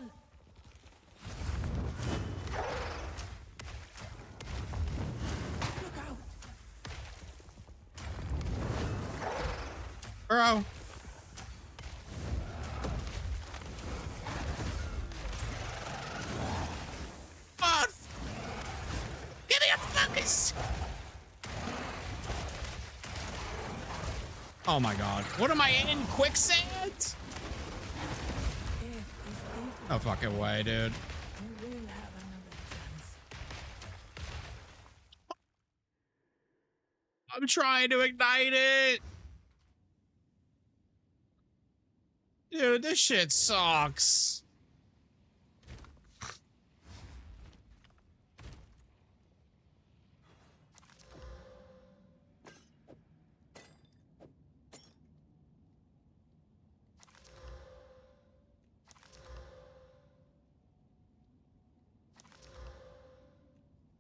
Look out. Bro. Oh, give me a focus. Oh my God. What am I in? Quicksand? No fucking way, dude. You will have another chance. I'm trying to ignite it. Dude, this shit sucks.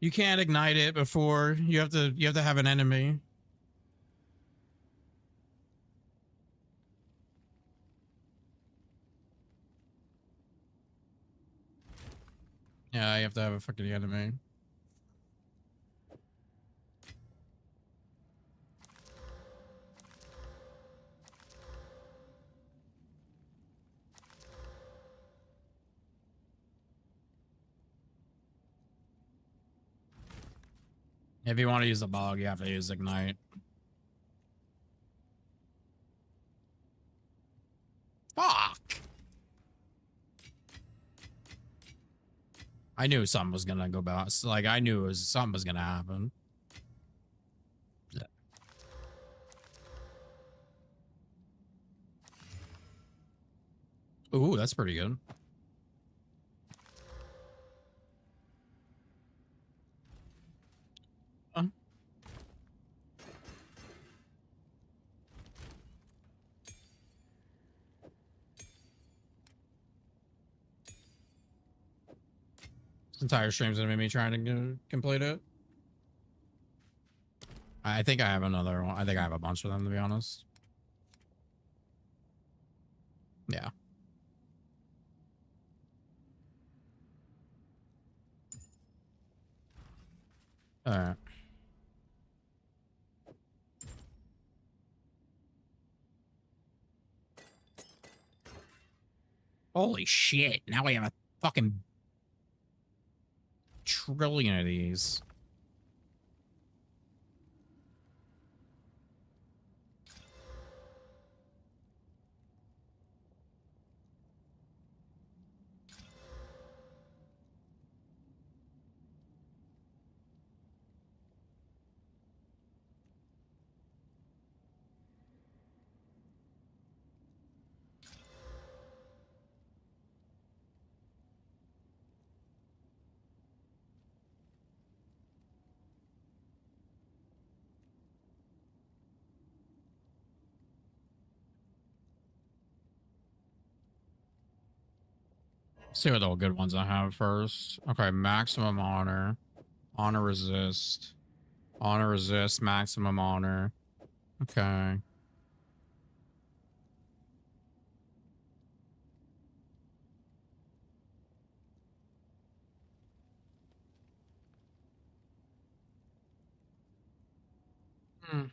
You can't ignite it before you have to have an enemy. Yeah, you have to have a fucking enemy. If you want to use the bug, you have to use ignite. Fuck. I knew something was gonna go bad. Like I knew something was gonna happen. Ooh, that's pretty good. This entire stream's gonna be me trying to complete it. I think I have another one. I think I have a bunch of them, to be honest. Yeah. All right. Holy shit. Now we have a fucking trillion of these. See what all good ones I have first. Okay, maximum honor. Honor resist. Honor resist, maximum honor. Okay. Hmm.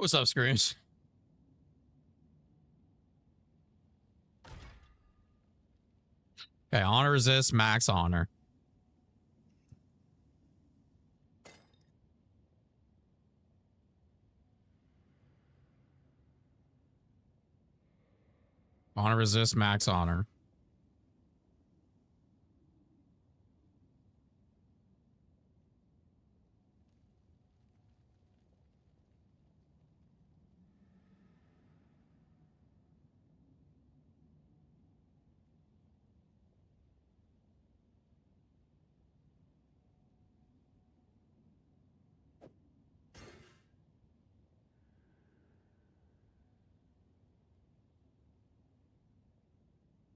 What's up, Screams? Okay, honor resist, max honor. Honor resist, max honor.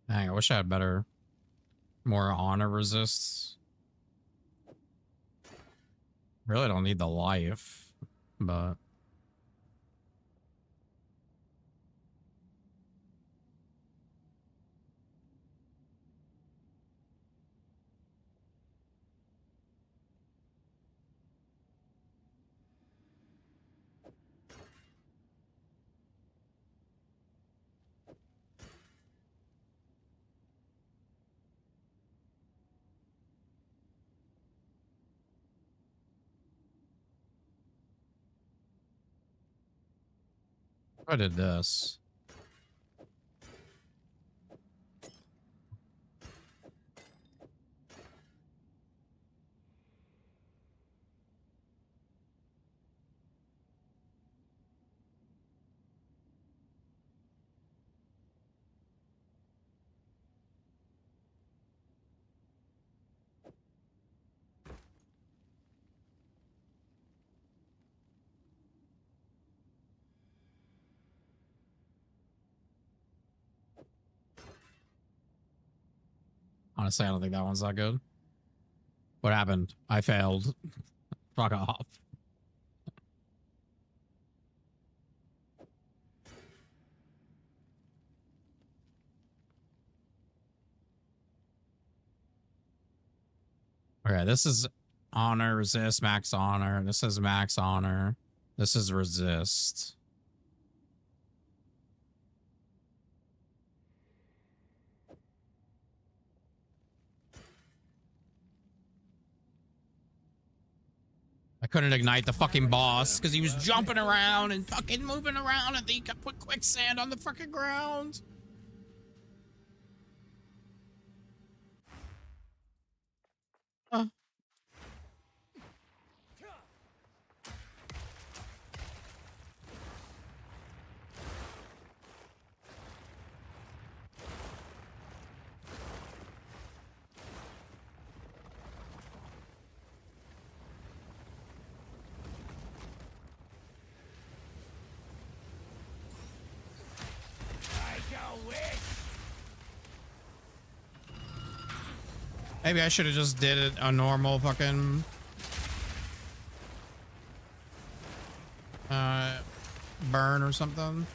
Dang, I wish I had better, more honor resists. Really don't need the life, but I did this. Honestly, I don't think that one's that good. What happened? I failed. Fuck off. Okay, this is honor, resist, max honor. This is max honor. This is resist. I couldn't ignite the fucking boss because he was jumping around and fucking moving around and he put quicksand on the fucking ground. Maybe I should have just did it a normal fucking burn or something.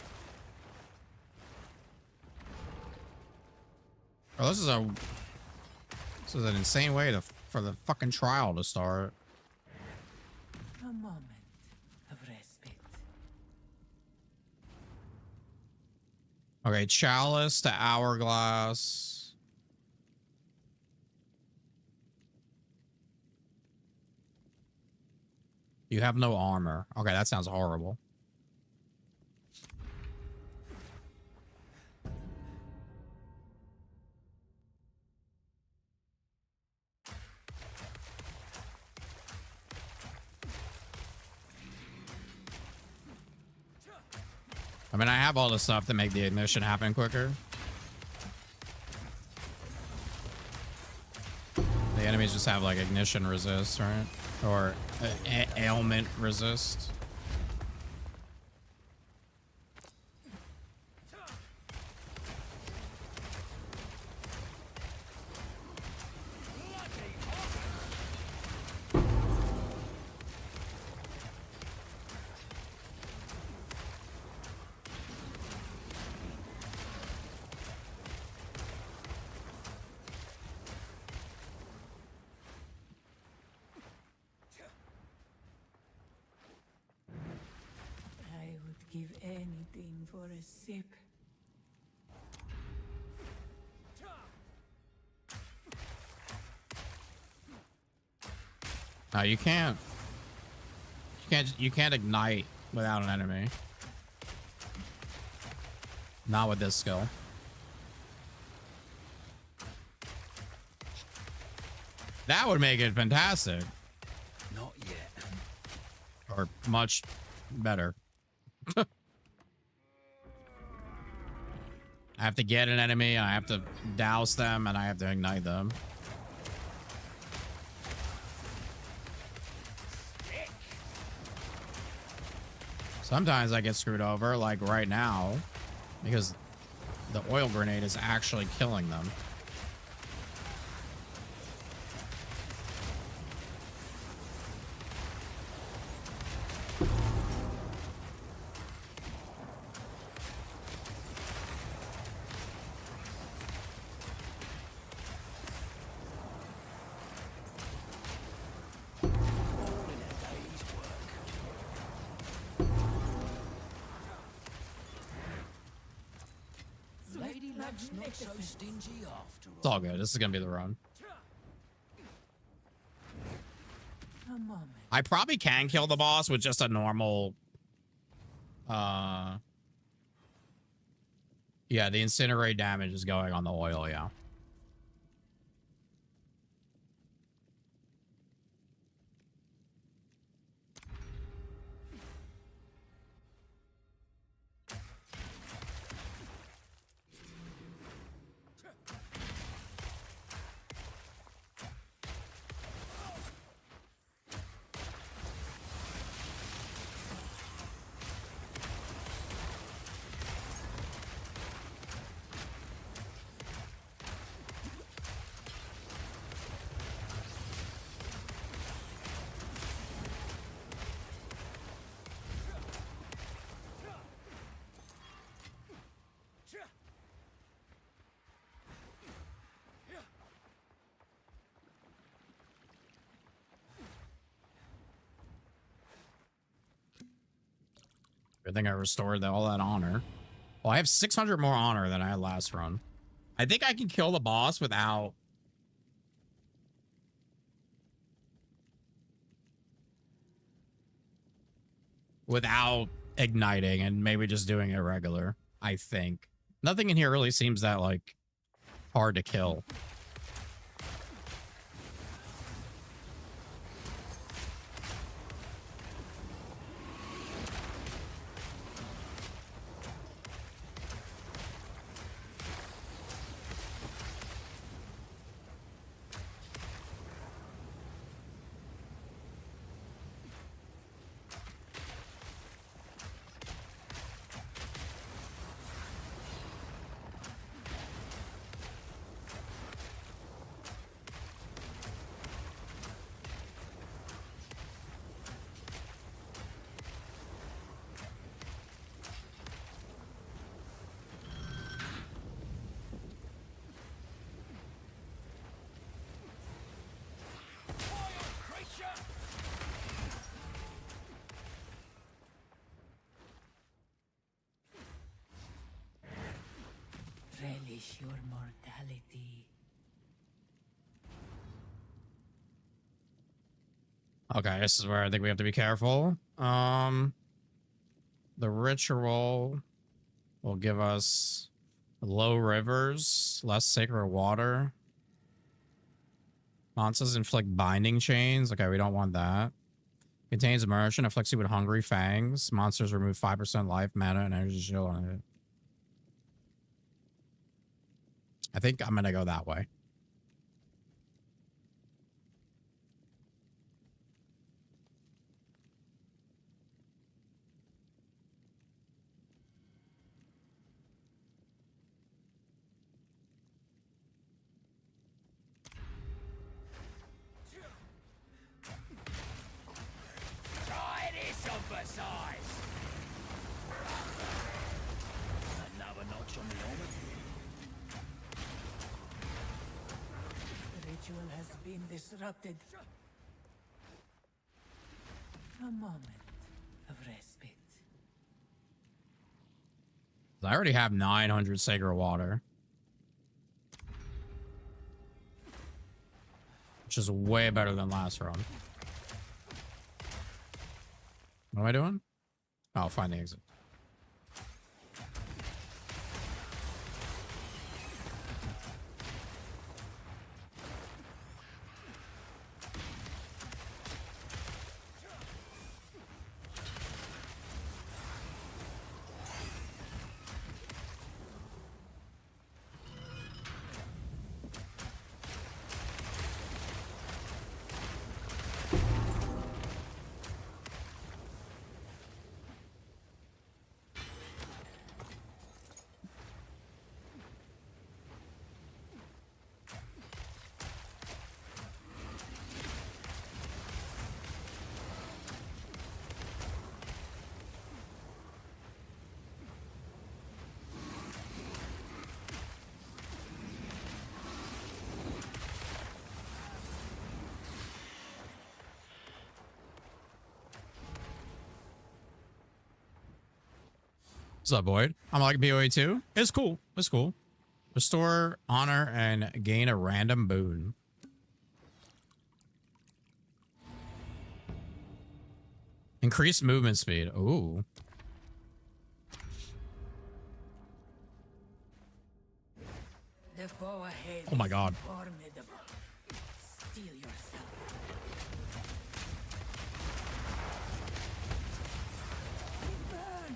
Oh, this is an insane way for the fucking trial to start. A moment of respite. Okay, chalice to hourglass. You have no armor. Okay, that sounds horrible. I mean, I have all the stuff to make the ignition happen quicker. The enemies just have like ignition resist, right? Or ailment resist. give anything for a sip. No, you can't. You can't ignite without an enemy. Not with this skill. That would make it fantastic. Not yet. Or much better. I have to get an enemy, I have to douse them, and I have to ignite them. Sometimes I get screwed over, like right now, because the oil grenade is actually killing them. Lady Luck's not so stingy after all. It's all good. This is gonna be the run. A moment. I probably can kill the boss with just a normal yeah, the incinerate damage is going on the oil, yeah. Good thing I restored all that honor. Well, I have 600 more honor than I had last run. I think I can kill the boss without... igniting and maybe just doing it regular, I think. Nothing in here really seems that, like, hard to kill. Relish your mortality. Okay, this is where I think we have to be careful. The ritual will give us low rivers, less sacred water. Monsters inflict binding chains. Okay, we don't want that. Contains immersion, afflicts you with hungry fangs. Monsters remove 5% life, mana, and energy shield on it. I think I'm gonna go that way. Try this on for size. Another notch on the armor. The ritual has been disrupted. A moment of respite. I already have 900 Sacred Water. Which is way better than last run. What am I doing? Oh, find the exit. What's up, Boyd? I'm like BOE too. It's cool. It's cool. Restore honor and gain a random boon. Increase movement speed. Ooh. The foe ahead Oh my god. is formidable. Steel yourself. Burn.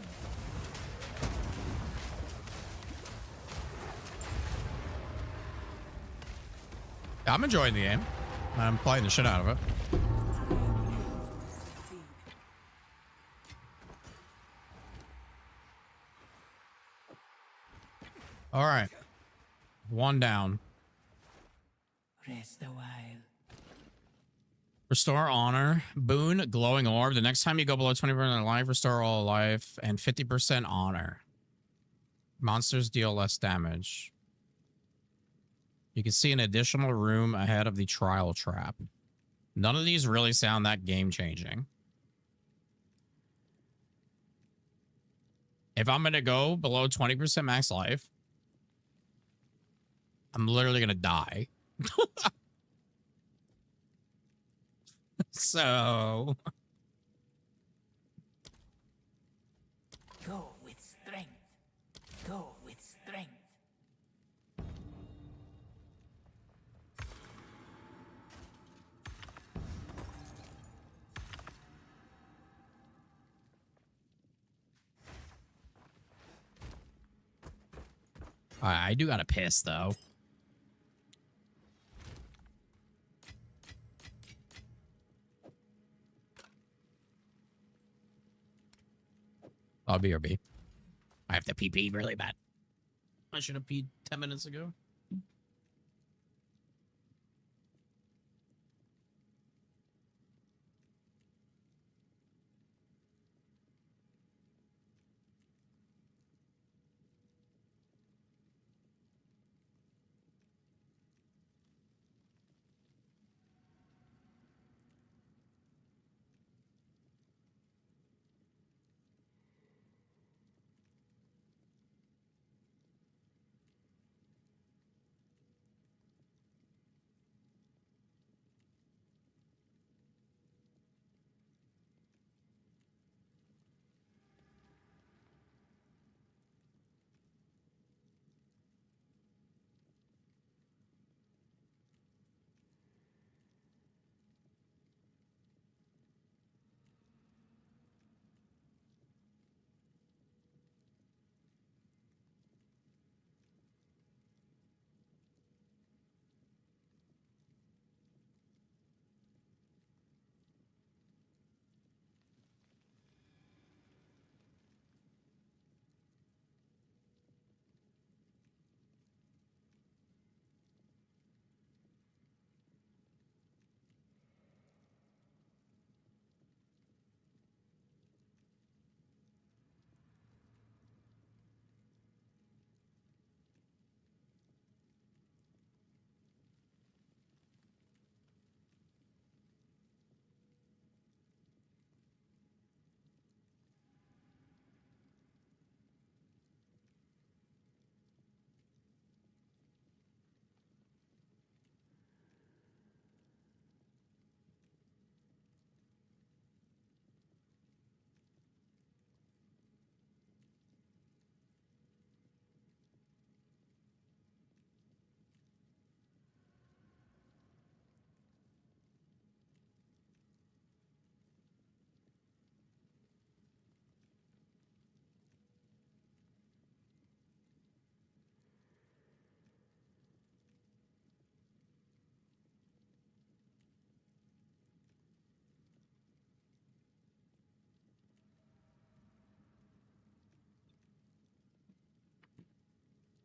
I'm enjoying the game. I'm playing the shit out of it. All right. One down. Rest a while. Restore honor. Boon, glowing orb. The next time you go below 20% life, restore all life and 50% honor. Monsters deal less damage. You can see an additional room ahead of the trial trap. None of these really sound that game-changing. If I'm going to go below 20% max life, I'm literally going to die. So... Go with strength. Go with strength. I do got to piss, though. I'll BRB. I have to pee really bad. I should have peed 10 minutes ago.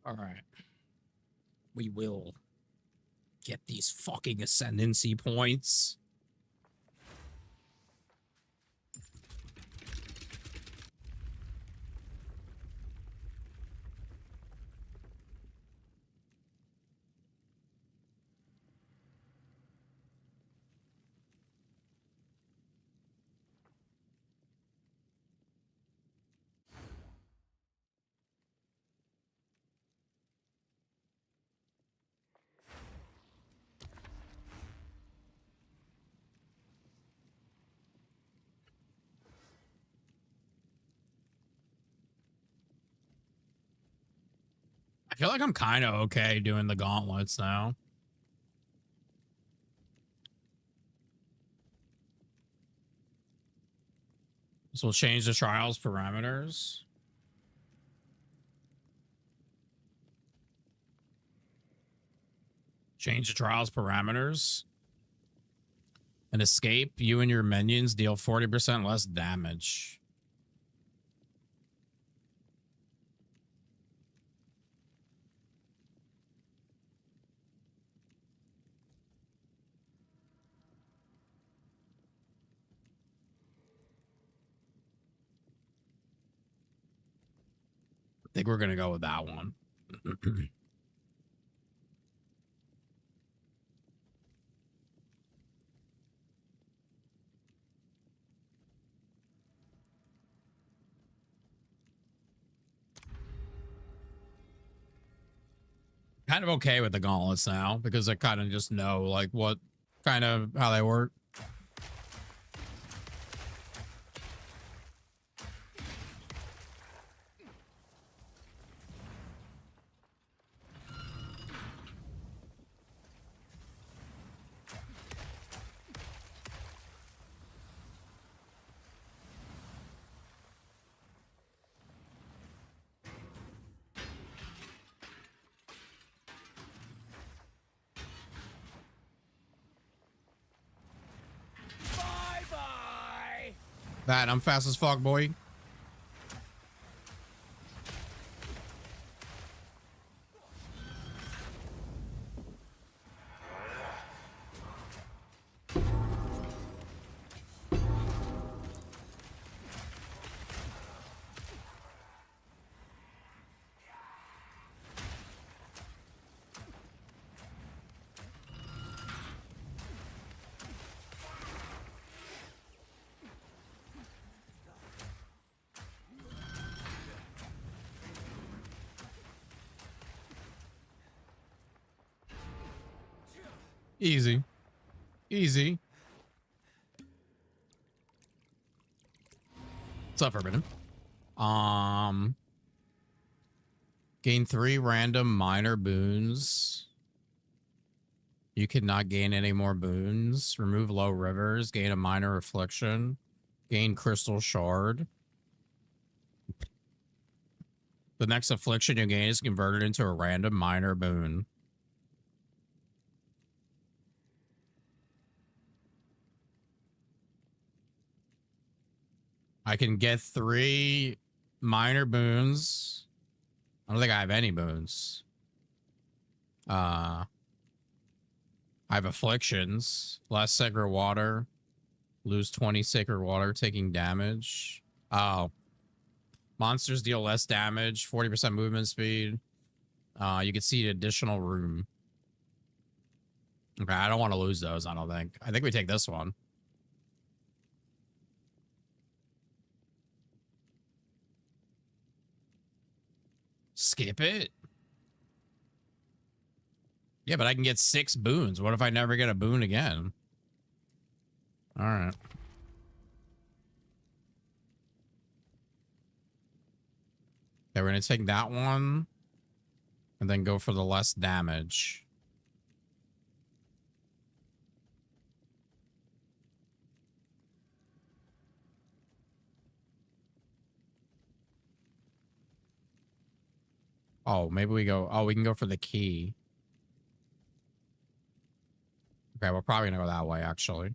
All right. We will get these fucking ascendancy points. I feel like I'm kind of okay doing the gauntlets now. So we'll change the trials parameters. Change the trials parameters. An escape, you and your minions deal 40% less damage. I think we're going to go with that one. Kind of okay with the gauntlets now because I kind of just know like what kind of how they work. That I'm fast as fuck, boy. Easy. Easy. What's up, Forbidden? Gain 3 random minor boons. You cannot gain any more boons. Remove low rivers. Gain a minor affliction. Gain crystal shard. The next affliction you gain is converted into a random minor boon. I can get 3 minor boons. I don't think I have any boons. I have afflictions. Less sacred water. Lose 20 sacred water, taking damage. Oh. Monsters deal less damage. 40% movement speed. You can see additional room. Okay, I don't want to lose those, I don't think. I think we take this one. Skip it? Yeah, but I can get 6 boons. What if I never get a boon again? All right. Okay, we're going to take that one and then go for the less damage. Oh, maybe we go. Oh, we can go for the key. Okay, we're probably going to go that way, actually.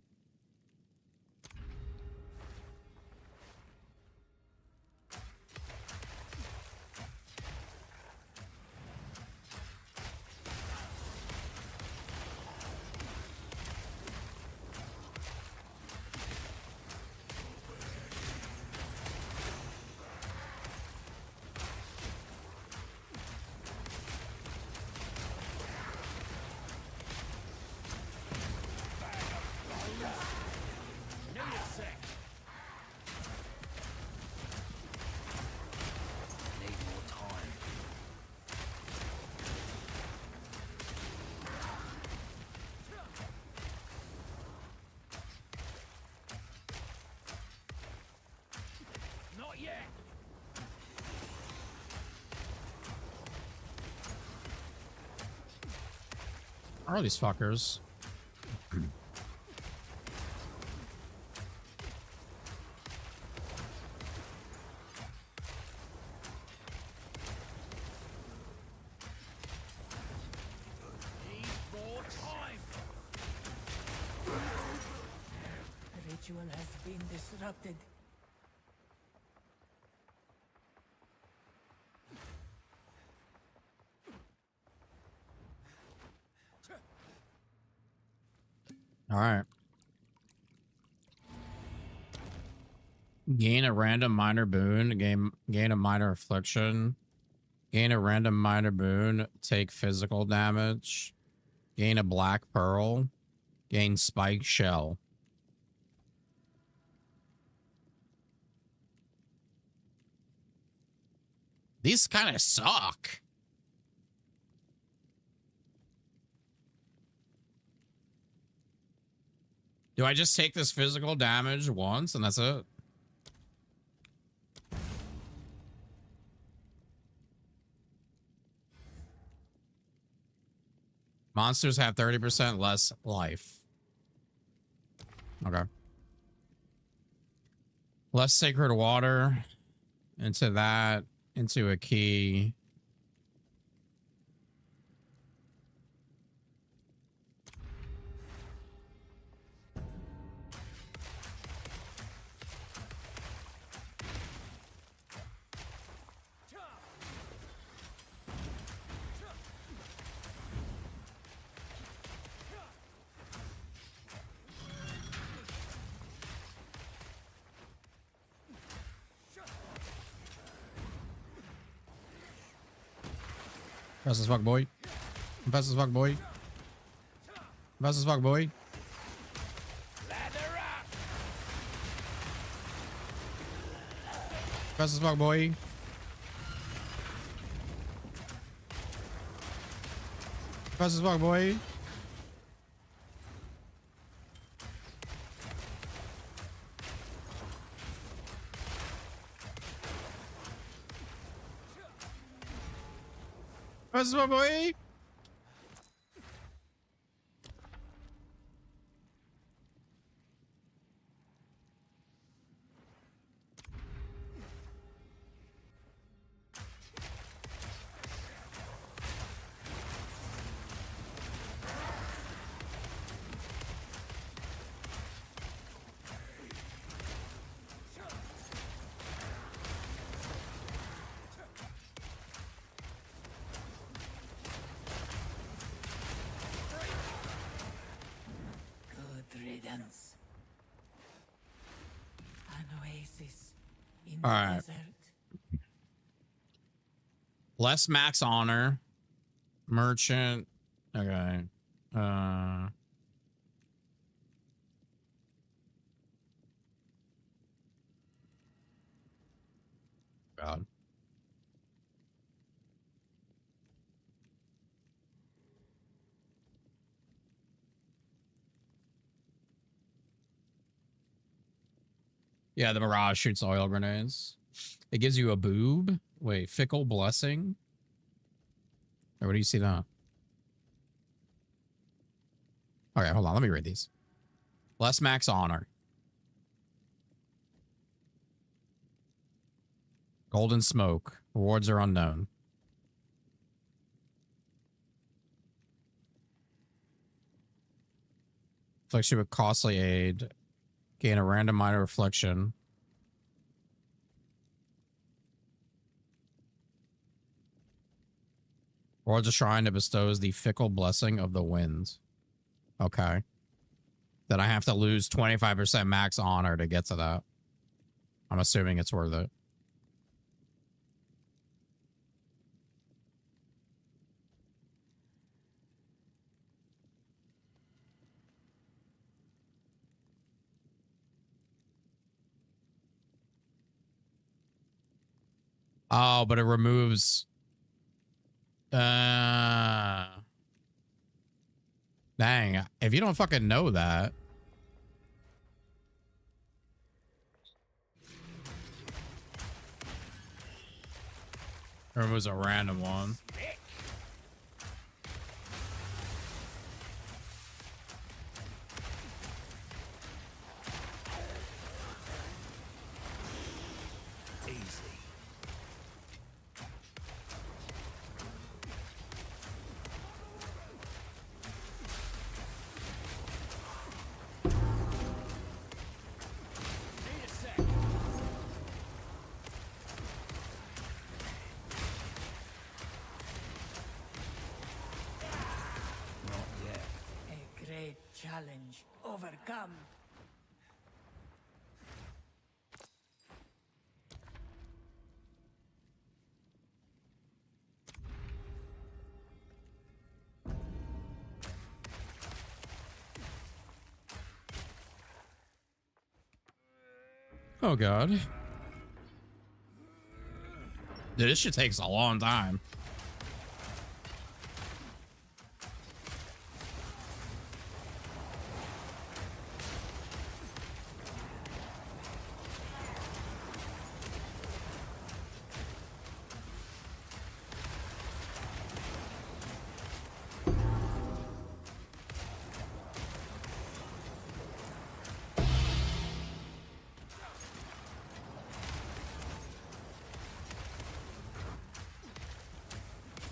Are these fuckers? The ritual has been disrupted. All right. Gain a random minor boon. Gain a minor affliction. Gain a random minor boon. Take physical damage. Gain a black pearl. Gain spike shell. These kind of suck. Do I just take this physical damage once and that's it? Monsters have 30% less life. Okay. Less sacred water. Into that. Into a key. Fast as fuck, boy. Fast as fuck, boy. Fast as fuck, boy. Fast as fuck, boy. Fast as fuck, boy. Fast as fuck, boy. Good riddance. An oasis in All the right. desert. Less max honor. Merchant. Okay. God. Yeah, the Mirage shoots oil grenades. It gives you a boob. Wait, fickle blessing. Or where do you see that? Okay, hold on. Let me read these. Less max honor. Golden smoke. Rewards are unknown. Afflicts you with costly aid. Gain a random minor affliction. Rewards a shrine that bestows the fickle blessing of the wind. Okay. Then I have to lose 25% max honor to get to that. I'm assuming it's worth it. Oh, but it removes... Dang. If you don't fucking know that... It removes a random one. challenge overcome. Oh god. Dude, this shit takes a long time.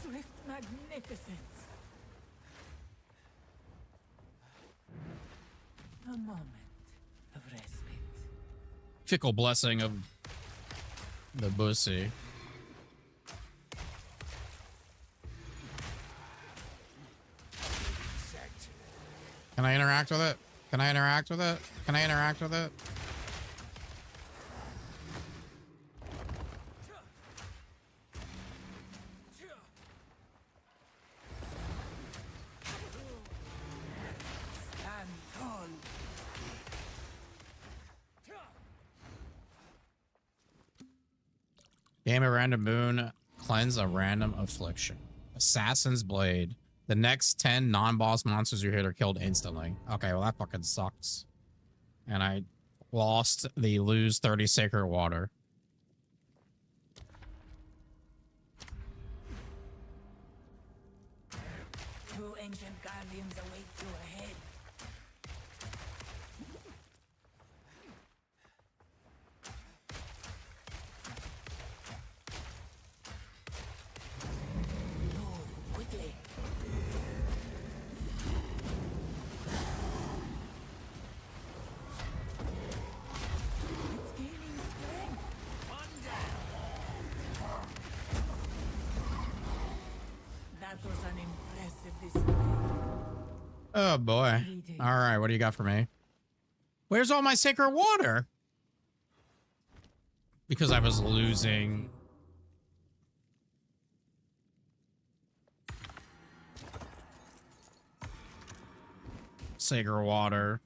Swift magnificence. A moment of respite. Fickle blessing of the bussy. Can I interact with it? Can I interact with it? Can I interact with it? Stand tall. Game a random boon. Cleanse a random affliction. Assassin's Blade. The next 10 non-boss monsters you hit are killed instantly. Okay, well that fucking sucks. And I lost the lose 30 sacred water. Two ancient guardians await you ahead. Move quickly. It's gaining strength. That was an impressive display. Oh boy. All right, what do you got for me? Where's all my sacred water? Because I was losing. Sacred water.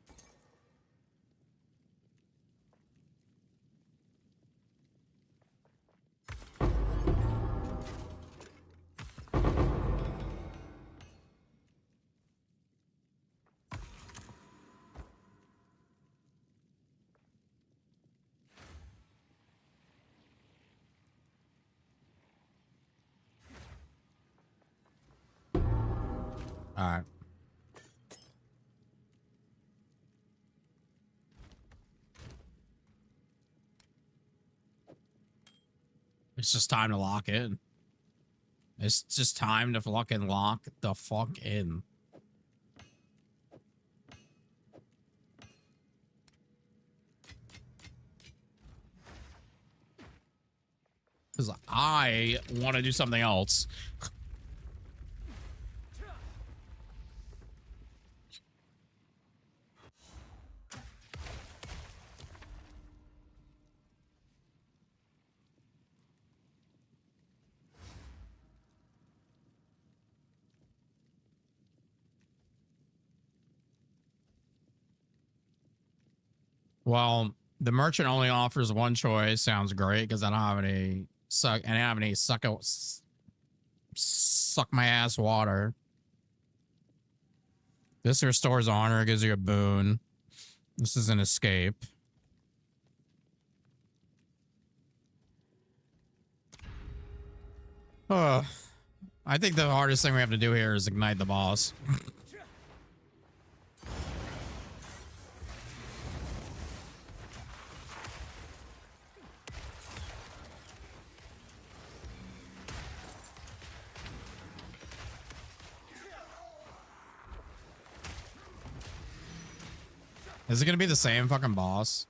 All right. It's just time to lock in. It's just time to fucking lock the fuck in. Because I want to do something else. Well, the merchant only offers one choice. Sounds great because I don't have any suck my ass water. This restores honor, gives you a boon. This is an escape. I think the hardest thing we have to do here is ignite the boss. Is it gonna be the same fucking boss?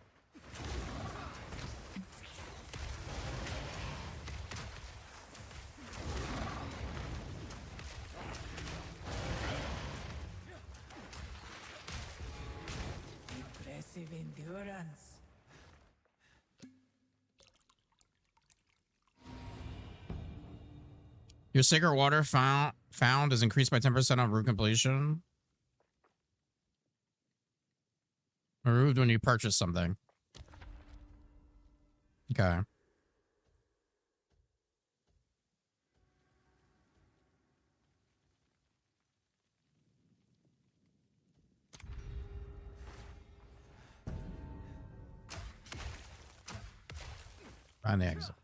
Your sacred water found is increased by 10% on route completion. Removed when you purchase something. Okay. Find the exit.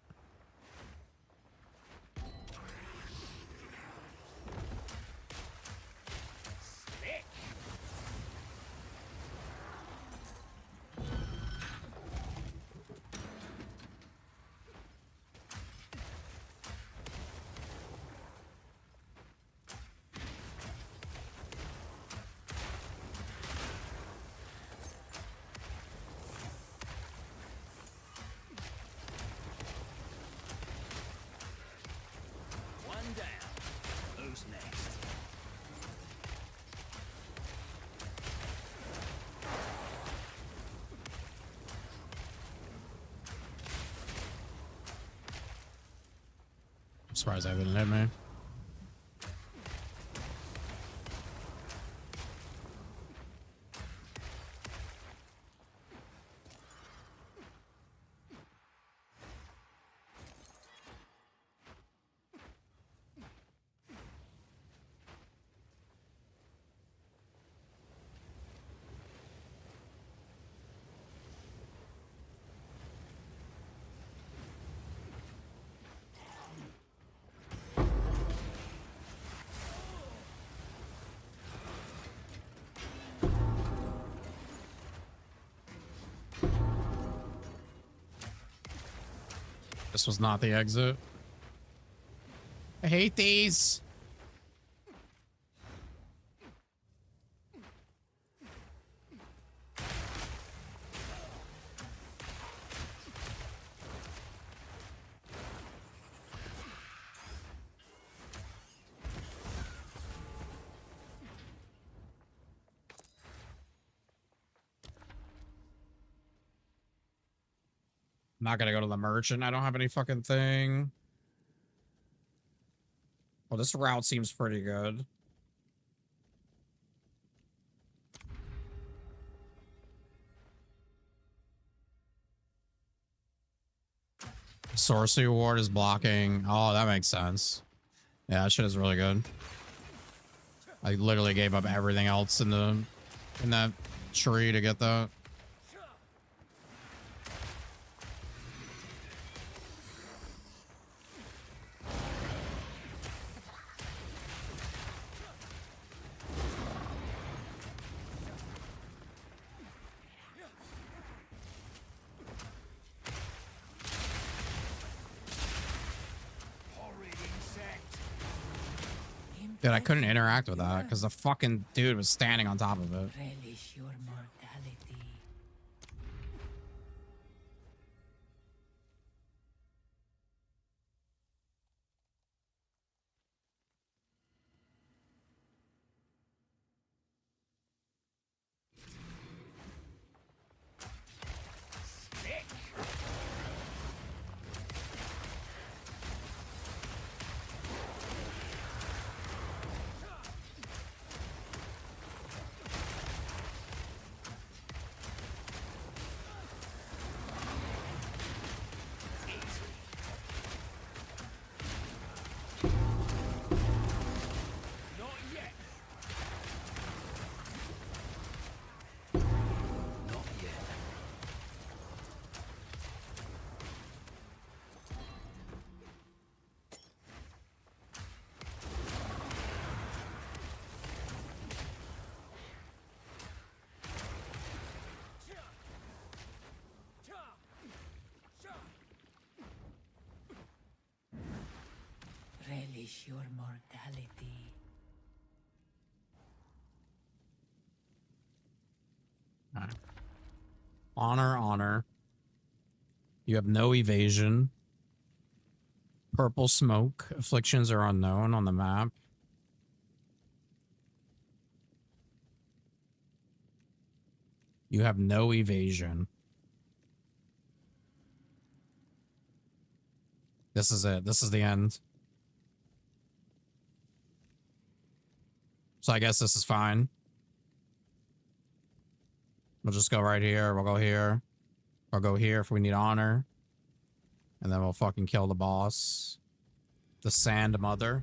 I'm surprised I didn't hit me. This was not the exit. I hate these. I'm not gonna go to the merchant. I don't have any fucking thing. Well, this route seems pretty good. Sorcery ward is blocking. Oh, that makes sense. Yeah, that shit is really good. I literally gave up everything else in that tree to get that. Dude, I couldn't interact with that because the fucking dude was standing on top of it. Relish your mortality. Relish your mortality. Honor, honor. You have no evasion. Purple smoke. Afflictions are unknown on the map. You have no evasion. This is it. This is the end. So I guess this is fine. We'll just go right here. We'll go here. We'll go here if we need honor. And then we'll fucking kill the boss. The Sand Mother.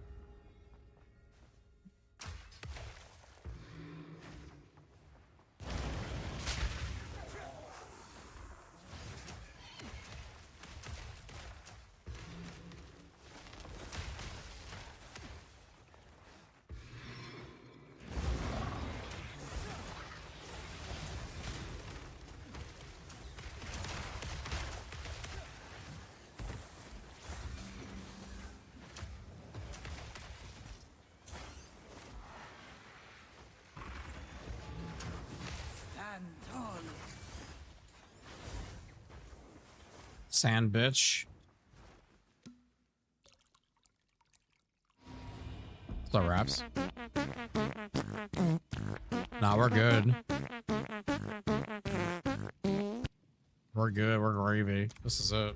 Stand tall. Sand bitch. So wraps. Nah, we're good. We're good. We're gravy. This is it.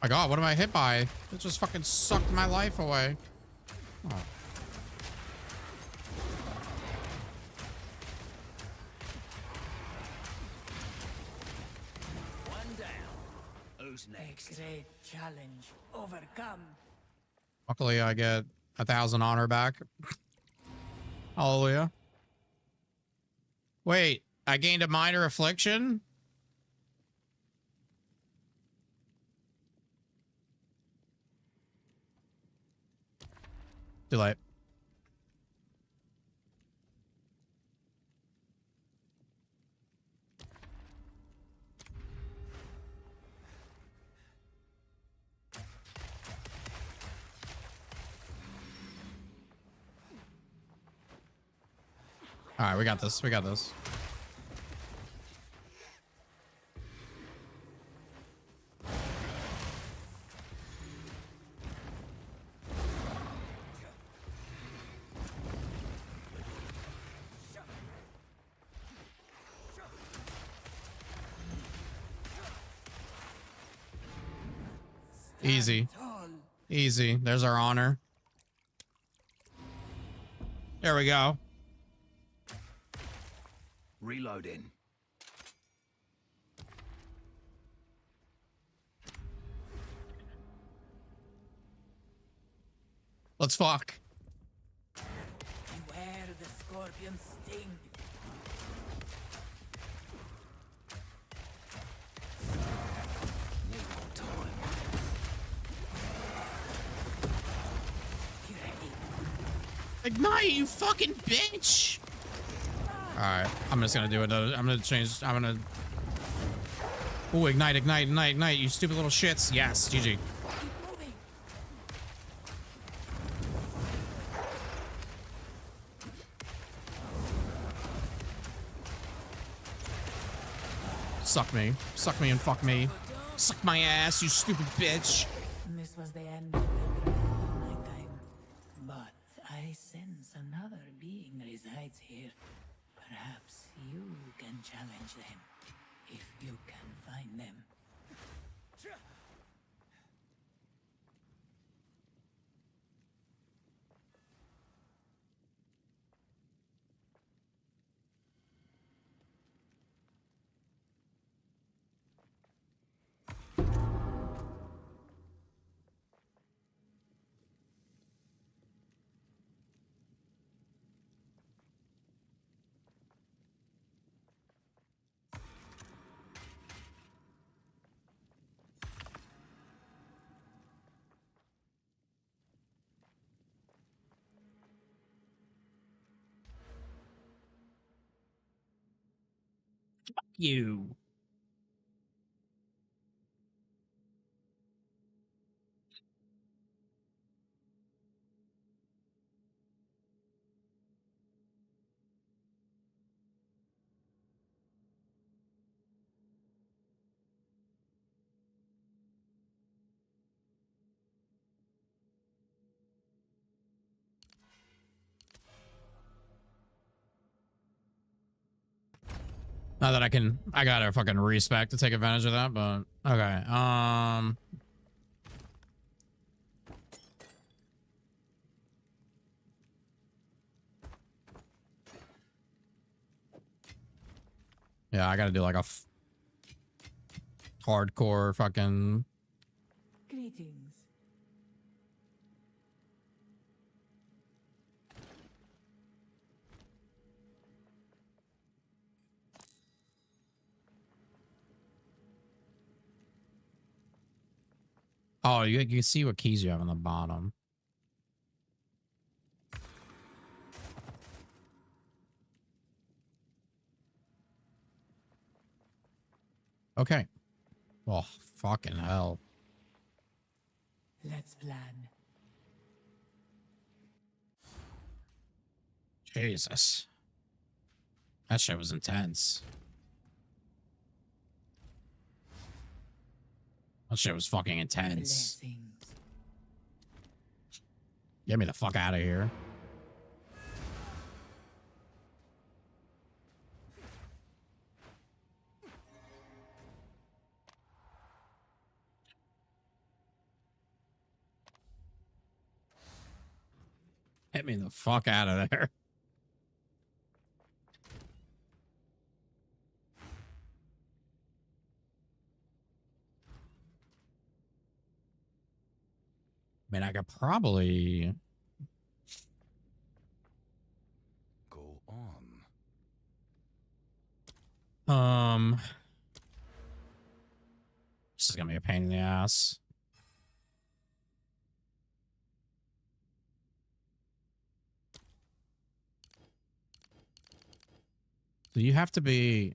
My god, what am I hit by? It just fucking sucked my life away. Oh. One down. Who's next? A great challenge overcome. Luckily, I get 1,000 honor back. Hallelujah. Wait, I gained a minor affliction? Too late. All right, we got this. We got this. Easy. Easy. There's our honor. There we go. Reloading. Let's fuck. Beware the scorpion sting. Need more time. Be ready. Ignite, you fucking bitch! Alright, I'm just gonna do it. I'm gonna change. I'm gonna. Ooh, ignite, ignite, ignite, ignite, you stupid little shits. Yes, GG. Keep moving. Suck me. Suck me and fuck me. Suck my ass, you stupid bitch. This was the end of the dread nighttime. But I sense another being resides here. Perhaps you can challenge them, if you can find them. You. Not that I gotta fucking respec to take advantage of that, but okay. Yeah, I gotta do like a hardcore fucking. Greetings. Oh, you can see what keys you have on the bottom. Okay. Oh, fucking hell. Let's plan. Jesus. That shit was intense. That shit was fucking intense. Blessings. Get me the fuck out of here. Get me the fuck out of there. I mean, I could probably... Go on. This is gonna be a pain in the ass. So you have to be...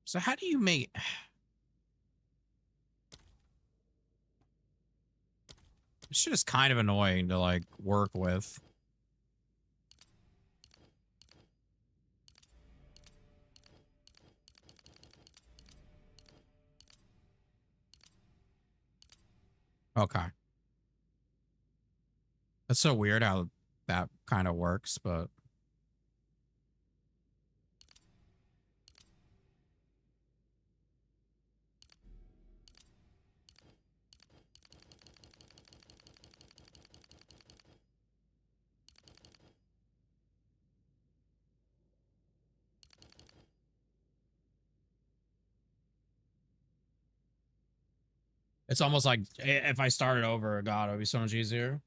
So how do you make... This shit is kind of annoying to, like, work with. Okay. That's so weird how that kind of works, but... It's almost like if I started over, God, it would be so much easier.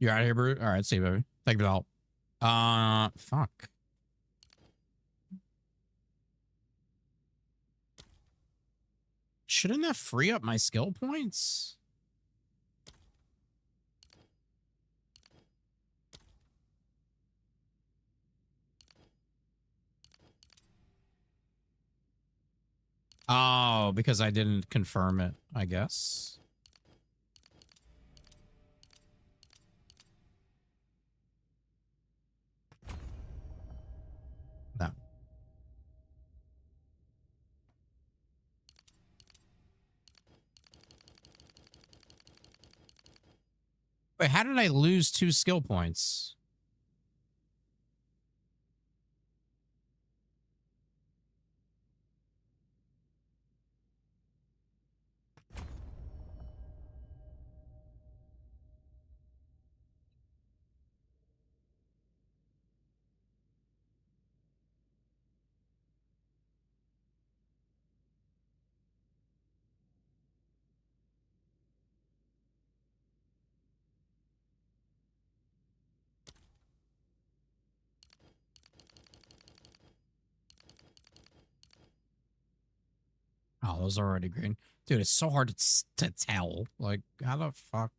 You out of here, Brute? All right, see you, baby. Thank you for the help. Fuck. Shouldn't that free up my skill points? Oh, because I didn't confirm it, I guess. No. Wait, how did I lose 2 skill points? Oh, those are already green. Dude, it's so hard to tell. Like, how the fuck?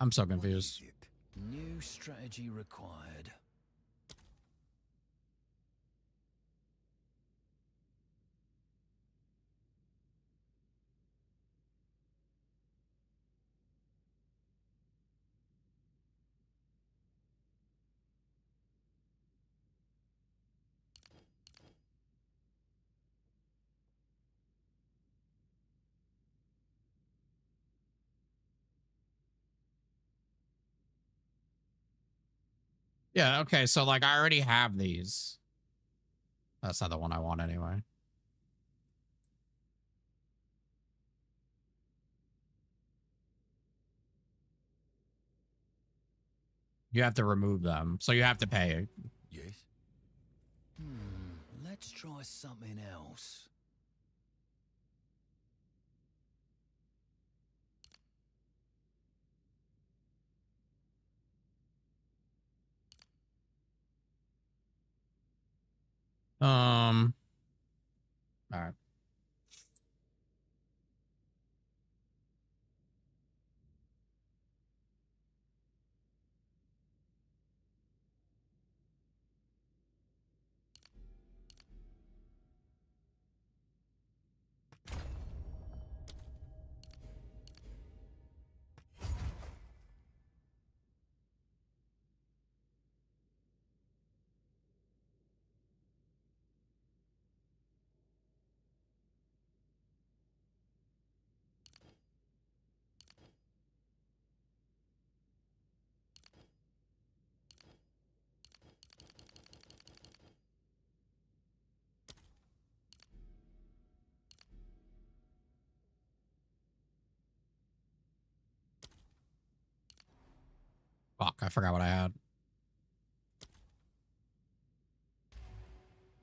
I'm so confused. New strategy required. Yeah, okay, so like I already have these. That's not the one I want anyway. You have to remove them, so you have to pay. Yes. Let's try something else. All right. Fuck, I forgot what I had.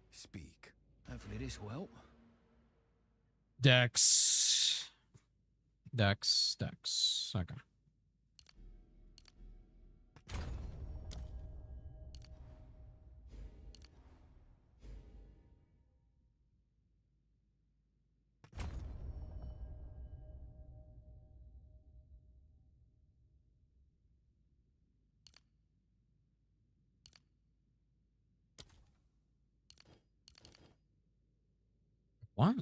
Speak. Hopefully this will help. Dex. Okay. What?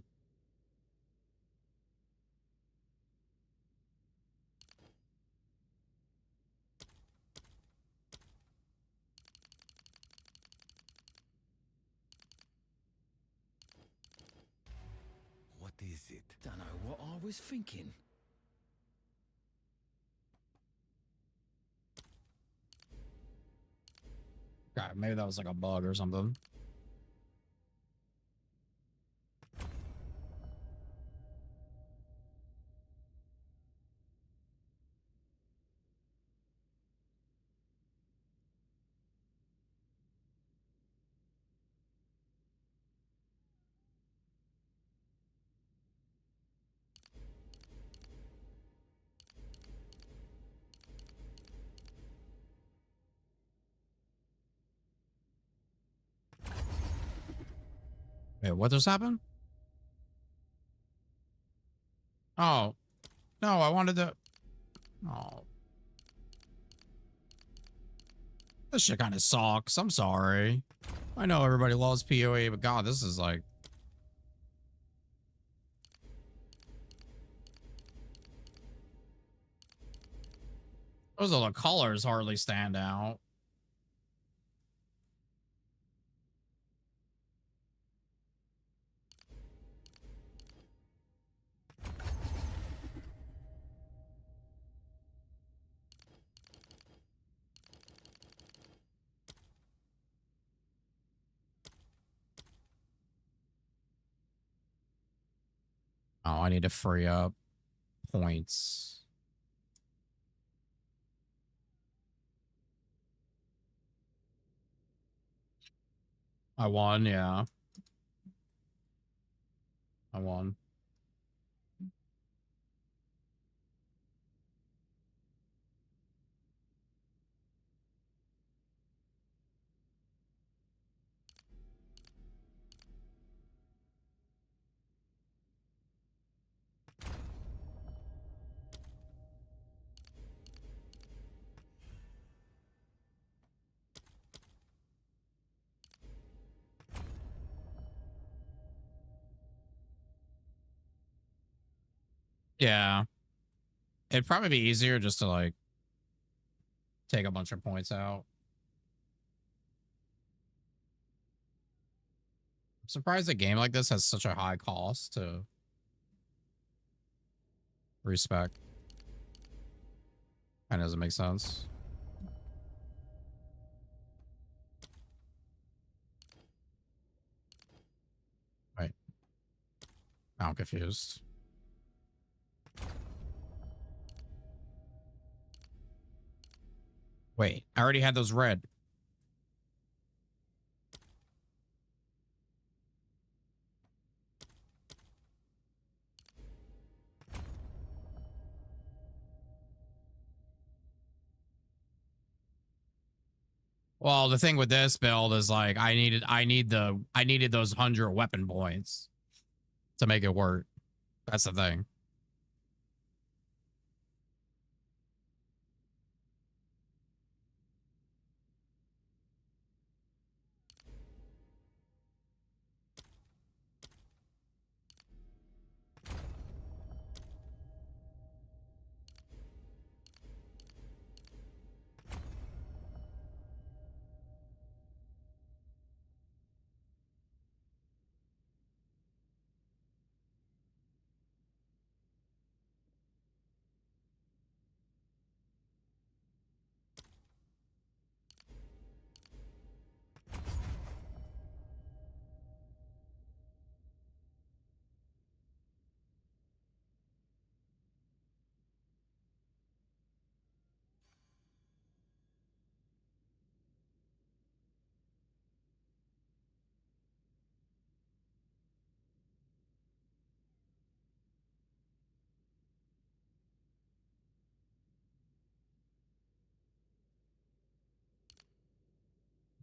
What is it? Don't know what I was thinking. God, maybe that was like a bug or something. Wait, what just happened? Oh, no, I wanted to... Oh. This shit kind of sucks. I'm sorry. I know everybody loves PoE, but God, this is like... Those are the colors hardly stand out. Oh, I need to free up points. I won, yeah. I won. Yeah. It'd probably be easier just to like take a bunch of points out. I'm surprised a game like this has such a high cost to respec. That doesn't make sense. Wait. I'm confused. Wait, I already had those red. Well, the thing with this build is like I needed those 100 weapon points to make it work. That's the thing.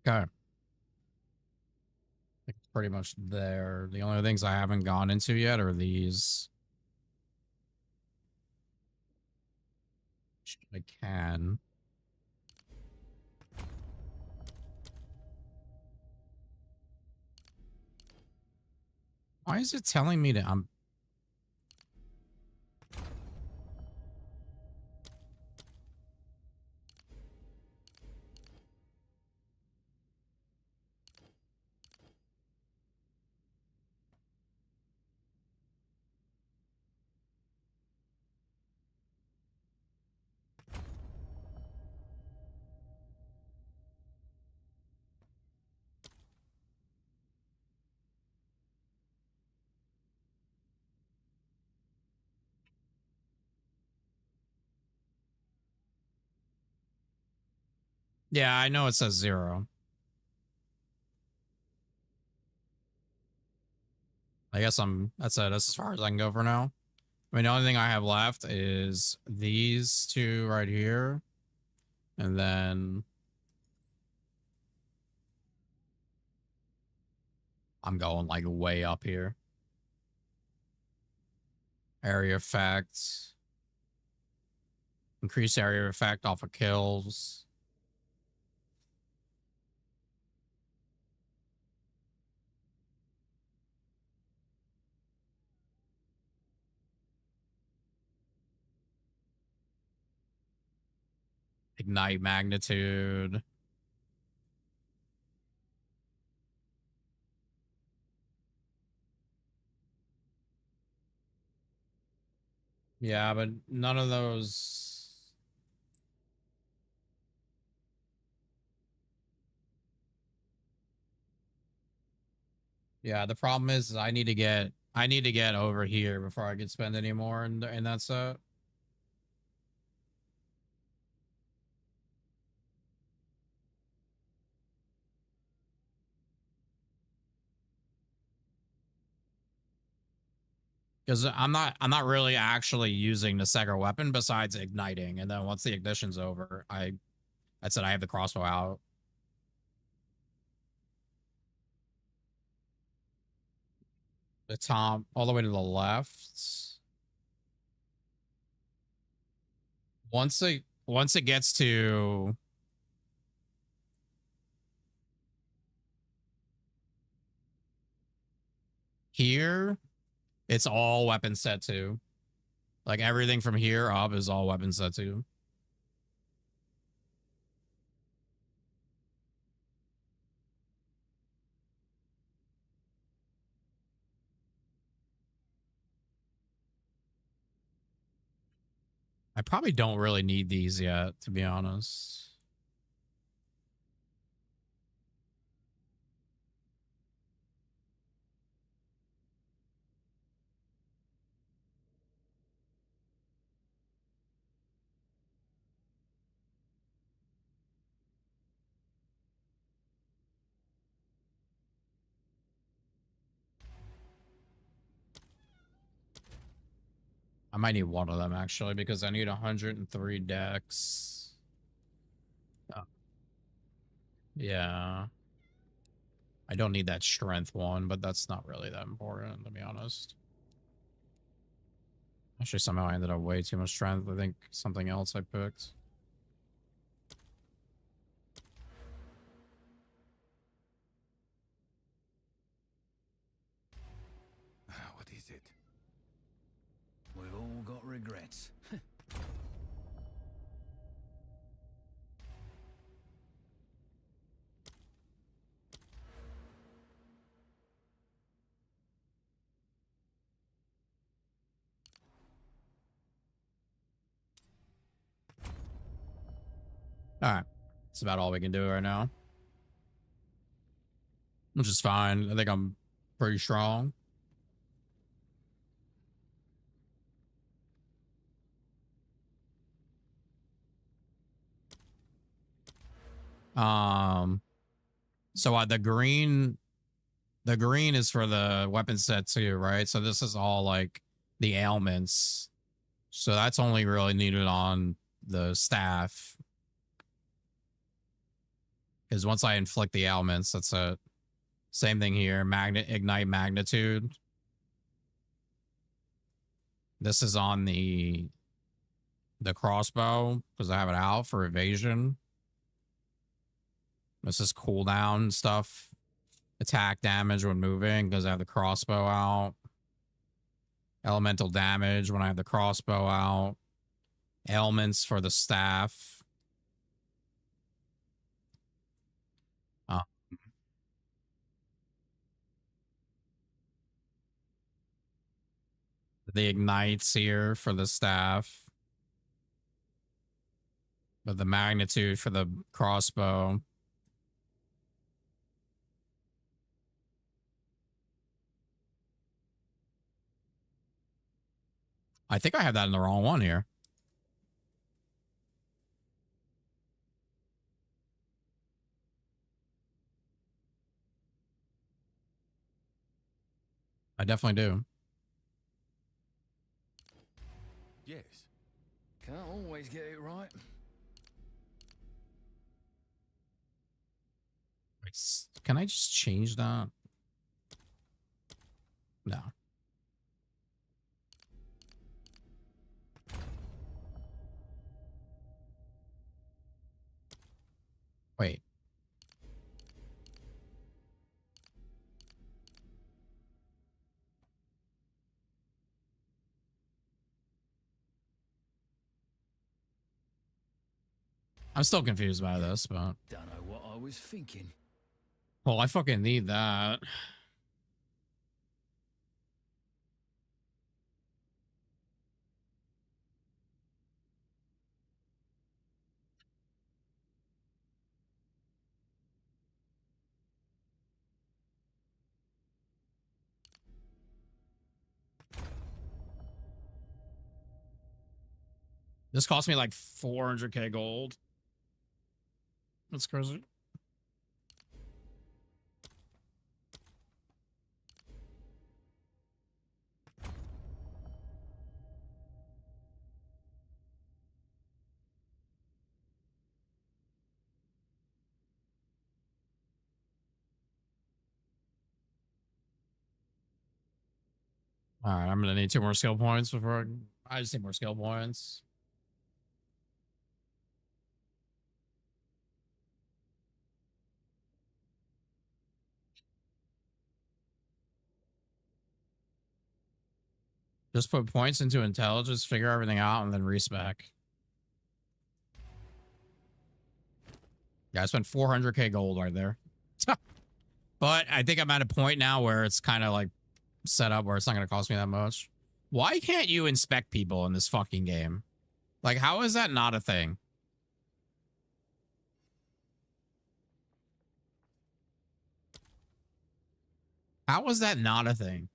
Okay. It's pretty much there. The only things I haven't gone into yet are these. I can. Why is it telling me to Yeah, I know it says 0. I guess that's it. That's as far as I can go for now. I mean, the only thing I have left is these two right here. And then I'm going like way up here. Area effect. Increase area effect off of kills. Ignite magnitude. Yeah, but none of those. Yeah, the problem is I need to get over here before I can spend any more in that set. Because I'm not really actually using the second weapon besides igniting, and then once the ignition's over, I said I have the crossbow out. The top all the way to the left. Once it gets to here, it's all weapon set 2. Like everything from here up is all weapon set too. I probably don't really need these yet, to be honest. I might need one of them actually because I need 103 decks. Oh. Yeah. I don't need that strength one, but that's not really that important, to be honest. Actually, somehow I ended up way too much strength. I think something else I picked. What is it? We've all got regrets. All right. That's about all we can do right now. Which is fine. I think I'm pretty strong. So the green is for the weapon set too, right? So this is all like the ailments. So that's only really needed on the staff. Because once I inflict the ailments, that's it. Same thing here. Ignite magnitude. This is on the crossbow because I have it out for evasion. This is cooldown stuff. Attack damage when moving because I have the crossbow out. Elemental damage when I have the crossbow out. Ailments for the staff. The ignites here for the staff. But the magnitude for the crossbow. I think I have that in the wrong one here. I definitely do. Yes. Can't always get it right. Can I just change that? No. Wait. I'm still confused by this, but... Don't know what I was thinking. Well, I fucking need that. This cost me like 400k gold. That's crazy. All right, I'm gonna need 2 more skill points before I just need more skill points. Just put points into intelligence, figure everything out, and then respec. Yeah, I spent 400k gold right there. But I think I'm at a point now where it's kind of like set up where it's not going to cost me that much. Why can't you inspect people in this fucking game? Like, how is that not a thing? How is that not a thing?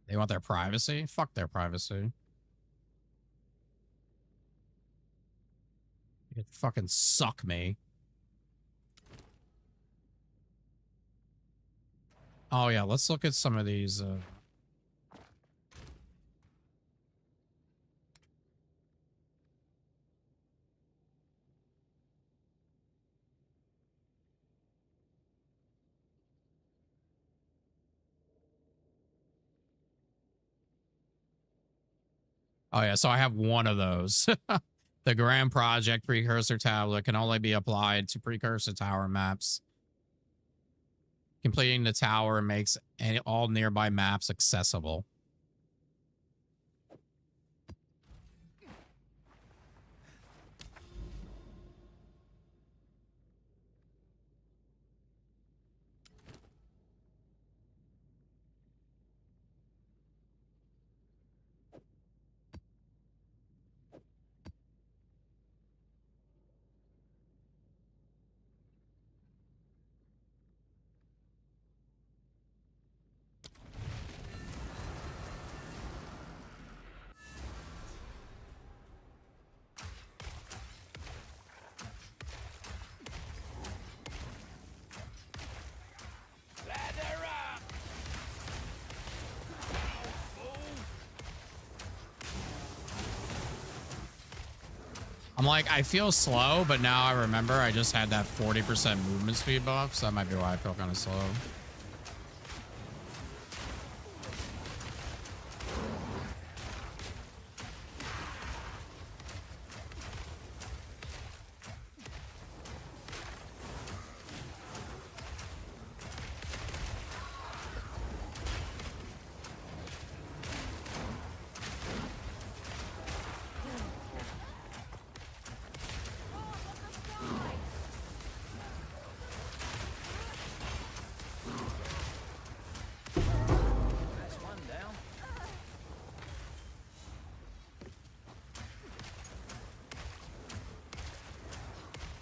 They want their privacy? Fuck their privacy. You fucking suck me. Oh yeah, let's look at some of these. Oh yeah, so I have one of those. The Grand Project Precursor Tablet can only be applied to Precursor Tower maps. Completing the tower makes all nearby maps accessible. I'm like, I feel slow, but now I remember I just had that 40% movement speed buff, so that might be why I feel kind of slow.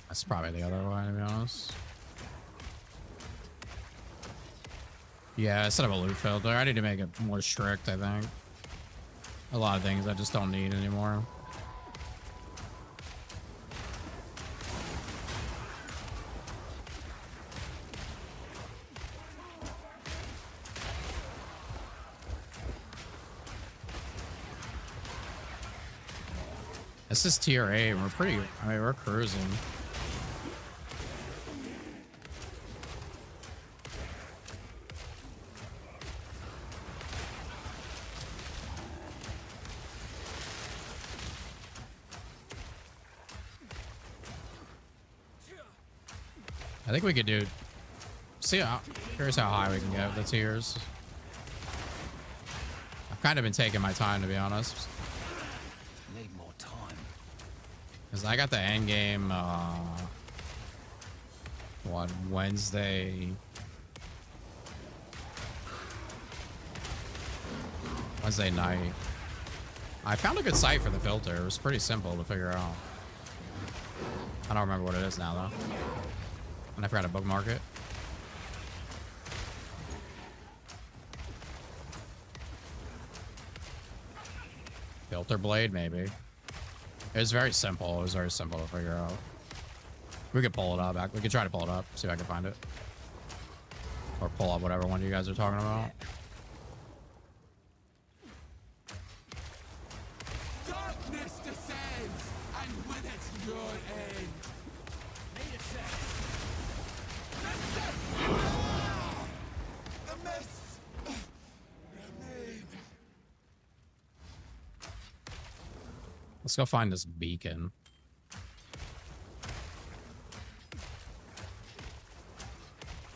That's probably the other way, to be honest. Yeah, instead of a loot filter, I need to make it more strict, I think. A lot of things I just don't need anymore. This is tier 8. We're pretty, I mean, we're cruising. I think we could do, see how, here's how high we can get with the tiers. I've kind of been taking my time, to be honest. Need more time. Because I got the Endgame, what, Wednesday night. I found a good site for the filter. It was pretty simple to figure out. I don't remember what it is now, though. And I forgot to bookmark it. Filter blade, maybe. It was very simple. It was very simple to figure out. We could pull it up. We could try to pull it up. See if I can find it. Or pull up whatever one you guys are talking about. Darkness descends, and with it, your end. Need a sec. The mists remain. Let's go find this beacon.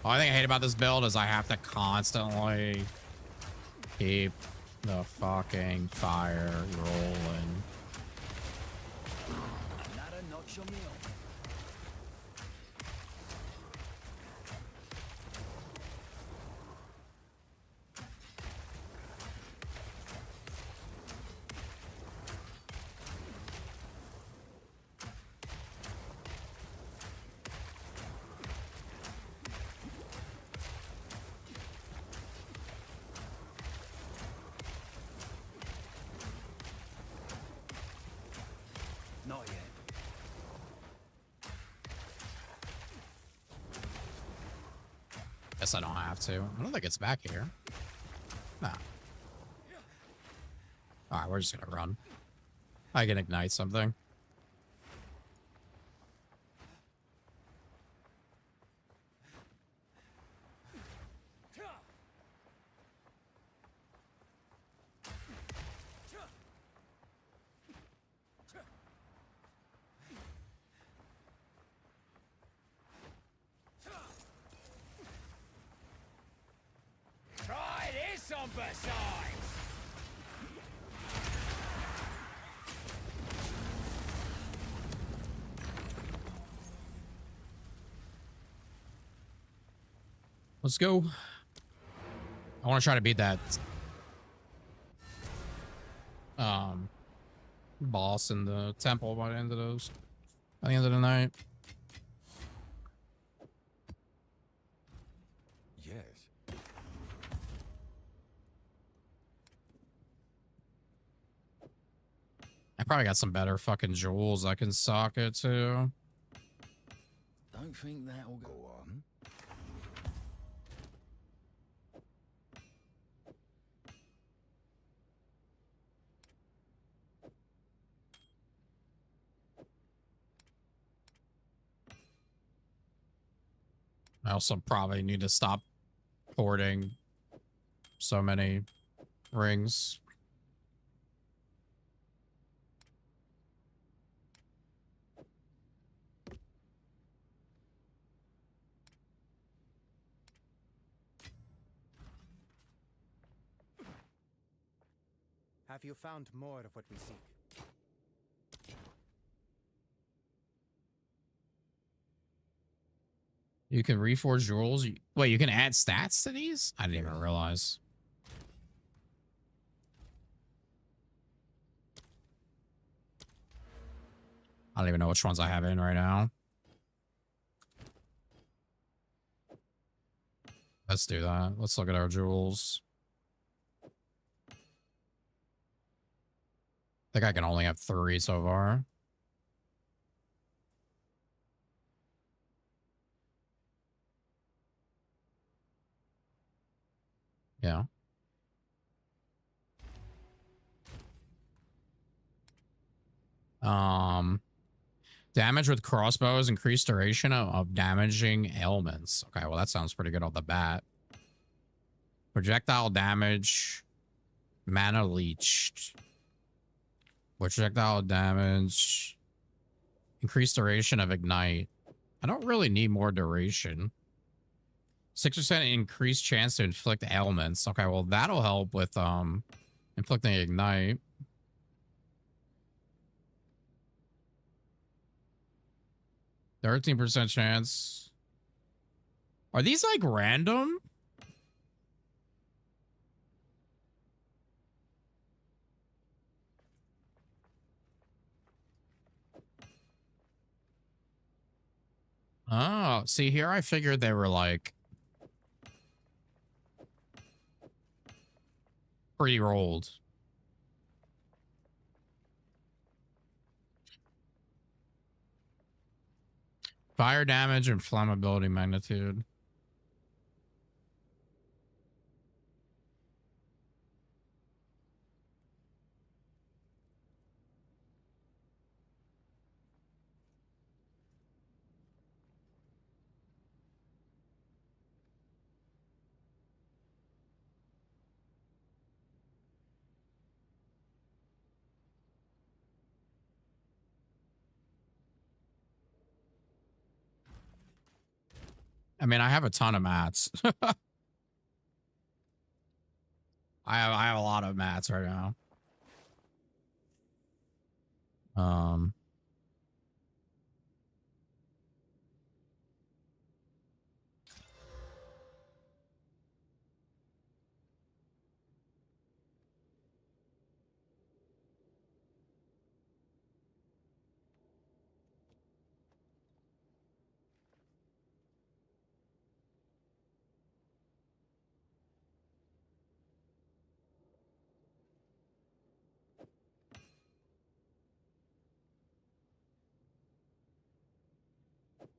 All I think I hate about this build is I have to constantly keep the fucking fire rolling. Not yet. Guess I don't have to. I don't think it's back here. Nah. Alright, we're just gonna run. I can ignite something. Try this on Versailles! Let's go. I want to try to beat that boss in the temple by the end of the night. Yes. I probably got some better fucking jewels I can sock it to. Don't think that'll go on. I also probably need to stop hoarding so many rings. Have you found more of what we seek? You can reforge jewels. Wait, you can add stats to these? I didn't even realize. I don't even know which ones I have in right now. Let's do that. Let's look at our jewels. I think I can only have 3 so far. Yeah. Damage with crossbows, increased duration of damaging ailments. Okay, well that sounds pretty good off the bat. Projectile damage, mana leached. Projectile damage, increased duration of ignite. I don't really need more duration. 6% increased chance to inflict ailments. Okay, well that'll help with inflicting ignite. %13 chance. Are these like random? Oh, see here I figured they were like pre-rolled. Fire damage and flammability magnitude. I mean, I have a ton of mats. I have a lot of mats right now.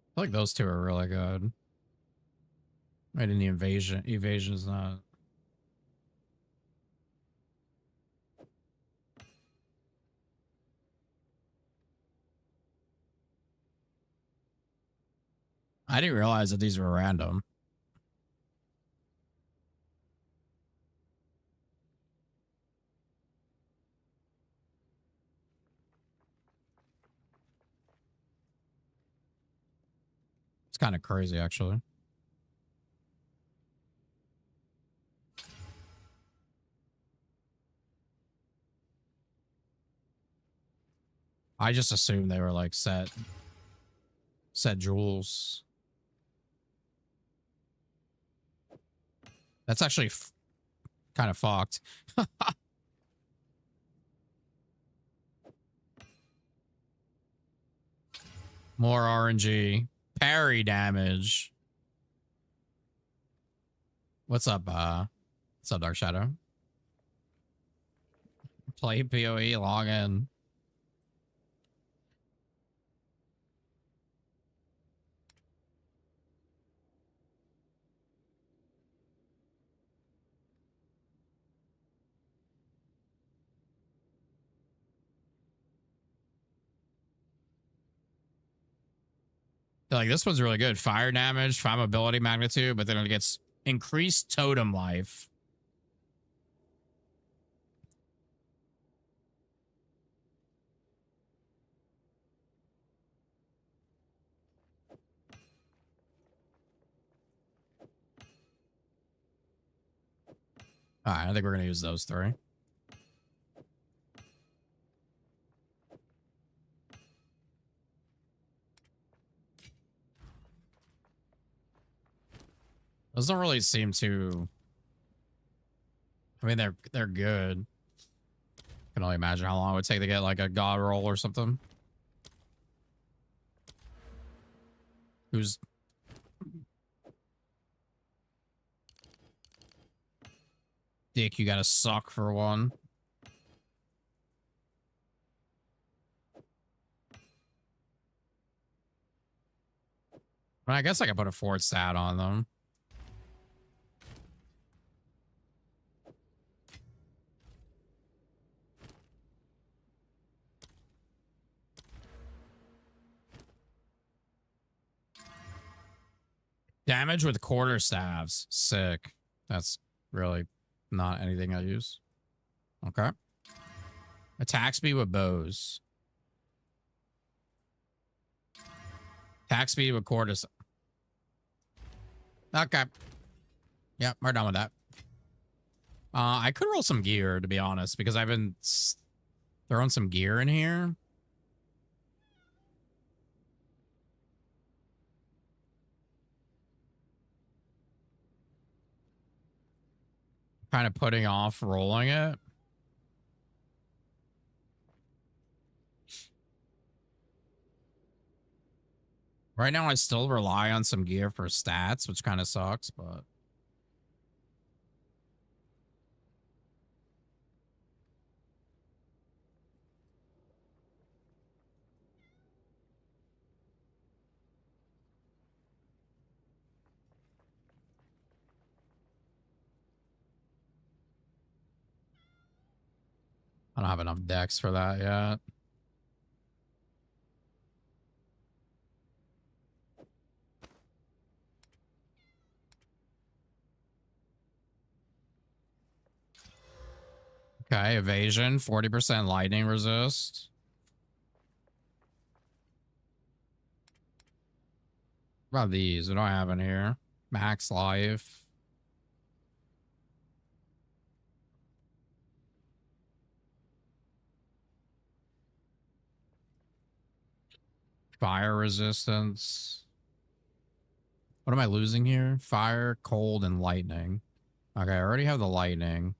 I feel like those two are really good. Right in the evasion. Evasion's not. I didn't realize that these were random. It's kind of crazy, actually. I just assumed they were like set jewels. That's actually kind of fucked. More RNG. Parry damage. What's up, Dark Shadow? Play PoE, log in. Like, this one's really good. Fire damage, flammability magnitude, but then it gets increased totem life. All right, I think we're going to use those three. Those don't really seem to... I mean, they're good. I can only imagine how long it would take to get like a god roll or something. Who's... Dick, you gotta suck for one. I guess I could put a forward stat on them. Damage with quarter staves. Sick. That's really not anything I use. Okay. Attack speed with bows. Attack speed with quarter. Okay. Yep, we're done with that. I could roll some gear, to be honest, because I've been throwing some gear in here. Kind of putting off rolling it. Right now, I still rely on some gear for stats, which kind of sucks, but... I don't have enough decks for that yet. Okay, evasion, 40% lightning resist. What about these? What do I have in here? Max life. Fire resistance. What am I losing here? Fire, cold, and lightning. Okay, I already have the lightning.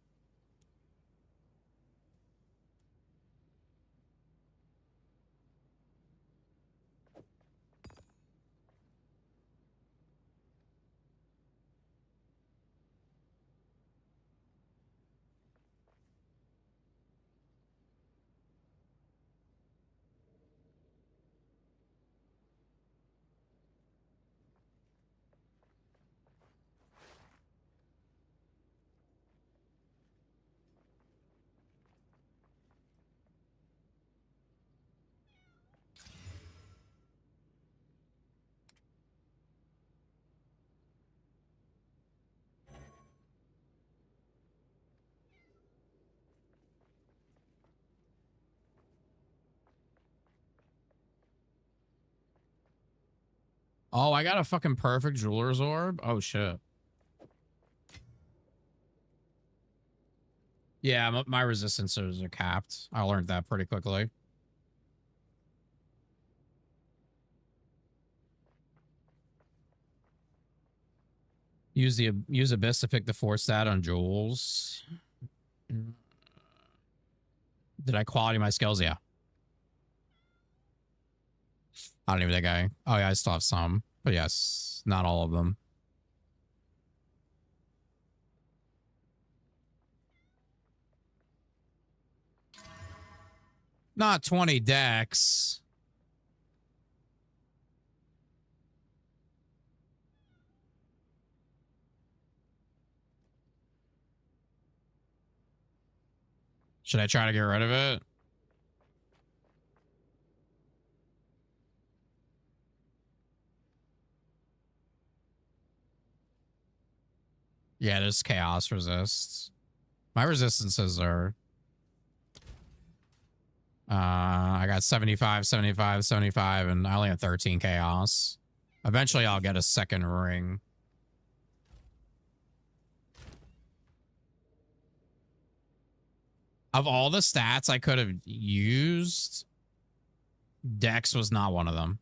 Oh, I got a fucking perfect jeweler's orb? Oh, shit. Yeah, my resistances are capped. I learned that pretty quickly. Use Abyss to pick the 4 stat on jewels. Did I quality my skills? Yeah. I don't even think I... Oh, yeah, I still have some. But yes, not all of them. Not 20 decks. Should I try to get rid of it? Yeah, there's chaos resists. My resistances are... I got 75, 75, 75, and I only have 13 chaos. Eventually, I'll get a second ring. Of all the stats I could have used, Dex was not one of them.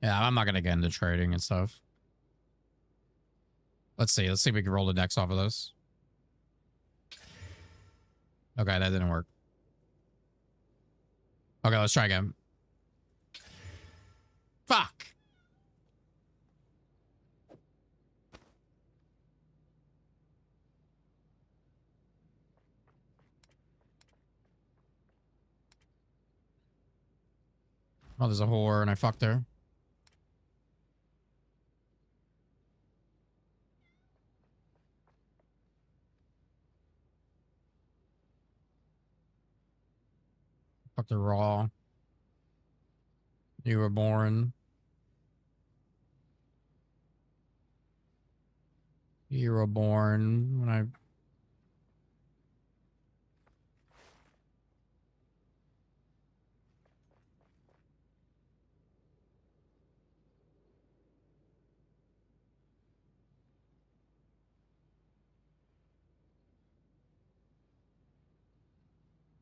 Yeah, I'm not going to get into trading and stuff. Let's see. Let's see if we can roll the Dex off of this. Okay, that didn't work. Okay, let's try again. Fuck. Oh, there's a whore and I fucked her. Fucked her raw. You were born. You were born when I...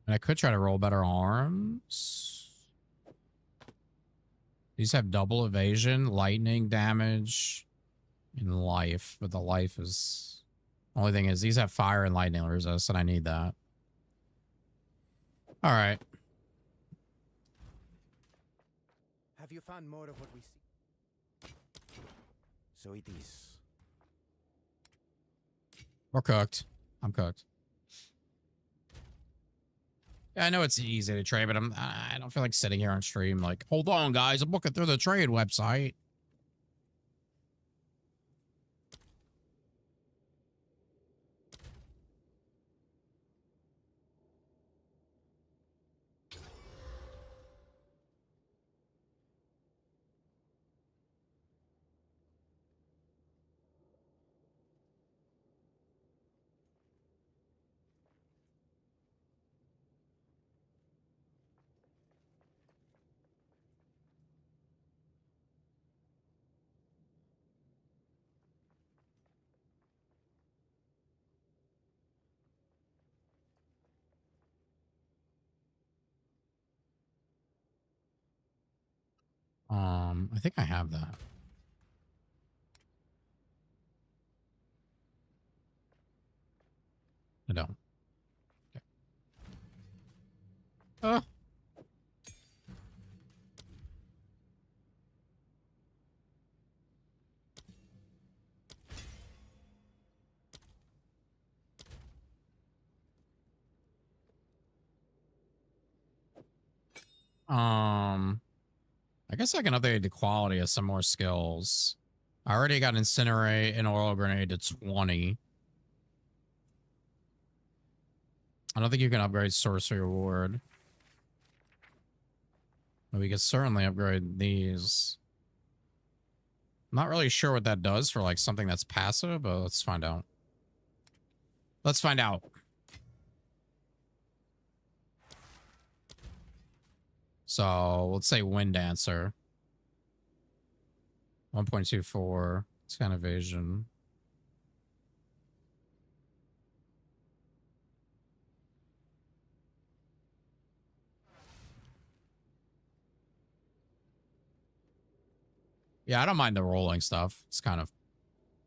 And I could try to roll better arms. These have double evasion, lightning damage, and life. But the life is... Only thing is, these have fire and lightning resist, and I need that. All right. Have you found more of what we see? So it is. We're cooked. I'm cooked. Yeah, I know it's easy to trade, but I don't feel like sitting here on stream like, hold on, guys, I'm looking through the trade website. I think I have that. I don't. Okay. Oh. I guess I can update the quality of some more skills. I already got Incinerate and Oil Grenade to 20. I don't think you can upgrade Sorcery Ward. But we can certainly upgrade these. I'm not really sure what that does for like something that's passive, but let's find out. Let's find out. So let's say Wind Dancer. 1.24. It's kind of evasion. Yeah, I don't mind the rolling stuff. It's kind of,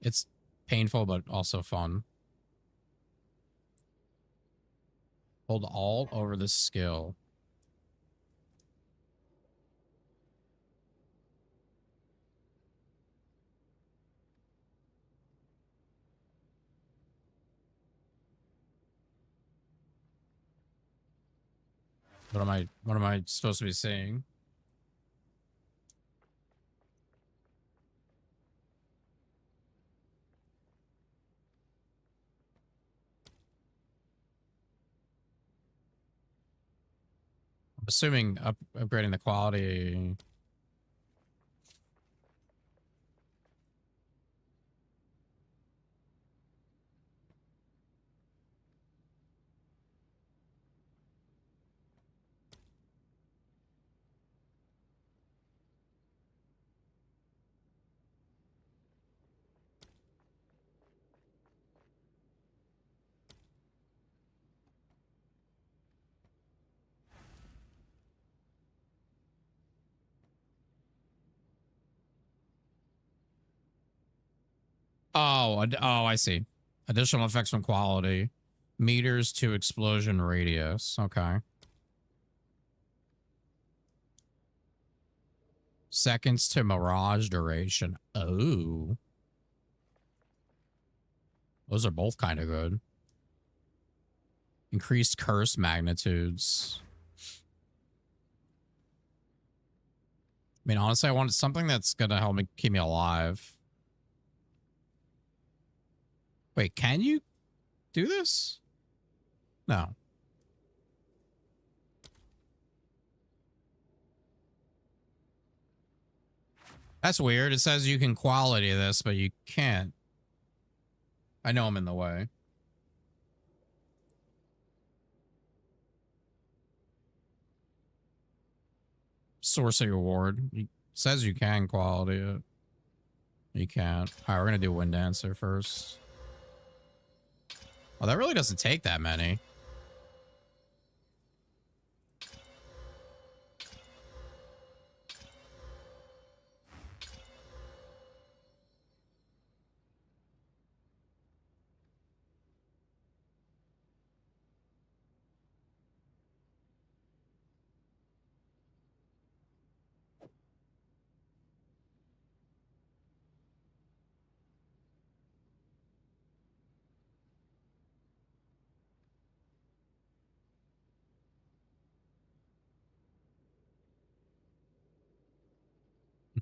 it's painful, but also fun. Hold Alt over this skill. What am I supposed to be seeing? I'm assuming upgrading the quality. Oh, I see. Additional effects from quality. Meters to explosion radius. Okay. Seconds to mirage duration. Oh. Those are both kind of good. Increased curse magnitudes. I mean, honestly, I want something that's going to help me keep me alive. Wait, can you do this? No. That's weird. It says you can quality this, but you can't. I know I'm in the way. Sorcery Award. It says you can quality it. You can't. All right, we're going to do Wind Dancer first. Oh, that really doesn't take that many.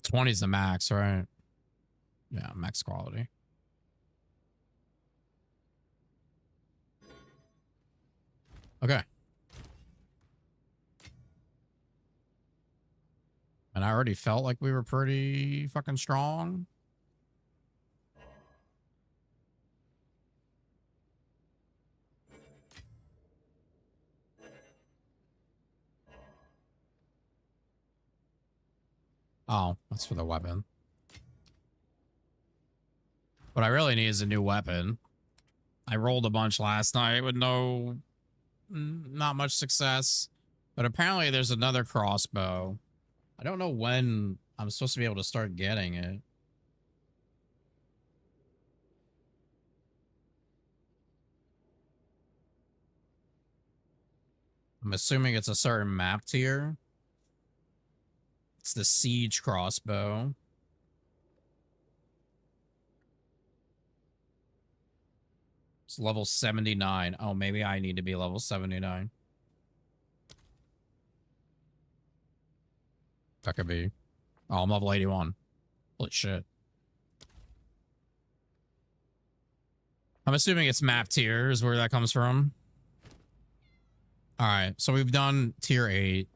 $20 is the max, right? Yeah, max quality. Okay. And I already felt like we were pretty fucking strong. Oh, that's for the weapon. What I really need is a new weapon. I rolled a bunch last night with not much success. But apparently there's another crossbow. I don't know when I'm supposed to be able to start getting it. I'm assuming it's a certain map tier. It's the siege crossbow. It's level 79. Oh, maybe I need to be level 79. That could be. Oh, I'm level 81. Holy shit. I'm assuming it's map tiers where that comes from. All right, so we've done tier 8.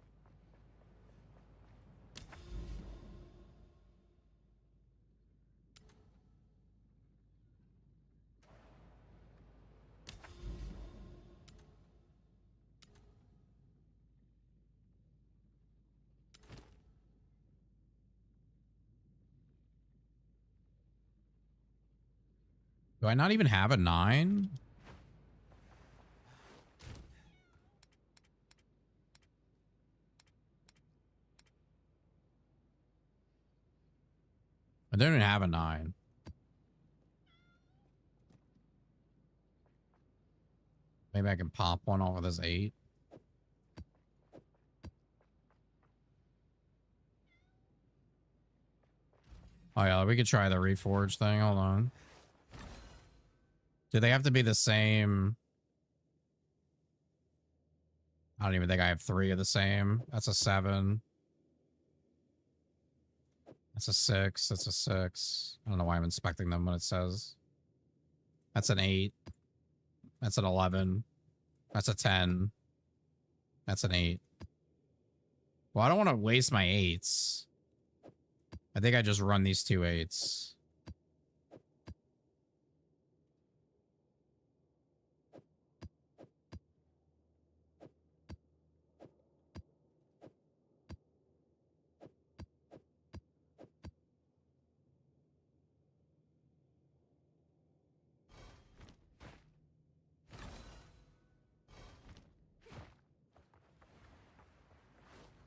Do I not even have a 9? I don't even have a 9. Maybe I can pop one off of this 8. Oh yeah, we could try the reforge thing. Hold on. Do they have to be the same? I don't even think I have 3 of the same. That's a 7. That's a 6. That's a 6. I don't know why I'm inspecting them when it says. That's an 8. That's an 11. That's a 10. That's an 8. Well, I don't want to waste my 8s. I think I just run these 2 8s.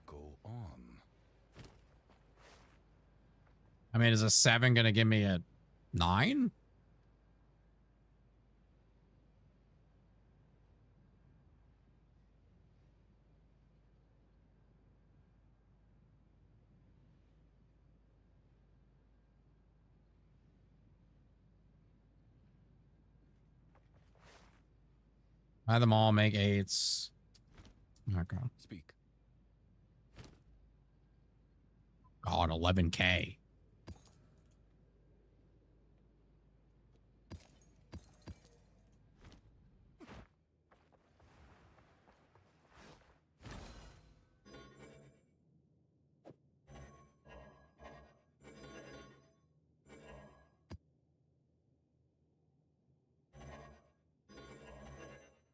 Go on. I mean, is a 7 going to give me a 9? Buy them all, make 8s. Okay. Speak. God, 11K.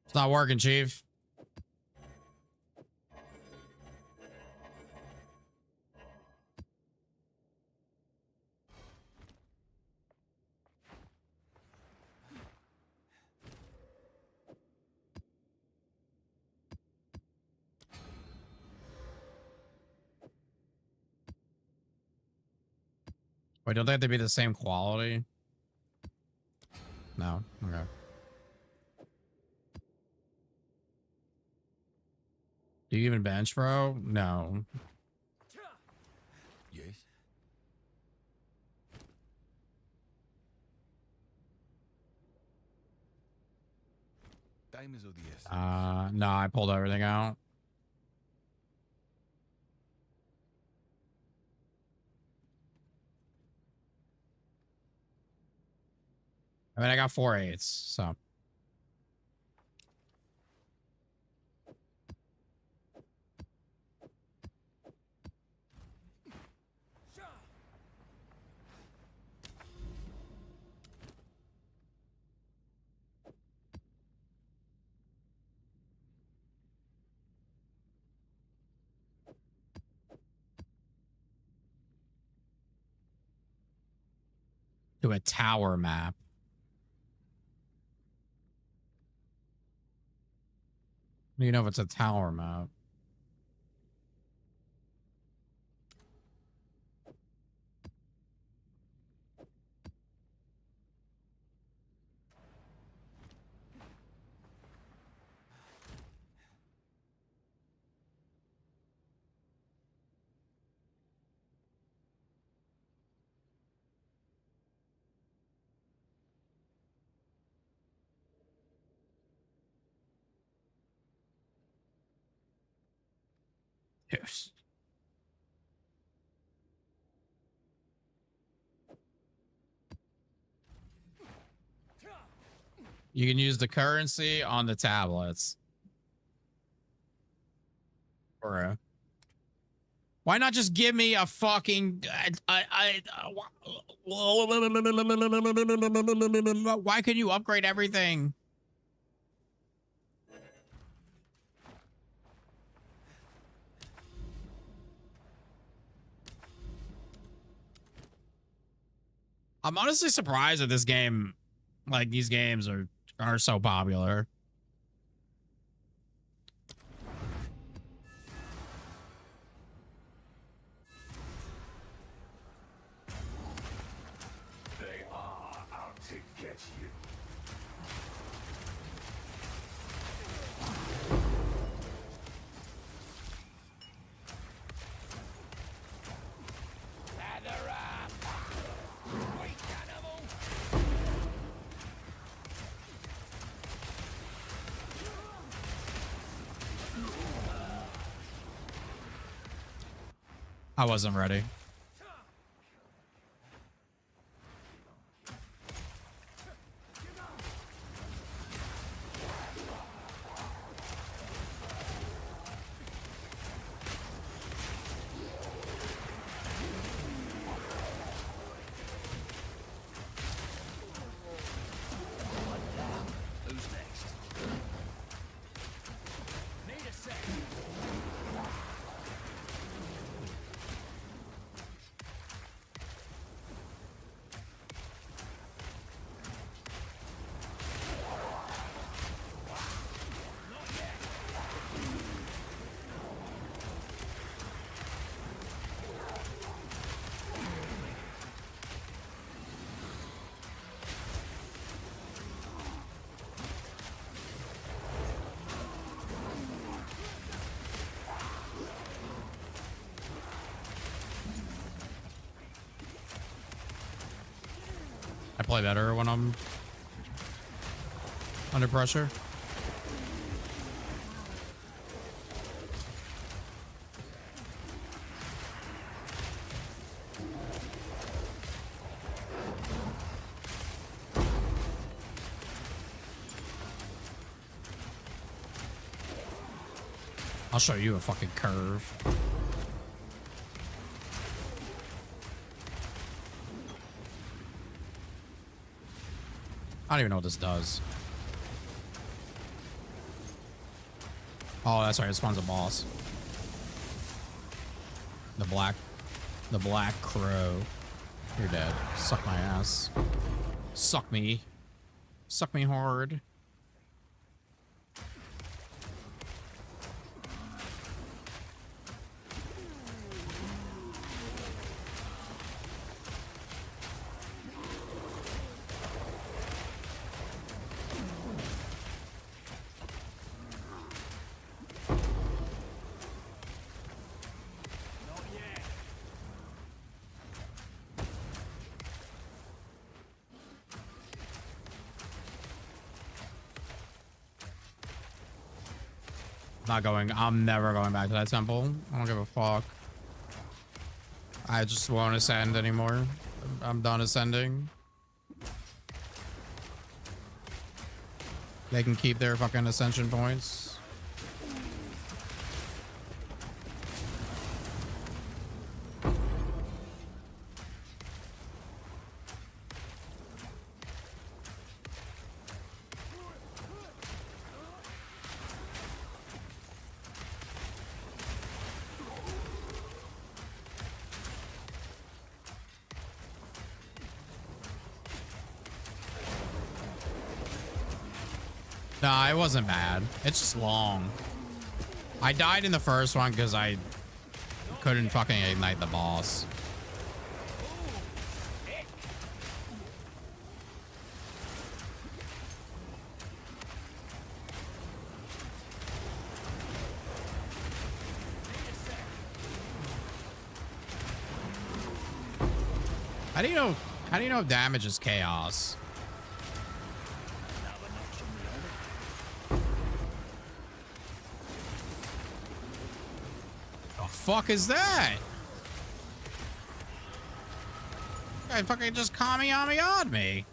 It's not working, Chief. Wait, don't they have to be the same quality? No. Okay. Do you even bench, bro? No. Yes. Time is of the essence. No, I pulled everything out. I mean, I got 4 8s, so. To a tower map. You know if it's a tower map. Yes. You can use the currency on the tablets. Bruh. Why not just give me a fucking... why could you upgrade everything? I'm honestly surprised that this game, like these games are so popular. They are out to get you. Lather up! Wait, animal! I wasn't ready. Who's next? Need a sec. I play better when I'm under pressure. I'll show you a fucking curve. I don't even know what this does. Oh, that's right. It spawns a boss. The black crow. You're dead. Suck my ass. Suck me. Suck me hard. I'm never going back to that temple. I don't give a fuck. I just won't ascend anymore. I'm done ascending. They can keep their fucking ascension points. Nah, it wasn't bad. It's just long. I died in the first one because I couldn't fucking ignite the boss. How do you know damage is chaos? fuck is that? Guy fucking just Kamiyami'd me.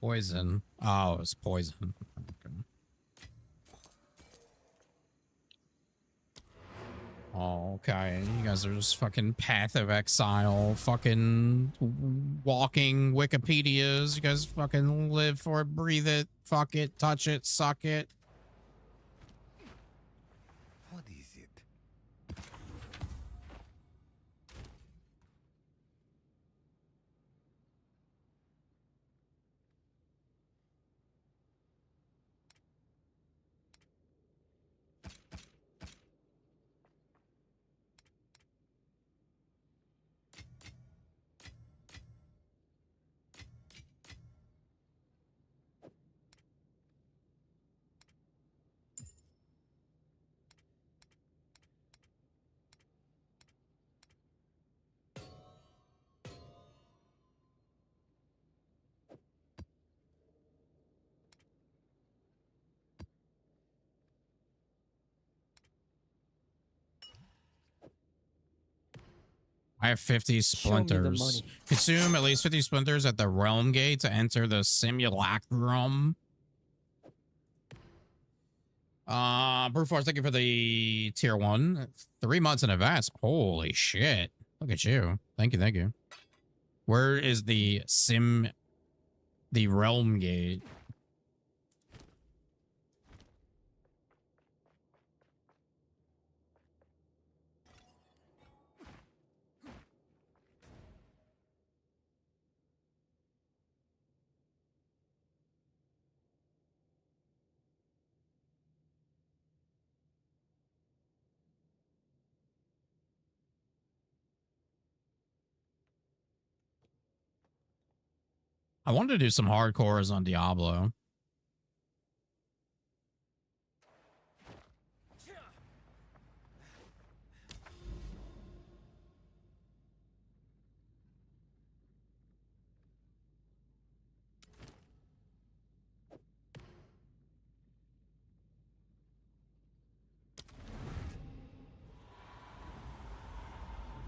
Poison. Oh, it's poison. Oh, okay. You guys are just fucking Path of Exile, fucking walking Wikipedias. You guys fucking live for it, breathe it, fuck it, touch it, suck it. What is it? I have 50 splinters. Consume at least 50 splinters at the realm gate to enter the simulacrum. Brute Force, thank you for the tier 1. 3 months in advance. Holy shit. Look at you. Thank you, thank you. Where is the realm gate? I wanted to do some hardcores on Diablo.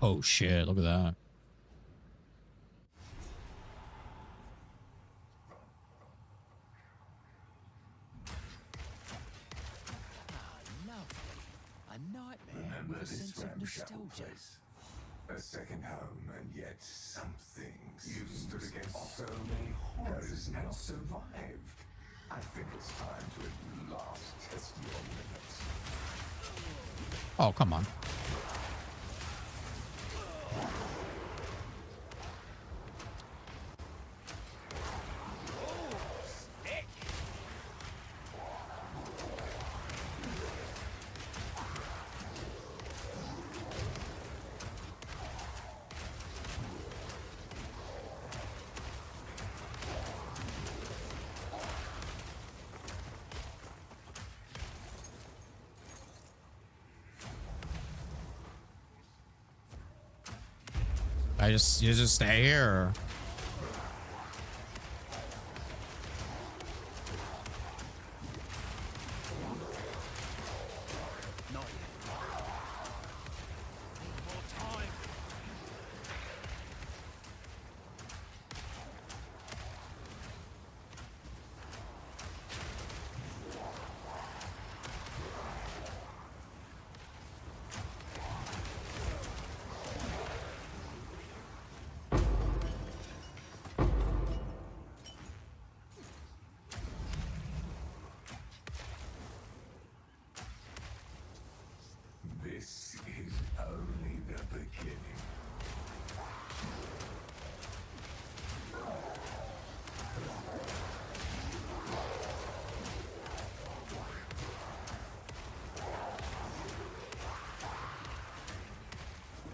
Oh shit, look at that. A nightmare with a sense of nostalgia. A second home, and yet something. You've stood against so many horrors and survived. I think it's time to at last test your limits. Oh, come on. You just stay here. Or?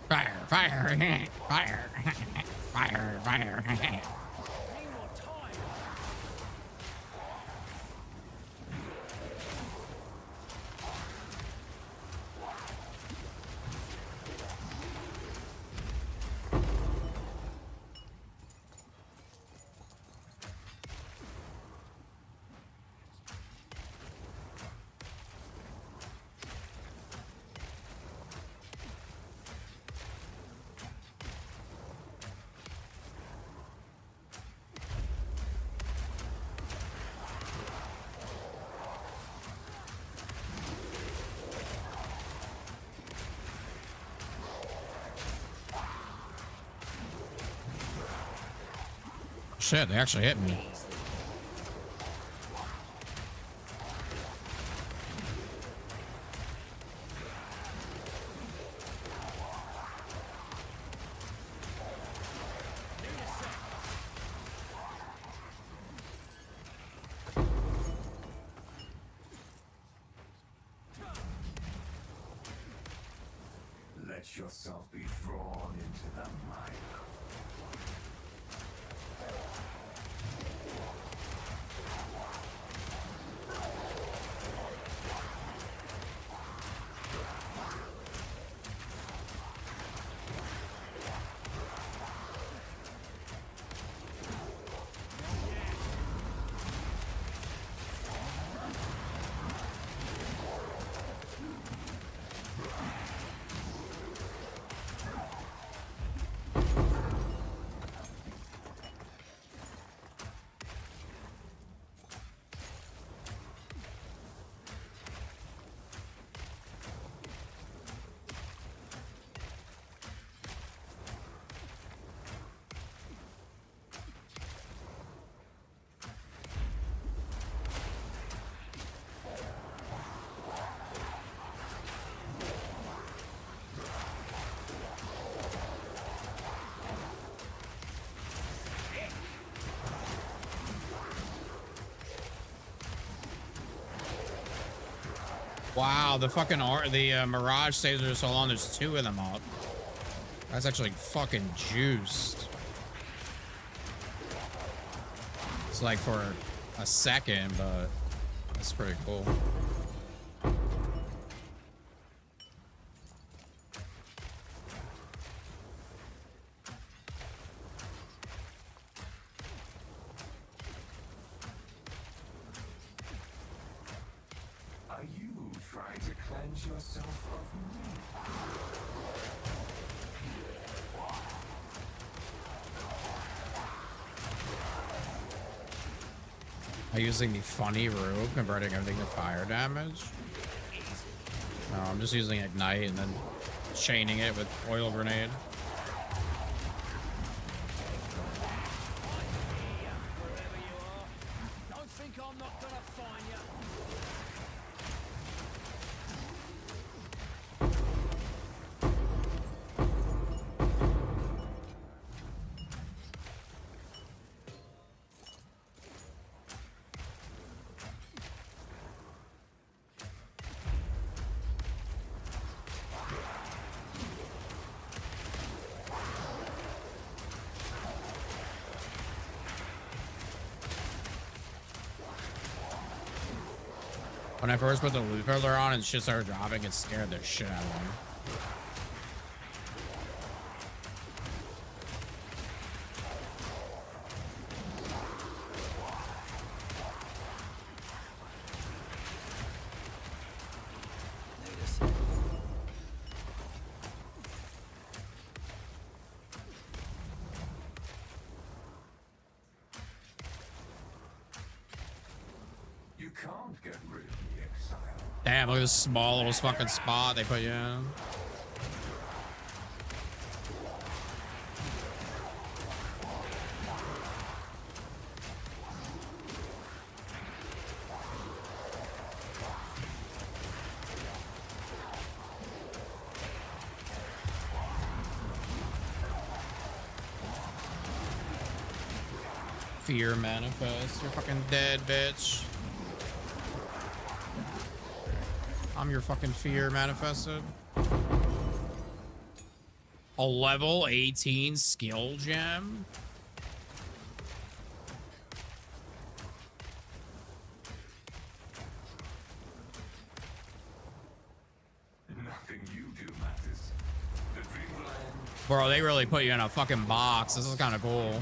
Fire, fire, fire, fire, fire. Shit, they actually hit me. Let yourself be drawn into the mire. Wow, the fucking Mirage saves are so long. There's two of them up. That's actually fucking juiced. It's like for a second, but that's pretty cool. Are you trying to cleanse yourself of me? Am I using the funny robe, converting everything to fire damage? No, I'm just using Ignite and then chaining it with Oil Grenade. Don't think I'm not gonna find you. When I first put the loot pillar on and shit started dropping, it scared the shit out of me. You can't get rid of the Exile. Damn, look at this small little fucking spot they put you in. Fear manifest. You're fucking dead, bitch. I'm your fucking fear manifested. A level 18 skill gem? Nothing you do matters. The dream will end. Bro, they really put you in a fucking box. This is kind of cool.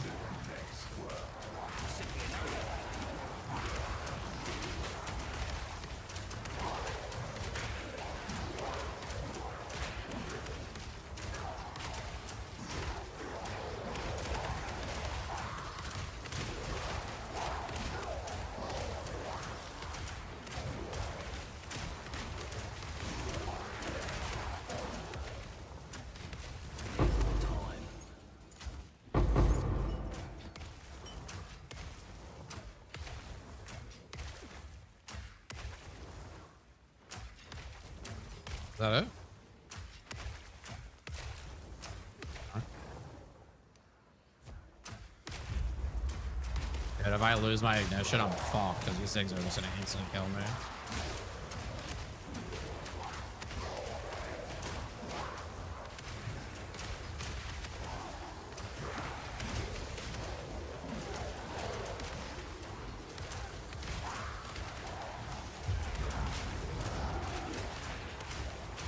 Is that it? Huh? And if I lose my ignition, I'm fucked because these things are just gonna instantly kill me.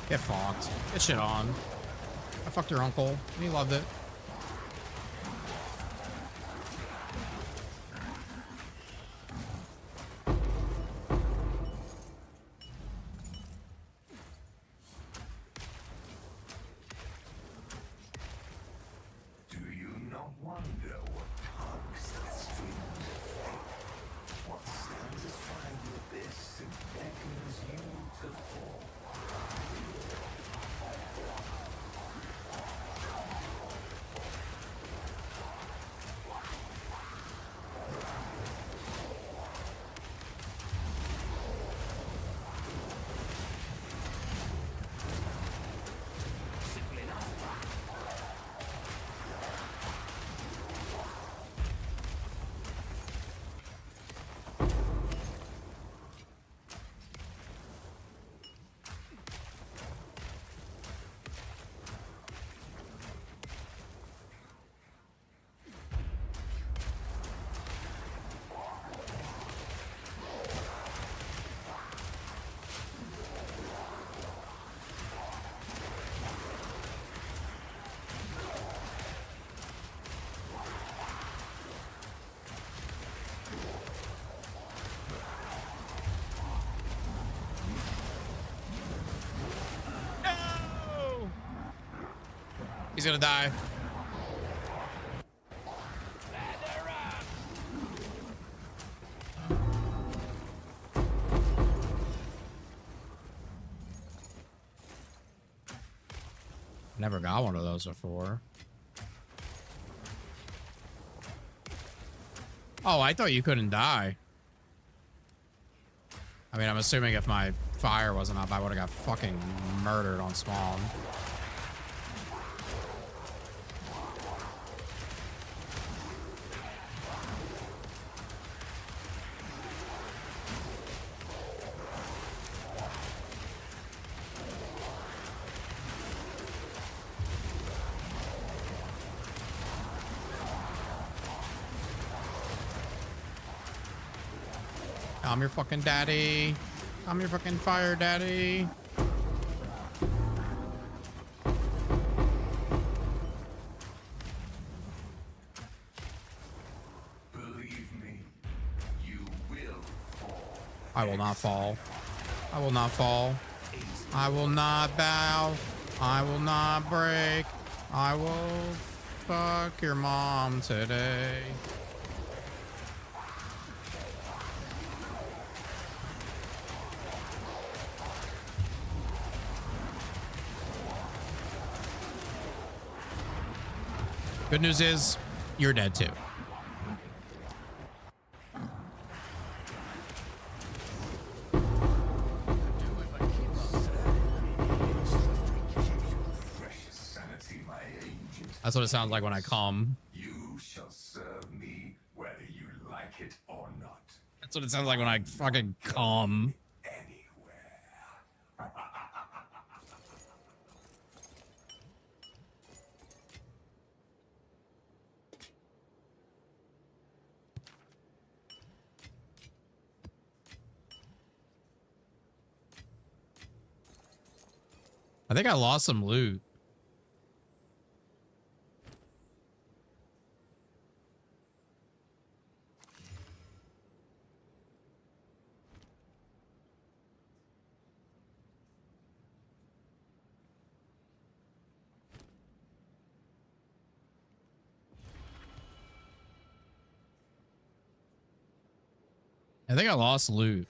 Get fucked. Get shit on. I fucked your uncle. He loved it. Do you not wonder what tugs that stream of what stands astride the abyss and beckons you to fall? He's gonna die. Never got one of those before. Oh, I thought you couldn't die. I mean, I'm assuming if my fire wasn't up, I would have got fucking murdered on spawn. I'm your fucking daddy. I'm your fucking fire daddy. Believe me, you will fall. I will not fall. I will not fall. I will not bow. I will not break. I will fuck your mom today. Good news is, you're dead too. That's what it sounds like when I come. You shall serve me whether you like it or not. That's what it sounds like when I fucking come. I think I lost some loot. I think I lost loot.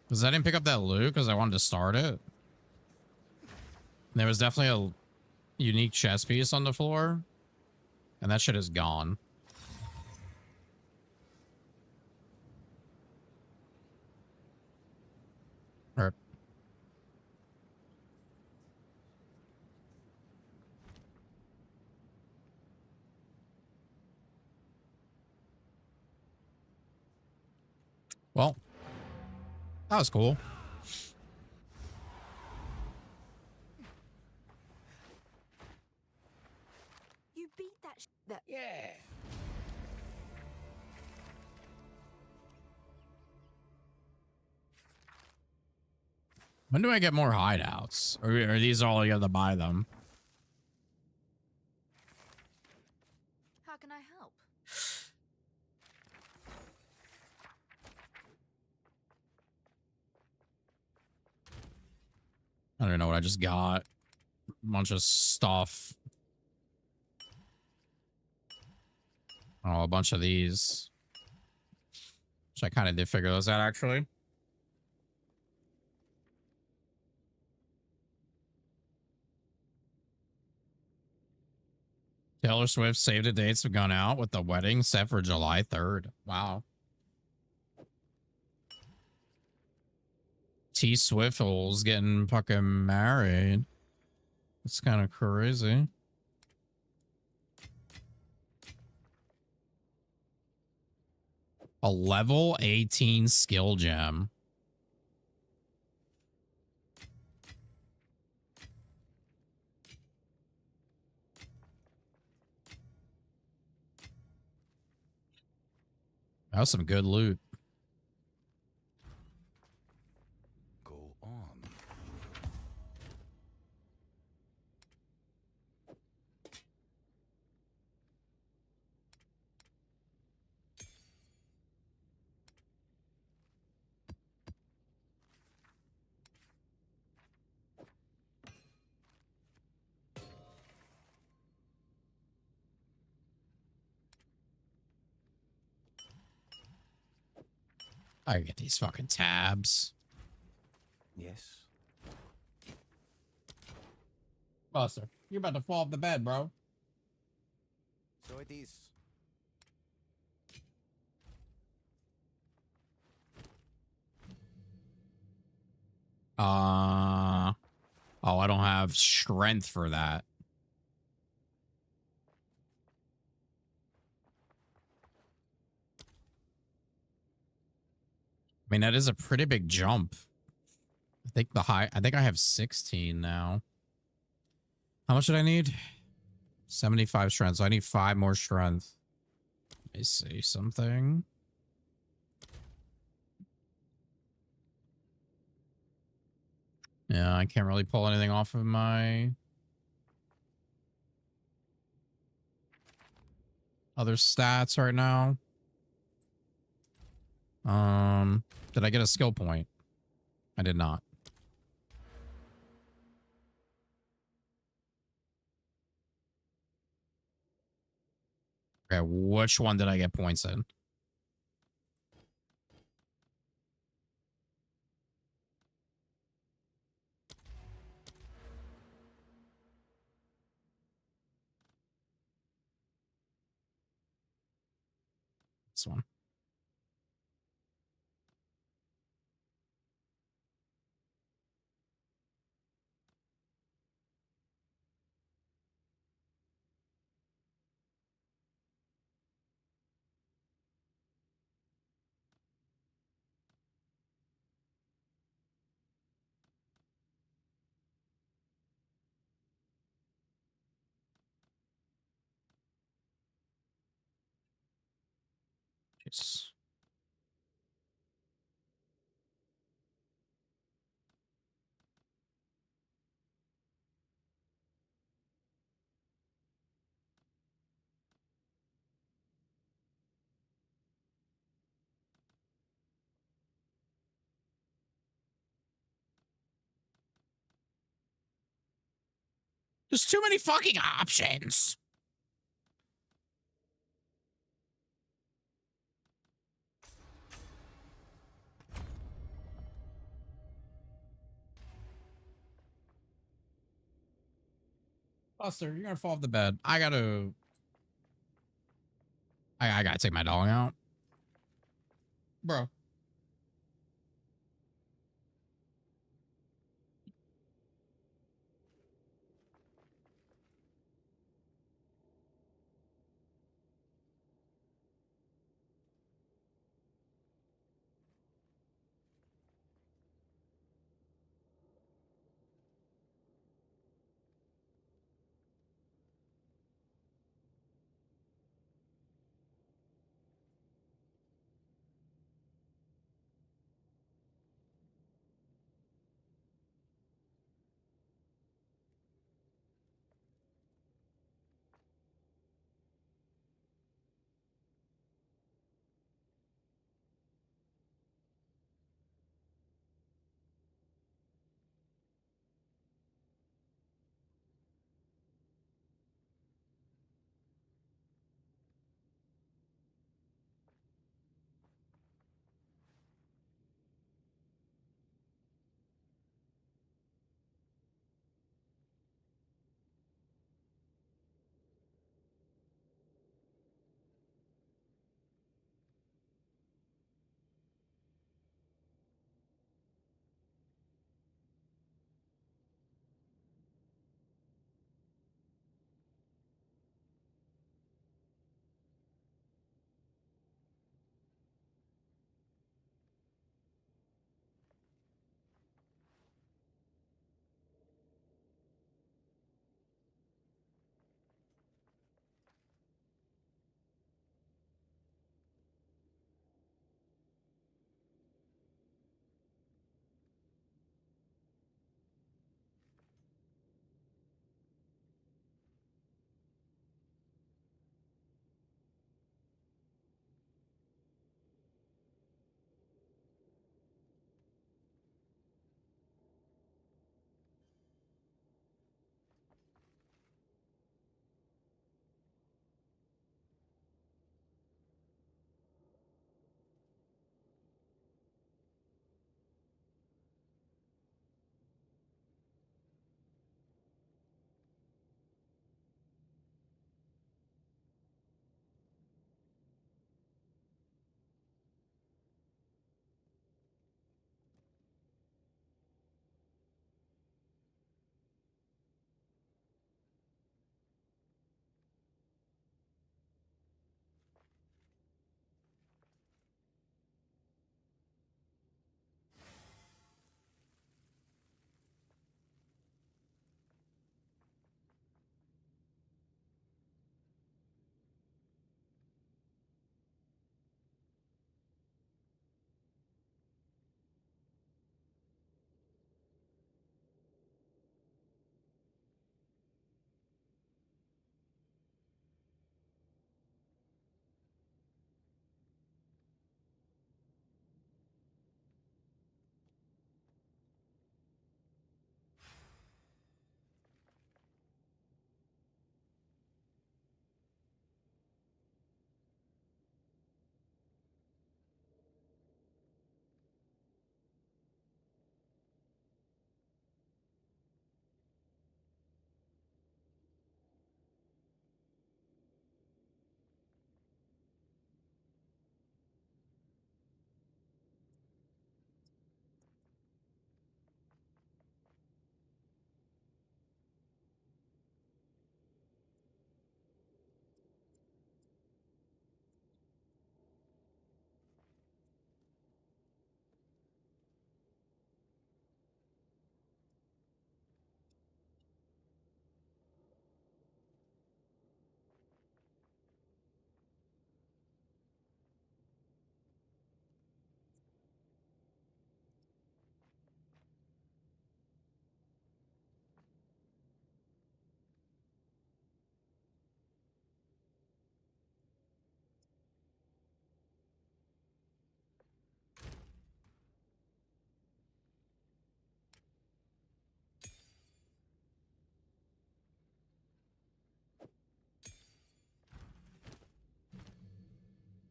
Because I didn't pick up that loot because I wanted to start it. There was definitely a unique chest piece on the floor. And that shit is gone. Or well, that was cool. You beat that. Yeah. When do I get more hideouts? Or are these all you have to buy them? How can I help? I don't even know what I just got. A bunch of stuff. Oh, a bunch of these. Which I kind of did figure those out, actually. Taylor Swift save the dates have gone out with the wedding set for July 3rd. Wow. T Swiftle's getting fucking married. It's kind of crazy. A level 18 skill gem. That was some good loot. Go on. I get these fucking tabs. Yes. Buster, you're about to fall off the bed, bro. So it is. Oh, I don't have strength for that. I mean, that is a pretty big jump. I think I have 16 now. How much did I need? 75 strength. So I need 5 more strength. Let me see something. Yeah, I can't really pull anything off of my other stats right now. Did I get a skill point? I did not. Okay, which one did I get points in? This one. There's too many fucking options. Buster, you're gonna fall off the bed. I gotta take my dog out. Bro.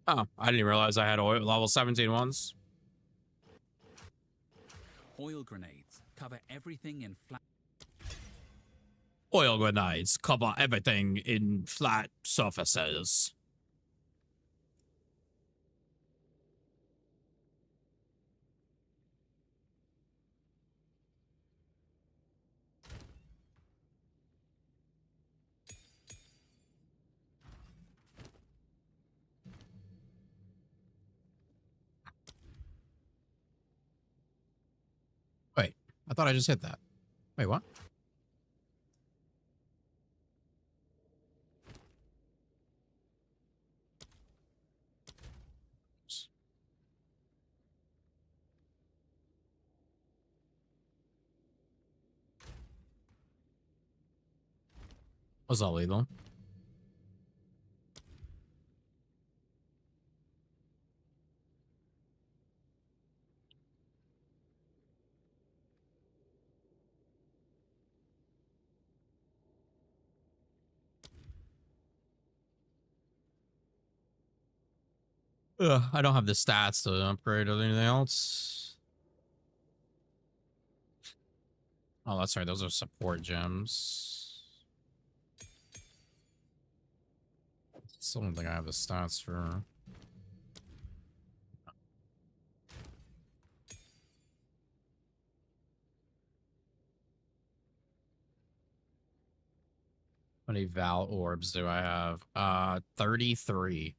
Oh, I didn't even realize I had oil level 17 ones. Oil grenades cover everything in flat. Oil grenades cover everything in flat surfaces. Wait, I thought I just hit that. Wait, what? Was that lethal? Ugh, I don't have the stats to upgrade or anything else. Oh, that's right. Those are support gems. Still don't think I have the stats for. How many Val orbs do I have? 33.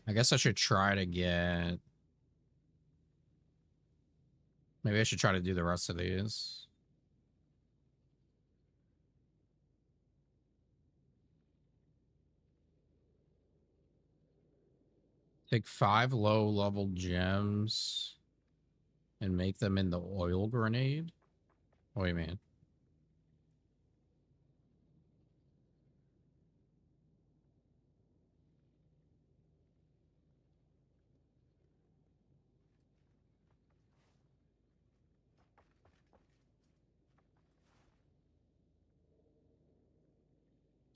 I guess I should try to get. Maybe I should try to do the rest of these. Take 5 low-level gems and make them into oil grenade. What do you mean?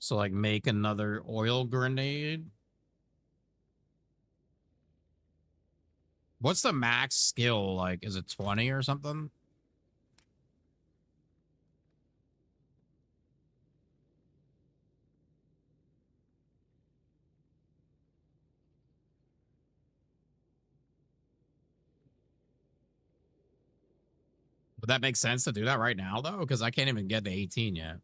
So, like, make another oil grenade? What's the max skill? Like, is it 20 or something? Would that make sense to do that right now, though? Because I can't even get to 18 yet.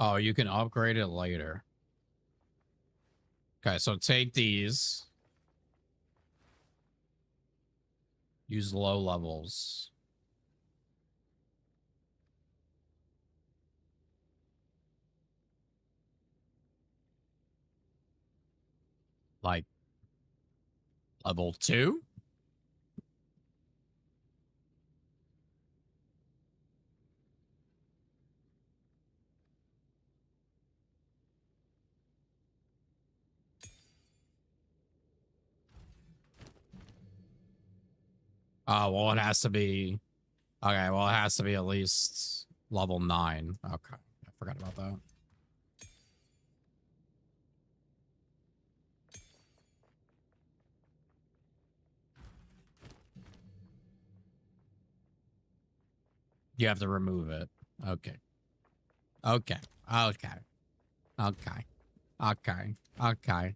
Oh, you can upgrade it later. Okay, so take these. Use low levels. Like, level 2? Oh, well, it has to be... Okay, well, it has to be at least level 9. Okay, I forgot about that. You have to remove it. Okay. Okay. Okay. Okay. Okay. Okay.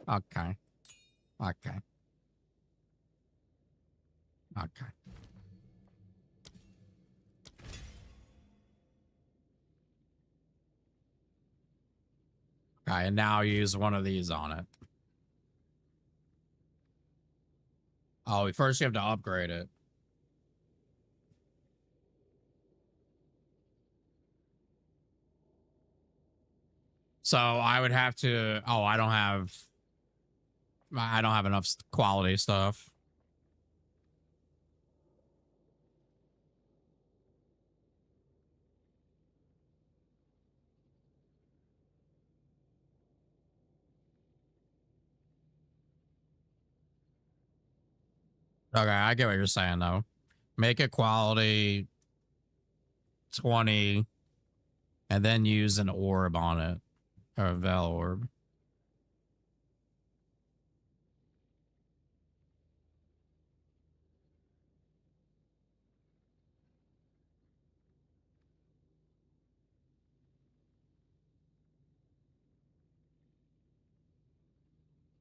Okay. Okay. Okay. Okay, and now use one of these on it. Oh, first you have to upgrade it. So I would have to. Oh, I don't have enough quality stuff. Okay, I get what you're saying though. Make it quality 20 and then use an orb on it. Or a Val orb.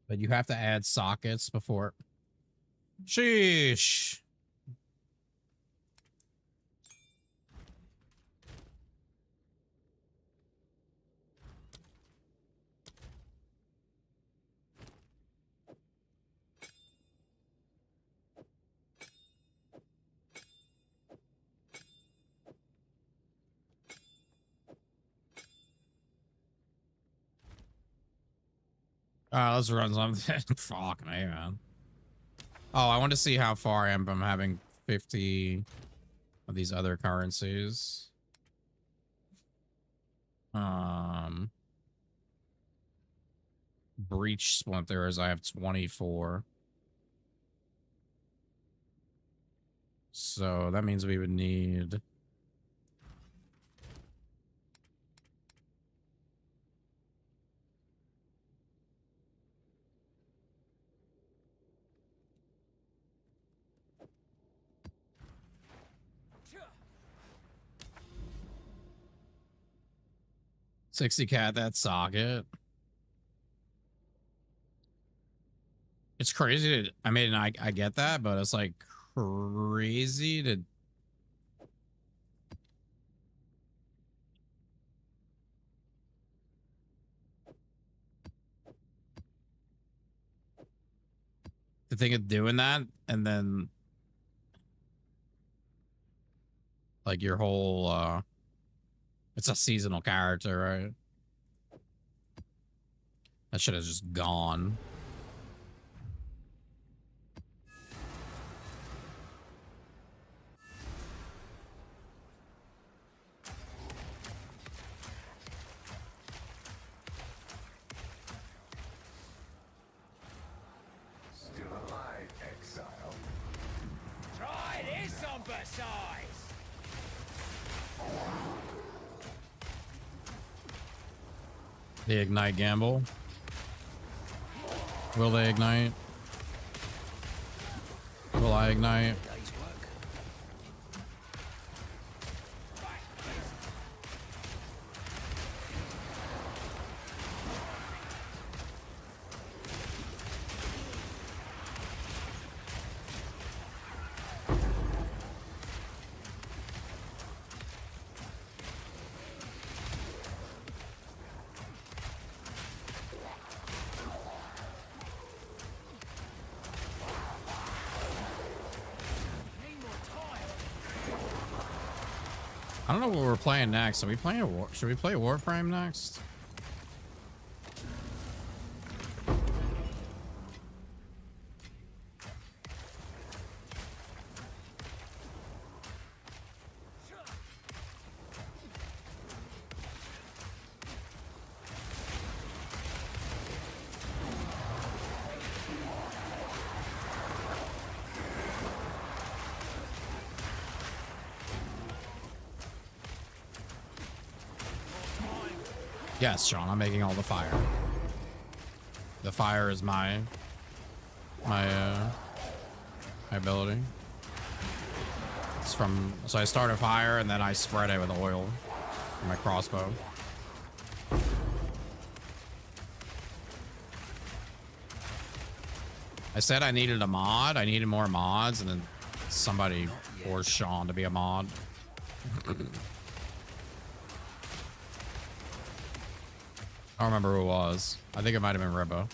But you have to add sockets before. Sheesh. Let's run something. Fuck me, man. Oh, I want to see how far I am from having 50 of these other currencies. Breach splinters, I have 24. So that means we would need... $60K that socket. It's crazy to, I mean, I get that, but it's like crazy to think of doing that and then like your whole it's a seasonal character, right? That shit is just gone. Still alive, Exile. Try this on Versailles! They ignite gamble. Will they ignite? Will I ignite? I don't know what we're playing next. Are we playing a war? Should we play Warframe next? Yes, Sean, I'm making all the fire. The fire is my ability. It's from, so I start a fire and then I spread it with oil from my crossbow. I said I needed a mod. I needed more mods, and then somebody forced Sean to be a mod. I don't remember who it was. I think it might have been Ribbo.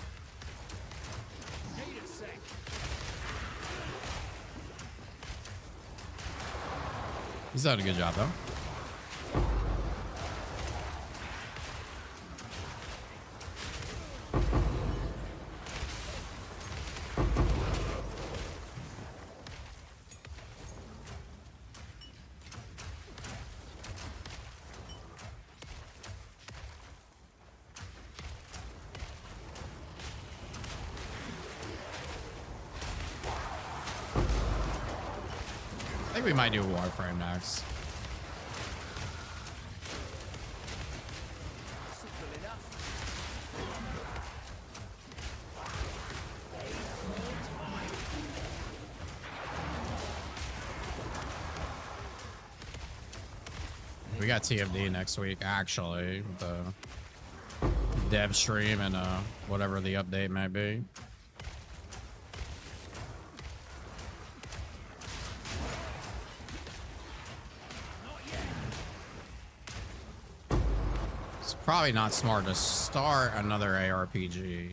He's done a good job, though. we might do Warframe next. We got TFD next week, actually, with the dev stream and whatever the update may be. It's probably not smart to start another ARPG.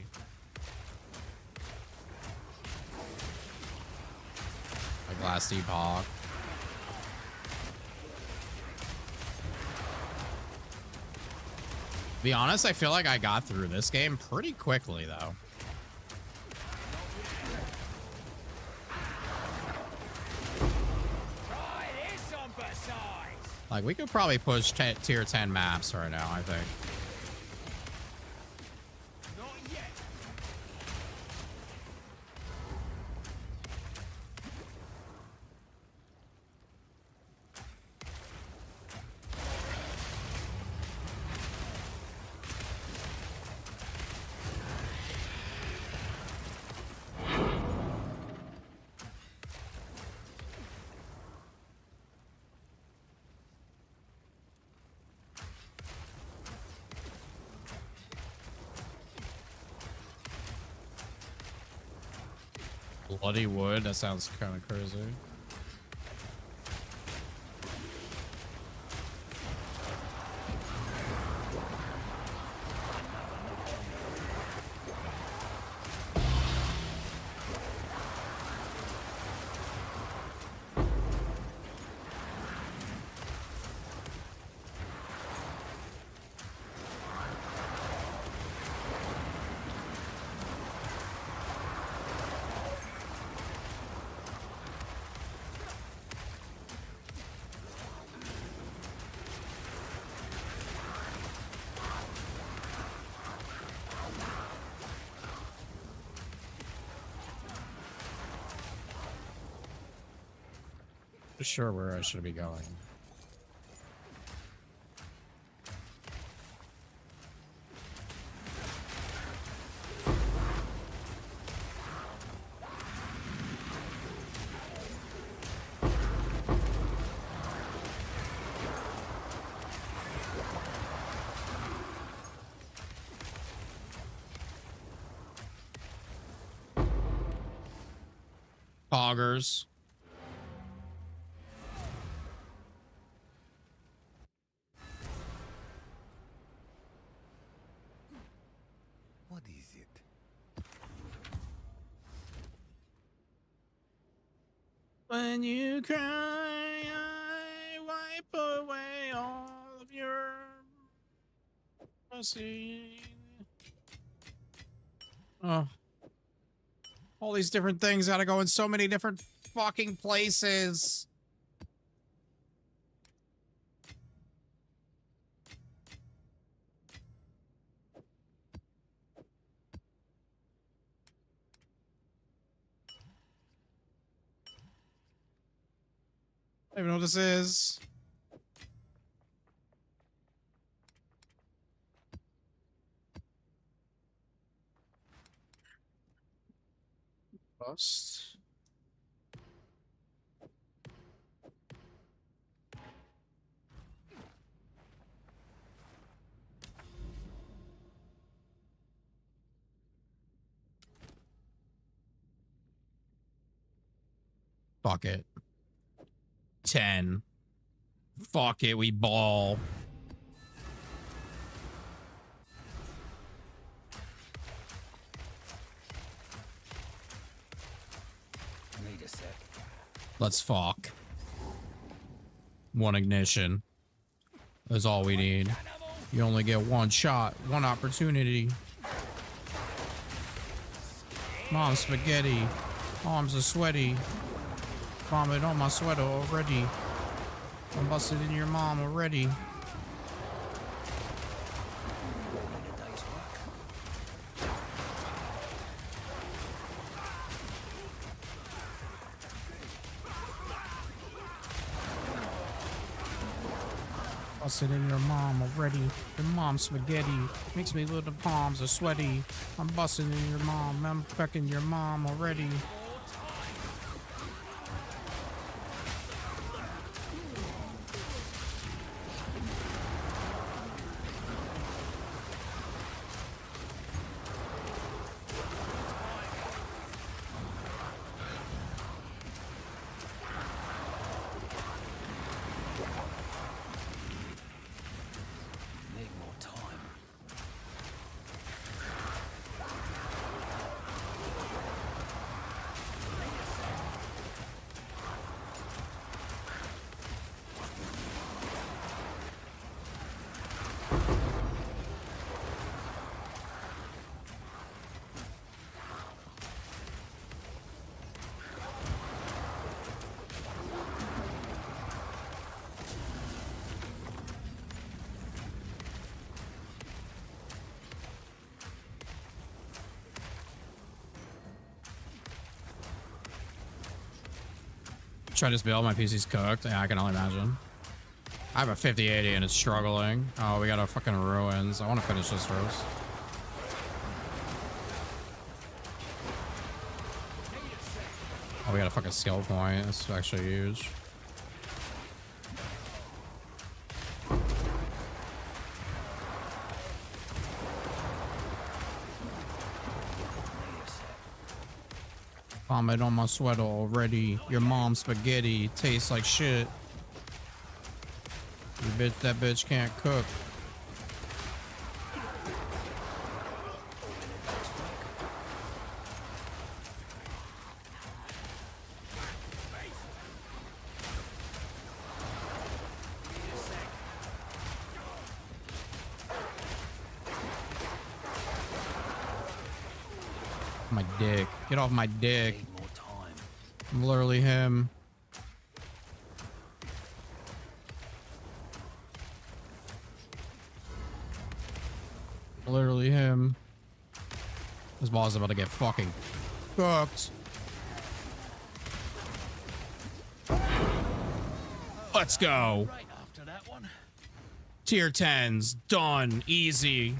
Like last Epoch. To be honest, I feel like I got through this game pretty quickly, though. Like, we could probably push tier 10 maps right now, I think. Bloody wood, that sounds kind of crazy. Sure where I should be going. Poggers. What is it? When you cry, I wipe away all of your pussy. Oh. All these different things gotta go in so many different fucking places. I don't even know what this is. Bust. Fuck it. 10. Fuck it, we ball. Need a sec. Let's fuck. One ignition. That's all we need. You only get one shot, one opportunity. Mom spaghetti. Arms are sweaty. Vomit on my sweater already. I'm busted in your mom already. busted in your mom already. Your mom's spaghetti makes me little palms are sweaty. I'm busting in your mom. I'm fucking your mom already. Need more time. Try this build. My PC's cooked. Yeah, I can only imagine. I have a 5080 and it's struggling. Oh, we got a fucking ruins. I want to finish this first. Oh, we got a fucking skill point. That's actually huge. Vomit on my sweater already. Your mom's spaghetti tastes like shit. That bitch can't cook. My dick. Get off my dick. I'm literally him. Literally him. This boss is about to get fucking cooked. Let's go. Right after that one. Tier 10s. Done. Easy.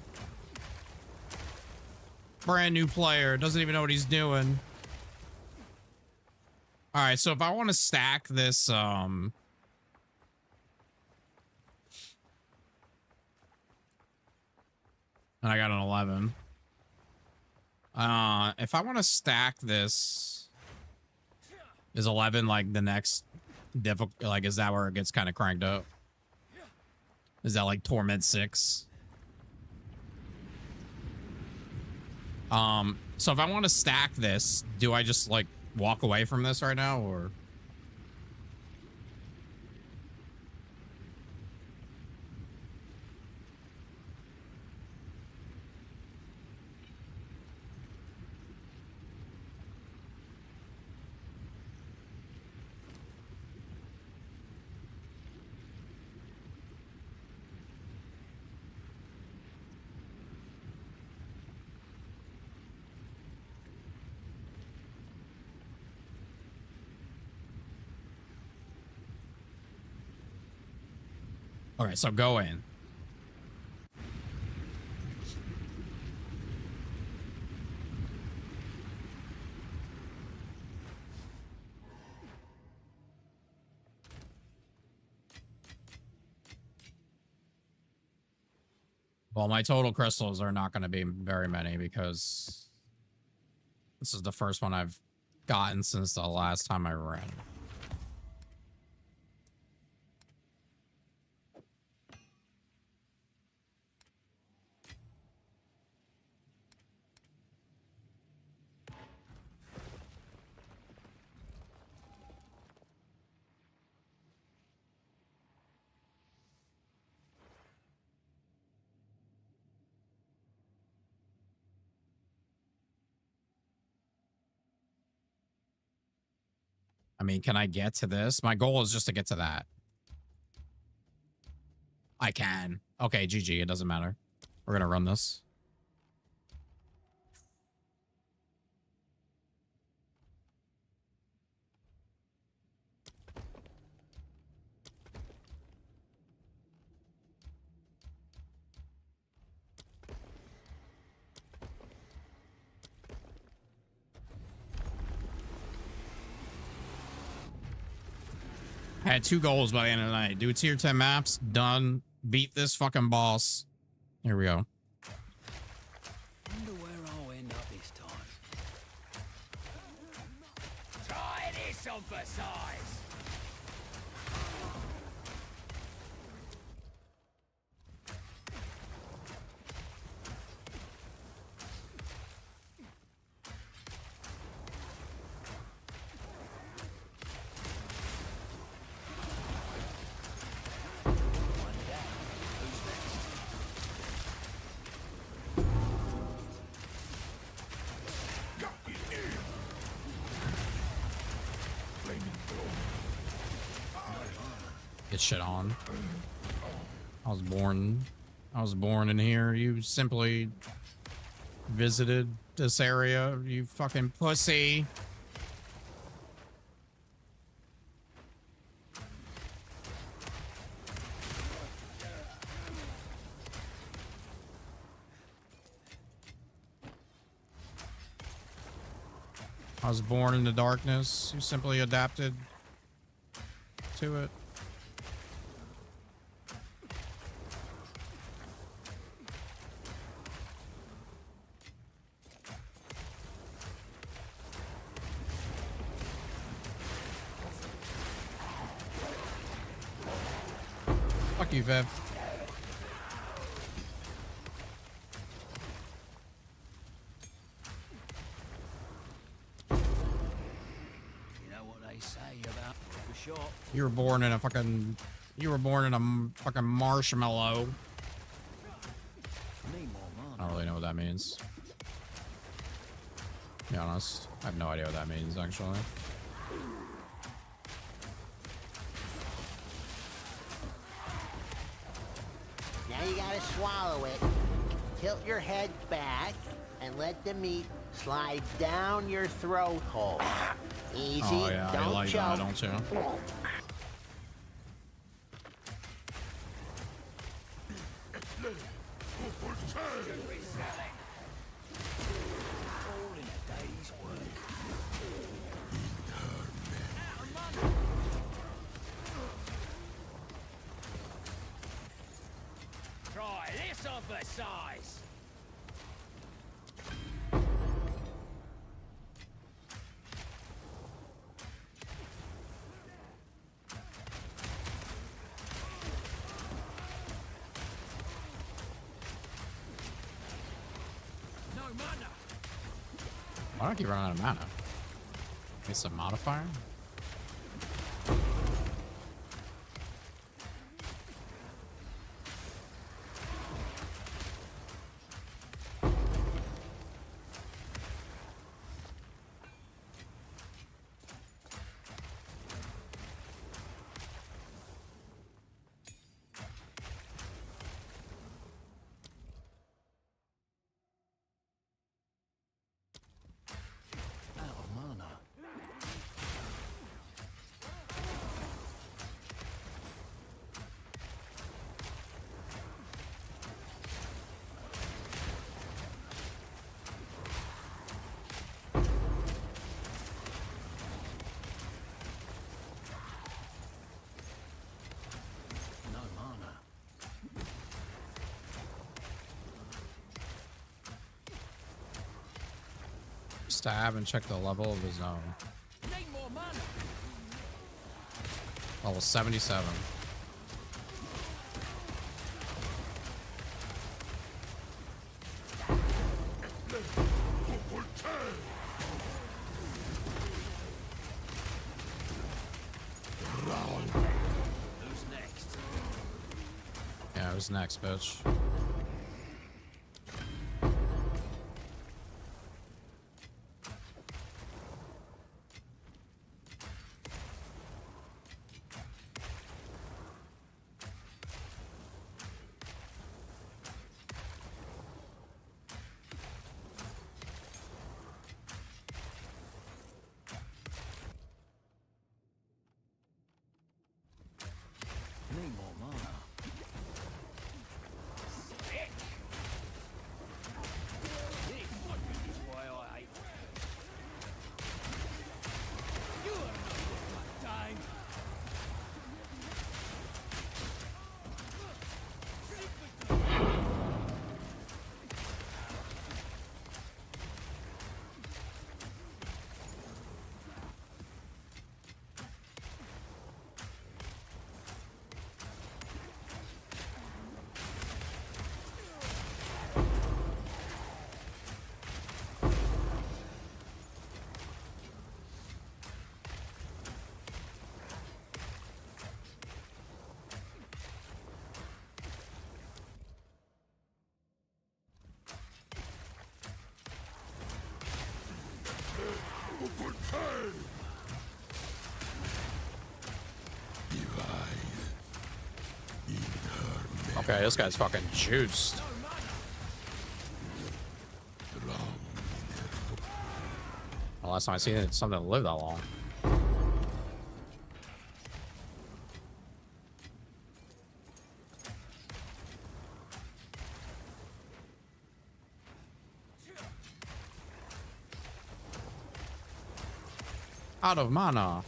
Brand new player. Doesn't even know what he's doing. Alright, so if I want to stack this, and I got an 11. If I want to stack this, is 11 like the next difficult? Like, is that where it gets kind of cranked up? Is that like Torment 6? So if I want to stack this, do I just like walk away from this right now, or? All right, so go in. Well, my total crystals are not going to be very many because this is the first one I've gotten since the last time I ran. I mean, can I get to this? My goal is just to get to that. I can. Okay, GG. It doesn't matter. We're going to run this. I had 2 goals by the end of the night. Do tier 10 maps. Done. Beat this fucking boss. Here we go. Wonder where I'll end up this time. Try this on for size. Get shit on. I was born in here. You simply visited this area, you fucking pussy. I was born in the darkness. You simply adapted to it. Fuck you, Viv. You know what they say about the shot. You were born in a fucking marshmallow. Need more money. I don't really know what that means. To be honest, I have no idea what that means, actually. Now you gotta swallow it. Tilt your head back and let the meat slide down your throat hole. Easy, Oh yeah, don't you like choke. that, don't you? All in a day's work. Try this on for size. No mana. Why do I keep running out of mana? It's a modifier? Out of mana. No mana. Stab and check the level of the zone. Need more mana. Level 77. Who's next? Yeah, who's next, bitch? Need more mana. Okay, this guy's fucking juiced. The last time I seen it, something that lived that long. Out of mana.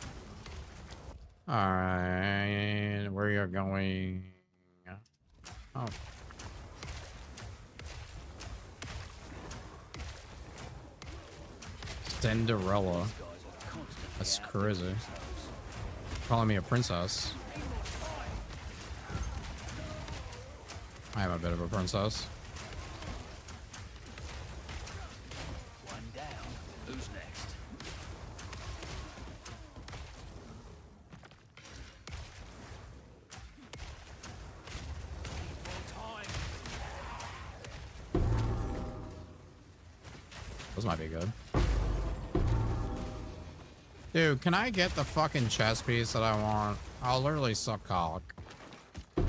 Alright, where you're going? Oh. Cinderella. That's crazy. Calling me a princess. I am a bit of a princess. One down. Who's next? Those might be good. Dude, can I get the fucking chess piece that I want? I'll literally suck cock. I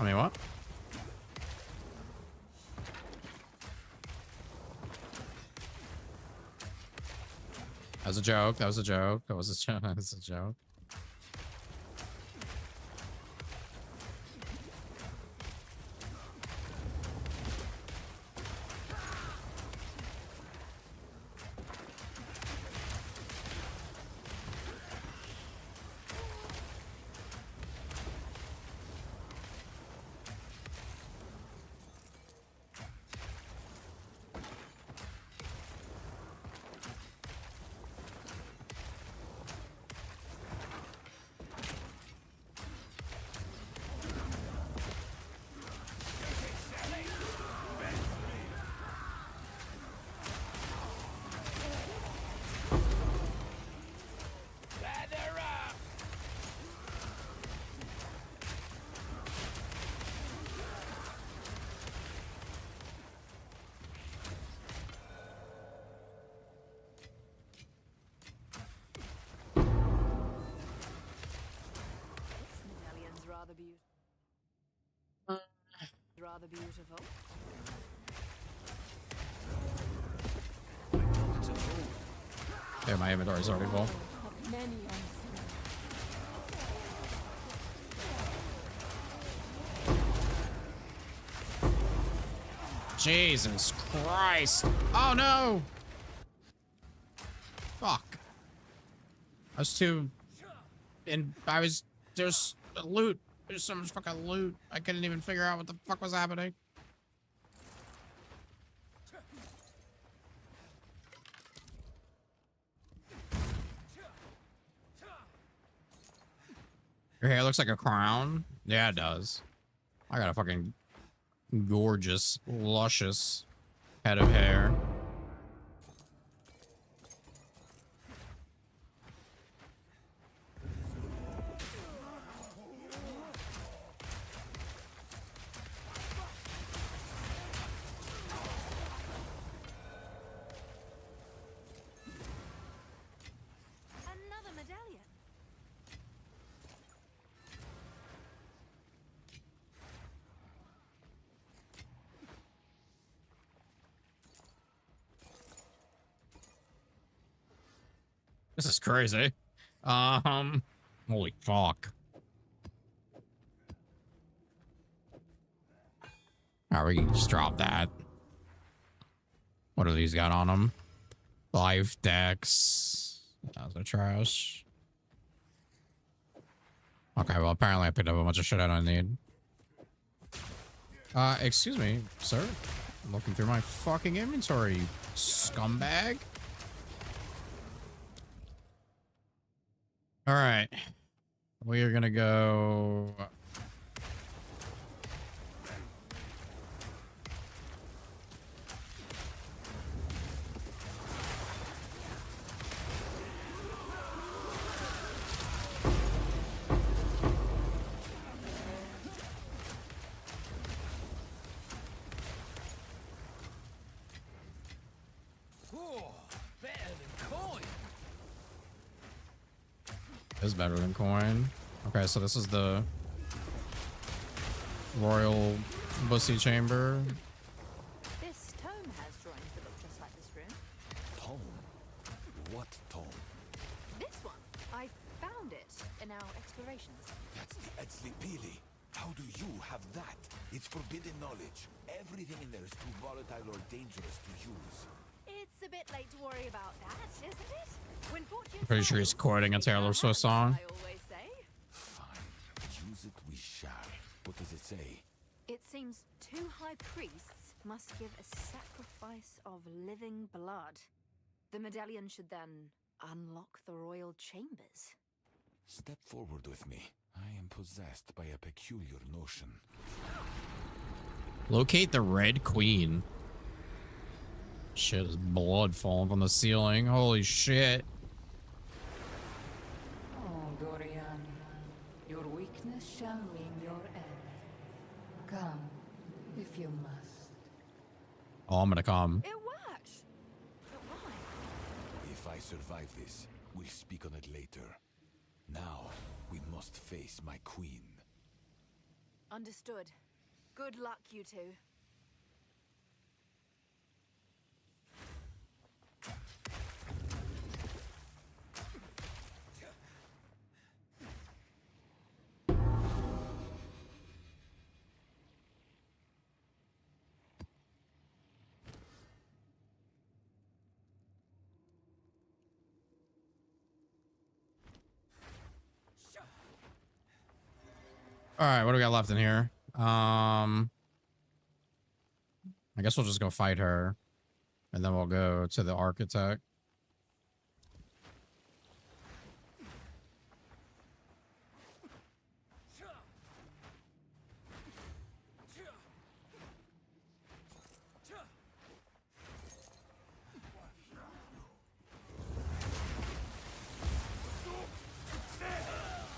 mean, what? That was a joke. That was a joke. That was a joke. That was a joke. Rather beautiful. Yeah, my inventory's already full. Jesus Christ. Oh no! Fuck. I was too... And I was... There's loot. There's so much fucking loot. I couldn't even figure out what the fuck was happening. Your hair looks like a crown? Yeah, it does. I got a fucking gorgeous, luscious head of hair. Another medallion. This is crazy. Holy fuck. Alright, we can just drop that. What do these got on them? Life decks. Those are trash. Okay, well, apparently I picked up a bunch of shit I don't need. Excuse me, sir. I'm looking through my fucking inventory, you scumbag. All right. We are gonna go... Is better than coin. Okay, so this is the royal bussy chamber. This tome has drawings that look just like this room. Tome? What tome? This one. I found it in our explorations. That's the Exile. How do you have that? It's forbidden knowledge. Everything in there is too volatile or dangerous to use. It's a bit late to worry about that, isn't it? When fortune Pretty sure he's quoting a Taylor Swift song. I always say. Fine. Use it we shall. What does it say? It seems 2 high priests must give a sacrifice of living blood. The medallion should then unlock the royal chambers. Step forward with me. I am possessed by a peculiar notion. Locate the Red Queen. Shit, there's blood falling from the ceiling. Holy shit. Oh, Doriani, your weakness shall mean your end. Come, if you must. Oh, I'm gonna come. It worked! But why? If I survive this, we'll speak on it later. Now, we must face my queen. Understood. Good luck, you two. All right, what do we got left in here? I guess we'll just go fight her, and then we'll go to the architect.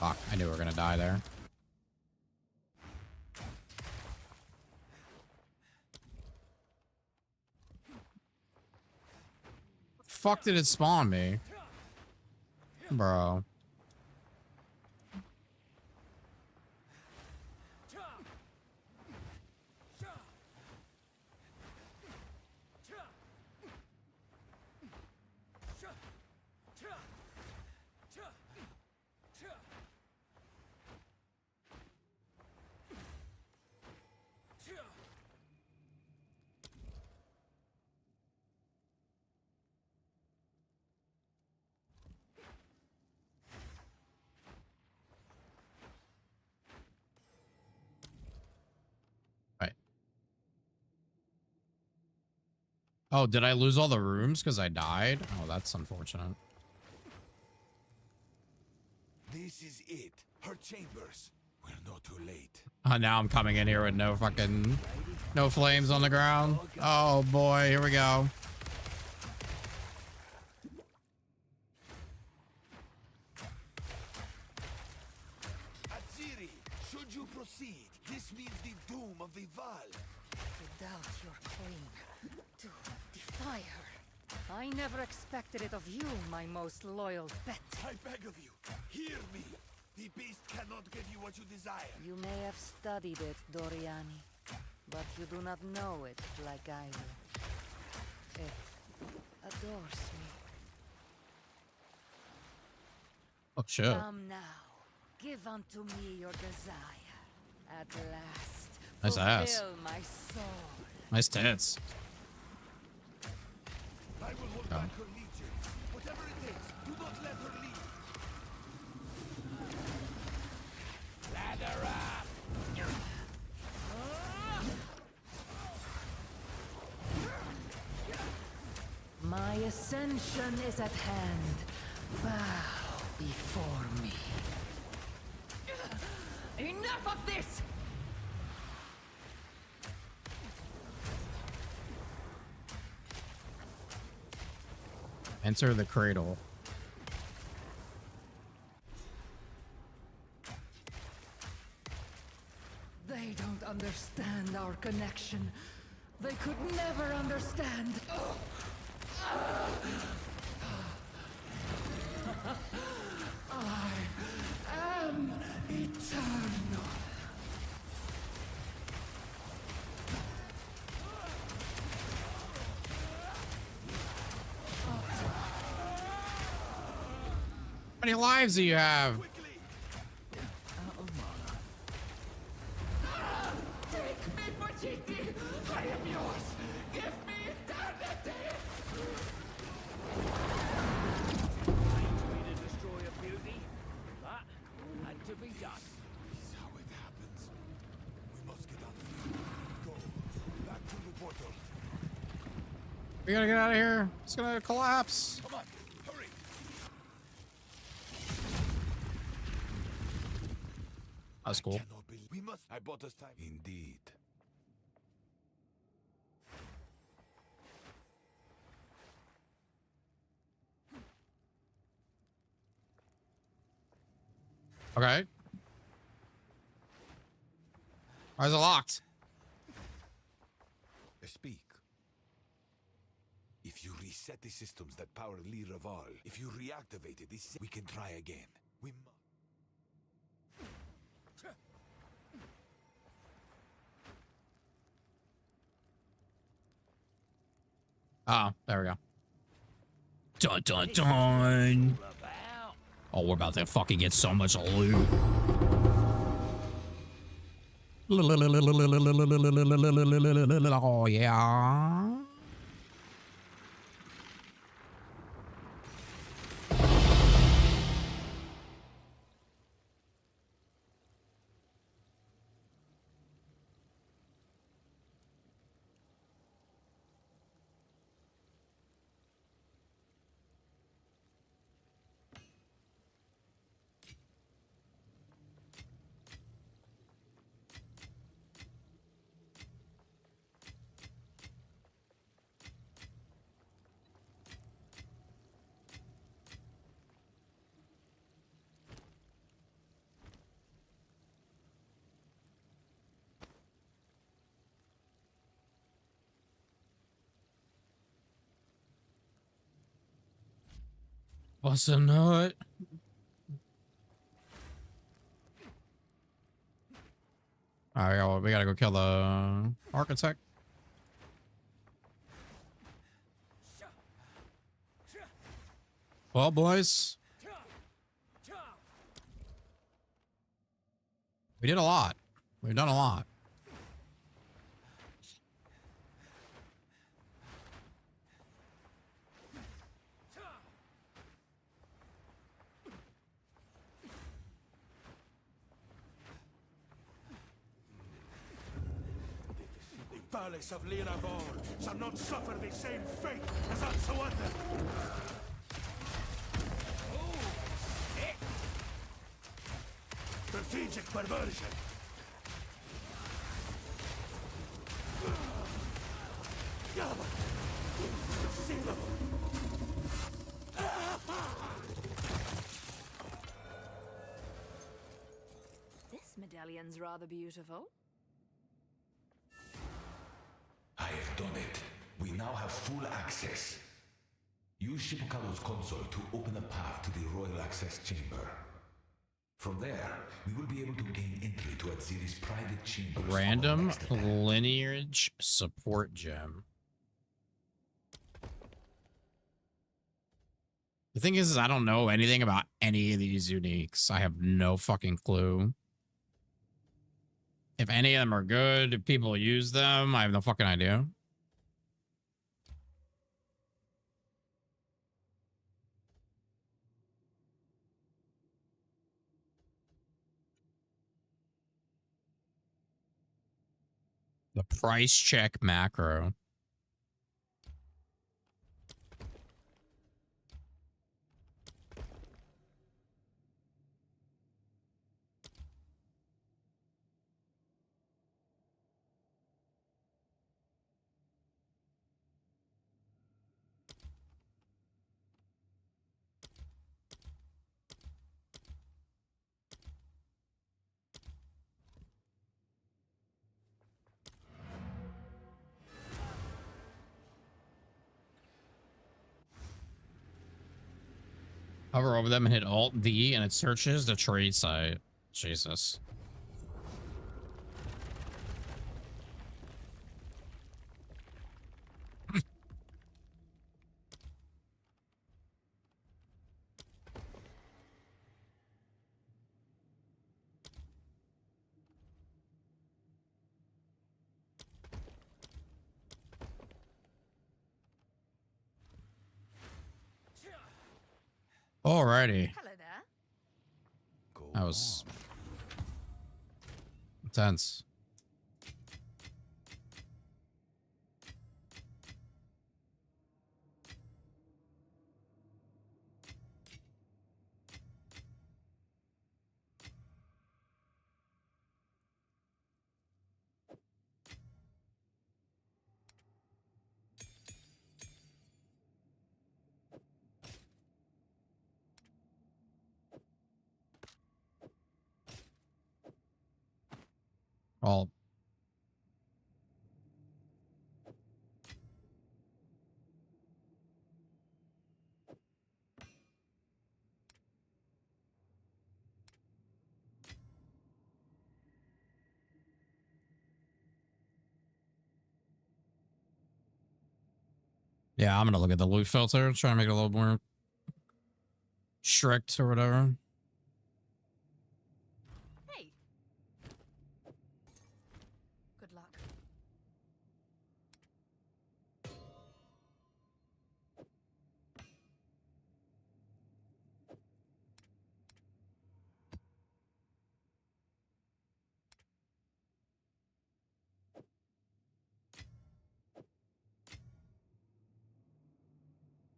Fuck, I knew we were gonna die there. Fuck did it spawn me? Bro. Oh, did I lose all the rooms because I died? Oh, that's unfortunate. This is it. Her chambers. We're not too late. Now I'm coming in here with no fucking... no flames on the ground. Oh, boy. Here we go. Atziri, should you proceed, this means the doom of the Val. To doubt your queen, to defy her. I never expected it of you, my most loyal pet. I beg of you, hear me. The beast cannot give you what you desire. You may have studied it, Doriani, but you do not know it like I do. It adores me. Oh, shit. Come now, give unto me your desire. At last, Nice ass. fulfill my soul. Nice tits. I will hold back her legion. Whatever it takes, do not let her leave. Ladder up! My ascension is at hand. Bow before me. Enough of this! Enter the cradle. They don't understand our connection. They could never understand. I am eternal. How many lives do you have? Take me for cheating! I am yours! Give me eternity! To destroy a beauty. That had to be done. This is how it happens. We must get out of here. Go. Back to the portal. We gotta get out of here. It's gonna collapse. Come on, hurry. That's cool. We must. I bought us time. Indeed. Okay. Why is it locked? Speak. If you reset the systems that power Lee Raval, if you reactivated this, we can try again. We must. Oh, there we go. Dun dun dun. Oh, we're about to fucking get so much loot. Oh, yeah. What's a nut? All right, well, we gotta go kill the architect. Well, boys, we did a lot. We've done a lot. The palace of Liravol shall not suffer the same fate as Al-Sawadda. Strategic perversion. This medallion's rather beautiful. I have done it. We now have full access. Use Shibukado's console to open a path to the Royal Access Chamber. From there, we will be able to gain entry to Atziri's private chamber. Random lineage support gem. The thing is I don't know anything about any of these uniques. I have no fucking clue. If any of them are good, if people use them, I have no fucking idea. The price check macro. Hover over them and hit Alt D and it searches the trade site. Jesus. Alrighty. Hello there. That was intense. Well, yeah, I'm gonna look at the loot filter, try to make it a little more strict or whatever. Hey. Good luck.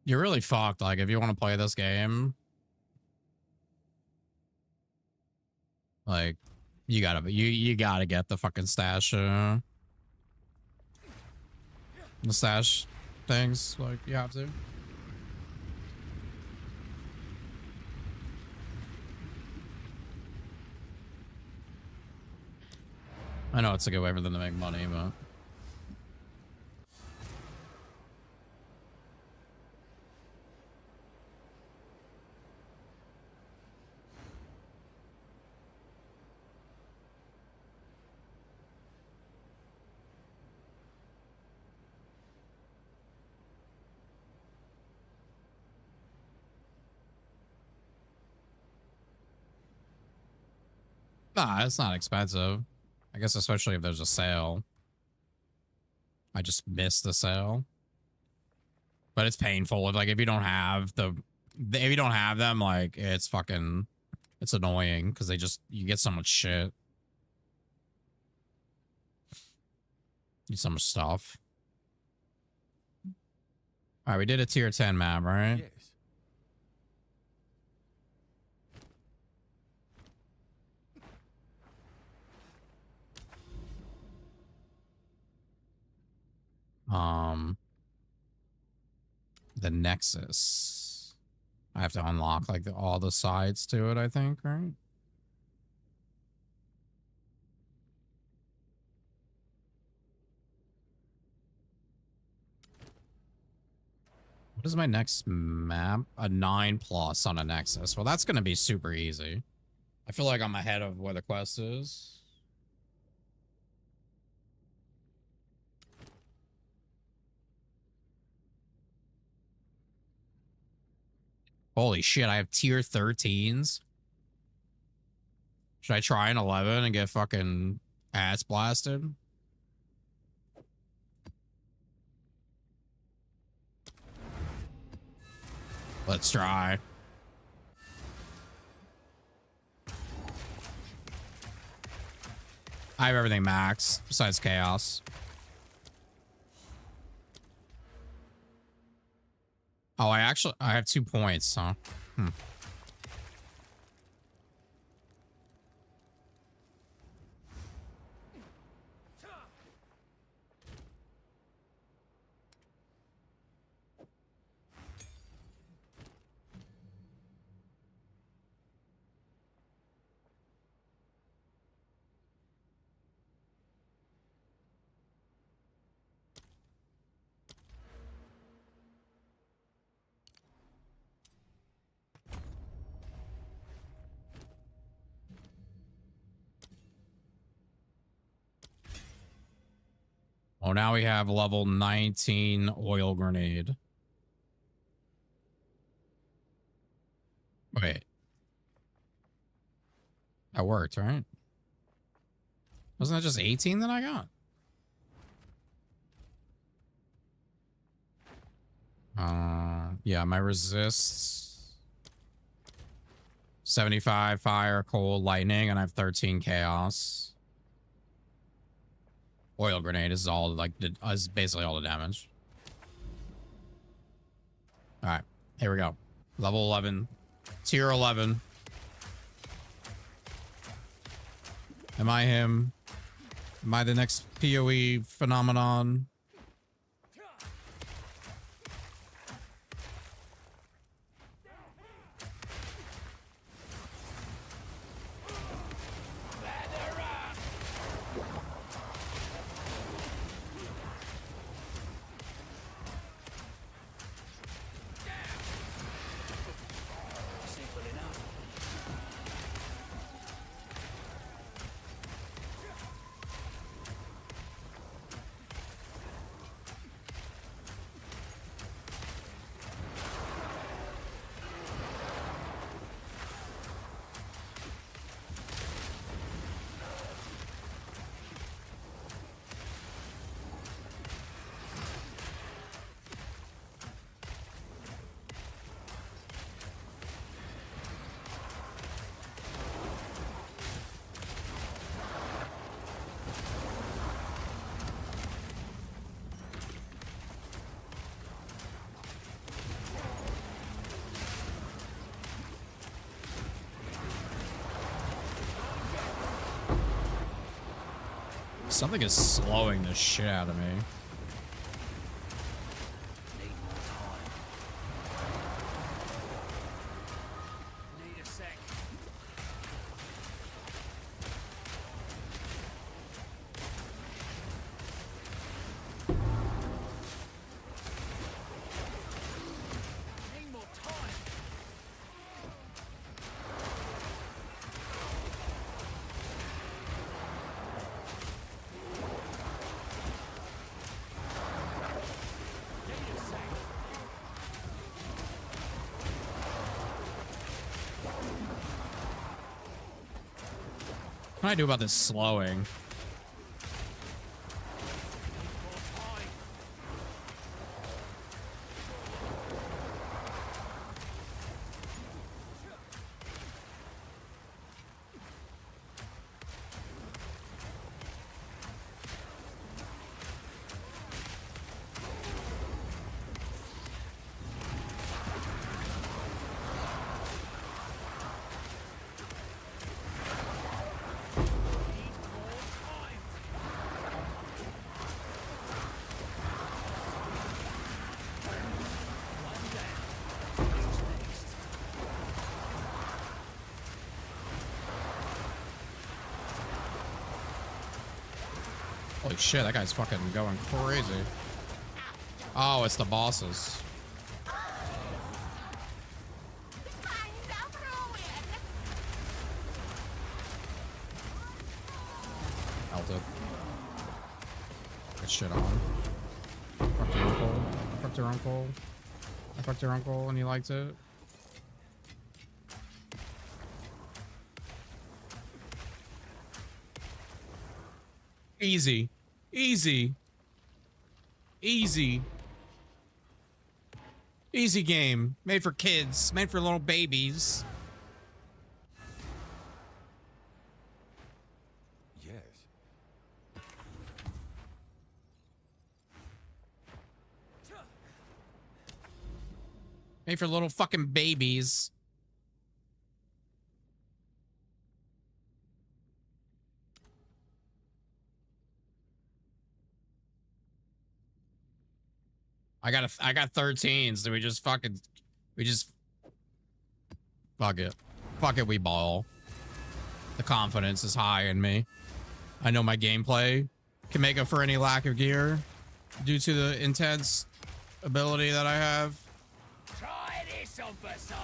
You're really fucked. Like, if you want to play this game, like, you gotta get the fucking stash, the stash things. Like, you have to. I know it's a good way for them to make money, but. Nah, it's not expensive. I guess especially if there's a sale. I just missed the sale. But it's painful. If you don't have if you don't have them, like, it's fucking, it's annoying because you get so much shit. Need so much stuff. All right, we did a tier 10 map, right? Yes. The Nexus. I have to unlock like all the sides to it, I think, right? What is my next map? A 9+ on a Nexus. Well, that's gonna be super easy. I feel like I'm ahead of where the quest is. Holy shit, I have tier 13s. Should I try an 11 and get fucking ass blasted? Let's try. I have everything maxed besides chaos. Oh, I have 2 points, huh? Oh, now we have level 19 oil grenade. Wait. That worked, right? Wasn't that just 18 that I got? Yeah, my resists. 75 fire, cold, lightning, and I have 13 chaos. Oil grenade is all like is basically all the damage. All right, here we go. Level 11, tier 11. Am I him? Am I the next PoE phenomenon? Something is slowing the shit out of me. Need a sec. Need more time. What do I do about this slowing? Holy shit, that guy's fucking going crazy. Oh, it's the bosses. Melted. Get shit on. Fucked your uncle. Fucked your uncle. I fucked your uncle and he liked it. Easy. Easy. Easy. Easy game. Made for kids. Made for little babies. Yes. Made for little fucking babies. I got 13s. Do we just fuck it, we ball. The confidence is high in me. I know my gameplay can make up for any lack of gear due to the intense ability that I have. Try this on for size.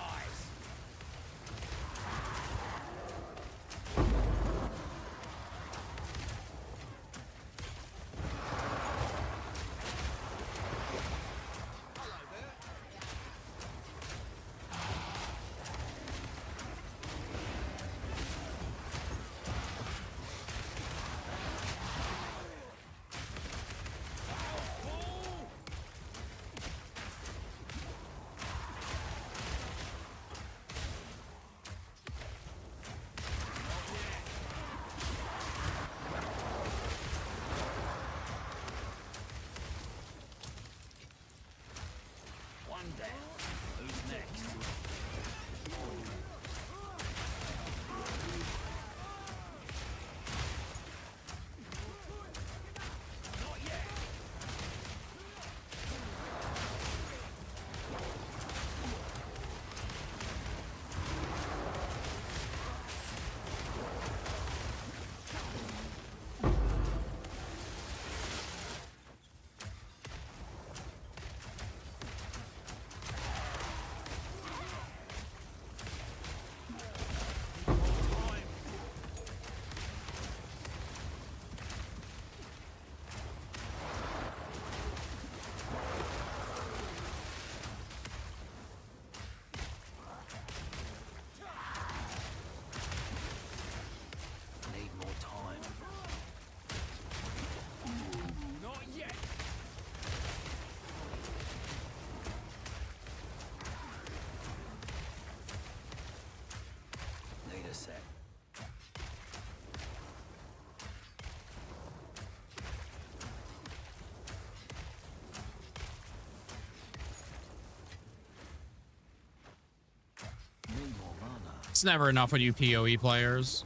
It's never enough with you PoE players.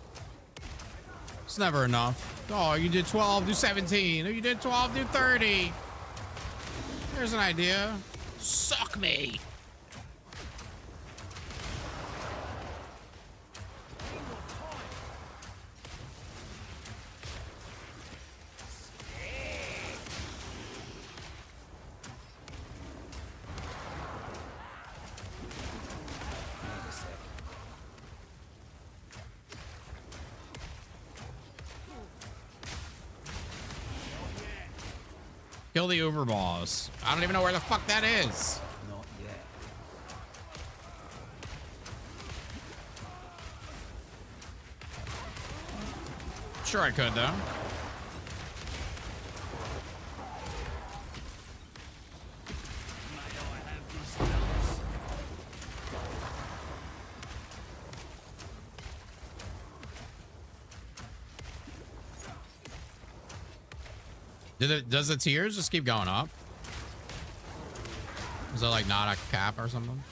It's never enough. Oh, you did 12, do 17. Oh, you did 12, do 30. There's an idea. Suck me. Kill the Uber boss. I don't even know where the fuck that is. Not yet. Sure I could, though. Does the tiers just keep going up? Is it like not a cap or something?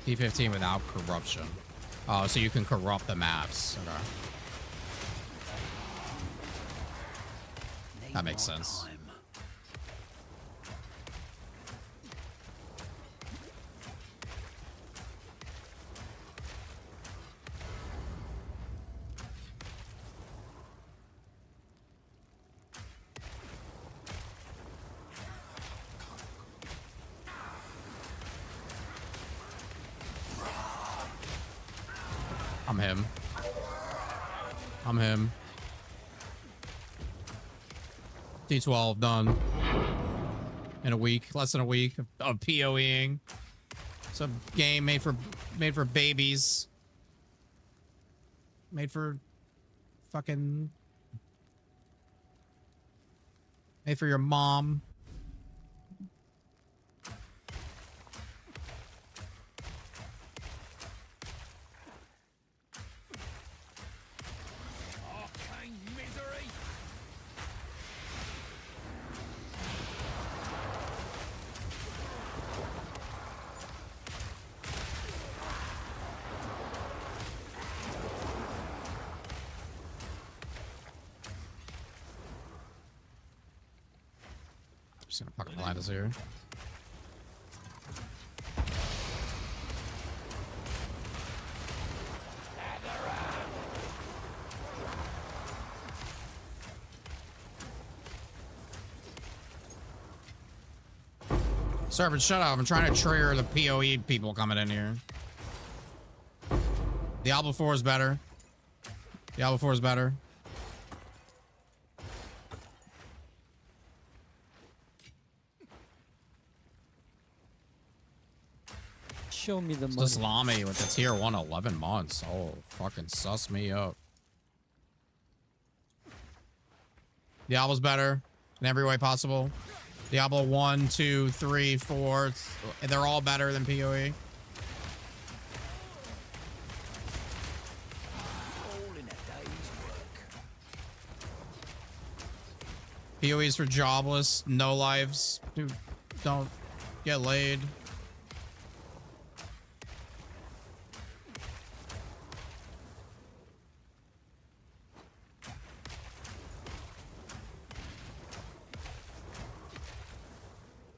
T15 without corruption. Oh, so you can corrupt the maps. Okay. That makes sense. I'm him. I'm him. D12 done. In a week, less than a week of PoEing. It's a game made for babies. Made for fucking made for your mom. Just gonna fucking blind us here. Servant, shut up. I'm trying to trigger the PoE people coming in here. Diablo 4 is better. Diablo 4 is better. Show me the money. This Lami with the tier 1 11 months. Oh, fucking sus me up. Diablo's better in every way possible. Diablo 1, 2, 3, 4. They're all better than PoE. PoE's for jobless, no lives, who don't get laid.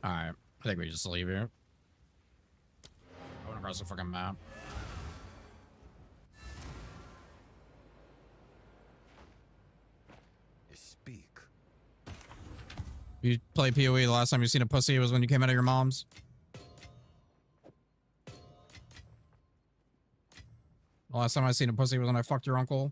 Alright, I think we just leave here. I want to press the fucking map. Speak. You played PoE the last time you seen a pussy was when you came out of your mom's? The last time I seen a pussy was when I fucked your uncle.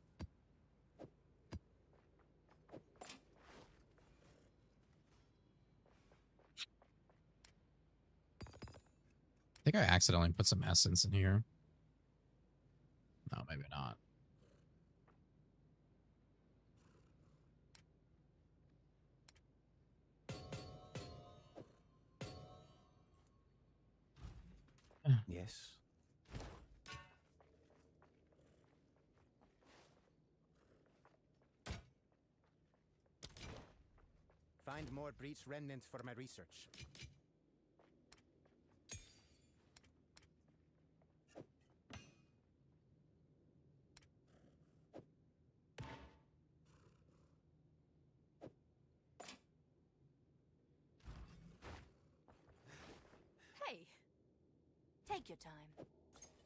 I think I accidentally put some essence in here. No, maybe not. Yes. Find more breach remnants for my research. Hey, take your time.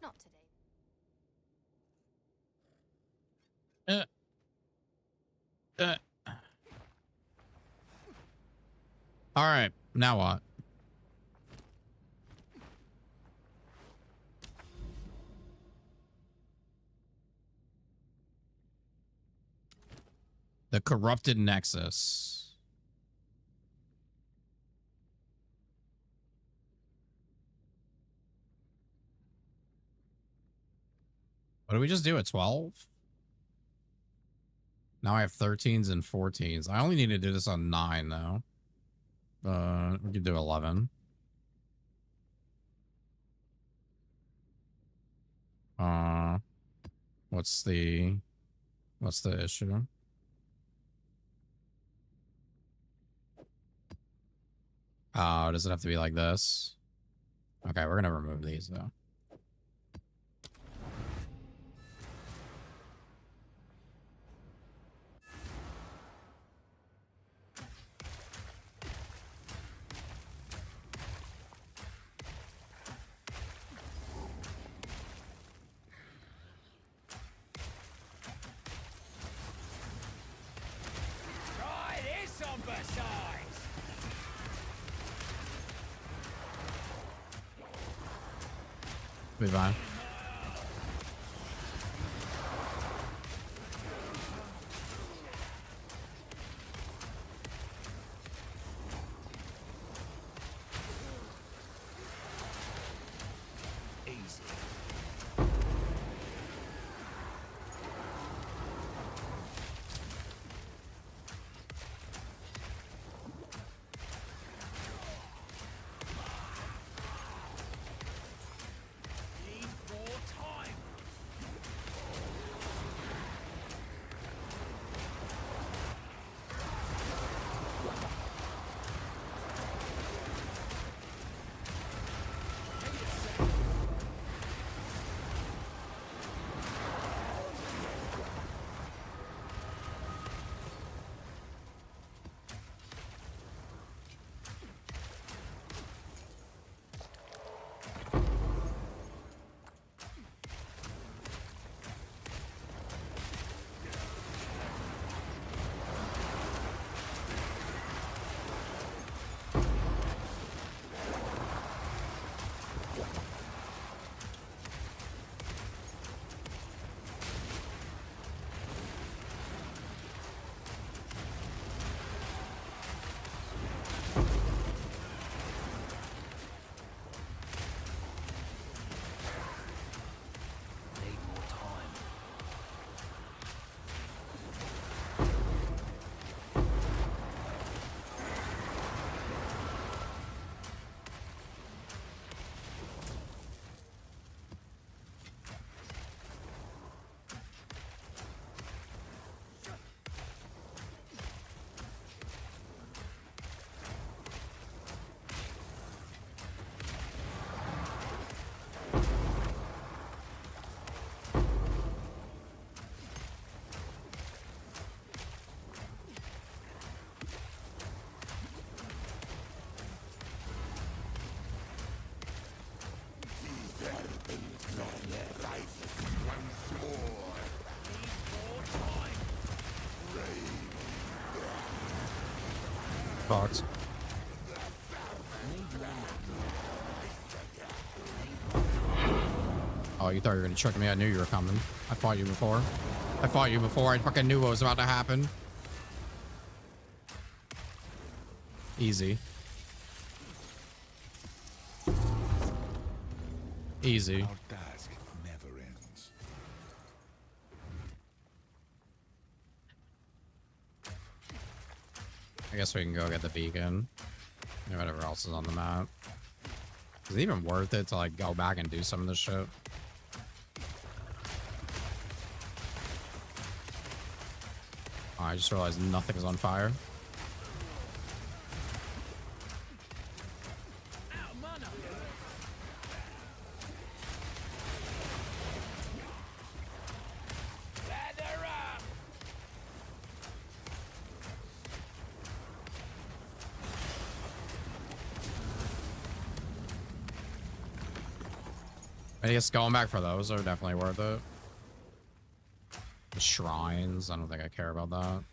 Not today. All right, now what? The corrupted nexus. What did we just do at 12? Now I have 13s and 14s. I only need to do this on 9 though. We could do 11. What's the issue? Oh, does it have to be like this? Okay, we're gonna remove these though. Try this on Versailles! Be fine. Fox. Oh, you thought you were gonna trick me? I knew you were coming. I fought you before. I fought you before. I fucking knew what was about to happen. Easy. Easy. Our task never ends. I guess we can go get the beacon. And whatever else is on the map. Is it even worth it to like go back and do some of this shit? Oh, I just realized nothing is on fire. I guess going back for those are definitely worth it. The shrines, I don't think I care about that.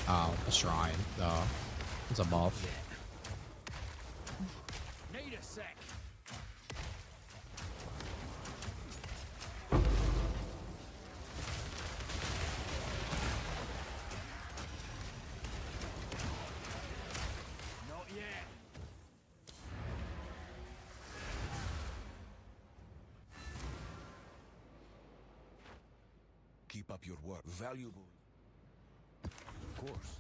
Oh, the shrine. It's a buff. Need a sec. Not yet. Keep up your work. Valuable. Of course.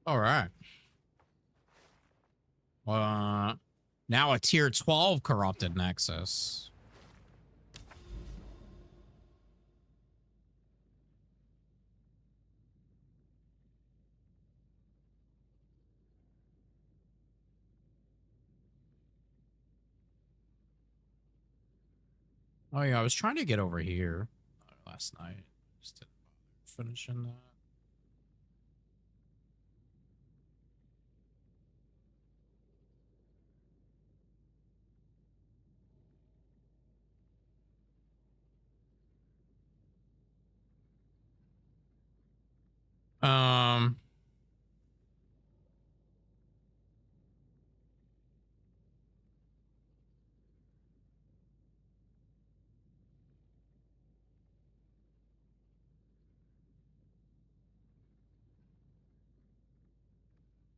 All right. Now a tier 12 corrupted Nexus. Oh yeah, I was trying to get over here last night. Just didn't bother finishing that. Um,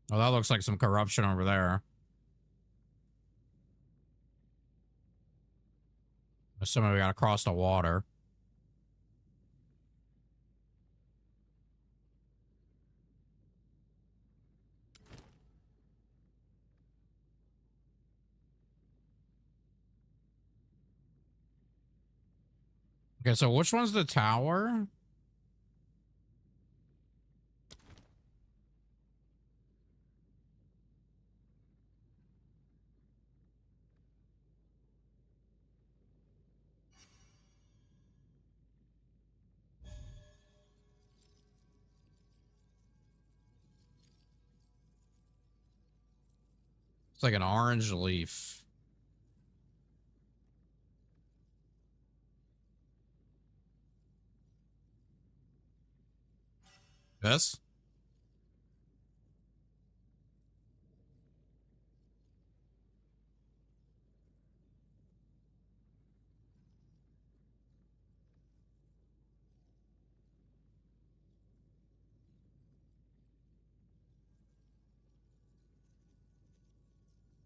oh, that looks like some corruption over there. Assuming we gotta cross the water. Okay, so which one's the tower? It's like an orange leaf. This?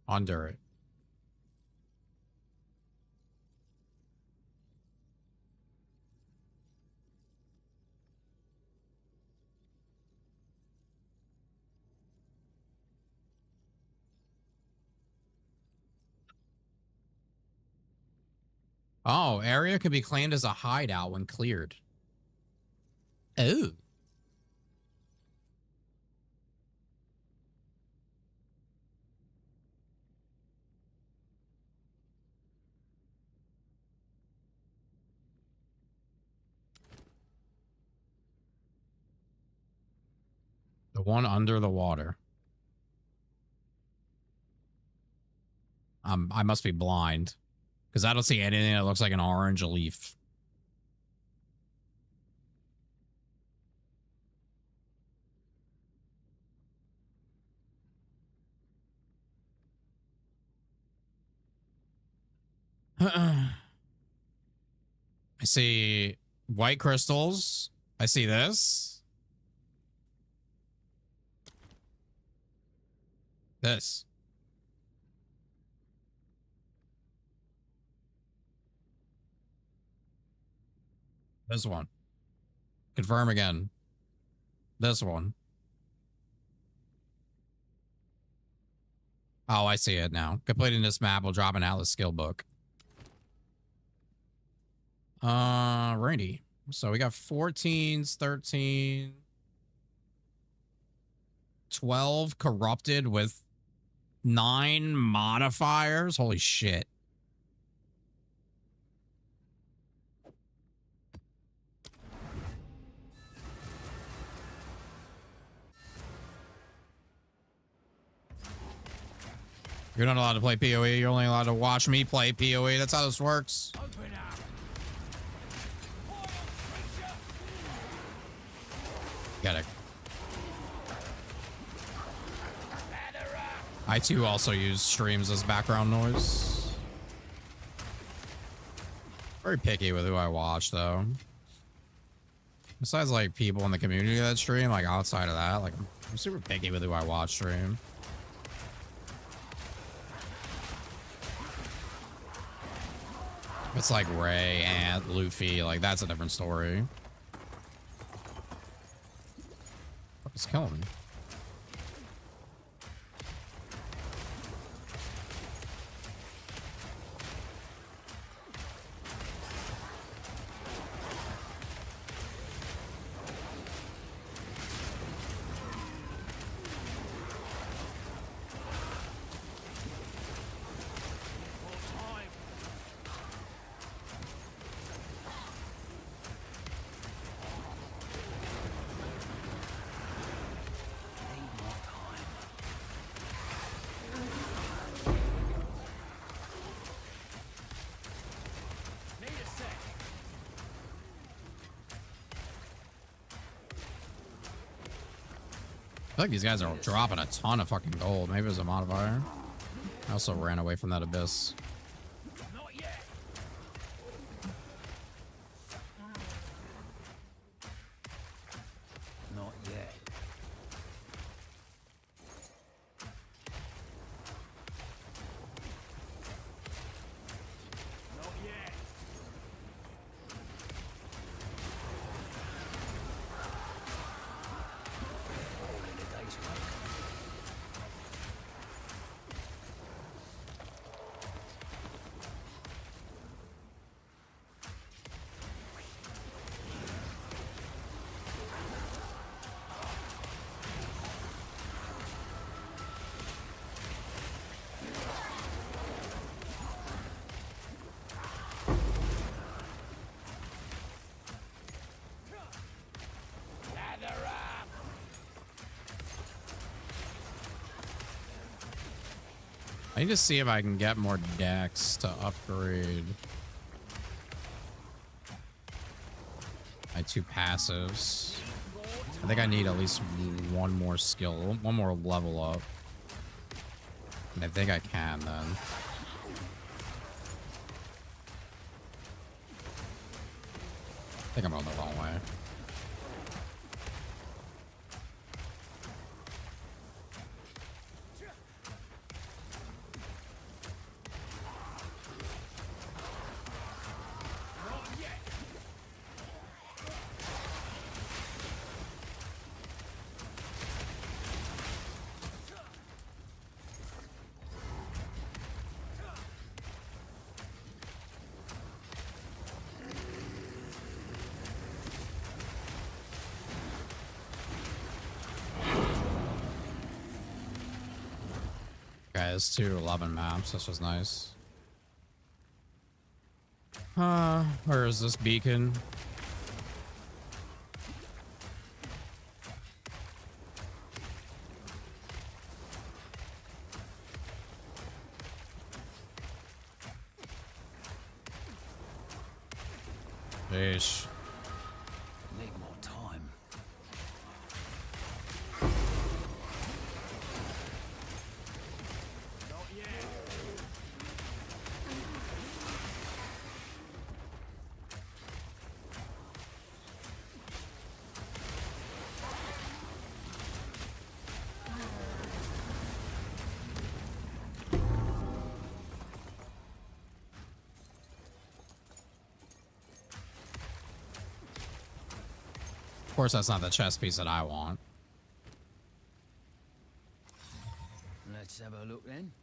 Under it. Oh, area could be claimed as a hideout when cleared. Oh. The one under the water. I must be blind because I don't see anything that looks like an orange leaf. I see white crystals. I see this. This. This one. Confirm again. This one. Oh, I see it now. Completing this map will drop an Atlas skill book. Righty. So we got 14s, 13, 12 corrupted with 9 modifiers. Holy shit. You're not allowed to play PoE. You're only allowed to watch me play PoE. That's how this works. Got it. I too also use streams as background noise. Very picky with who I watch though. Besides like people in the community that stream, like outside of that, like I'm super picky with who I watch stream. It's like Ray, Ant, Luffy, like that's a different story. Fuck is killing me? I feel like these guys are dropping a ton of fucking gold. Maybe it was a modifier. I also ran away from that abyss. Not yet. Not yet. I need to see if I can get more decks to upgrade my 2 passives. I think I need at least one more skill, one more level up. And I think I can then. I think I'm going the wrong way. Guys, 2 11 maps. This was nice. Where is this beacon? Sheesh. Need more time. Not yet. Of course, that's not the chess piece that I want. Let's have a look then.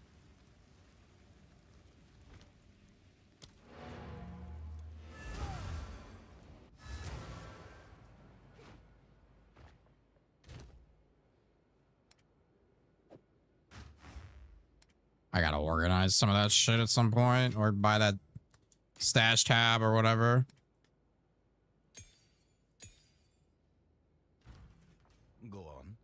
I gotta organize some of that shit at some point, or buy that stash tab or whatever. Go on.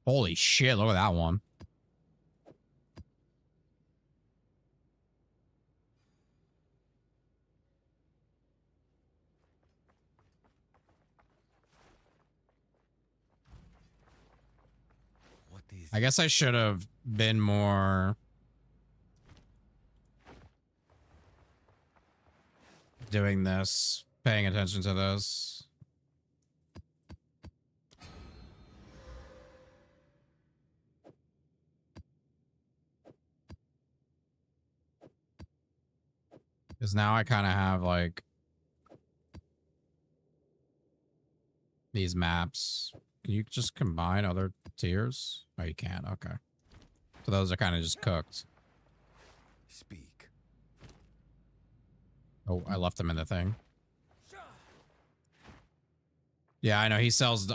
Holy shit, look at that one. I guess I should have been more doing this, paying attention to this. Because now I kind of have like these maps. Can you just combine other tiers? Oh, you can't. Okay. So those are kind of just cooked. Speak. Oh, I left them in the thing. Yeah, I know he sells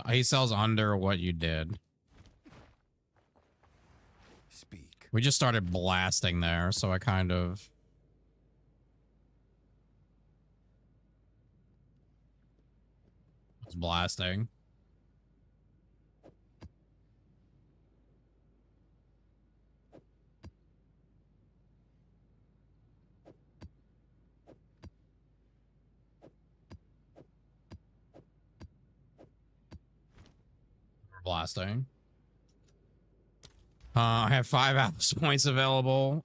under what you did. Speak. We just started blasting there, so I kind of was blasting. Blasting. I have 5 Atlas points available.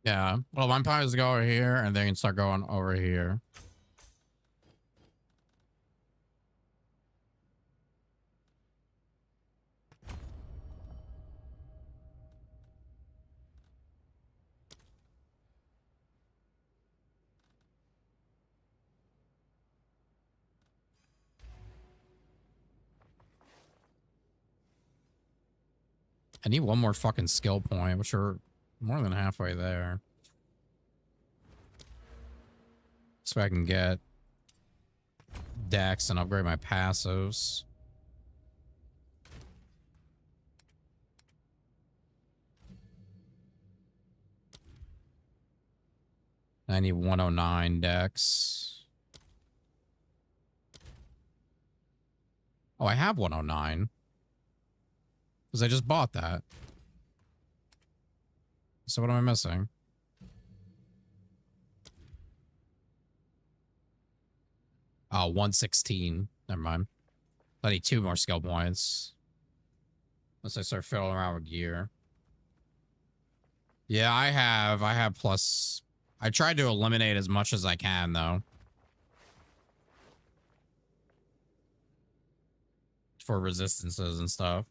Yeah. Well, mine probably just go over here and then start going over here. I need one more fucking skill point, which are more than halfway there. So I can get Dex and upgrade my passives. I need 109 Dex. Oh, I have 109. Because I just bought that. So what am I missing? Oh, 116. Never mind. I need 2 more skill points. Unless I start fiddling around with gear. Yeah, I have plus. I tried to eliminate as much as I can, though. For resistances and stuff.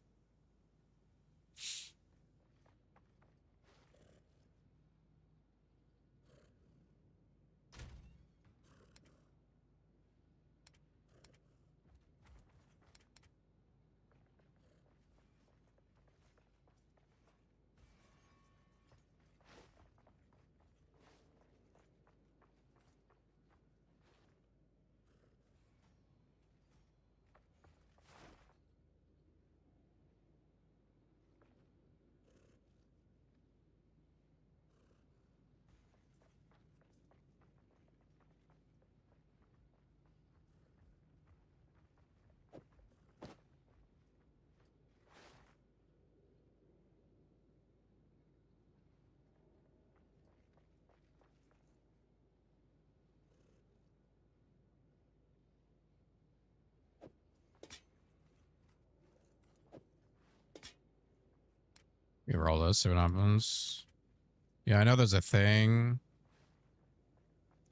We roll this, see what happens. Yeah, I know there's a thing.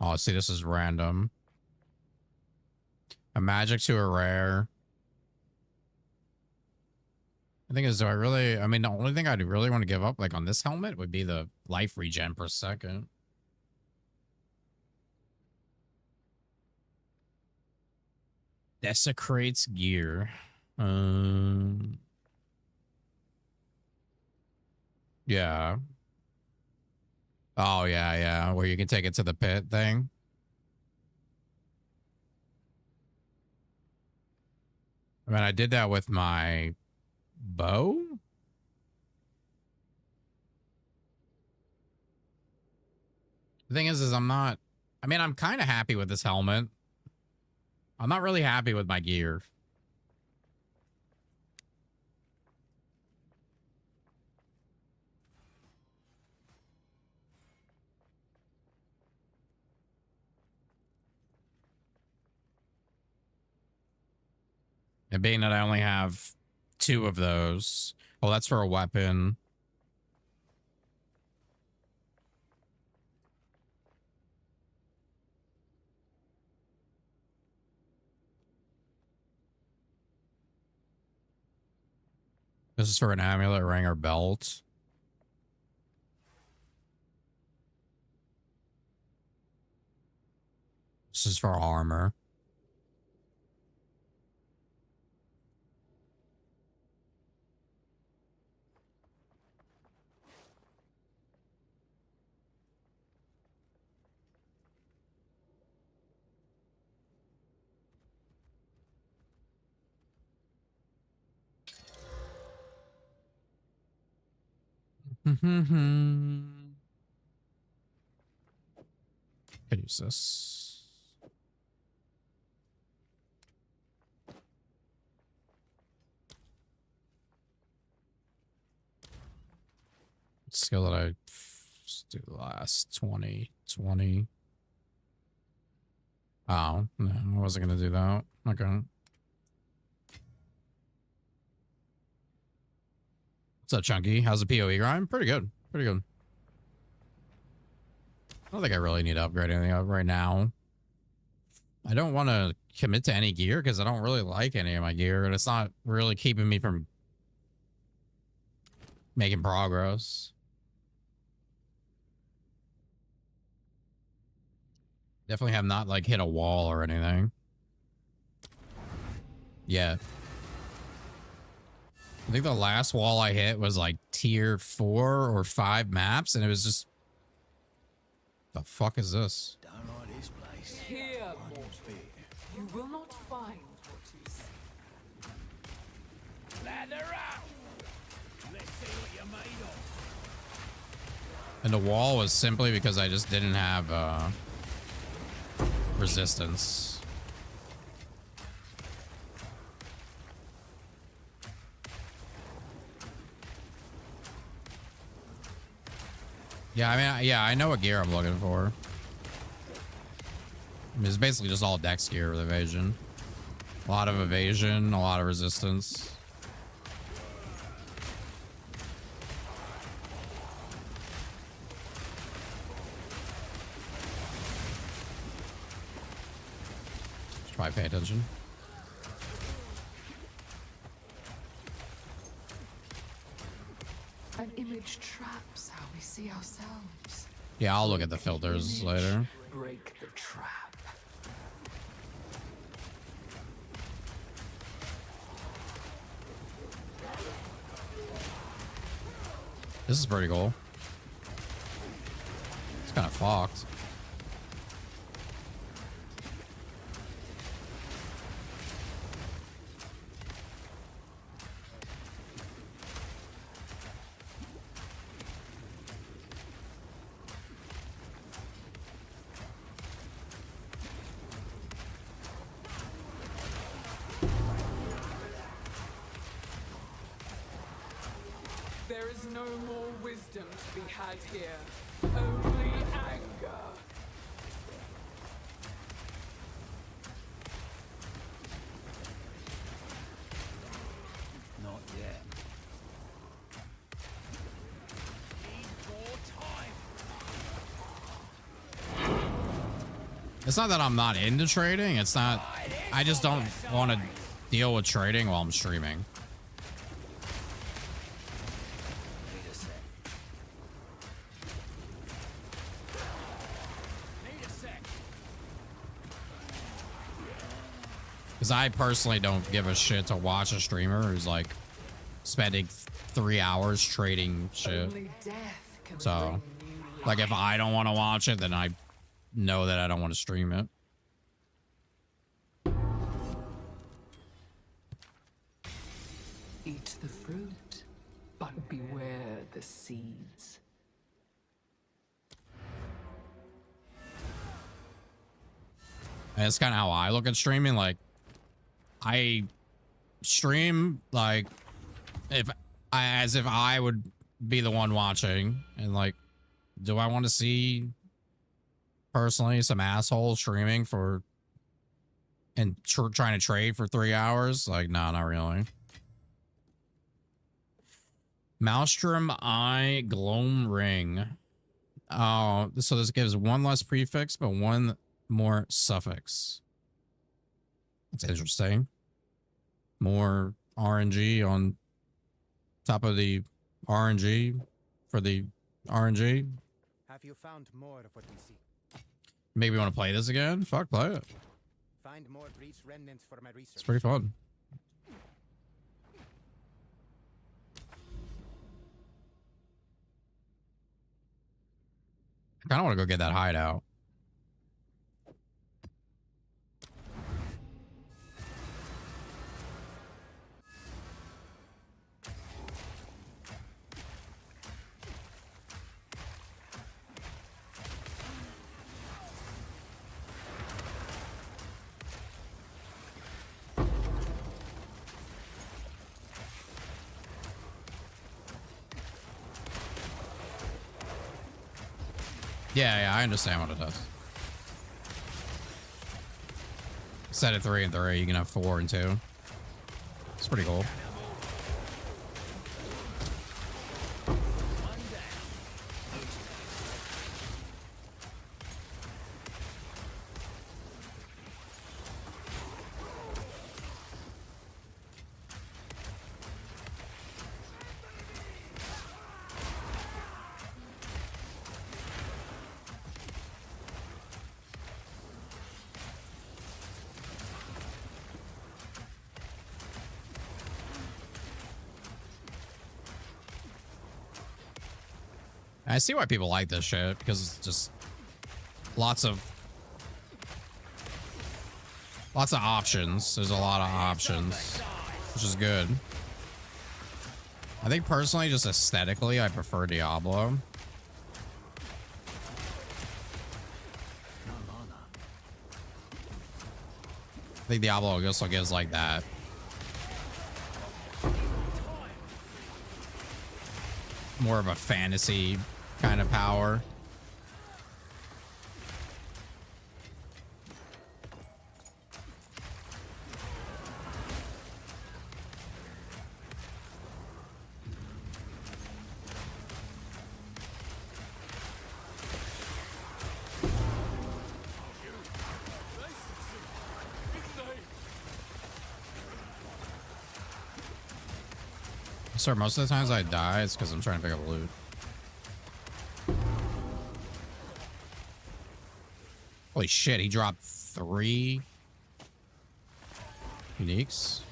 Oh, see, this is random. A magic to a rare. The thing is, do I really... I mean, the only thing I'd really want to give up, like, on this helmet would be the life regen per second. Desecrates gear. Yeah. Oh, yeah. Where you can take it to the pit thing. I mean, I did that with my bow. The thing is I'm not... I mean, I'm kind of happy with this helmet. I'm not really happy with my gear. And being that I only have 2 of those. Oh, that's for a weapon. This is for an amulet, ring, or belt. This is for armor. Could use this. Skill that I do the last 20. Oh, no, I wasn't going to do that. Okay. What's up, Chunky? How's the PoE grind? Pretty good. I don't think I really need to upgrade anything up right now. I don't want to commit to any gear because I don't really like any of my gear, and it's not really keeping me from making progress. Definitely have not, like, hit a wall or anything. Yeah. I think the last wall I hit was, like, tier 4 or 5 maps, and it was just... The fuck is this? Don't like this place. Here, mortal. You will not find what you seek. Lather up! Let's see what you're made of. And the wall was simply because I just didn't have, resistance. Yeah, I mean, yeah, I know what gear I'm looking for. I mean, it's basically just all dex gear with evasion. A lot of evasion, a lot of resistance. Probably pay attention. An image traps how we see ourselves. Yeah, I'll look at the filters later. Break the trap. This is pretty cool. It's kind of fucked. There is no more wisdom to be had here. Only anger. Not yet. It's not that I'm not into trading. It's not. I just don't want to deal with trading while I'm streaming. Because I personally don't give a shit to watch a streamer who's like spending 3 hours trading shit. So, like, if I don't want to watch it, then I know that I don't want to stream it. Eat the fruit, but beware the seeds. And that's kind of how I look at streaming. Like, I stream like as if I would be the one watching, and like, do I want to see personally some asshole streaming for and trying to trade for 3 hours? Like, no, not really. Maelstrom Eye Gloam Ring. Oh, so this gives one less prefix but one more suffix. That's interesting. More RNG on top of the RNG for the RNG. Have you found more of what we see? Maybe you want to play this again? Fuck, play it. Find more breach remnants for my research. It's pretty fun. I kind of want to go get that hideout. Yeah, I understand what it does. Set it 3 and 3, you can have 4 and 2. It's pretty cool. I see why people like this shit, because it's just lots of options. There's a lot of options, which is good. I think personally, just aesthetically, I prefer Diablo. I think Diablo also gives like that. More of a fantasy kind of power. Sir, most of the times I die, it's because I'm trying to pick up loot. Holy shit, he dropped 3 uniques.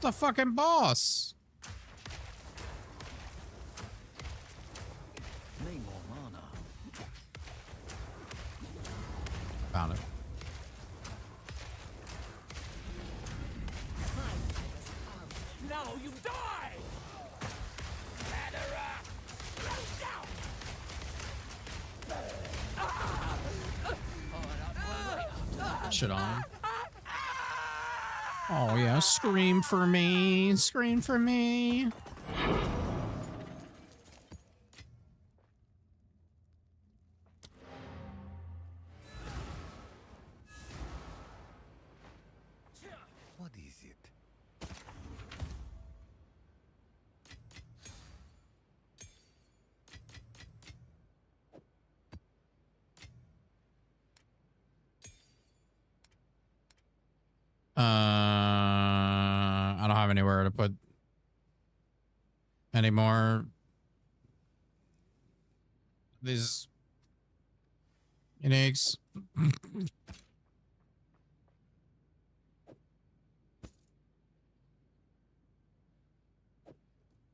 The fucking boss. Need more mana. Found it. Now you die! Shit on. Oh yeah, scream for me. Scream for me. What is it? I don't have anywhere to put any more these uniques.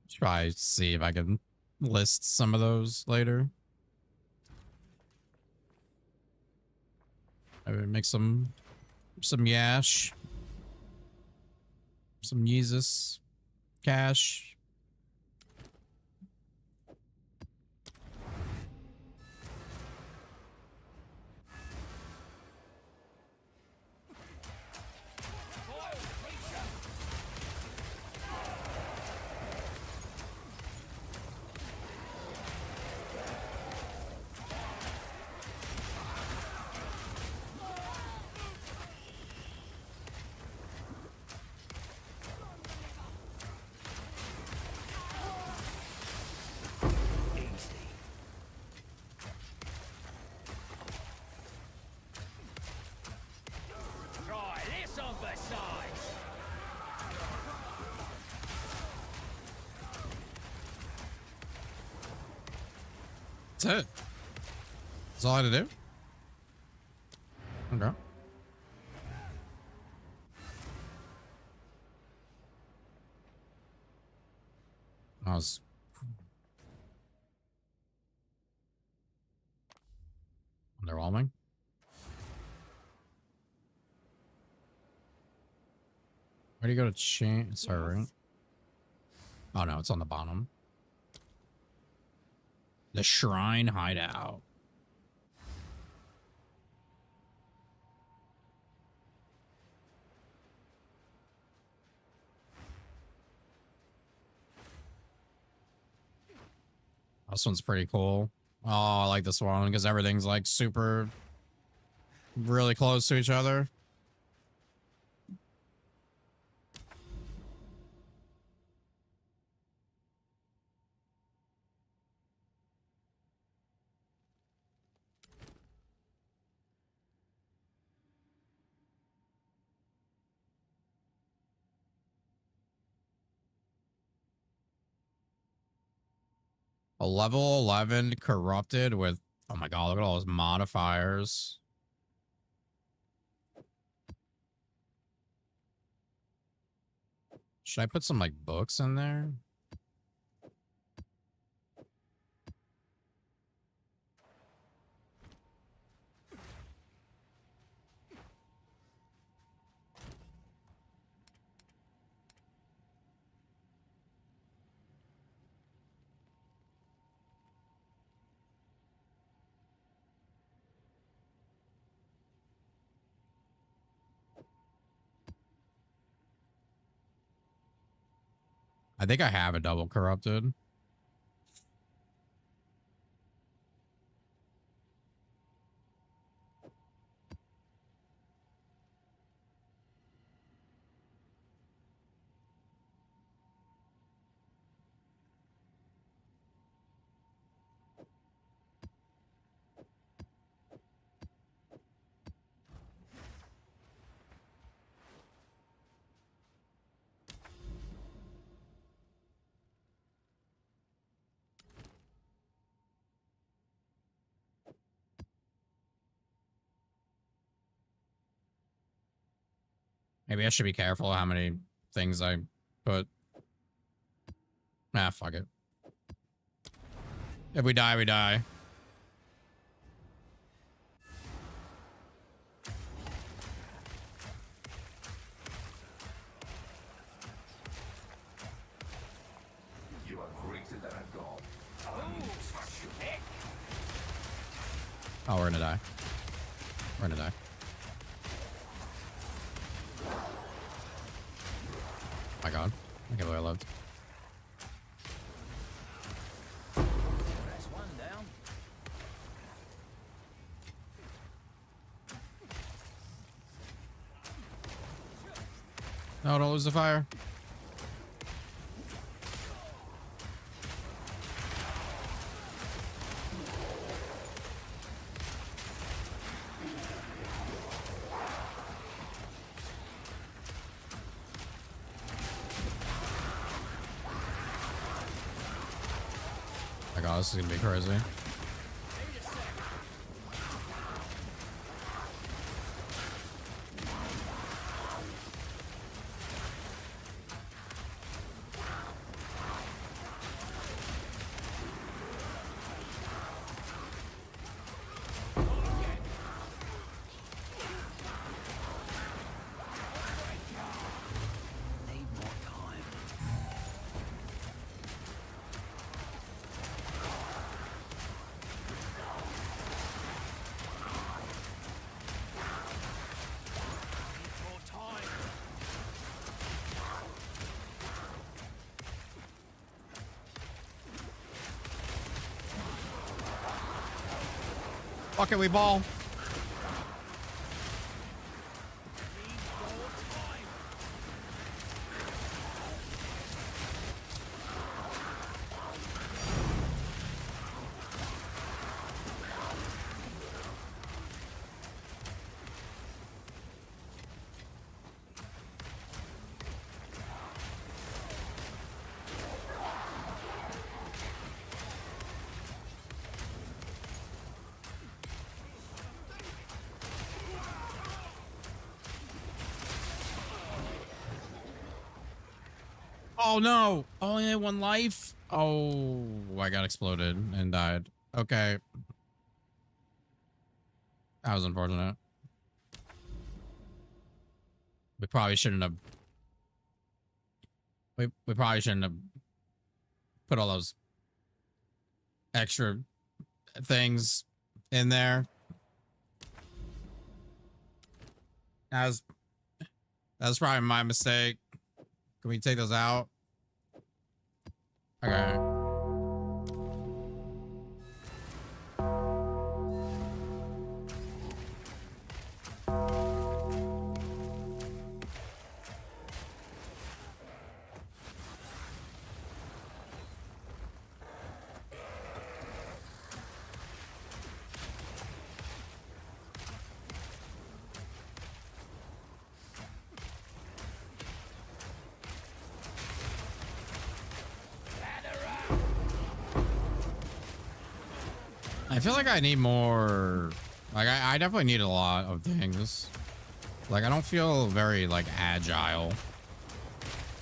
Try to see if I can list some of those later. Maybe make some yash, some Yeezus cash. Try this on the sides. That's it. That's all I had to do. Okay. I was underwhelming. Where do you go to change? Sorry, right? Oh no, it's on the bottom. The Shrine Hideout. This one's pretty cool. Oh, I like this one because everything's like super really close to each other. A level 11 corrupted with, oh my god, look at all those modifiers. Should I put some like books in there? I think I have a double corrupted. Maybe I should be careful how many things I put. Ah, fuck it. If we die, we die. You are greater than a god. Oh, we're gonna die. We're gonna die. My god. I can't believe I lived. That's one down. No, don't lose the fire. My god, this is gonna be crazy. Need more time. Fuck it, we ball. Oh no! Only had one life? Oh, I got exploded and died. Okay. That was unfortunate. We probably shouldn't have... We probably shouldn't have put all those extra things in there. That was probably my mistake. Can we take those out? Okay. I feel like I need more, like I definitely need a lot of things. Like I don't feel very like agile.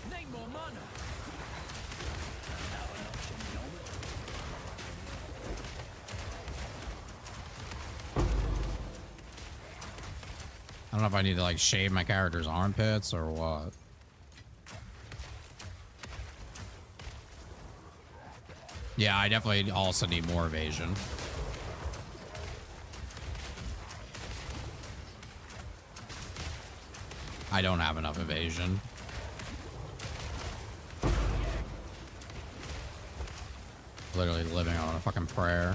Need more mana. I don't know if I need to like shave my character's armpits or what. Yeah, I definitely also need more evasion. I don't have enough evasion. Literally living on a fucking prayer.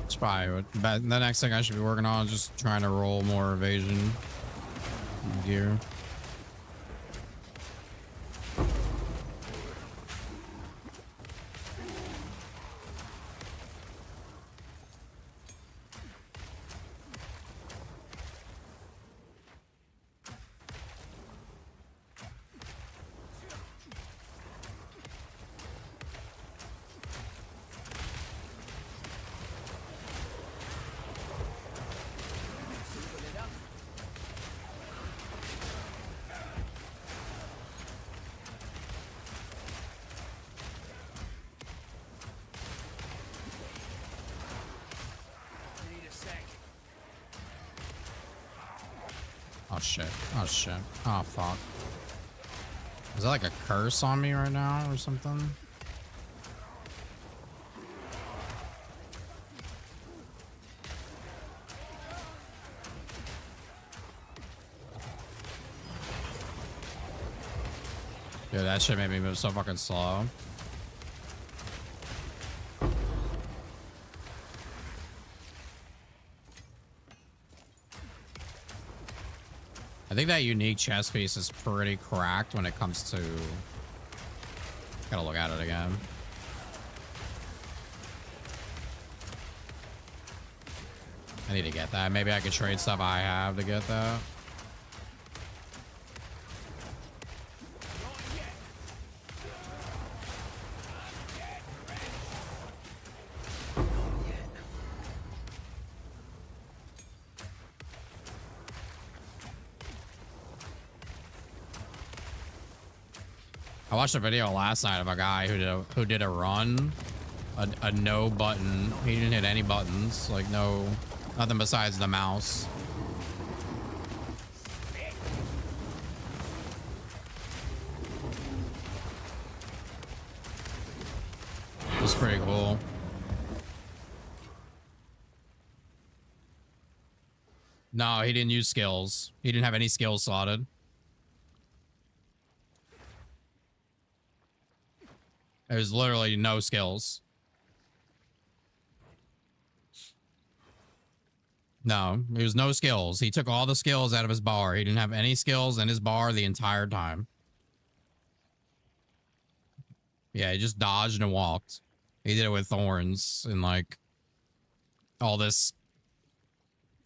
It's probably the next thing I should be working on is just trying to roll more evasion gear. Oh shit. Oh shit. Oh fuck. Is that like a curse on me right now or something? Dude, that shit made me move so fucking slow. I think that unique chest piece is pretty cracked when it comes to... Gotta look at it again. I need to get that. Maybe I could trade stuff I have to get that. I watched a video last night of a guy who did a run, a no button. He didn't hit any buttons, like nothing besides the mouse. It was pretty cool. No, he didn't use skills. He didn't have any skills slotted. There's literally no skills. No, there was no skills. He took all the skills out of his bar. He didn't have any skills in his bar the entire time. Yeah, he just dodged and walked. He did it with thorns and like all this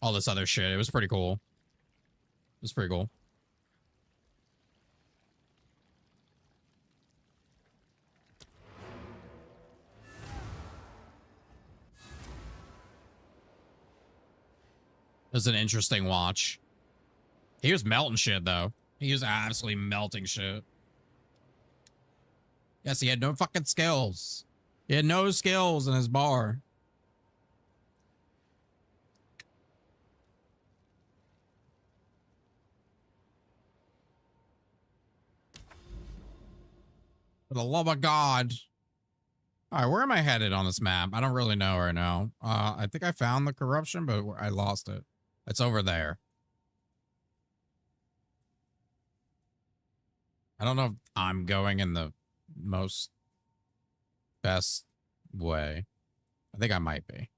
other shit. It was pretty cool. It was pretty cool. It was an interesting watch. He was melting shit, though. He was absolutely melting shit. Yes, he had no fucking skills. He had no skills in his bar. For the love of God. All right, where am I headed on this map? I don't really know right now. I think I found the corruption, but I lost it. It's over there. I don't know if I'm going in the most best way. I think I might be.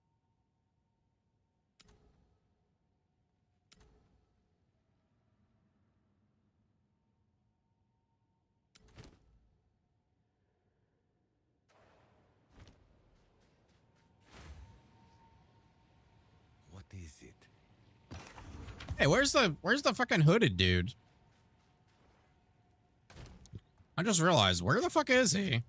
it. Hey, where's the fucking hooded dude? I just realized, where the fuck is he?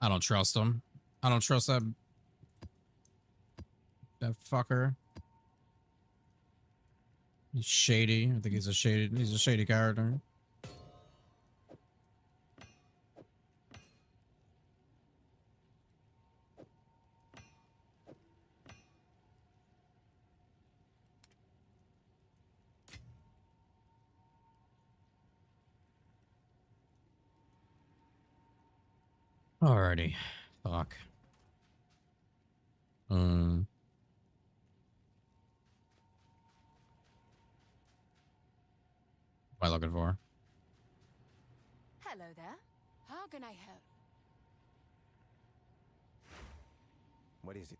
I don't trust him. I don't trust that fucker. He's shady. I think he's a shady character. Alrighty. Fuck. What am I looking for? Hello there. How can I help? What is it?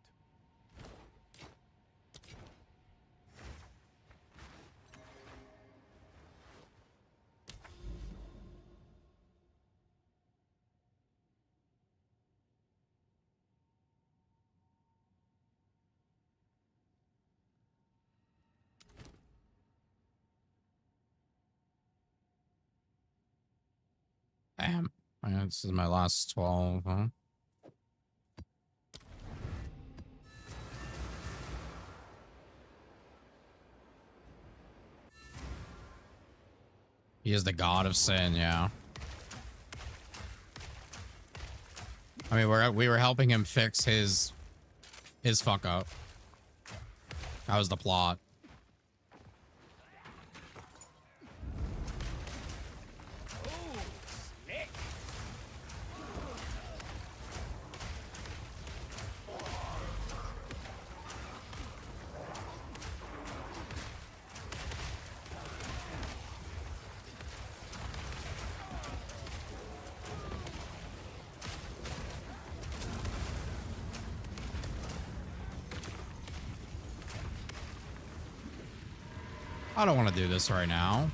Damn. This is my last 12, huh? He is the god of sin, yeah. I mean, we were helping him fix his fuck up. That was the plot. I don't want to do this right now.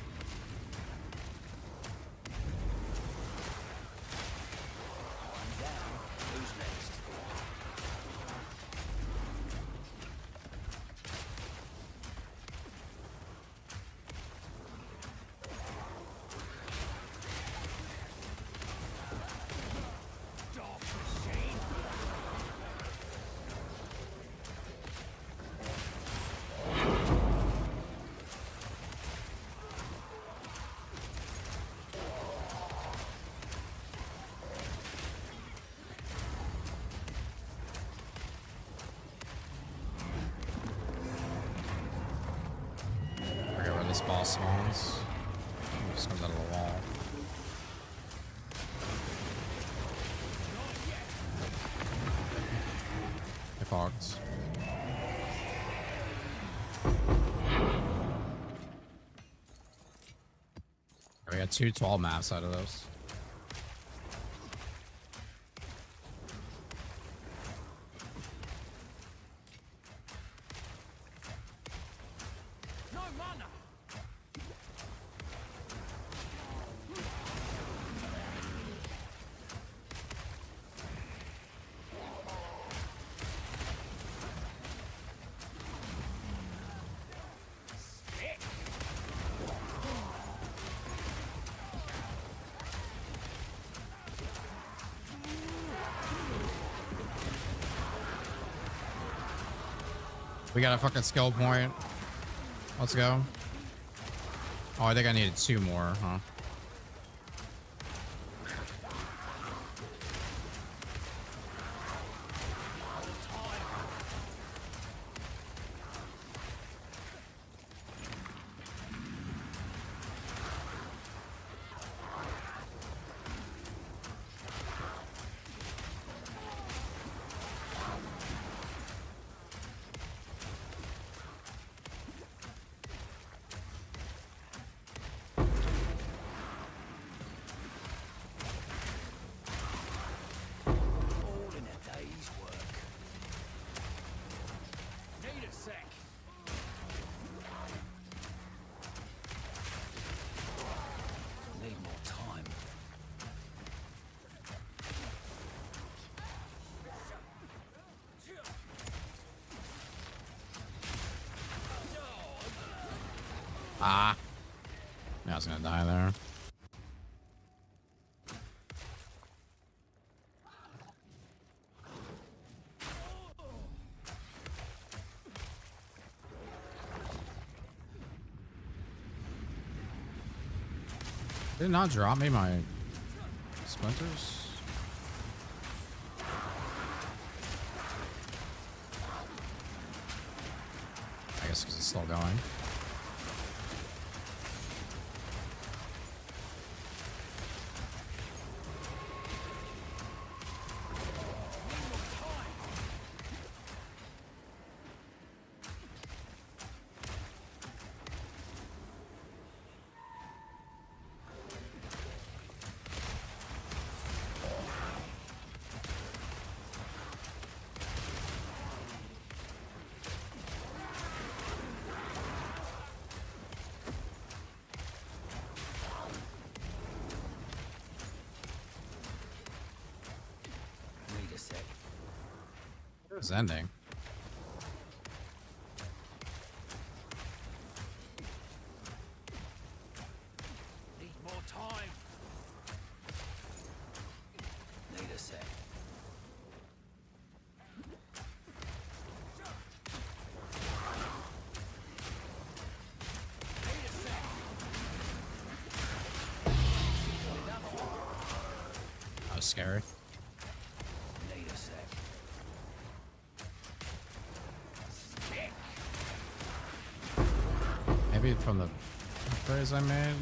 This boss spawns. He just comes out of the wall. I fucked. We got 2 12 maps out of this. We got a fucking skill point. Let's go. Oh, I think I needed 2 more, huh? Ah. Yeah, I was gonna die there. Did it not drop me my splinters? I guess because it's still going. Wait a sec. It's ending. Need more time. Need a sec. That was scary. Need a sec. Maybe from the upgrades I made.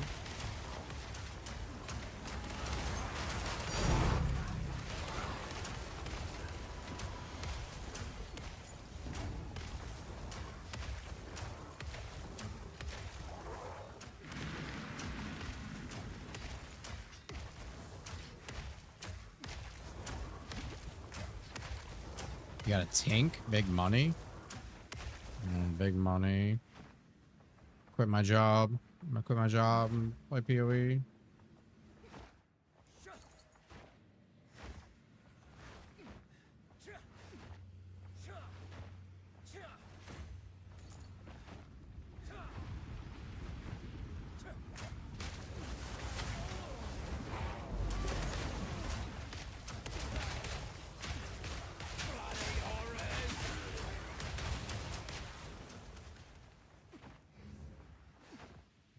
You got a tank, big money. Big money. Quit my job. I'm gonna quit my job and play PoE.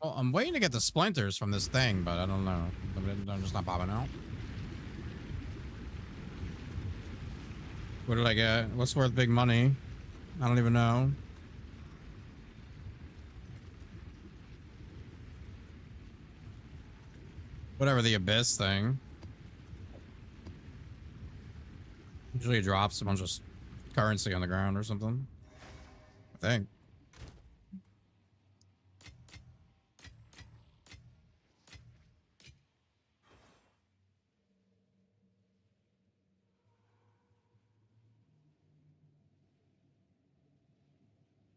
Well, I'm waiting to get the splinters from this thing, but I don't know. I'm just not popping out. What did I get? What's worth big money? I don't even know. Whatever the abyss thing. Usually it drops a bunch of currency on the ground or something. I think.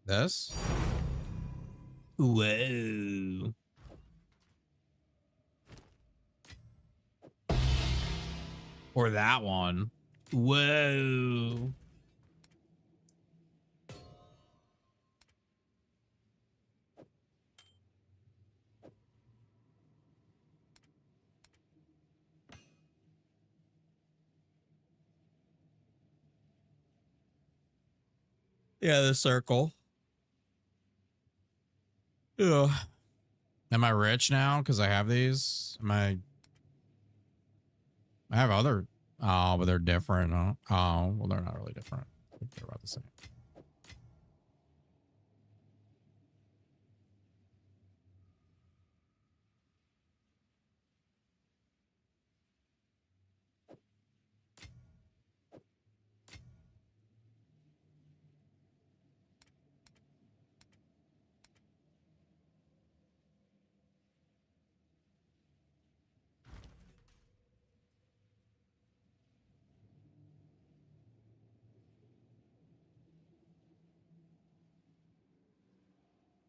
This? Whoa. Or that one. Whoa. Yeah, the circle. Ugh. Am I rich now because I have these? I have other. Oh, but they're different. Huh? Oh, well, they're not really different. I think they're about the same.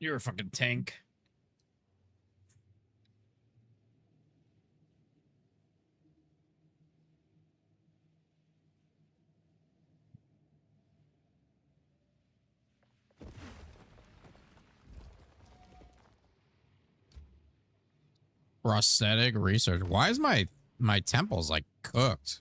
You're a fucking tank. Prosthetic research. Why is my temples like cooked?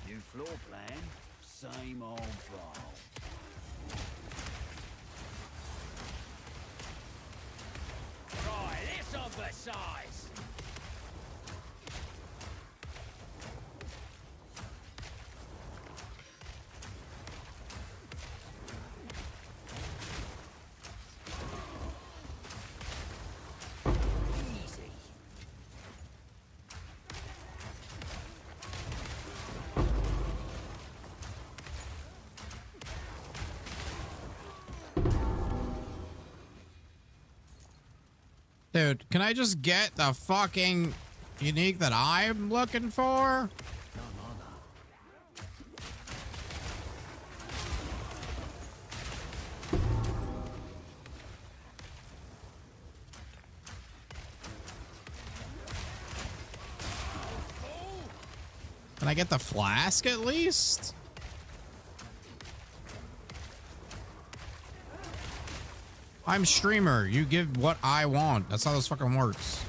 New floor plan, same old file. Right, this oversize. Easy. Dude, can I just get the fucking unique that I'm looking for? Can I get the flask at least? I'm streamer. You give what I want. That's how this fucking works.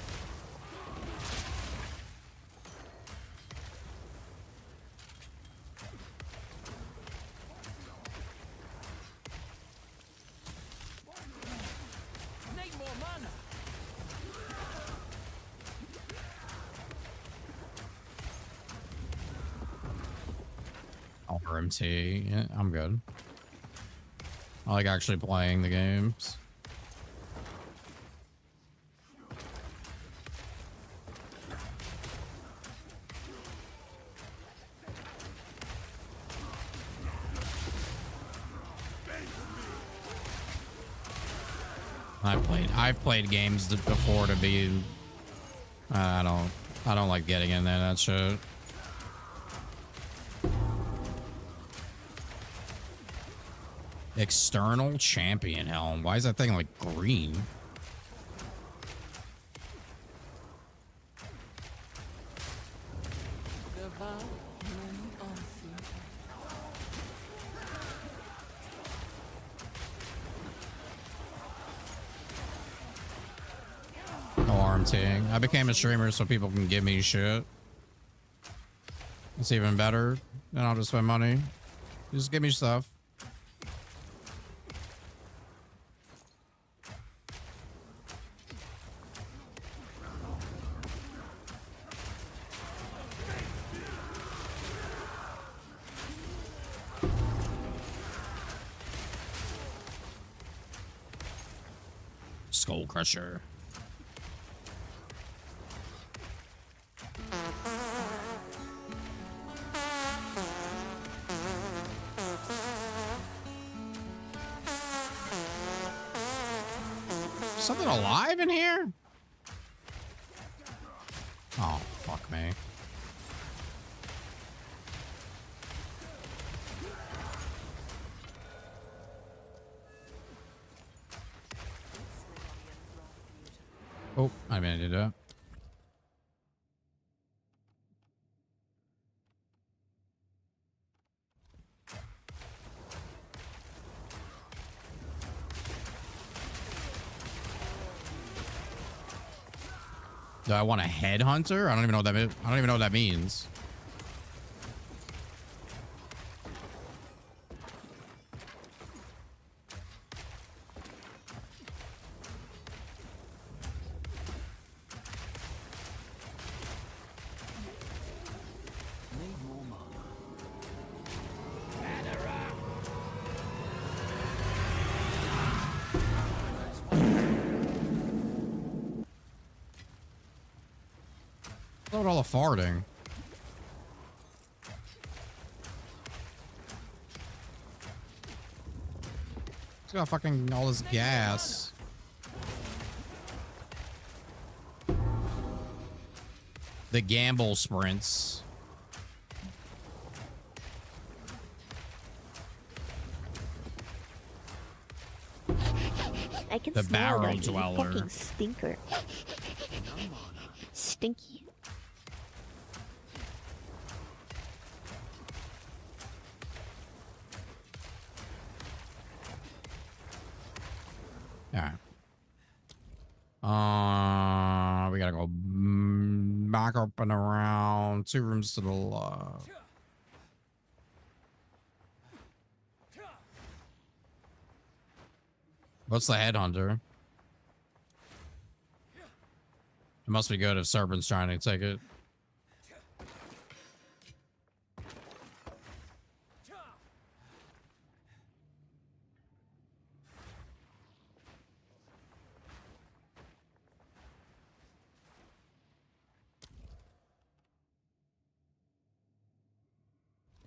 Need more mana. RMT. Yeah, I'm good. I like actually playing the games. I've played games before to be. I don't like getting in there. That shit. External champion helm. Why is that thing like green? No RMTing. I became a streamer so people can give me shit. It's even better. Then I'll just spend money. Just give me stuff. Skull Crusher. Something alive in here? Oh, fuck me. Oh, I mean, I did that. Do I want a headhunter? I don't even know what that. I don't even know what that means. Look at all the farting. It's got fucking all this gas. The gamble sprints. I can The smell barrel like you dweller. fucking stinker. Stinky. All right. We gotta go back up and around. 2 rooms to the left. What's the headhunter? It must be good if Serpent's trying to take it.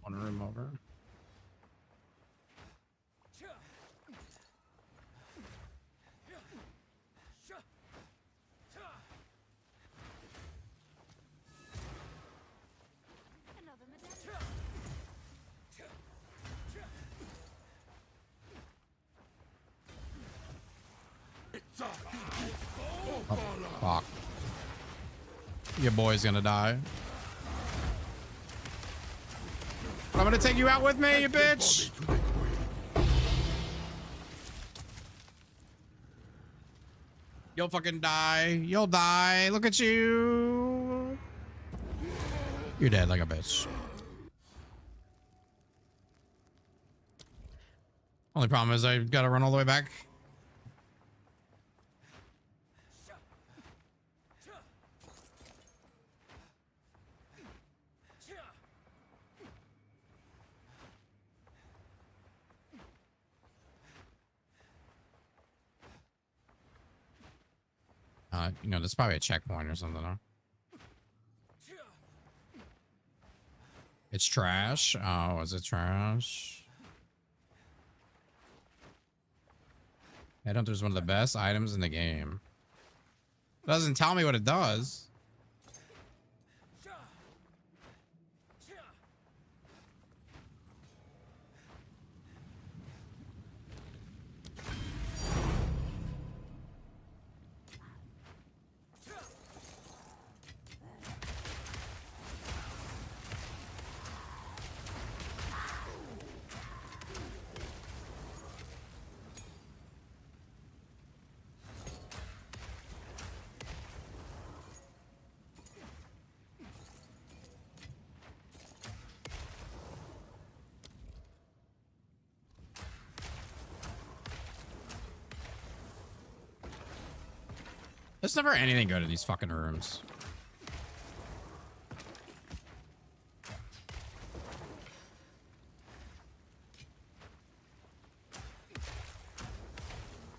One room over. Oh, fuck. Your boy's gonna die. I'm gonna take you out with me, you bitch! You'll fucking die. You'll die. Look at you. You're dead like a bitch. Only problem is I gotta run all the way back. You know, there's probably a checkpoint or something, huh? It's trash. Oh, is it trash? Headhunter is one of the best items in the game. Doesn't tell me what it does. There's never anything good in these fucking rooms.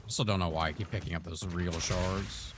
Also don't know why I keep picking up those real shards.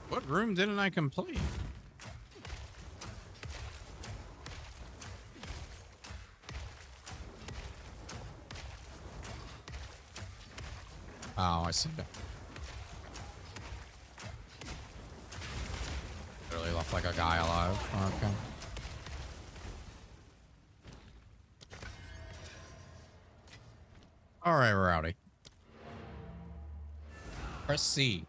What room didn't I complete? Oh, I see. Really left like a guy alive. Okay. All right, Rowdy. Press C.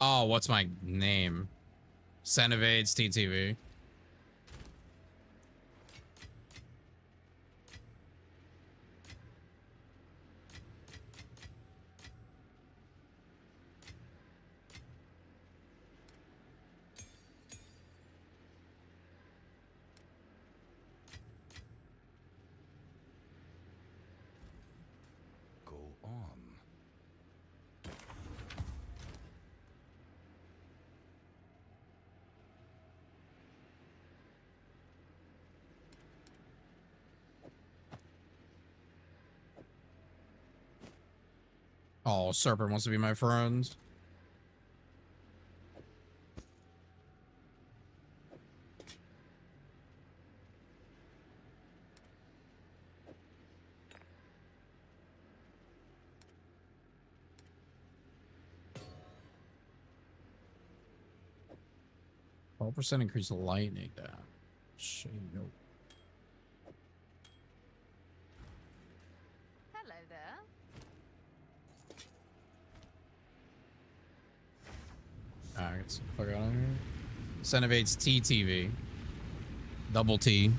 Oh, what's my name? Cenovades TTV. Go on. Oh, Serpent wants to be my friend. %12% increase lightning damage. Shit, yo. Hello there. Alright, let's fuck out of here. Cenovades TTV. Double T.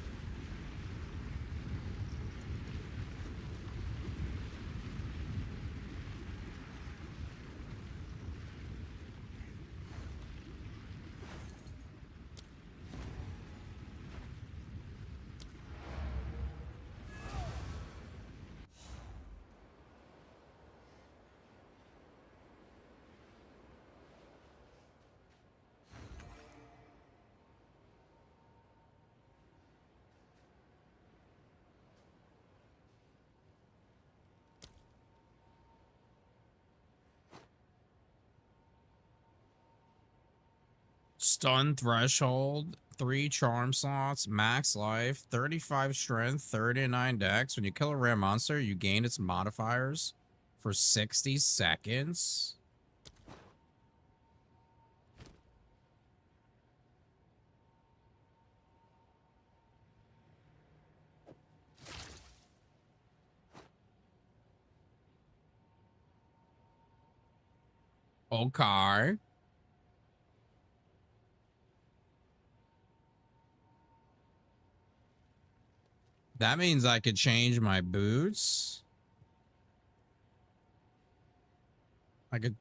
Stun threshold, 3 charm slots, max life, 35 strength, 39 dex. When you kill a rare monster, you gain its modifiers for 60 seconds. Okay. That means I could change my boots. I could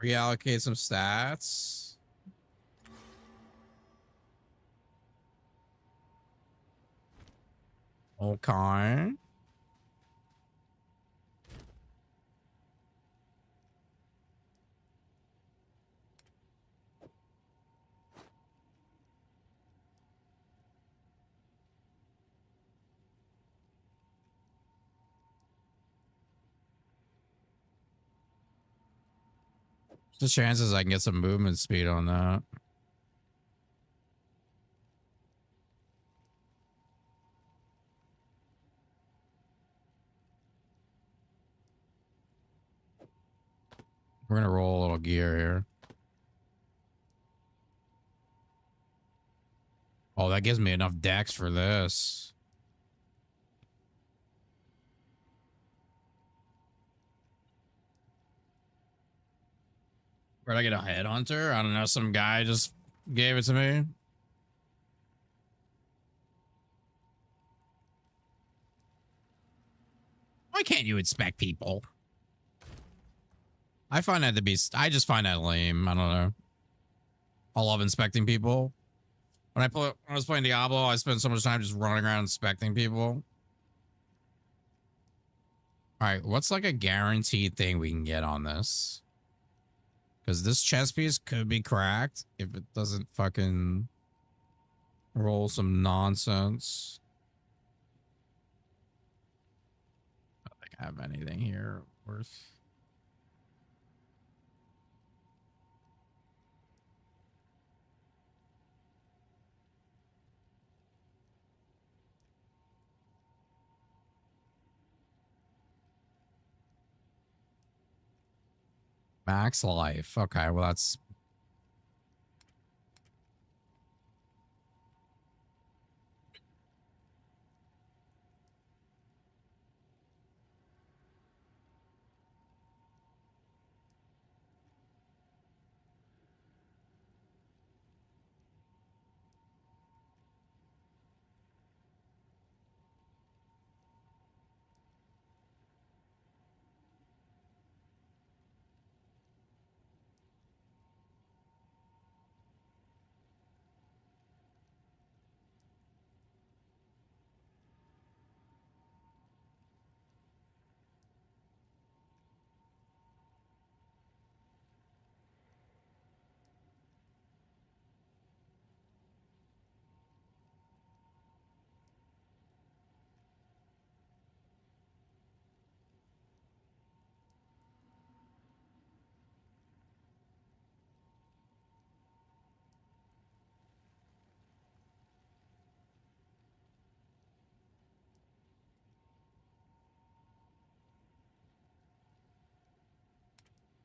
reallocate some stats. Okay. The chances I can get some movement speed on that. We're gonna roll a little gear here. Oh, that gives me enough dex for this. Where'd I get a headhunter? I don't know. Some guy just gave it to me. Why can't you inspect people? I find that to be... I just find that lame. I don't know. I love inspecting people. When I was playing Diablo, I spent so much time just running around inspecting people. All right, what's like a guaranteed thing we can get on this? Because this chess piece could be cracked if it doesn't fucking roll some nonsense. I don't think I have anything here worth... Max life. Okay, well that's...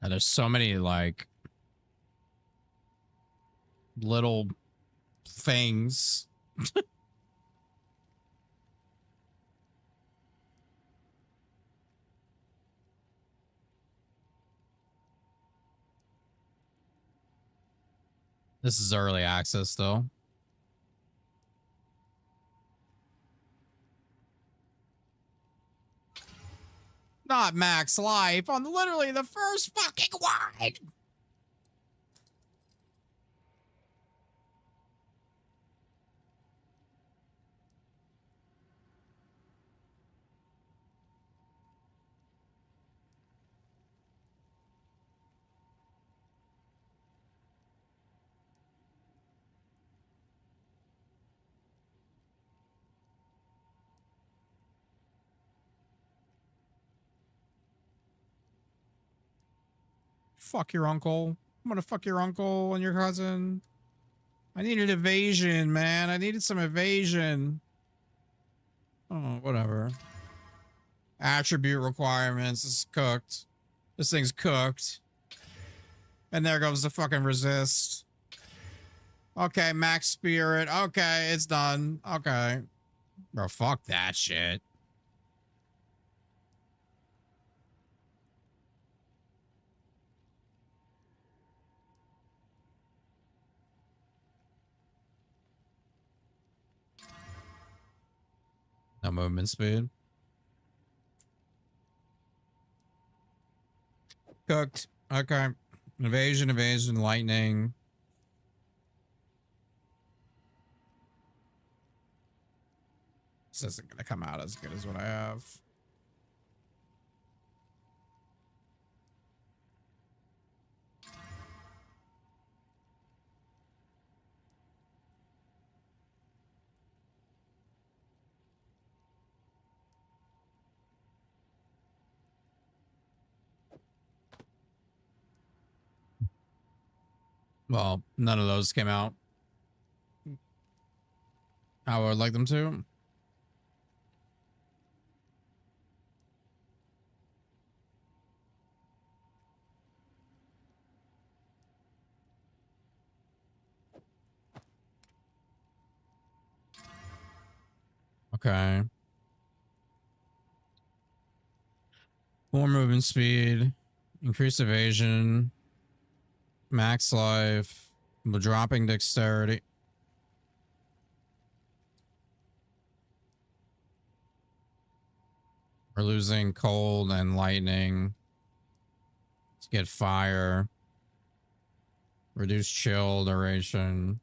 And there's so many like little things. This is early access though. Not max life on literally the first fucking one. Fuck your uncle. I'm gonna fuck your uncle and your cousin. I needed evasion, man. I needed some evasion. Oh, whatever. Attribute requirements. This is cooked. This thing's cooked. And there goes the fucking resist. Okay, max spirit. Okay, it's done. Okay. Bro, fuck that shit. No movement speed. Cooked. Okay. Evasion, evasion, lightning. This isn't going to come out as good as what I have. Well, none of those came out how I would like them to. Okay. More movement speed, increased evasion, max life, dropping dexterity. We're losing cold and lightning to get fire. Reduce chill duration.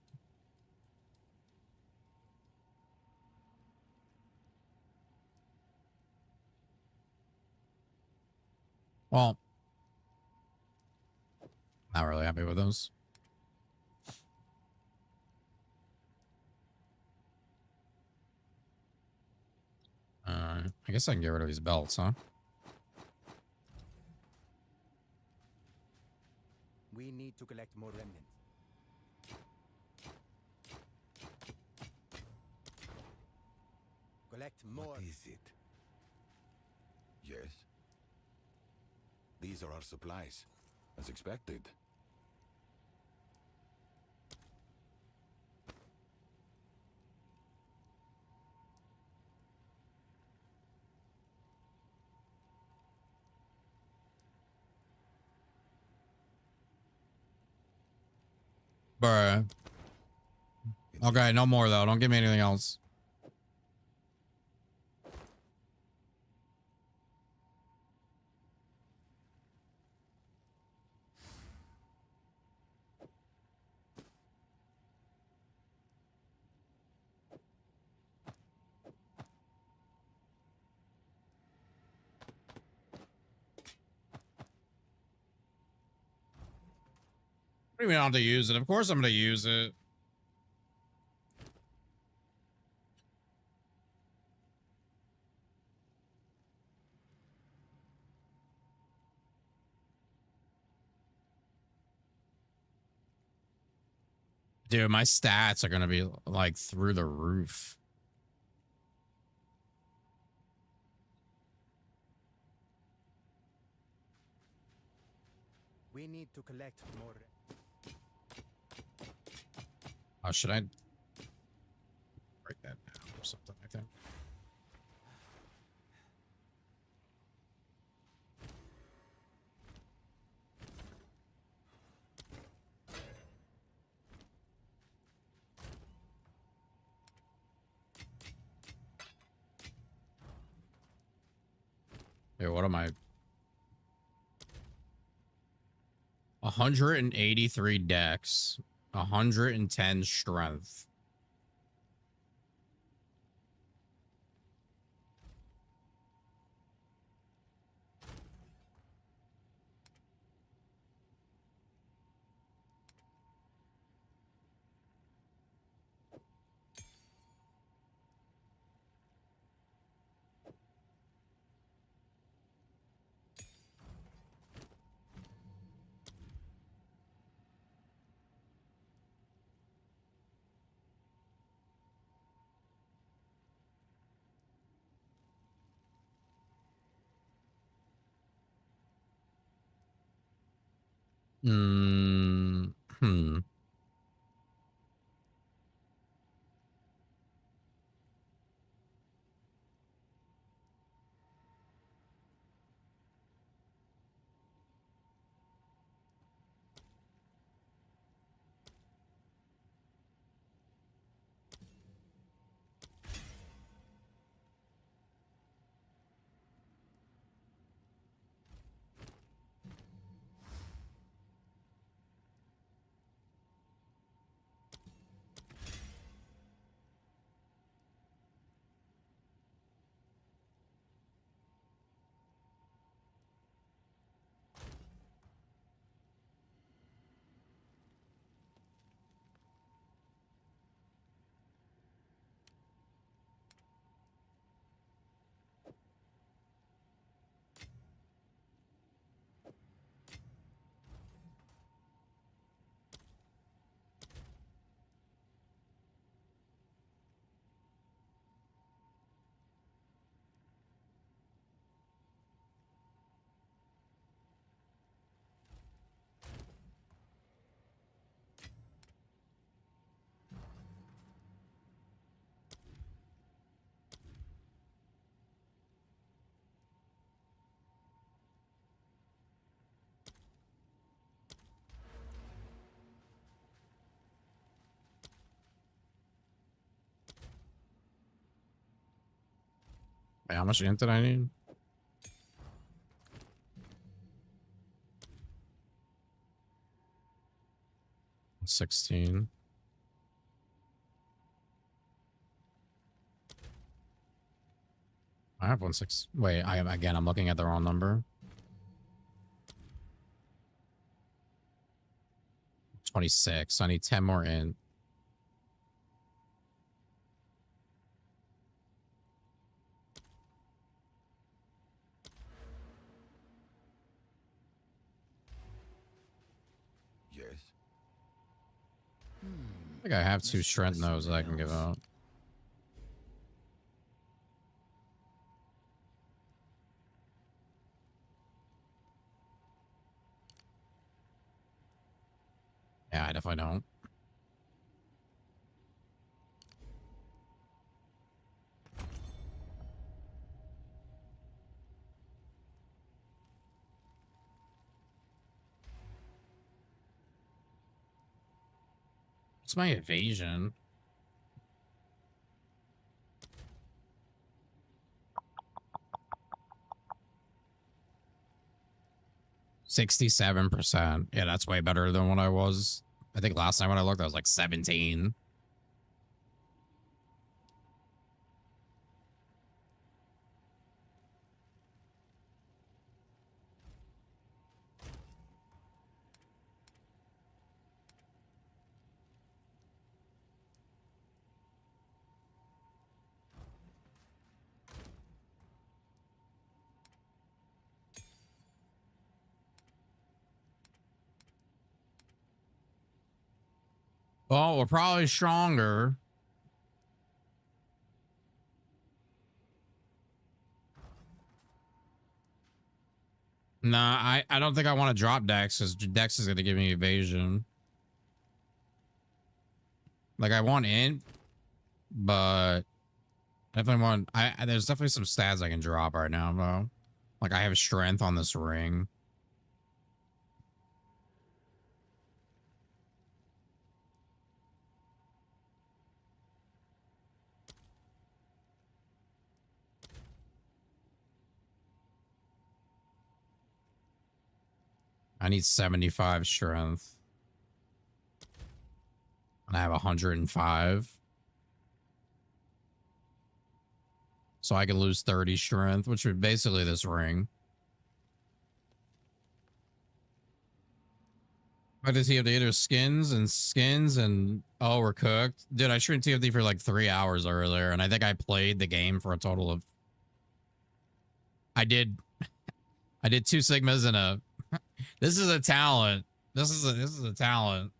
Well, not really happy with those. I guess I can get rid of these belts, huh? We need to collect more remnants. Collect more. What is it? Yes? These are our supplies. As expected. Bruh. Okay, no more though. Don't give me anything else. What do you mean I don't have to use it? Of course I'm gonna use it. Dude, my stats are gonna be like through the roof. We need to collect more. Oh, should I break that down or something? I think. Hey, what am I? 183 dex, 110 strength. Hmm. Wait, how much int did I need? $16. I have 1.6. Wait, I'm looking at the wrong number. 26. I need 10 more int. Yes. I think I have 2 strength nodes that I can give out. I definitely don't. What's my evasion? %67%. Yeah, that's way better than what I was. I think last time when I looked, I was like 17. Well, we're probably stronger. Nah, I don't think I want to drop Dex because Dex is going to give me evasion. Like, I want int, but definitely want... There's definitely some stats I can drop right now, though. Like, I have strength on this ring. I need 75 strength. And I have 105. So I can lose 30 strength, which would basically this ring. But does he have either skins and oh, we're cooked? Dude, I streamed TFD for like 3 hours earlier, and I think I played the game for a total of... I did 2 Sigmas and a... This is a talent. This is a talent.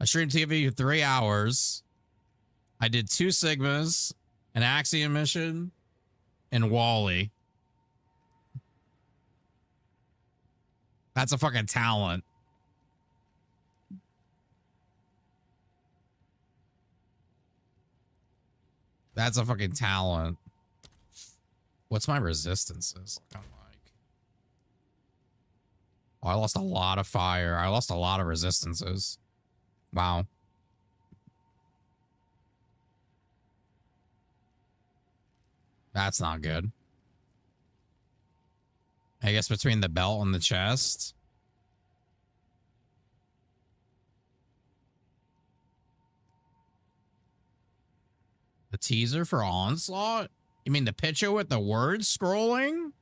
I streamed TFD for 3 hours. I did 2 Sigmas, an Axiom mission, and Wally. That's a fucking talent. That's a fucking talent. What's my resistances? I'm like... Oh, I lost a lot of fire. I lost a lot of resistances. Wow. That's not good. I guess between the belt and the chest. The teaser for Onslaught? You mean the picture with the words scrolling?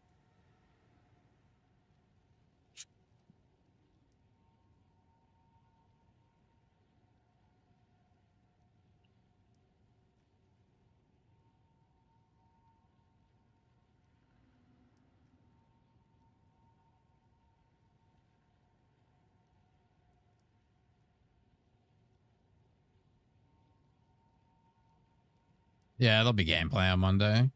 Yeah, there'll be gameplay on Monday.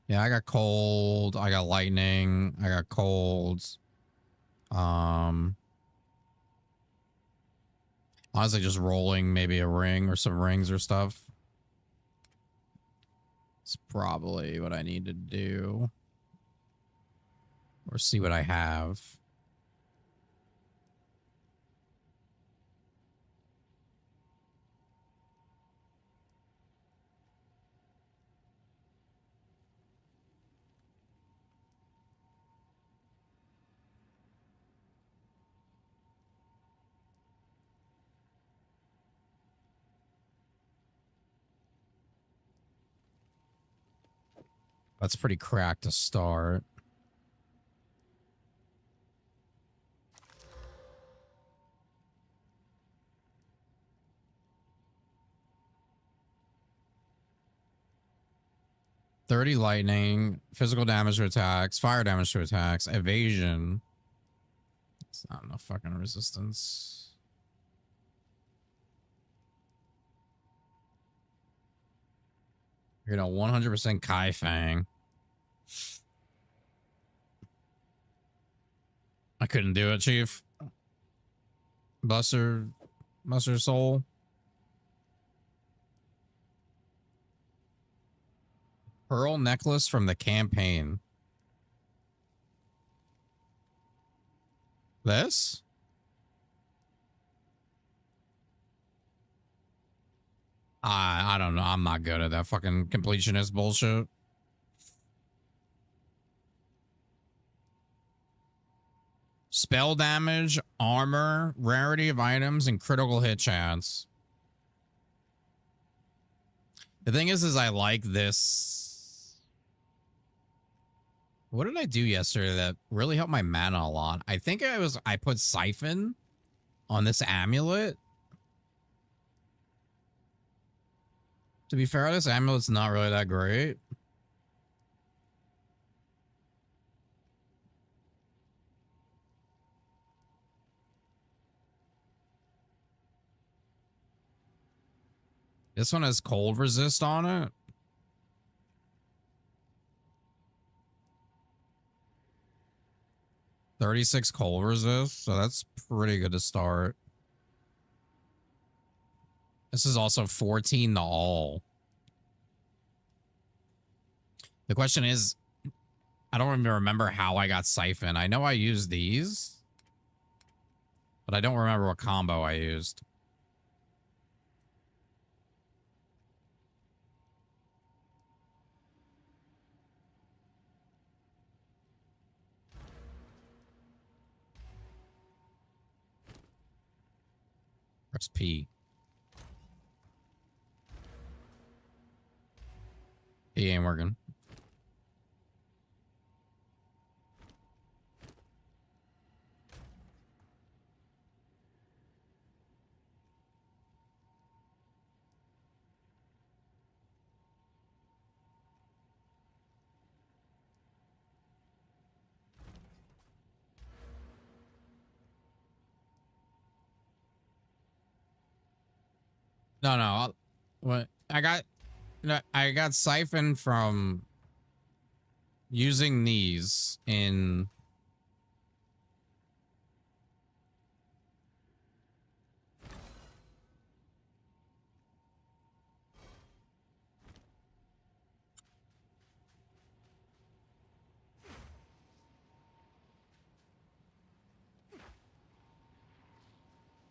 Yeah, I got cold. I got lightning. I got cold. Honestly, just rolling maybe a ring or some rings or stuff. It's probably what I need to do. Or see what I have. That's pretty cracked to start. $30 lightning, physical damage to attacks, fire damage to attacks, evasion. It's not enough fucking resistance. You're gonna 100% Kai Fang. I couldn't do it, Chief. Buster Soul. Pearl necklace from the campaign. This? I don't know. I'm not good at that fucking completionist bullshit. Spell damage, armor, rarity of items, and critical hit chance. The thing is I like this. What did I do yesterday that really helped my mana a lot? I think I put Siphon on this amulet. To be fair, this amulet's not really that great. This one has cold resist on it. $36 cold resist, so that's pretty good to start. This is also 14 to all. The question is, I don't even remember how I got Siphon. I know I used these, but I don't remember what combo I used. Press P. He ain't working. No. What I got Siphon from using these in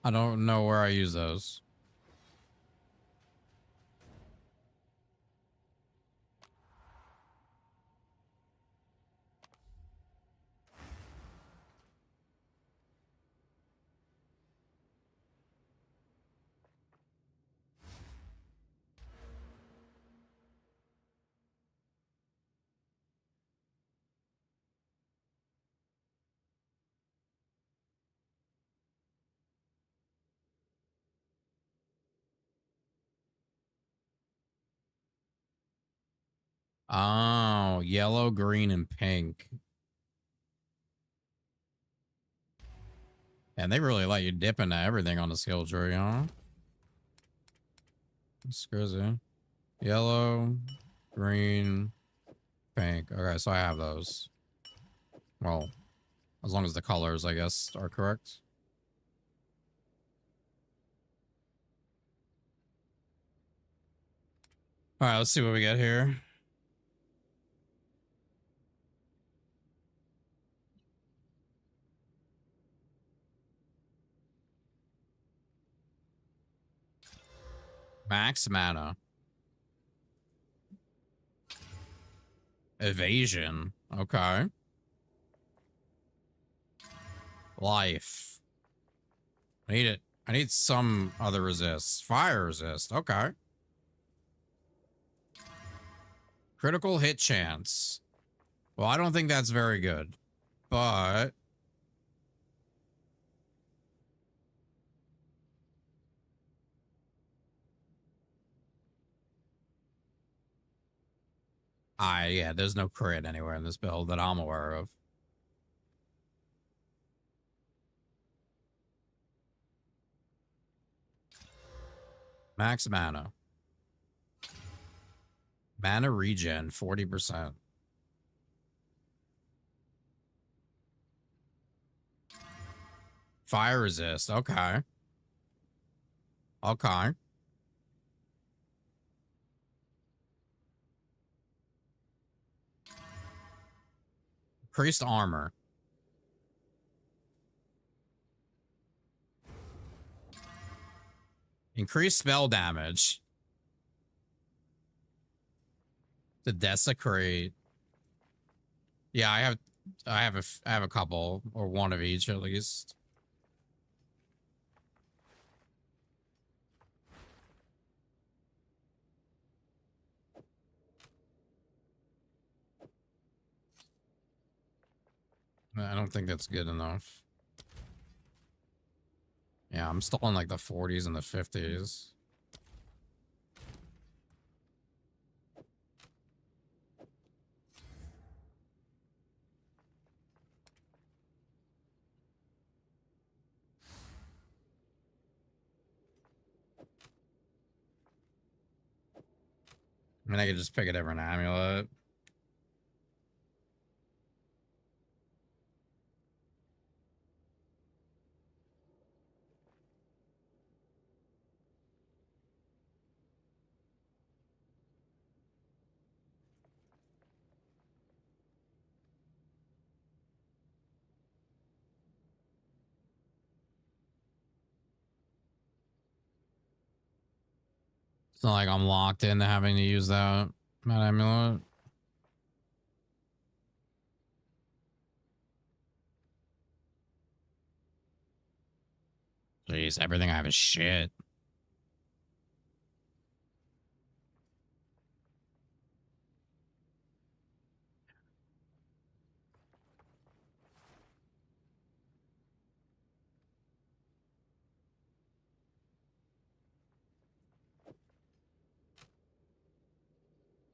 I don't know where I use those. Oh, yellow, green, and pink. And they really let you dip into everything on the skill tree, huh? That's crazy. Yellow, green, pink. Okay, so I have those. Well, as long as the colors, I guess, are correct. All right, let's see what we get here. Max mana. Evasion. Okay. Life. I need it. I need some other resist. Fire resist. Okay. Critical hit chance. Well, I don't think that's very good. But yeah, there's no crit anywhere in this build that I'm aware of. Max mana. Mana regen, 40%. Fire resist. Okay. Okay. Increased armor. Increased spell damage. To desecrate. Yeah, I have a couple, or one of each at least. I don't think that's good enough. Yeah, I'm still in like the 40s and the 50s. I mean, I could just pick a different amulet. It's not like I'm locked into having to use that amulet. Jeez, everything I have is shit.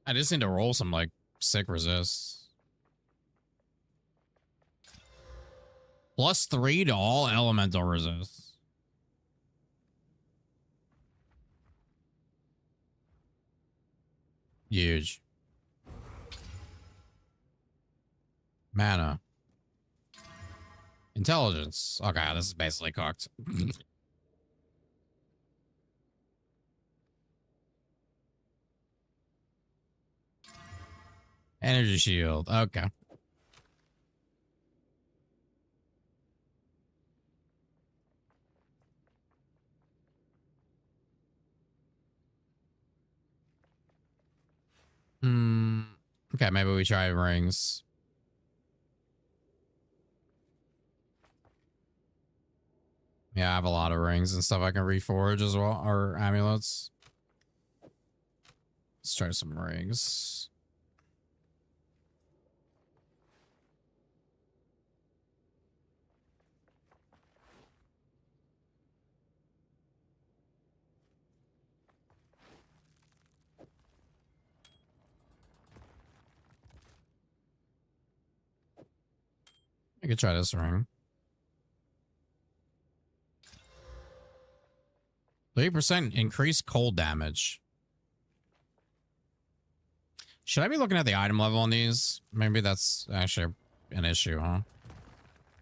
I just need to roll some like sick resists. +3 to all elemental resists. Huge. Mana. Intelligence. Okay, this is basically cooked. Energy shield. Okay. Okay, maybe we try rings. Yeah, I have a lot of rings and stuff I can reforge as well, or amulets. Let's try some rings. I could try this ring. 30% increased cold damage. Should I be looking at the item level on these? Maybe that's actually an issue, huh?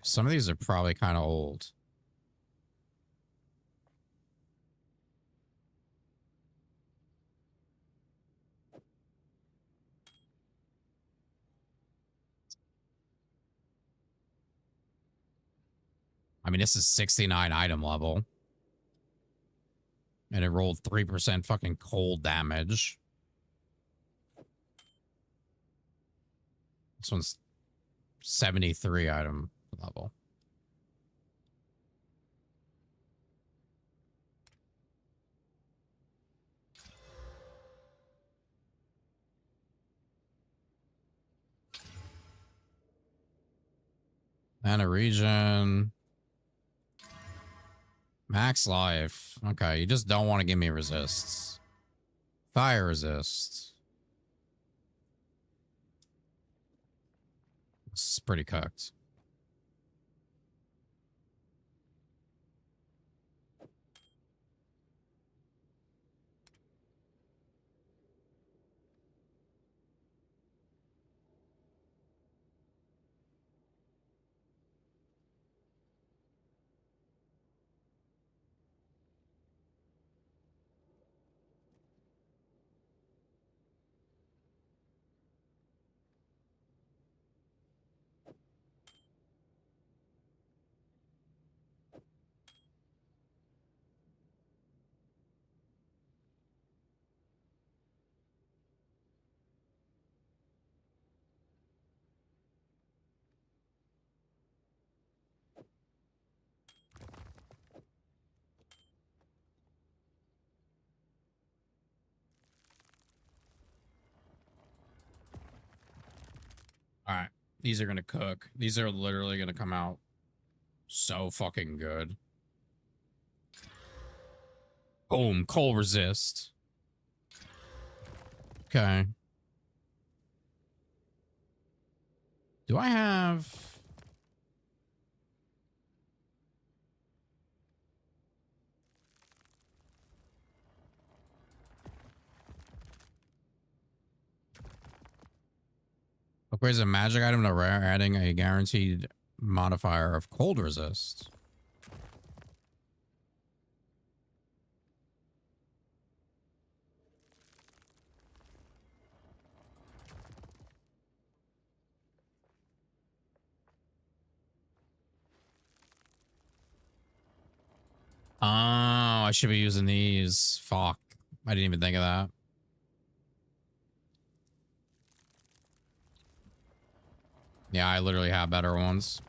Some of these are probably kind of old. I mean, this is 69 item level. And it rolled 3% fucking cold damage. This one's 73 item level. Mana regen. Max life. Okay, you just don't want to give me resists. Fire resist. This is pretty cooked. All right. These are going to cook. These are literally going to come out so fucking good. Boom. Coal resist. Okay. Do I have... Upgrades a magic item to rare, adding a guaranteed modifier of cold resist. Oh, I should be using these. Fuck. I didn't even think of that. Yeah, I literally have better ones.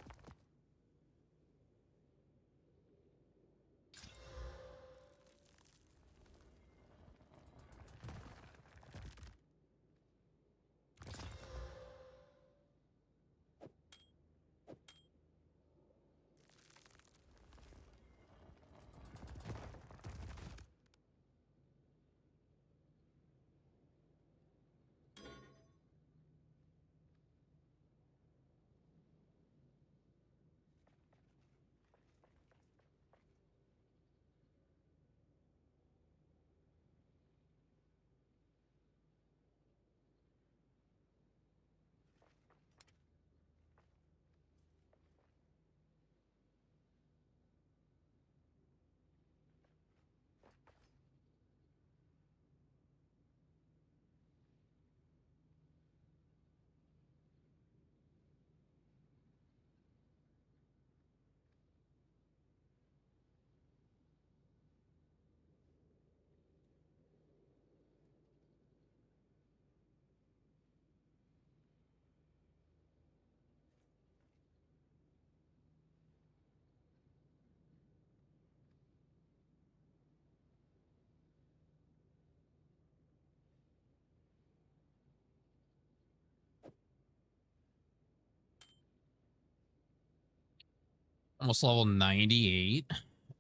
Almost level 98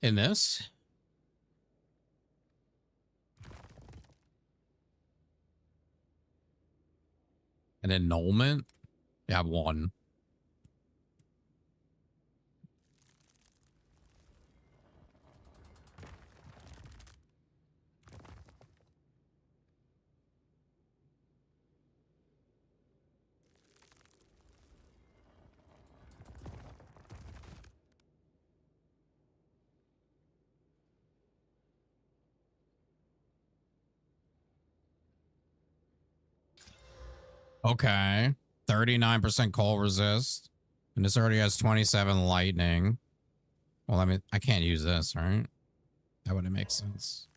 in this. An annulment? Yeah, one. Okay. 39% cold resist. And this already has 27 lightning. Well, I mean, I can't use this, right? That wouldn't make sense.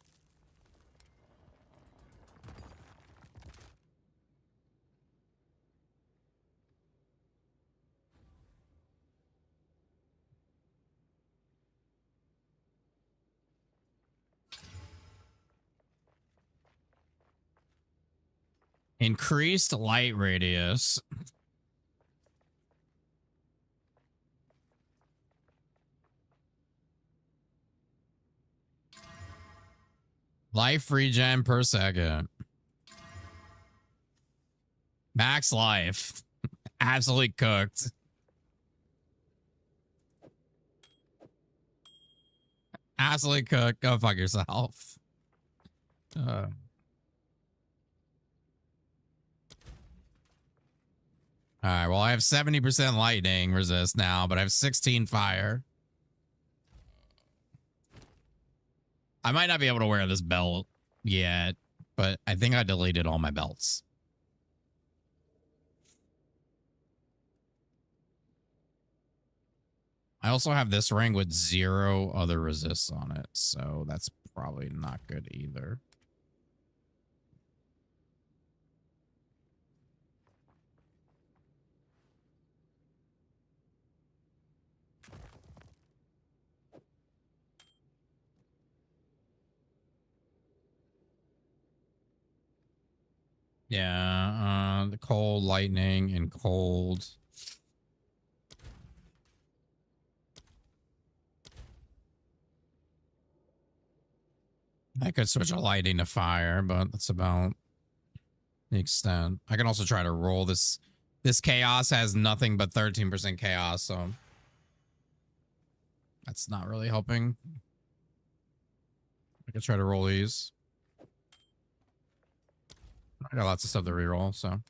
Increased light radius. Life regen per second. Max life. Absolutely cooked. Absolutely cooked. Go fuck yourself. All right, well, I have 70% lightning resist now, but I have 16 fire. I might not be able to wear this belt yet, but I think I deleted all my belts. I also have this ring with 0 other resists on it, so that's probably not good either. Yeah, the cold, lightning, and cold. I could switch a lightning to fire, but that's about the extent. I can also try to roll this. This chaos has nothing but 13% chaos, so that's not really helping. I could try to roll these. I got lots of stuff to reroll, so.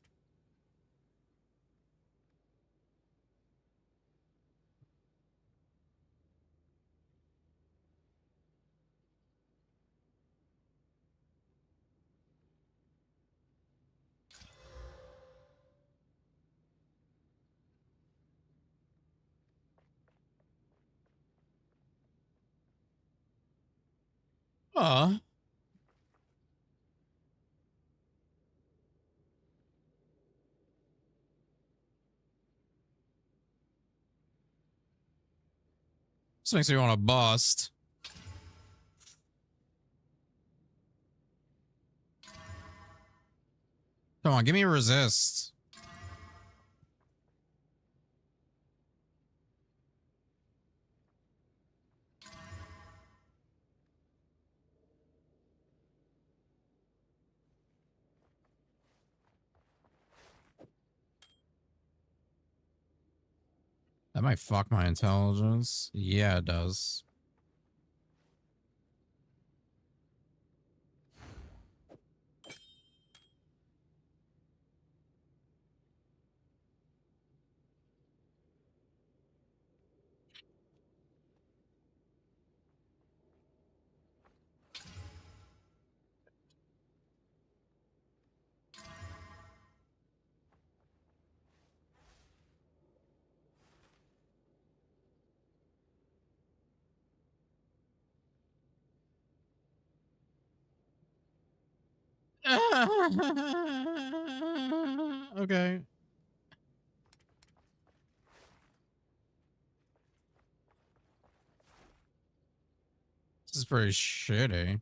This makes me want to bust. Come on, give me a resist. That might fuck my intelligence. Yeah, it does. Okay. This is pretty shitty.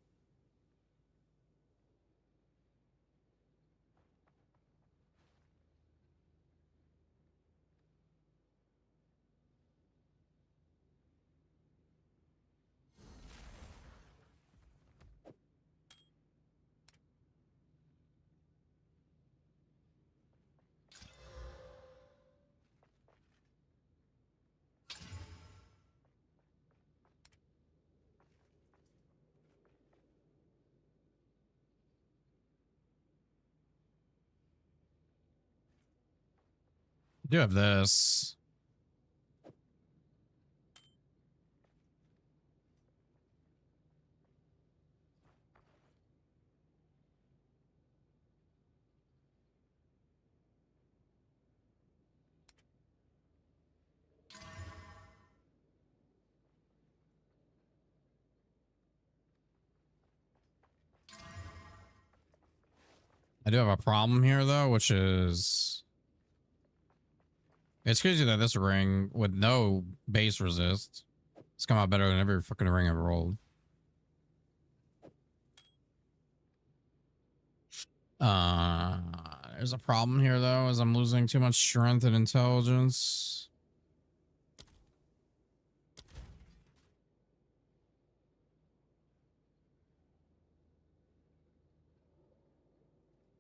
I do have this. I do have a problem here, though, which is... It's crazy that this ring, with no base resist, it's come out better than every fucking ring I've rolled. There's a problem here, though, as I'm losing too much strength and intelligence.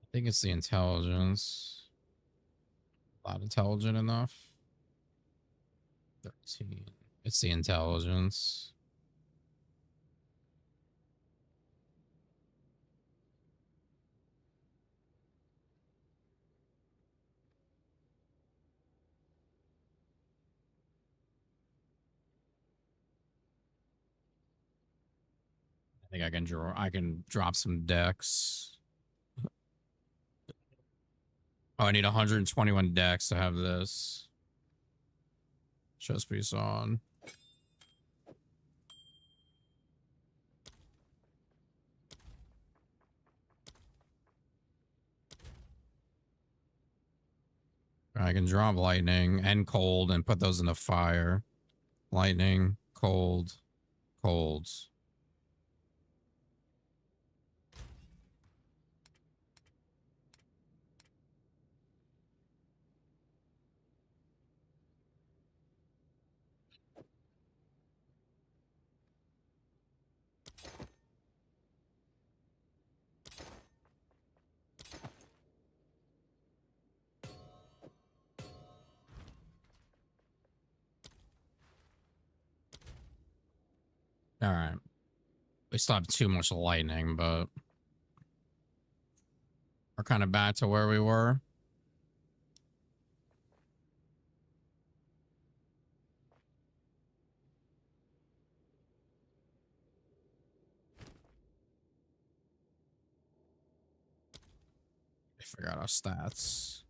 I think it's the intelligence. Not intelligent enough. 13. It's the intelligence. I think I can drop some decks. Oh, I need 121 decks to have this. Chess piece on. I can drop lightning and cold and put those in the fire. Lightning, cold, cold. All right. We still have too much lightning, but we're kind of back to where we were. I figure out our stats.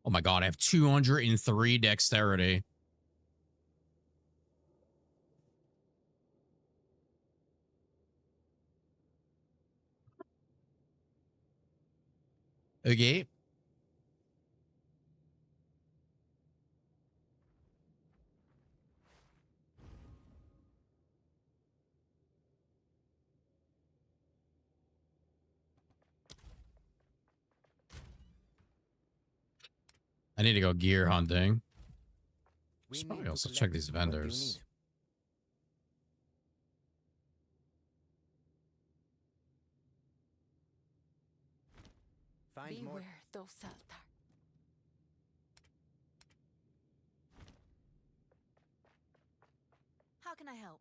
Oh my god, I have 203 dexterity. Okay. I need to go gear hunting. Should probably also check these vendors. Beware those saltar. How can I help?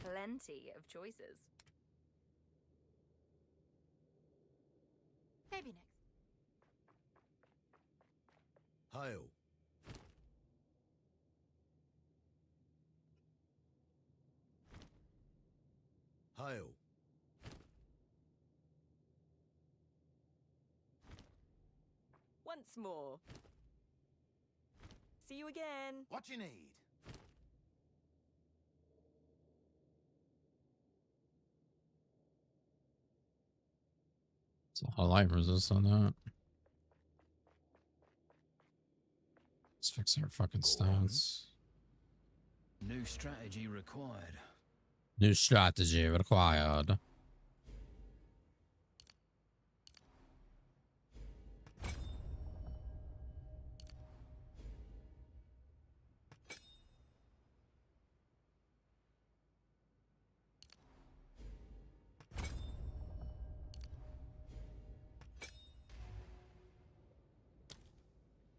Plenty of choices. Maybe next. Hail. Hail. Once more. See you again. What you need? It's a lot of light resist on that. Let's fix our fucking stats. New strategy required. New strategy required.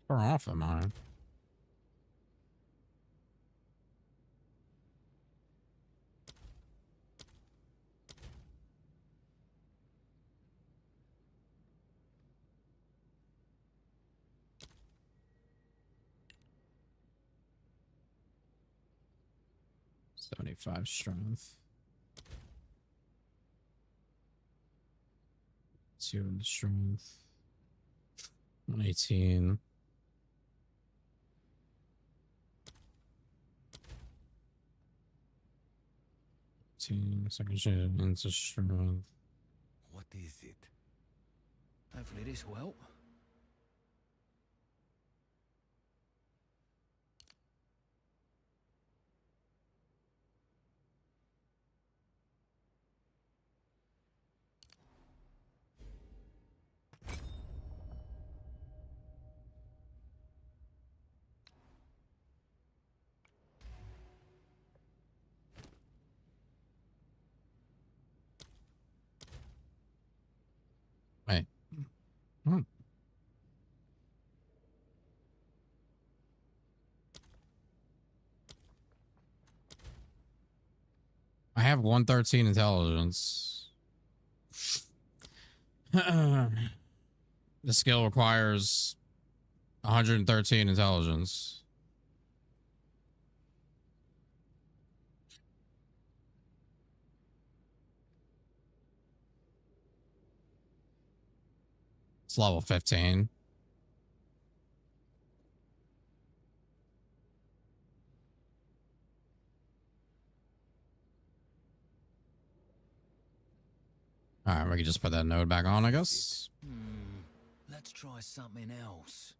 Far off am I? $75 strength. 2 in strength. 118. Second shade into strength. What is it? Hopefully this will help. Wait. Hmm. I have 113 intelligence. The skill requires 113 intelligence. It's level 15. All right, we can just put that node back on, I guess. Let's try something else.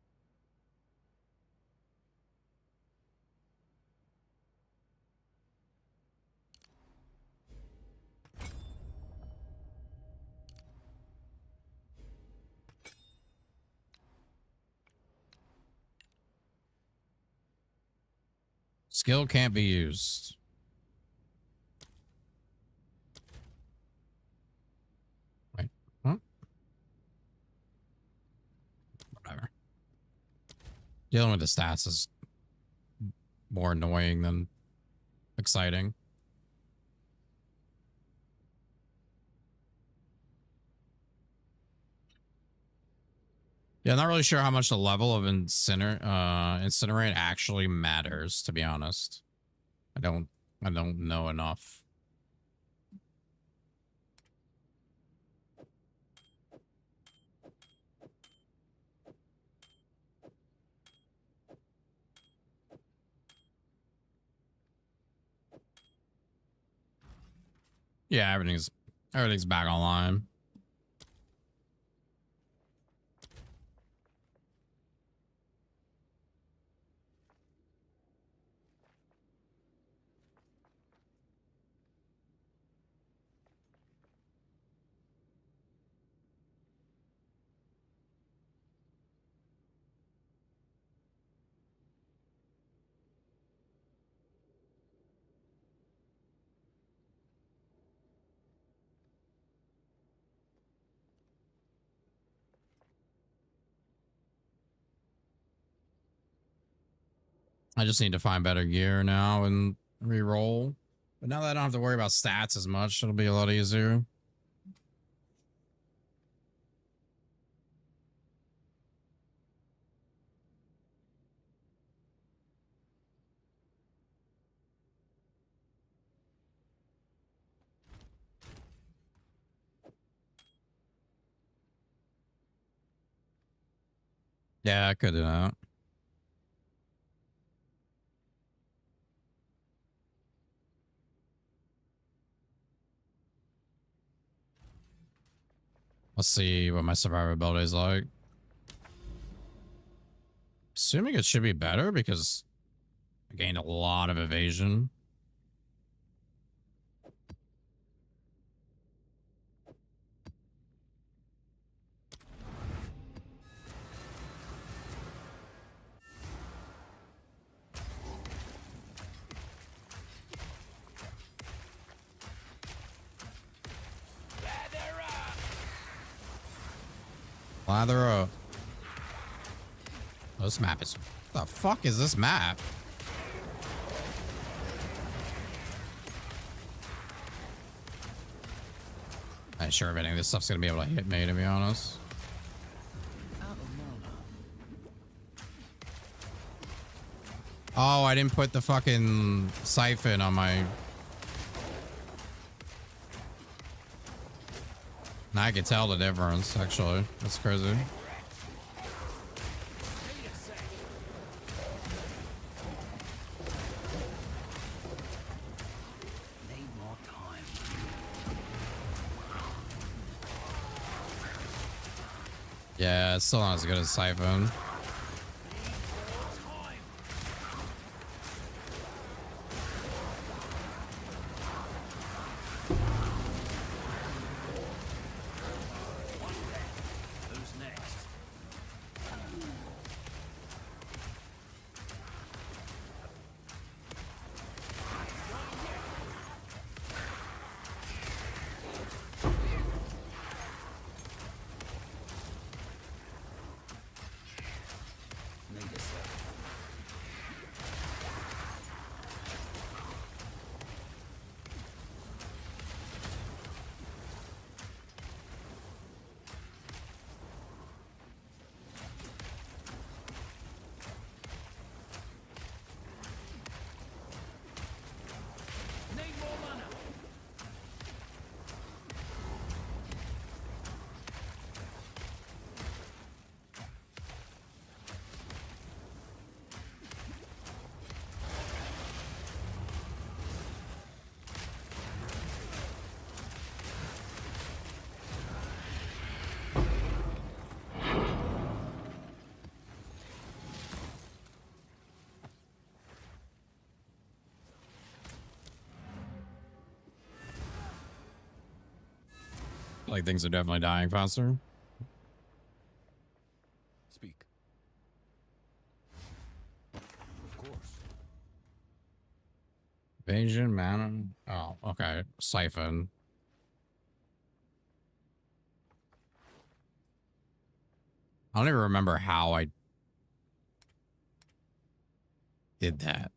Skill can't be used. Wait, huh? Whatever. Dealing with the stats is more annoying than exciting. Yeah, I'm not really sure how much the level of incinerate actually matters, to be honest. I don't know enough. Yeah, everything's back online. I just need to find better gear now and re-roll. But now that I don't have to worry about stats as much, it'll be a lot easier. Yeah, I could do that. Let's see what my survivability is like. Assuming it should be better because I gained a lot of evasion. Lather up. Oh, this map is... What the fuck is this map? I'm not sure if any of this stuff's gonna be able to hit me, to be honest. Oh, I didn't put the fucking siphon on my... Now I can tell the difference, actually. That's crazy. Yeah, it's still not as good as siphon. Like, things are definitely dying faster. Speak. Of course. Evasion, mana. Oh, okay. Siphon. I don't even remember how I did that.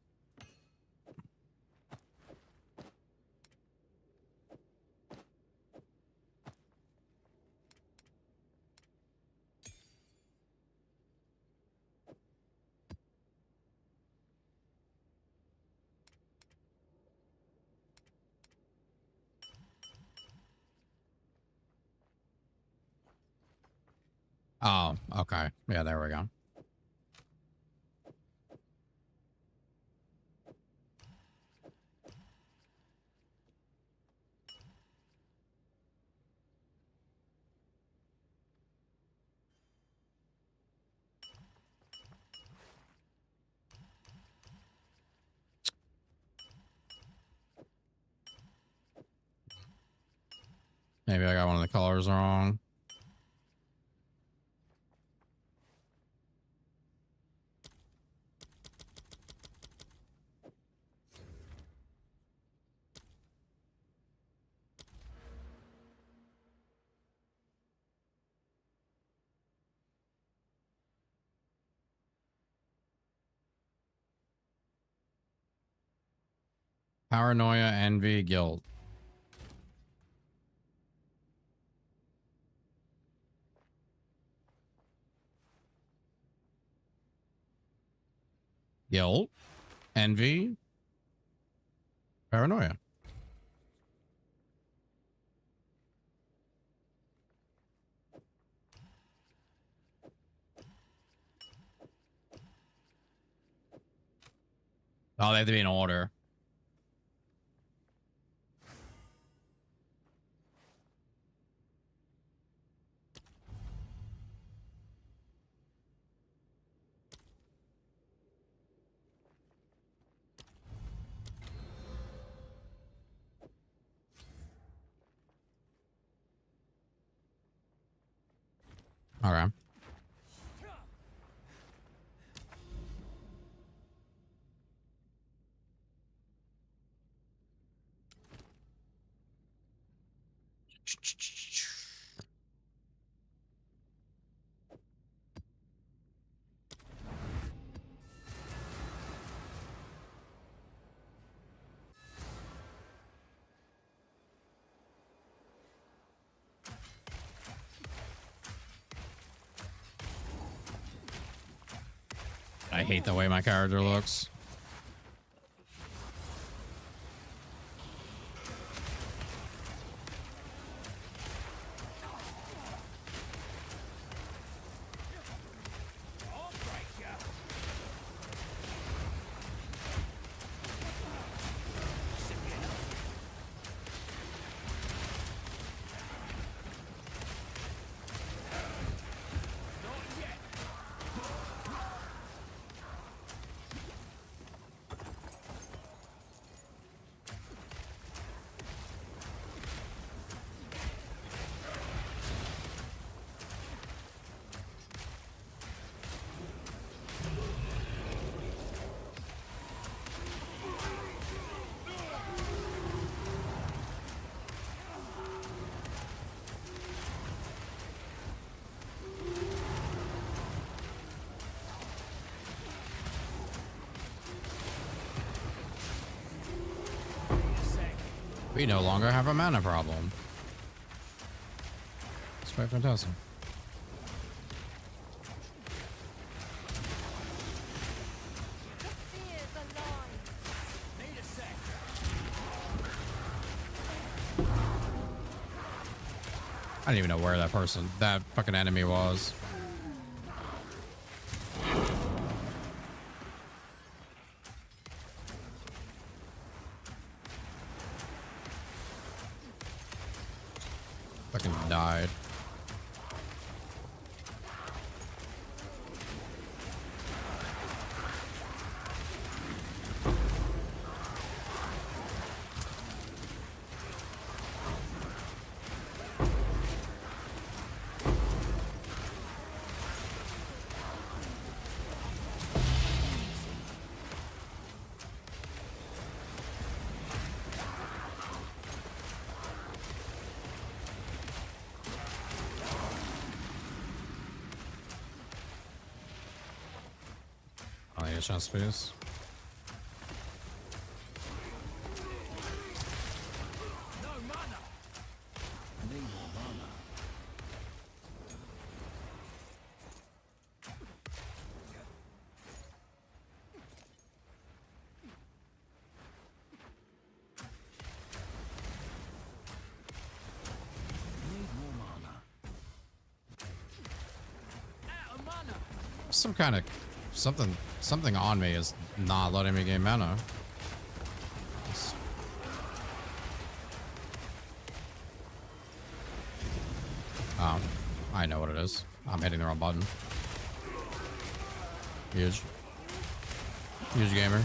Oh, okay. Yeah, there we go. Maybe I got one of the colors wrong. Paranoia, envy, guilt. Guilt, envy, paranoia. Oh, they have to be in order. Okay. I hate the way my character looks. We no longer have a mana problem. It's quite fantastic. I don't even know where that fucking enemy was. Fucking died. Chance, please. No mana. Need more mana. Need more mana. Some kind of something on me is not letting me gain mana. Oh, I know what it is. I'm hitting the wrong button. Huge gamer.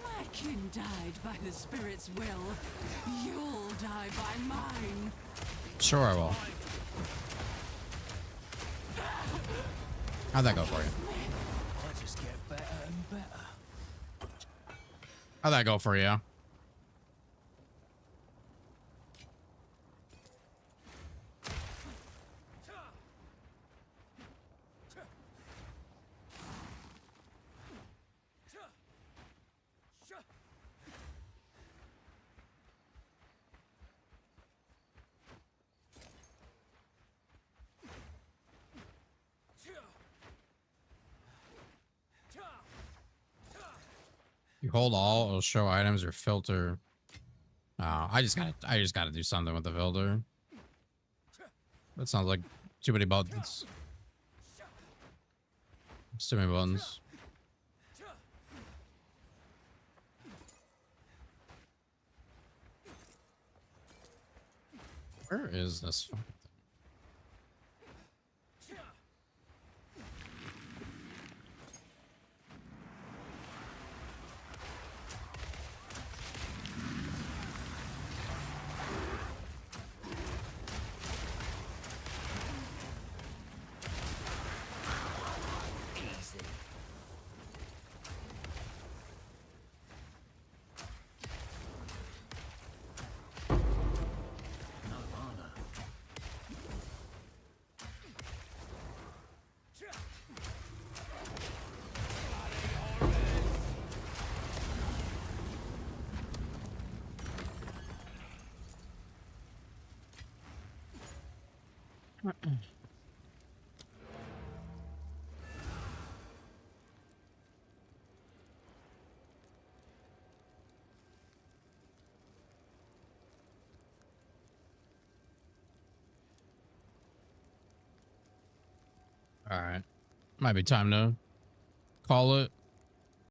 My kin died by the spirit's will. You'll die by mine. Sure I will. How'd that go for you? I just get better and better. How'd that go for you? You hold all, it'll show items or filter. Oh, I just gotta do something with the filter. That sounds like too many buttons. It's too many buttons. Where is this fucking thing? All right, might be time to call it.